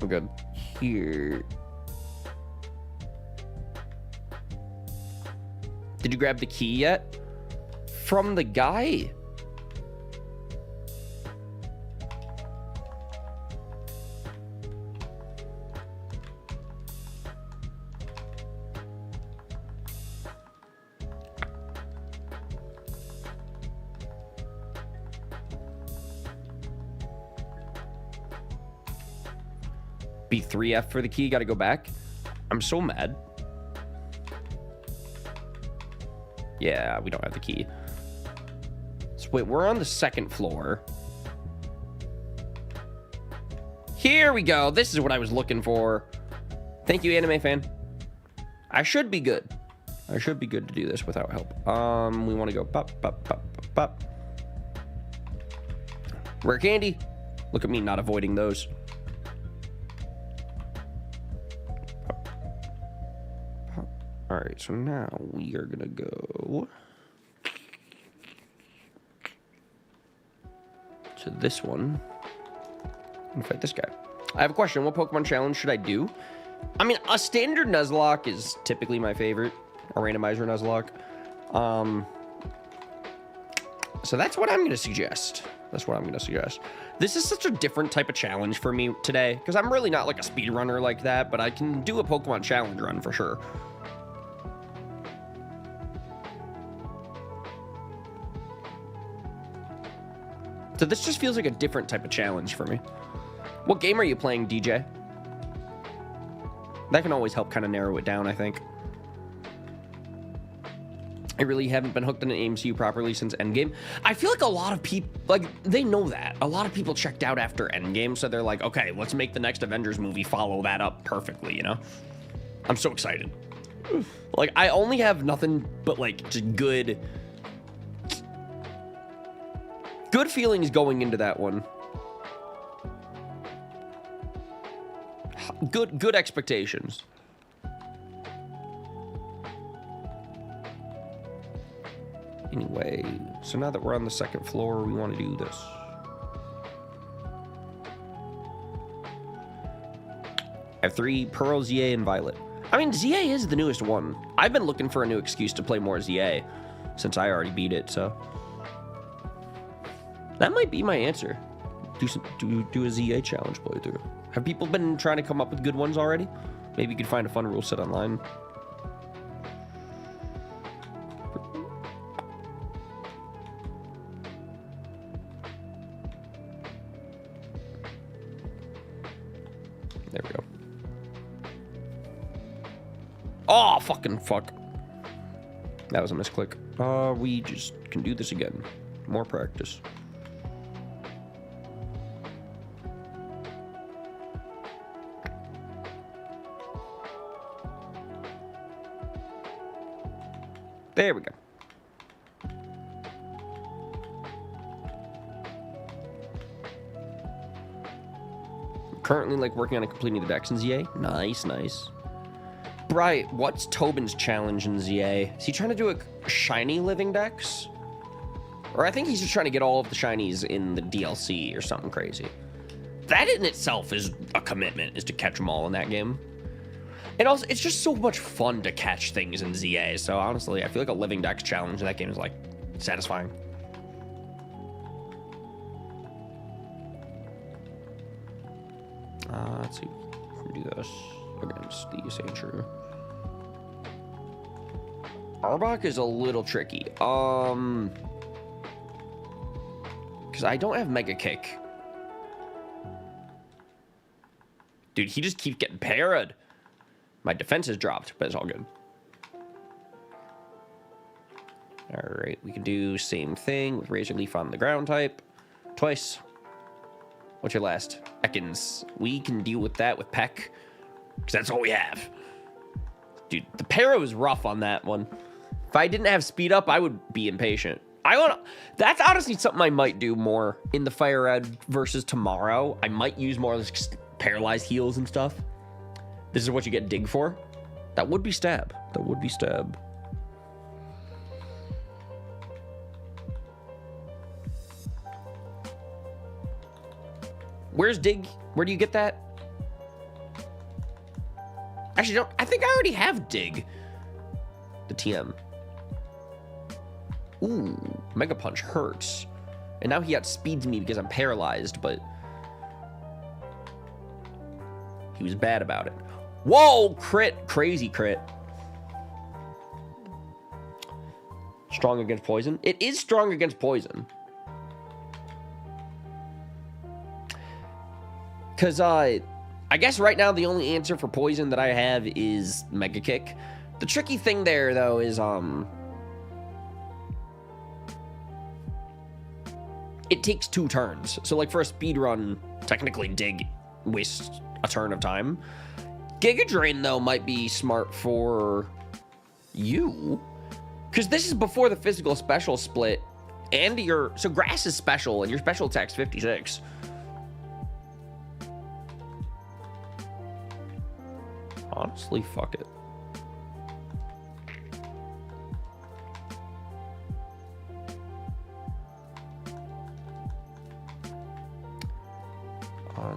We go here. Did you grab the key yet? From the guy? B3F for the key, gotta go back. I'm so mad. Yeah, we don't have the key. So wait, we're on the second floor. Here we go. This is what I was looking for. Thank you, anime fan. I should be good. I should be good to do this without help. We want to go pop, pop, pop, pop, pop. Rare candy. Look at me not avoiding those. All right, so now we are gonna go to this one and fight this guy. I have a question. What Pokemon challenge should I do? I mean, a standard Nuzlocke is typically my favorite, a randomizer Nuzlocke. So that's what I'm gonna suggest. That's what I'm going to suggest. This is such a different type of challenge for me today, because I'm really not like a speedrunner like that, but I can do a Pokemon challenge run for sure. So this just feels like a different type of challenge for me. What game are you playing, DJ? That can always help kind of narrow it down, I think. I really haven't been hooked on an AMCU properly since Endgame. I feel like a lot of people, like, they know that. A lot of people checked out after Endgame, so they're like, okay, let's make the next Avengers movie follow that up perfectly, you know? I'm so excited. Like, I only have nothing but, like, just good feelings going into that one. Good expectations. Anyway, so now that we're on the second floor, we want to do this. I have 3 Pearl, ZA, and Violet. I mean, ZA is the newest one. I've been looking for a new excuse to play more ZA since I already beat it, so that might be my answer. Do a ZA challenge playthrough. Have people been trying to come up with good ones already? Maybe you could find a fun rule set online. There we go. Oh, fucking fuck. That was a misclick. We just can do this again. More practice. There we go. Currently, like, working on completing the Dex in ZA. Nice, nice. Bright, what's Tobin's challenge in ZA? Is he trying to do a shiny living Dex? Or I think he's just trying to get all of the shinies in the DLC or something crazy. That in itself is a commitment, is to catch them all in that game. And also, it's just so much fun to catch things in ZA. So honestly, I feel like a living Dex challenge in that game is, like, satisfying. Let's see. Do this against the Sandshrew. Arbok is a little tricky. Because I don't have Mega Kick. Dude, he just keeps getting parried. My defense has dropped, but it's all good. Alright, we can do same thing with Razor Leaf on the ground type. Twice. What's your last? Ekans. We can deal with that with Peck. Because that's all we have. Dude, the Para is rough on that one. If I didn't have speed up, I would be impatient. That's honestly something I might do more in the Fire Red versus tomorrow. I might use more of this paralyzed heals and stuff. This is what you get dig for. That would be stab. That would be stab. Where's dig? Where do you get that? Actually, I think I already have dig. The TM. Ooh, Mega Punch hurts. And now he outspeeds me because I'm paralyzed, but he was bad about it. Whoa, crit. Crazy crit. Strong against poison? It is strong against poison. Because, I guess right now the only answer for poison that I have is Mega Kick. The tricky thing there, though, is, it takes 2 turns. So, like, for a speed run, technically dig wastes a turn of time. Giga Drain, though, might be smart for you. Because this is before the physical special split. And so Grass is special, and your special attack's 56. Honestly, fuck it.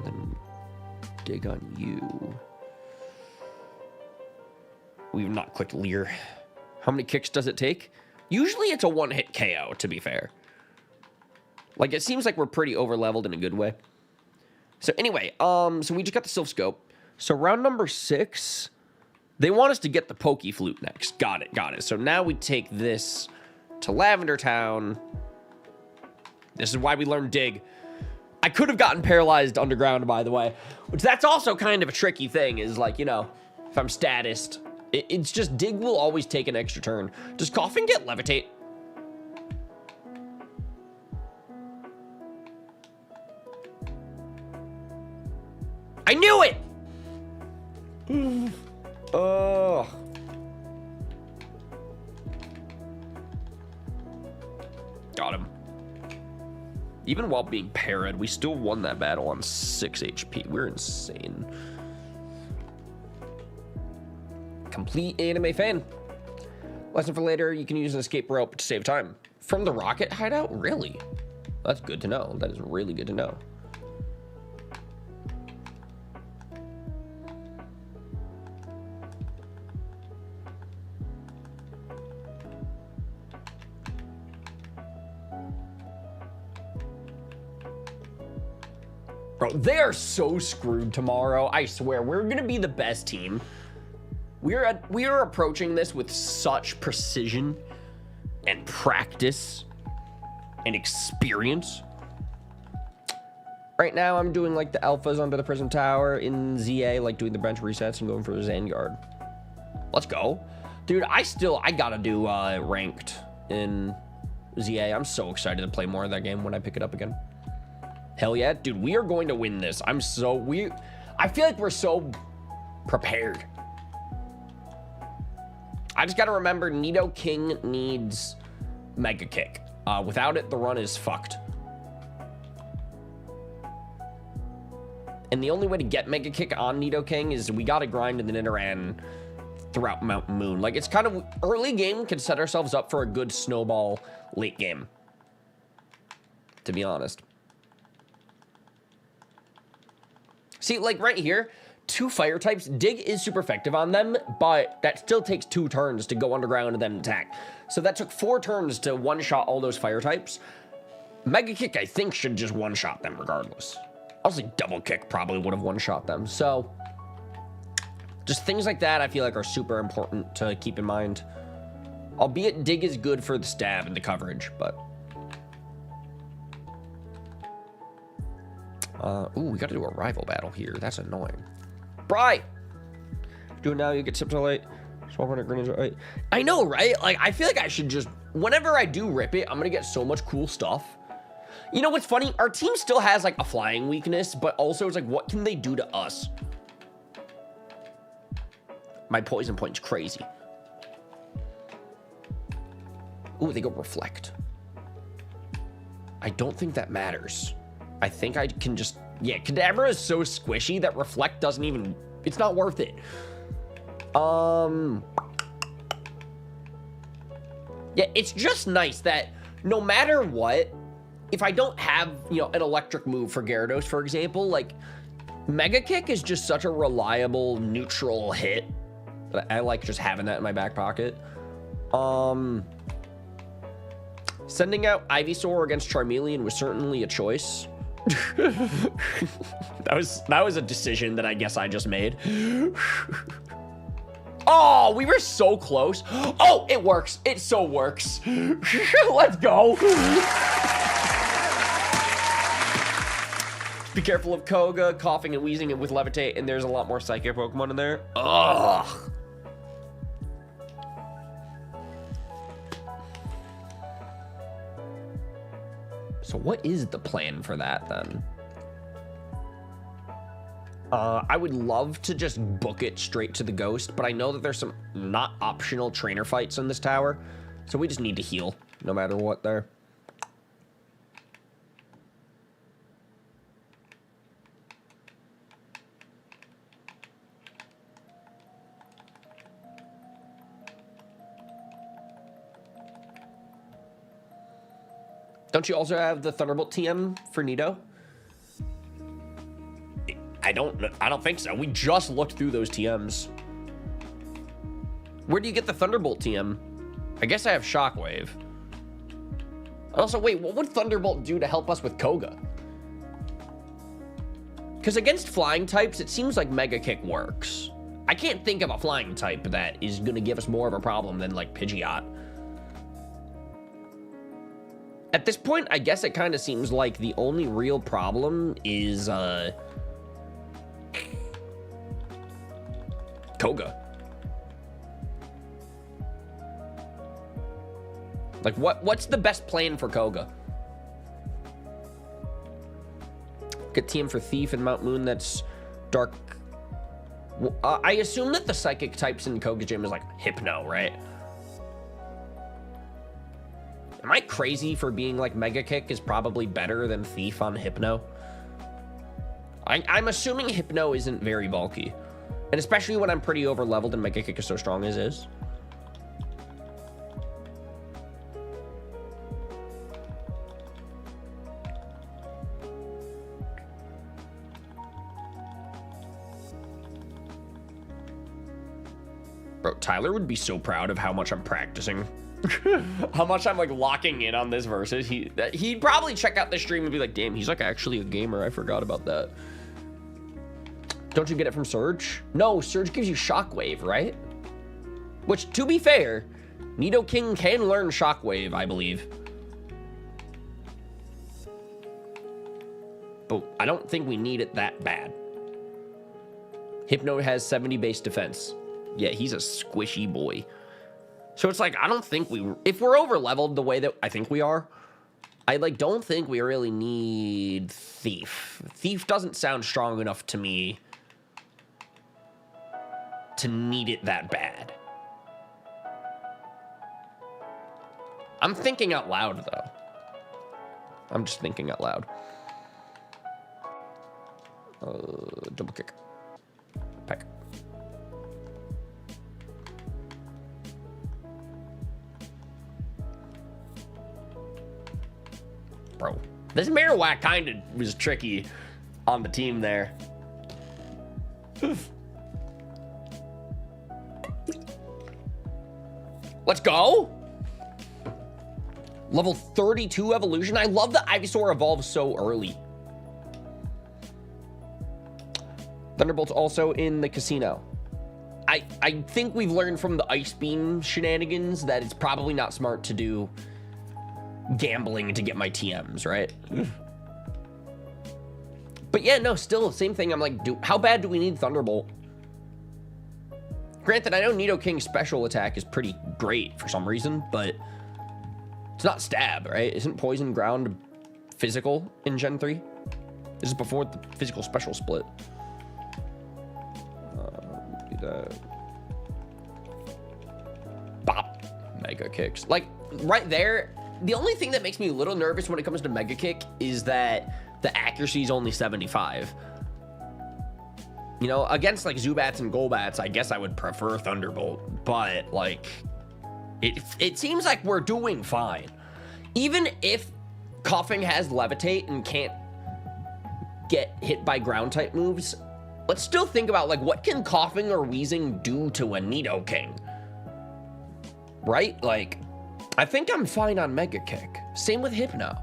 Then dig on you. We've not clicked Leer. How many kicks does it take? Usually it's a one-hit KO, to be fair. Like, it seems like we're pretty over-leveled in a good way. So anyway, so we just got the Silph Scope. So round number 6, they want us to get the Poke Flute next. Got it. So now we take this to Lavender Town. This is why we learned Dig. I could have gotten paralyzed underground, by the way. Which that's also kind of a tricky thing, is like, you know, if I'm statist. It's just Dig will always take an extra turn. Does Koffing get Levitate? I knew it! Oh. Got him. Even while being parried, we still won that battle on 6 HP. We're insane. Complete anime fan. Lesson for later, you can use an escape rope to save time. From the rocket hideout? Really? That's good to know. That is really good to know. Bro, they are so screwed tomorrow. I swear, we're gonna be the best team. We are approaching this with such precision and practice and experience. Right now, I'm doing like the alphas under the Prism Tower in ZA, like doing the bench resets and going for the Zanguard. Let's go. Dude, I gotta do ranked in ZA. I'm so excited to play more of that game when I pick it up again. Hell yeah, dude, we are going to win this. I feel like we're so prepared. I just got to remember Nidoking needs Mega Kick. Without it, the run is fucked. And the only way to get Mega Kick on Nidoking is we got to grind in the Nidoran throughout Mountain Moon. Like, it's kind of early game can set ourselves up for a good snowball late game, to be honest. See, like right here, 2 fire types, Dig is super effective on them, but that still takes 2 turns to go underground and then attack. So that took 4 turns to one-shot all those fire types. Mega Kick, I think, should just one-shot them regardless. Honestly, Double Kick probably would have one-shot them. So, just things like that I feel like are super important to keep in mind. Albeit Dig is good for the stab and the coverage, but... ooh, we gotta do a rival battle here. That's annoying. Bri! Do it now, you get tipped to late. Swap on a Greninja. I know, right? Like, I feel like I should just... Whenever I do rip it, I'm gonna get so much cool stuff. You know what's funny? Our team still has, like, a flying weakness, but also it's like, what can they do to us? My poison point's crazy. Ooh, they go Reflect. I don't think that matters. I think I can just... Yeah, Kadabra is so squishy that Reflect doesn't even... It's not worth it. Yeah, it's just nice that no matter what, if I don't have, you know, an electric move for Gyarados, for example, like, Mega Kick is just such a reliable, neutral hit. I like just having that in my back pocket. Sending out Ivysaur against Charmeleon was certainly a choice. that was a decision that I guess I just made. Oh, we were so close. Oh, it works. It so works. Let's go. Be careful of Koga, coughing and wheezing with Levitate, and there's a lot more Psychic Pokemon in there. Ugh. So what is the plan for that then? I would love to just book it straight to the Ghost, but I know that there's some not optional trainer fights in this tower, so we just need to heal no matter what there. Don't you also have the Thunderbolt TM for Nido? I don't think so. We just looked through those TMs. Where do you get the Thunderbolt TM? I guess I have Shockwave. Also, wait, what would Thunderbolt do to help us with Koga? Because against flying types, it seems like Mega Kick works. I can't think of a flying type that is going to give us more of a problem than, like, Pidgeot. At this point, I guess it kind of seems like the only real problem is, Koga. Like, what's the best plan for Koga? Get TM for Thief and Mount Moon, that's Dark. I assume that the Psychic types in Koga Gym is, like, Hypno, right? Am I crazy for being like Mega Kick is probably better than Thief on Hypno? I'm assuming Hypno isn't very bulky. And especially when I'm pretty over leveled and Mega Kick is so strong as is. Bro, Tyler would be so proud of how much I'm practicing. How much I'm like locking in on this versus. He'd probably check out the stream and be like, damn, he's like actually a gamer. I forgot about that. Don't you get it from Surge? No, Surge gives you Shockwave, right? Which, to be fair, Nidoking can learn Shockwave, I believe. But I don't think we need it that bad. Hypno has 70 base defense. Yeah, he's a squishy boy. So it's like, I don't think if we're over leveled the way that I think we are, I like don't think we really need Thief. Thief doesn't sound strong enough to me to need it that bad. I'm thinking out loud though. I'm just thinking out loud. Double kick. Peck. Bro, this Marowak kind of was tricky on the team there. Let's go. Level 32 evolution. I love that Ivysaur evolves so early. Thunderbolt's also in the casino. I think we've learned from the Ice Beam shenanigans that it's probably not smart to do gambling to get my TMs, right? But yeah, no, still same thing. I'm like, how bad do we need Thunderbolt? Granted, I know Nidoking's special attack is pretty great for some reason, but it's not stab, right? Isn't Poison Ground physical in Gen 3? This is before the physical special split. Do that. Bop. Mega Kicks. Like, right there, the only thing that makes me a little nervous when it comes to Mega Kick is that the accuracy is only 75. You know, against like Zubats and Golbats, I guess I would prefer Thunderbolt, but like, it seems like we're doing fine. Even if Coughing has Levitate and can't get hit by ground type moves, let's still think about like, what can Coughing or Wheezing do to a Nidoking? Right? Like, I think I'm fine on Mega Kick. Same with Hypno.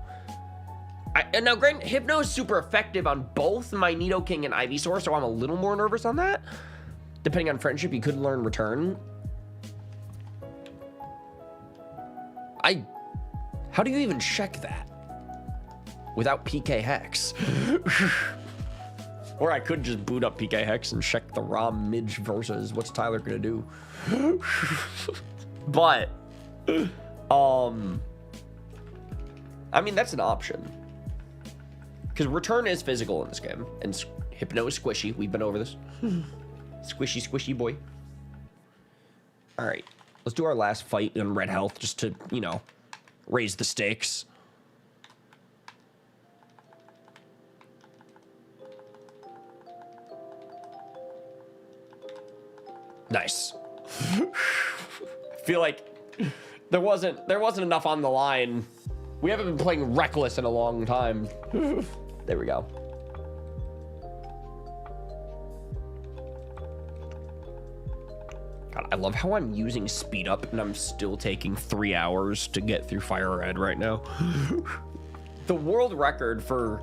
Now, granted, Hypno is super effective on both my Nidoking and Ivysaur, so I'm a little more nervous on that. Depending on friendship, you could learn Return. How do you even check that without PK Hex? Or I could just boot up PK Hex and check the ROM Midge versus what's Tyler gonna do? But, I mean, that's an option. Because Return is physical in this game, and Hypno is squishy. We've been over this. Squishy, squishy boy. All right, let's do our last fight in Red Health just to, you know, raise the stakes. Nice. I feel like there wasn't enough on the line. We haven't been playing Reckless in a long time. There we go. God, I love how I'm using speed up and I'm still taking 3 hours to get through Fire Red right now. The world record for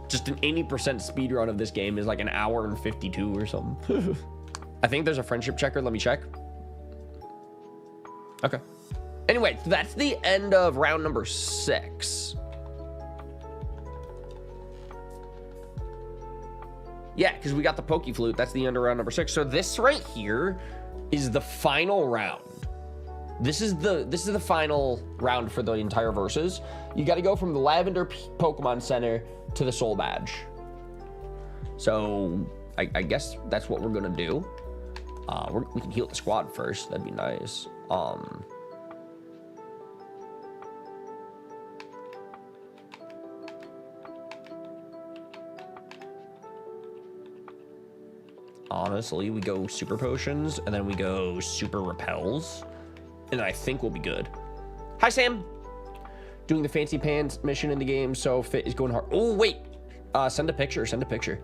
just an 80% speed run of this game is like an hour and 52 or something. I think there's a friendship checker. Let me check. Okay. Anyway, that's the end of round number 6. Yeah, because we got the Poke Flute. That's the end of round number 6. So this right here is the final round. This is the final round for the entire versus. You got to go from the Lavender PokeCenter to the Soul Badge. So I guess that's what we're gonna do. We can heal the squad first. That'd be nice. Honestly, we go super potions and then we go super repels, and I think we'll be good. Hi, Sam. Doing the fancy pants mission in the game, so fit is going hard. Oh, wait. Send a picture. Send a picture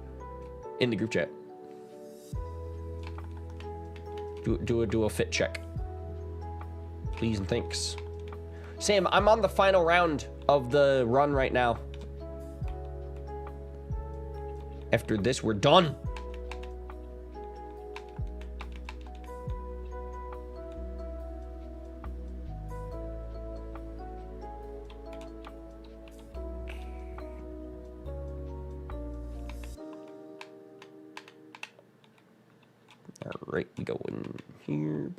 in the group chat. Do a fit check, please and thanks. Sam, I'm on the final round of the run right now. After this, we're done. All right, we go in here.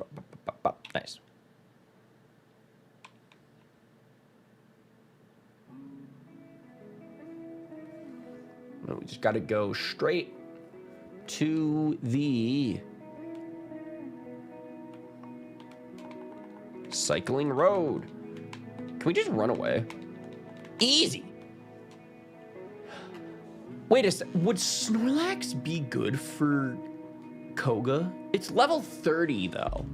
Nice. No, we just got to go straight to the cycling road. Can we just run away? Easy. Wait a sec. Would Snorlax be good for Koga? It's level 30 though.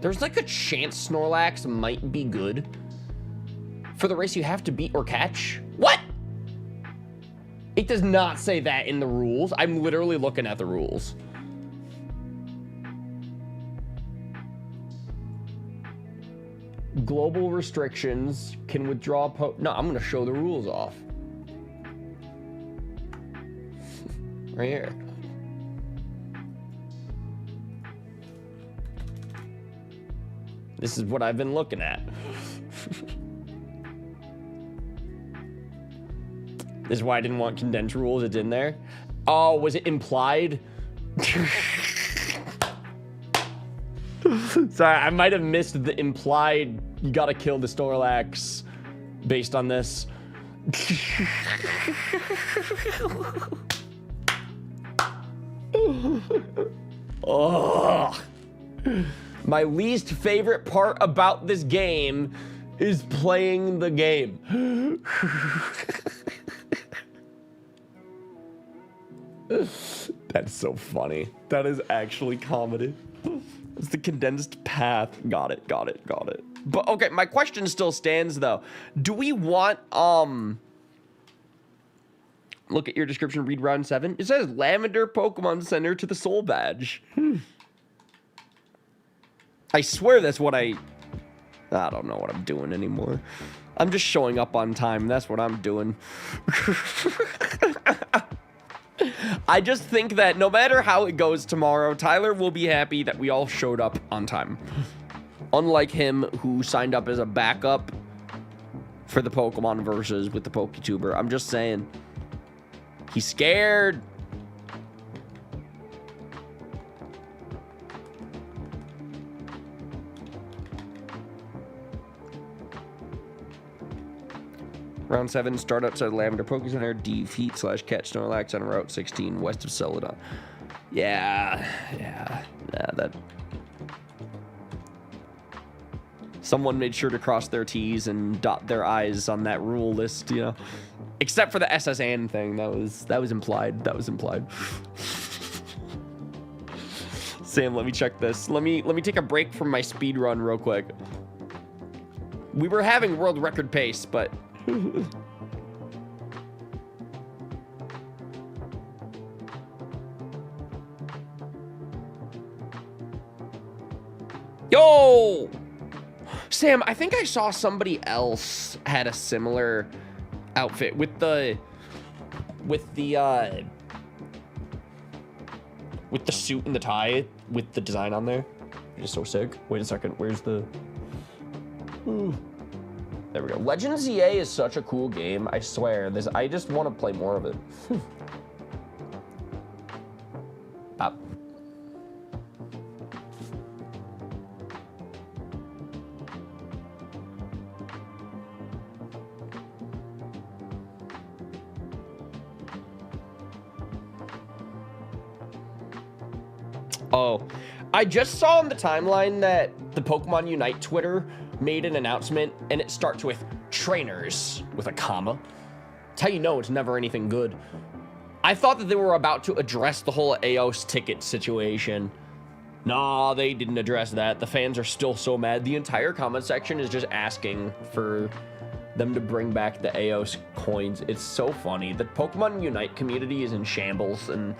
There's like a chance Snorlax might be good. For the race you have to beat or catch. What? It does not say that in the rules. I'm literally looking at the rules. Global restrictions can withdraw no, I'm gonna show the rules off. Right here. This is what I've been looking at. This is why I didn't want condensed rules. It's in there. Oh, was it implied? Sorry, I might have missed the implied you gotta kill the Snorlax based on this. Oh. My least favorite part about this game is playing the game. That's so funny. That is actually comedy. It's the condensed path. Got it. But okay, my question still stands though. Do we want look at your description, read round 7. It says Lavender PokeCenter to the Soul Badge. I swear that's what I don't know what I'm doing anymore. I'm just showing up on time. That's what I'm doing. I just think that no matter how it goes tomorrow, Tyler will be happy that we all showed up on time. Unlike him, who signed up as a backup for the Pokemon versus with the PokeTuber. I'm just saying. He's scared. Round 7, start outside Lavender PokeCenter, defeat / catch Snorlax on Route 16 west of Celadon. Yeah, that... Someone made sure to cross their T's and dot their I's on that rule list, you know. Except for the SSN thing, that was implied. Sam, let me check this. Let me take a break from my speed run real quick. We were having world record pace, but Yo! Sam, I think I saw somebody else had a similar outfit with the suit and the tie with the design on there. It's so sick. Wait a second. Where's the... Ooh. There we go. Legends EA is such a cool game. I swear. I just want to play more of it. Up. Oh, I just saw on the timeline that the Pokemon Unite Twitter made an announcement, and it starts with trainers with a comma. It's how you know it's never anything good. I thought that they were about to address the whole AOS ticket situation. Nah, they didn't address that. The fans are still so mad. The entire comment section is just asking for them to bring back the AOS coins. It's so funny. The Pokemon Unite community is in shambles, and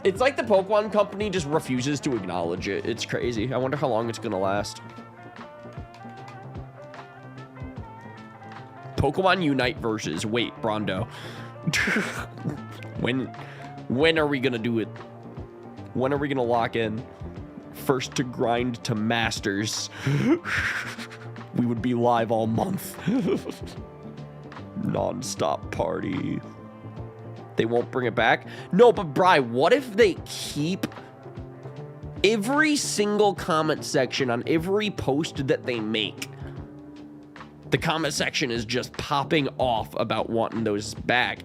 it's like the Pokemon company just refuses to acknowledge it. It's crazy. I wonder how long it's gonna last. Pokemon Unite versus. Wait, Brondo. When are we gonna do it? When are we gonna lock in? First to grind to Masters. We would be live all month. Non-stop party. They won't bring it back? No, but Bri, what if they keep every single comment section on every post that they make? The comment section is just popping off about wanting those back.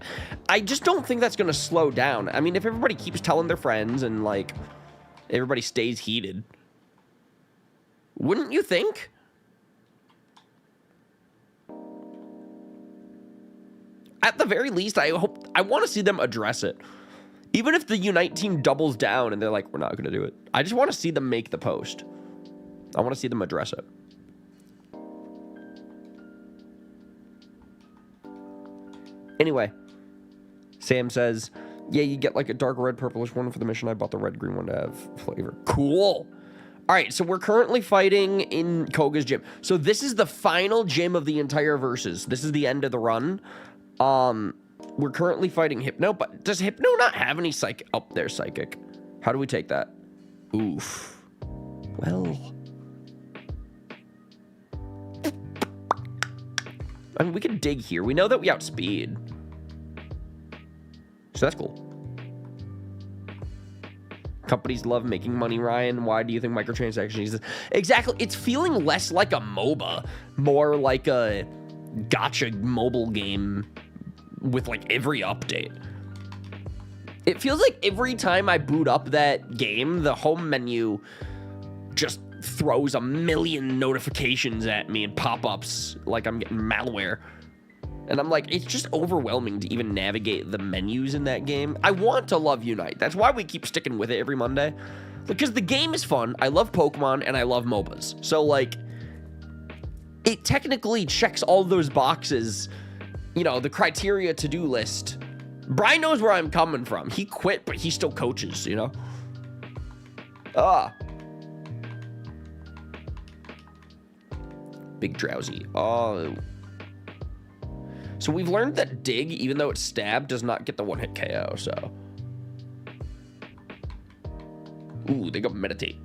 I just don't think that's going to slow down. I mean, if everybody keeps telling their friends and, like, everybody stays heated, wouldn't you think? At the very least, I want to see them address it. Even if the Unite team doubles down and they're like, we're not going to do it. I just want to see them make the post. I want to see them address it. Anyway, Sam says, yeah, you get like a dark red purplish one for the mission. I bought the red green one to have flavor. Cool. All right, so we're currently fighting in Koga's gym. So this is the final gym of the entire versus. This is the end of the run. We're currently fighting Hypno, but does Hypno not have any psychic? Oh, there's psychic. How do we take that? Oof. Well, I mean, we can dig here. We know that we outspeed. So that's cool. Companies love making money, Ryan. Why do you think microtransactions exist? Exactly. It's feeling less like a MOBA, more like a gacha mobile game with like every update. It feels like every time I boot up that game, the home menu just throws a million notifications at me and pop-ups like I'm getting malware. And I'm like, it's just overwhelming to even navigate the menus in that game. I want to love Unite. That's why we keep sticking with it every Monday. Because the game is fun. I love Pokemon and I love MOBAs. So like, it technically checks all those boxes, you know, the criteria to-do list. Brian knows where I'm coming from. He quit, but he still coaches, you know? Big Drowsy. Oh. So we've learned that Dig, even though it's stab, does not get the one-hit KO, so. Ooh, they go Meditate.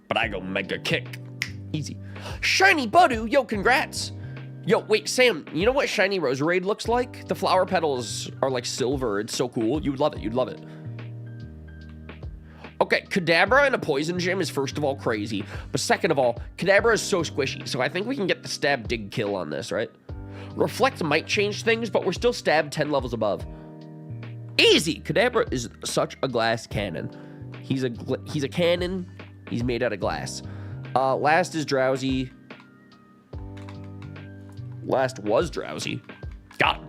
But I go Mega Kick. Easy. Shiny Budu, yo, congrats. Yo, wait, Sam, you know what Shiny Roserade looks like? The flower petals are like silver. It's so cool. You would love it. You'd love it. Okay, Kadabra in a poison gym is first of all crazy. But second of all, Kadabra is so squishy. So I think we can get the stab dig kill on this, right? Reflect might change things, but we're still stabbed 10 levels above. Easy! Kadabra is such a glass cannon. He's a cannon. He's made out of glass. Last is Drowsy. Last was Drowsy. Got him.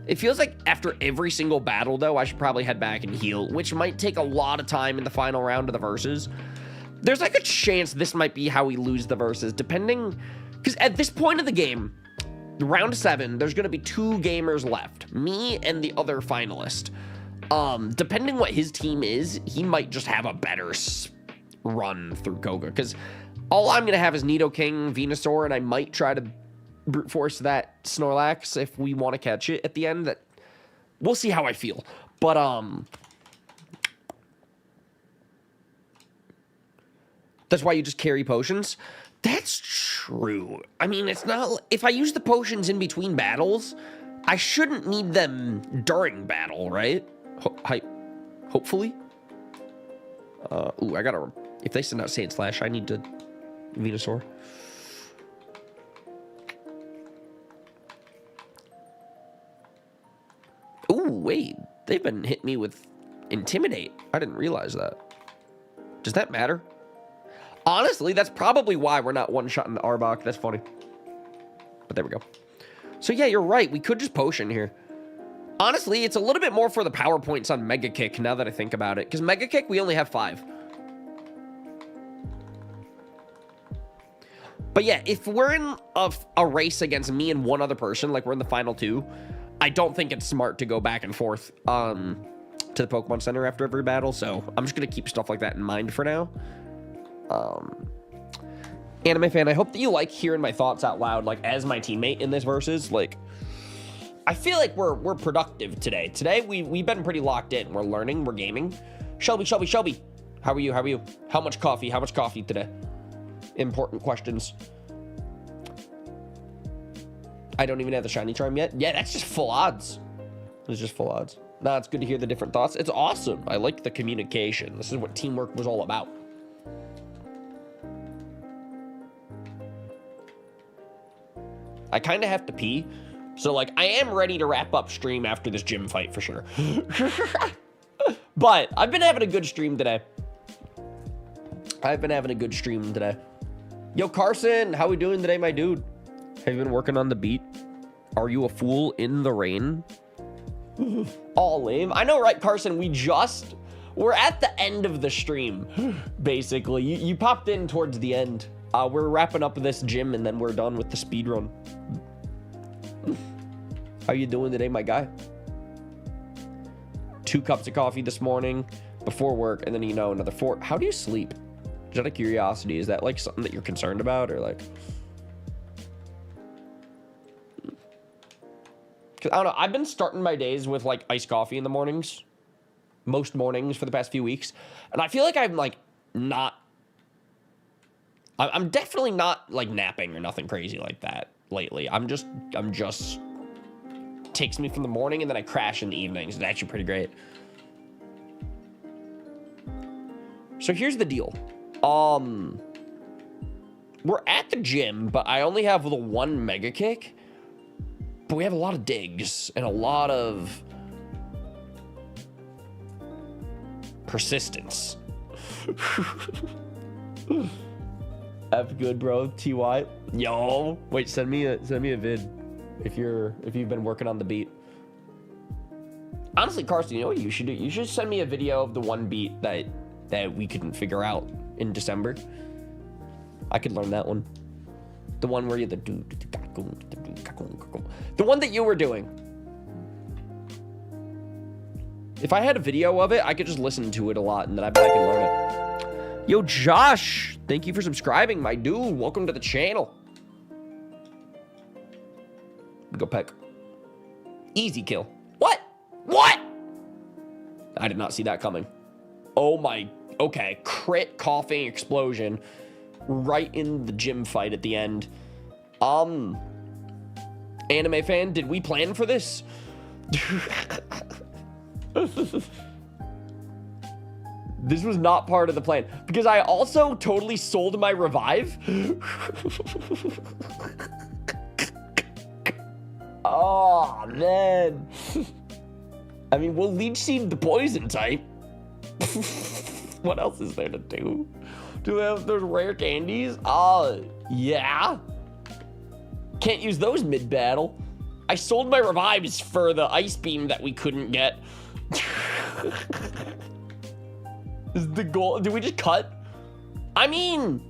It feels like after every single battle, though, I should probably head back and heal, which might take a lot of time in the final round of the verses. There's like a chance this might be how we lose the verses, depending... Because at this point of the game, round 7, there's going to be 2 gamers left. Me and the other finalist. Depending what his team is, he might just have a better run through Koga, because all I'm going to have is Nidoking, Venusaur, and I might try to brute force that Snorlax if we want to catch it at the end. That we'll see how I feel. But, that's why you just carry potions? That's true. I mean, it's not... If I use the potions in between battles, I shouldn't need them during battle, right? Hopefully. Ooh, I gotta... If they send out Sand Slash, I need to... Venusaur. Ooh, wait. They've been hitting me with Intimidate. I didn't realize that. Does that matter? Honestly, that's probably why we're not one-shotting the Arbok. That's funny. But there we go. So yeah, you're right. We could just potion here. Honestly, it's a little bit more for the power points on Mega Kick now that I think about it. Because Mega Kick, we only have 5. But yeah, if we're in a race against me and one other person, like we're in the final 2, I don't think it's smart to go back and forth to the Pokemon Center after every battle. So I'm just going to keep stuff like that in mind for now. Anime fan, I hope that you like hearing my thoughts out loud, like as my teammate in this versus. Like, I feel like we're productive today. Today we've been pretty locked in. We're learning, we're gaming. Shelby, how are you? How much coffee today? Important questions. I don't even have the shiny charm yet. Yeah, that's just full odds. It's just full odds. Nah, it's good to hear the different thoughts. It's awesome. I like the communication. This is what teamwork was all about. I kind of have to pee. So, like, I am ready to wrap up stream after this gym fight for sure. But I've been having a good stream today. Yo, Carson, how we doing today, my dude? Have you been working on the beat? Are you a fool in the rain? All lame. I know, right, Carson? We're at the end of the stream, basically. You popped in towards the end. We're wrapping up this gym, and then we're done with the speed run. How you doing today, my guy? 2 cups of coffee this morning before work, and then, you know, another 4. How do you sleep? Just out of curiosity, is that, like, something that you're concerned about, or, like... Because, I don't know, I've been starting my days with, like, iced coffee in the mornings. Most mornings for the past few weeks. And I feel like I'm, like, not... I'm definitely not, like, napping or nothing crazy like that lately. I'm just... Takes me from the morning, and then I crash in the evenings. It's actually pretty great. So here's the deal. We're at the gym, but I only have the 1 Mega Kick. But we have a lot of digs and a lot of persistence. F good, bro. TY. Yo. Wait, send me a vid if you've been working on the beat. Honestly, Carson, you know what you should do? You should send me a video of the 1 beat that we couldn't figure out in December. I could learn that one. The one where you're the one that you were doing. If I had a video of it, I could just listen to it a lot, and then I bet I could learn it. Yo, Josh, thank you for subscribing, my dude. Welcome to the channel. Go peck. Easy kill. What? I did not see that coming. Oh my. Okay. Crit coughing explosion right in the gym fight at the end. Anime fan, did we plan for this? This was not part of the plan, because I also totally sold my revive. Oh, man. I mean, we'll leech seed the poison type. What else is there to do? Do we have those rare candies? Yeah. Can't use those mid-battle. I sold my revives for the ice beam that we couldn't get. Is the goal? Did we just cut? I mean,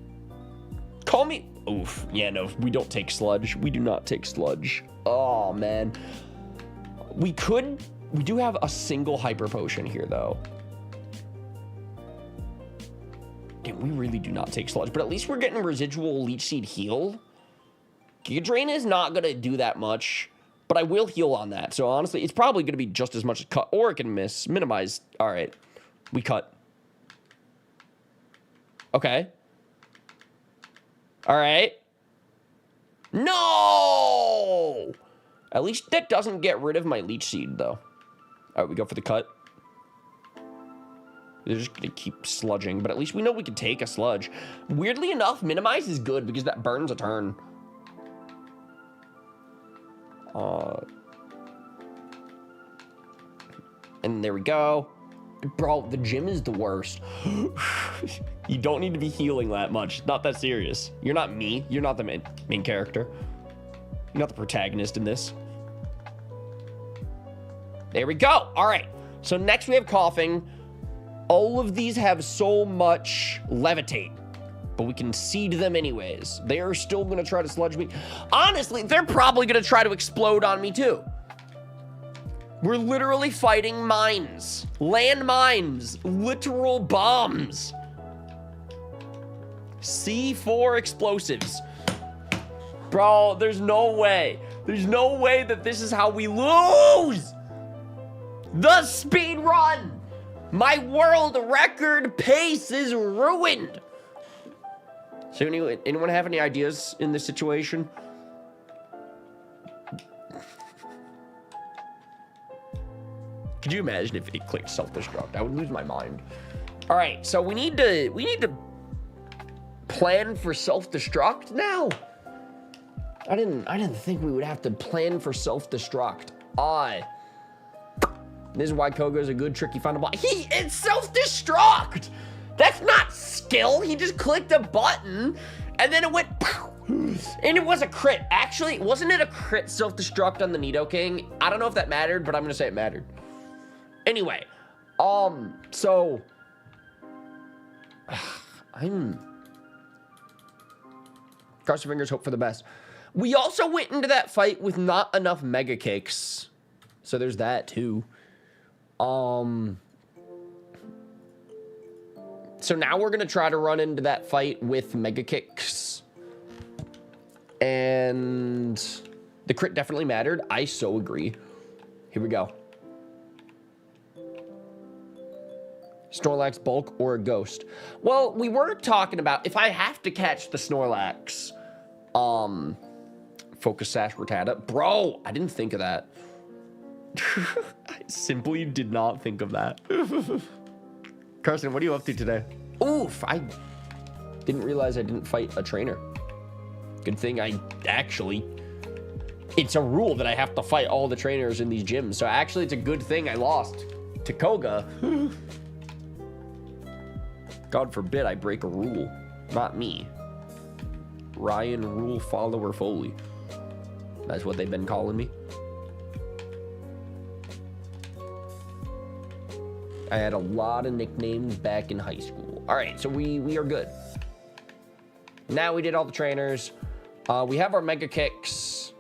call me. Oof. Yeah, no, we don't take sludge. We do not take sludge. Oh, man. We do have a single hyper potion here, though. Damn, we really do not take Sludge, but at least we're getting residual Leech Seed heal. Giga Drain is not going to do that much, but I will heal on that. So honestly, it's probably going to be just as much as cut, or it can minimize. All right, we cut. Okay. All right. No! At least that doesn't get rid of my Leech Seed, though. All right, we go for the cut. They're just going to keep sludging, but at least we know we can take a sludge. Weirdly enough, minimize is good because that burns a turn. And there we go. Bro, the gym is the worst. You don't need to be healing that much. It's not that serious. You're not me. You're not the main character. You're not the protagonist in this. There we go. All right. So next we have coughing. All of these have so much levitate, but we can seed them anyways. They are still going to try to sludge me. Honestly, they're probably going to try to explode on me too. We're literally fighting mines, landmines, literal bombs. C4 explosives. Bro, there's no way. There's no way that this is how we lose. The speed run. My world record pace is ruined. So anyone have any ideas in this situation? Could you imagine if it clicked self-destruct? I would lose my mind. All right, so we need to plan for self-destruct now. I didn't think we would have to plan for self-destruct. This is why Koga's a good tricky final block. It's self-destruct. That's not skill. He just clicked a button and then it went and it was a crit. Actually, wasn't it a crit self-destruct on the Nidoking? I don't know if that mattered, but I'm gonna say it mattered. Anyway, so cross your fingers, hope for the best. We also went into that fight with not enough Mega Cakes. So there's that too. So now we're going to try to run into that fight with Mega Kicks. And the crit definitely mattered. I so agree. Here we go. Snorlax bulk or a ghost. Well, we were talking about if I have to catch the Snorlax, Focus Sash Rattata. Bro, I didn't think of that. I simply did not think of that. Carson, what are you up to today? Oof, I didn't realize I didn't fight a trainer. Good thing I actually... It's a rule that I have to fight all the trainers in these gyms. So actually, it's a good thing I lost to Koga. God forbid I break a rule. Not me. Ryan Rule Follower Foley. That's what they've been calling me. I had a lot of nicknames back in high school. All right, so we are good. Now we did all the trainers. We have our Mega Kicks.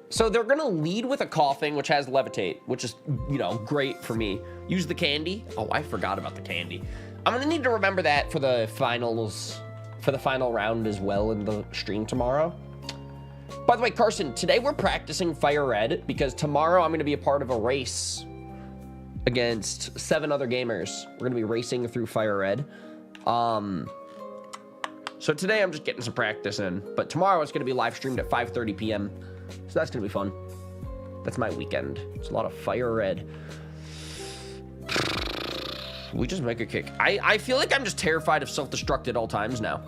So they're going to lead with a coughing, which has levitate, which is, you know, great for me. Use the candy. Oh, I forgot about the candy. I'm going to need to remember that for the finals, for the final round as well in the stream tomorrow. By the way, Carson, today we're practicing Fire Red because tomorrow I'm going to be a part of a race against 7 other gamers. We're going to be racing through Fire Red. So today I'm just getting some practice in, but tomorrow it's going to be live streamed at 5:30 p.m. So that's going to be fun. That's my weekend. It's a lot of Fire Red. We just make a kick. I feel like I'm just terrified of self-destruct at all times now.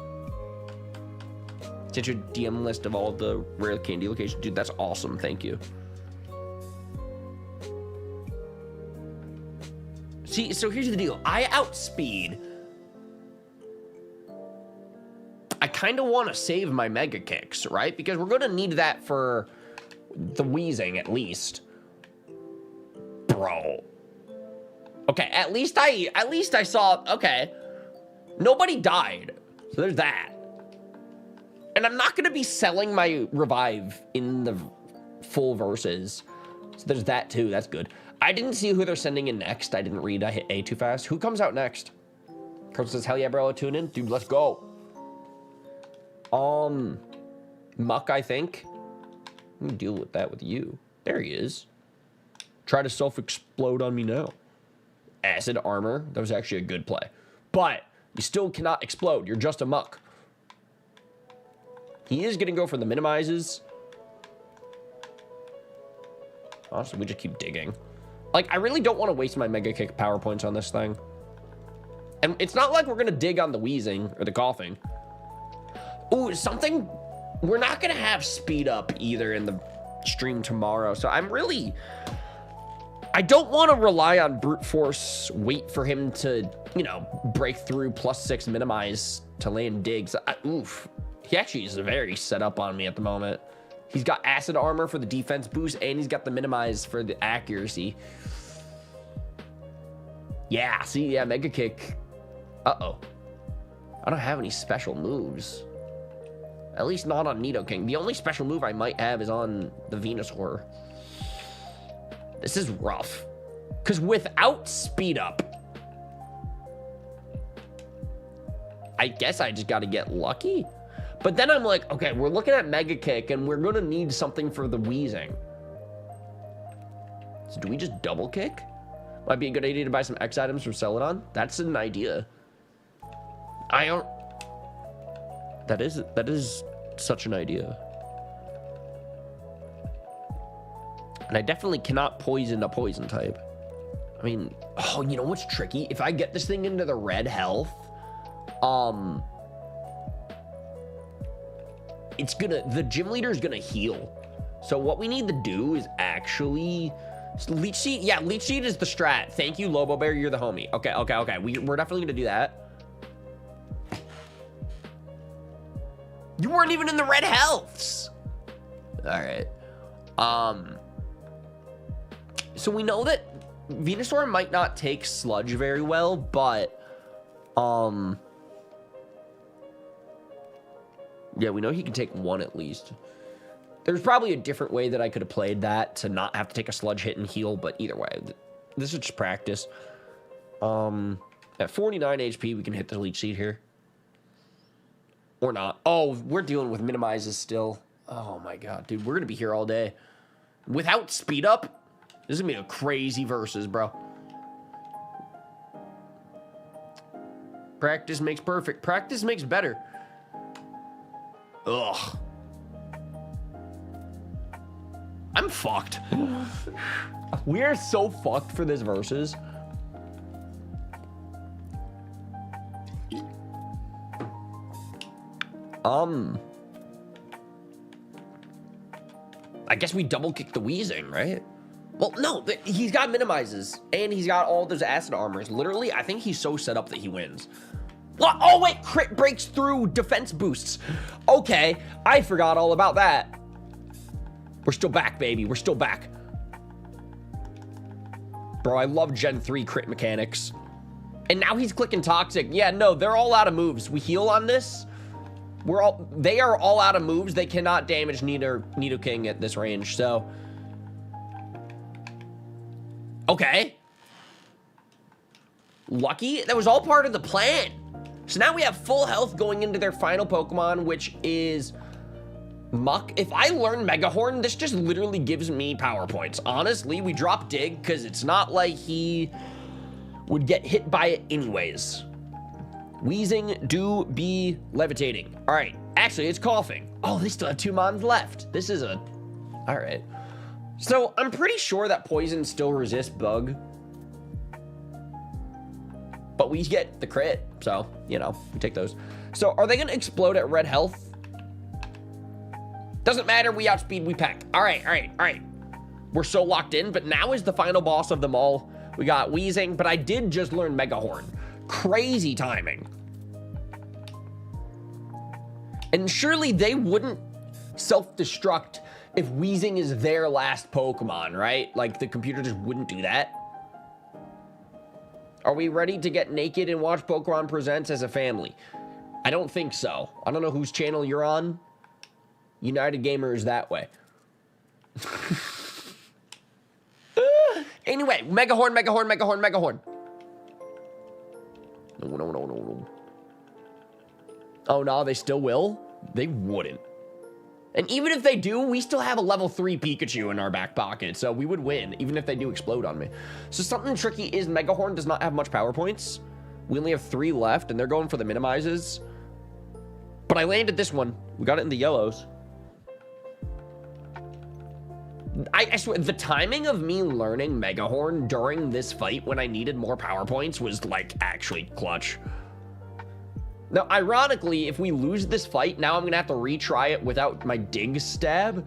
Sent your DM list of all the rare candy locations. Dude, that's awesome. Thank you. See, so here's the deal. I outspeed. I kind of want to save my Mega Kicks, right? Because we're going to need that for the wheezing, at least. Bro. Okay, at least I saw... Okay. Nobody died. So there's that. And I'm not going to be selling my revive in the full verses. So there's that too. That's good. I didn't see who they're sending in next. I didn't read. I hit A too fast. Who comes out next? Kurt says, hell yeah, bro. Tune in. Dude, let's go. Muck, I think. Let me deal with that with you. There he is. Try to self-explode on me now. Acid armor. That was actually a good play. But you still cannot explode. You're just a muck. He is going to go for the minimizes. Honestly, we just keep digging. Like, I really don't want to waste my Mega Kick power points on this thing. And it's not like we're going to dig on the wheezing or the coughing. Ooh, something... We're not going to have speed up either in the stream tomorrow. So I'm really... I don't want to rely on brute force, wait for him to, you know, break through +6 minimize to land digs. Oof. He actually is very set up on me at the moment. He's got acid armor for the defense boost, and he's got the minimize for the accuracy. Yeah, see, yeah, Mega Kick. Uh-oh. I don't have any special moves. At least not on Nidoking. The only special move I might have is on the Venusaur. This is rough. Because without speed up, I guess I just got to get lucky. But then I'm like, okay, we're looking at Mega Kick, and we're going to need something for the wheezing. So do we just double kick? Might be a good idea to buy some X items from Celadon. That's an idea. I don't... That is such an idea. And I definitely cannot poison a poison type. I mean, oh, you know what's tricky? If I get this thing into the red health, it's gonna, the gym leader is gonna heal. So what we need to do is actually Leech Seed. Yeah, Leech Seed is the strat. Thank you, Lobo Bear. You're the homie. Okay. We're definitely gonna do that. You weren't even in the red healths. All right. So we know that Venusaur might not take Sludge very well, but yeah, we know he can take one at least. There's probably a different way that I could have played that to not have to take a Sludge hit and heal, but either way, this is just practice. At 49 HP, we can hit the Leech Seed here. Or not. Oh, we're dealing with minimizes still. Oh my god, dude. We're going to be here all day. Without speed up, this is going to be a crazy versus, bro. Practice makes perfect. Practice makes better. Ugh. I'm fucked. We are so fucked for this versus. I guess we double kick the wheezing, right? Well, no, he's got minimizes and he's got all those acid armors. Literally, I think he's so set up that he wins. What? Oh, wait, crit breaks through defense boosts. Okay, I forgot all about that. We're still back, baby. We're still back. Bro, I love Gen 3 crit mechanics. And now he's clicking Toxic. Yeah, no, they're all out of moves. We heal on this. They are all out of moves. They cannot damage Nidoking at this range, so. Okay. Lucky. That was all part of the plan. So now we have full health going into their final Pokemon, which is Muck. If I learn Mega Horn, this just literally gives me power points. Honestly, we drop Dig because it's not like he would get hit by it anyways. Wheezing do be levitating. All right. Actually, it's coughing. Oh, they still have 2 mons left. This is a... All right. So I'm pretty sure that poison still resists bug. But we get the crit. So, you know, we take those. So are they going to explode at red health? Doesn't matter. We outspeed, we pack. All right. We're so locked in. But now is the final boss of them all. We got Wheezing. But I did just learn Mega Horn. Crazy timing. And surely they wouldn't self-destruct if Wheezing is their last Pokemon, right? Like, the computer just wouldn't do that. Are we ready to get naked and watch Pokemon Presents as a family? I don't think so. I don't know whose channel you're on. United Gamers that way. Anyway, Mega Horn, Mega Horn, Mega Horn, Mega Horn. No. Oh, no, they still will? They wouldn't. And even if they do, we still have a level 3 Pikachu in our back pocket, so we would win, even if they do explode on me. So something tricky is Mega Horn does not have much power points. We only have 3 left, and they're going for the minimizes. But I landed this one. We got it in the yellows. I swear, the timing of me learning Mega Horn during this fight when I needed more power points was, like, actually clutch. Now, ironically, if we lose this fight, now I'm going to have to retry it without my dig stab.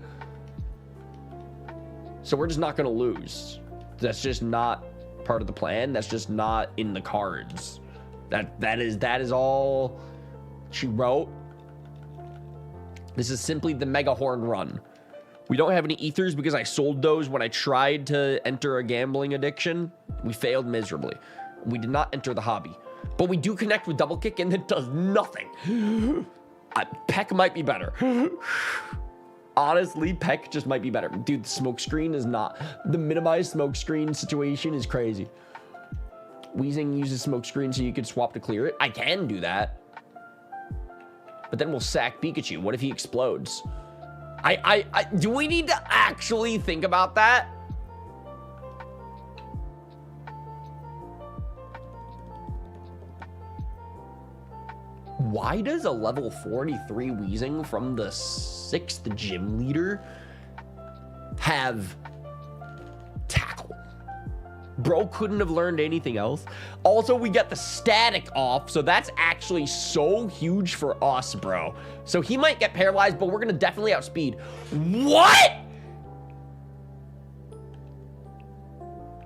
So we're just not going to lose. That's just not part of the plan. That's just not in the cards. That is all she wrote. This is simply the Mega Horn run. We don't have any ethers because I sold those when I tried to enter a gambling addiction. We failed miserably. We did not enter the hobby. But we do connect with double kick and it does nothing. Peck might be better. Honestly, Peck just might be better. Dude, the smoke screen is not. The minimized smoke screen situation is crazy. Weezing uses smoke screen so you can swap to clear it. I can do that. But then we'll sack Pikachu. What if he explodes? Do we need to actually think about that? Why does a level 43 Weezing from the 6th gym leader have tackle? Bro couldn't have learned anything else. Also, we got the static off, so that's actually so huge for us, bro. So he might get paralyzed, but we're gonna definitely outspeed. What?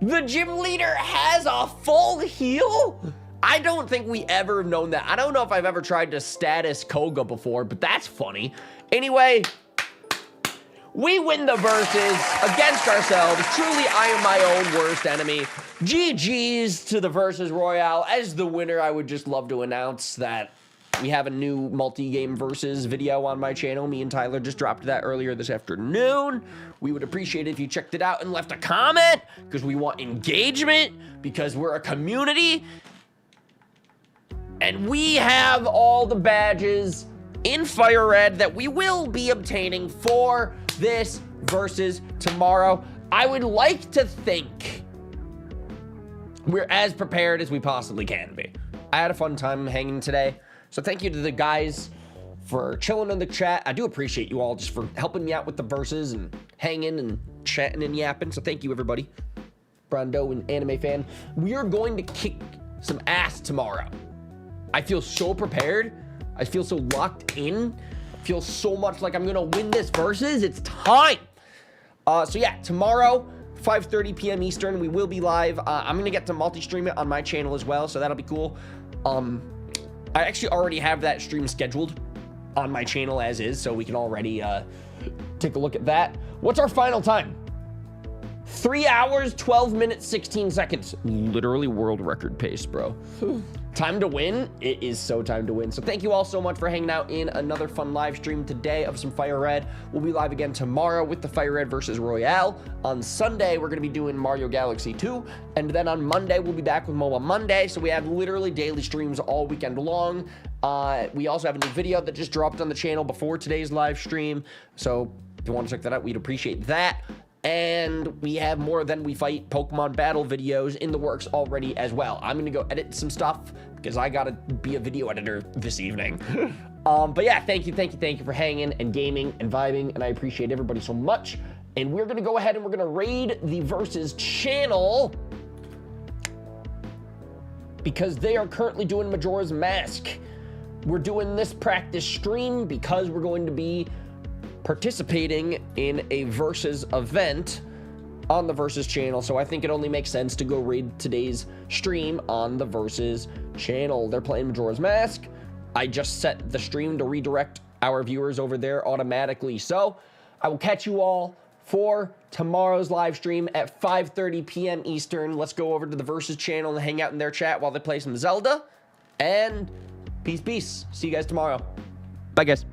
The gym leader has a full heal? I don't think we ever have known that. I don't know if I've ever tried to status Koga before, but that's funny. Anyway, we win the versus against ourselves. Truly, I am my own worst enemy. GG's to the versus Royale. As the winner, I would just love to announce that we have a new multi-game versus video on my channel. Me and Tyler just dropped that earlier this afternoon. We would appreciate it if you checked it out and left a comment, because we want engagement, because we're a community. And we have all the badges in Fire Red that we will be obtaining for this versus tomorrow. I would like to think we're as prepared as we possibly can be. I had a fun time hanging today. So thank you to the guys for chilling in the chat. I do appreciate you all just for helping me out with the verses and hanging and chatting and yapping. So thank you, everybody. Brando and Anime Fan. We are going to kick some ass tomorrow. I feel so prepared. I feel so locked in. I feel so much like I'm gonna win this versus. It's time. So yeah, tomorrow, 5:30 p.m. Eastern, we will be live. I'm gonna get to multi-stream it on my channel as well, so that'll be cool. I actually already have that stream scheduled on my channel as is, so we can already take a look at that. What's our final time? 3 hours, 12 minutes, 16 seconds. Literally world record pace, bro. Time to win. It is so time to win. So thank you all so much for hanging out in another fun live stream today of some Fire Red. We'll be live again tomorrow with the Fire Red versus Royale. On Sunday, we're going to be doing Mario Galaxy 2. And then on Monday, we'll be back with MOBA Monday. So we have literally daily streams all weekend long. We also have a new video that just dropped on the channel before today's live stream. So if you want to check that out, we'd appreciate that. And we have more Then We Fight Pokemon battle videos in the works already as well. I'm going to go edit some stuff because I got to be a video editor this evening. But yeah, thank you for hanging and gaming and vibing. And I appreciate everybody so much. And we're going to go ahead and we're going to raid the Versus channel because they are currently doing Majora's Mask. We're doing this practice stream because we're going to be participating in a Versus event on the Versus channel, so I think it only makes sense to go raid today's stream on the Versus channel. They're playing Majora's Mask. I just set the stream to redirect our viewers over there automatically, so I will catch you all for tomorrow's live stream at 5:30 p.m. Eastern. Let's go over to the Versus channel and hang out in their chat while they play some Zelda, and peace. See you guys tomorrow. Bye, guys.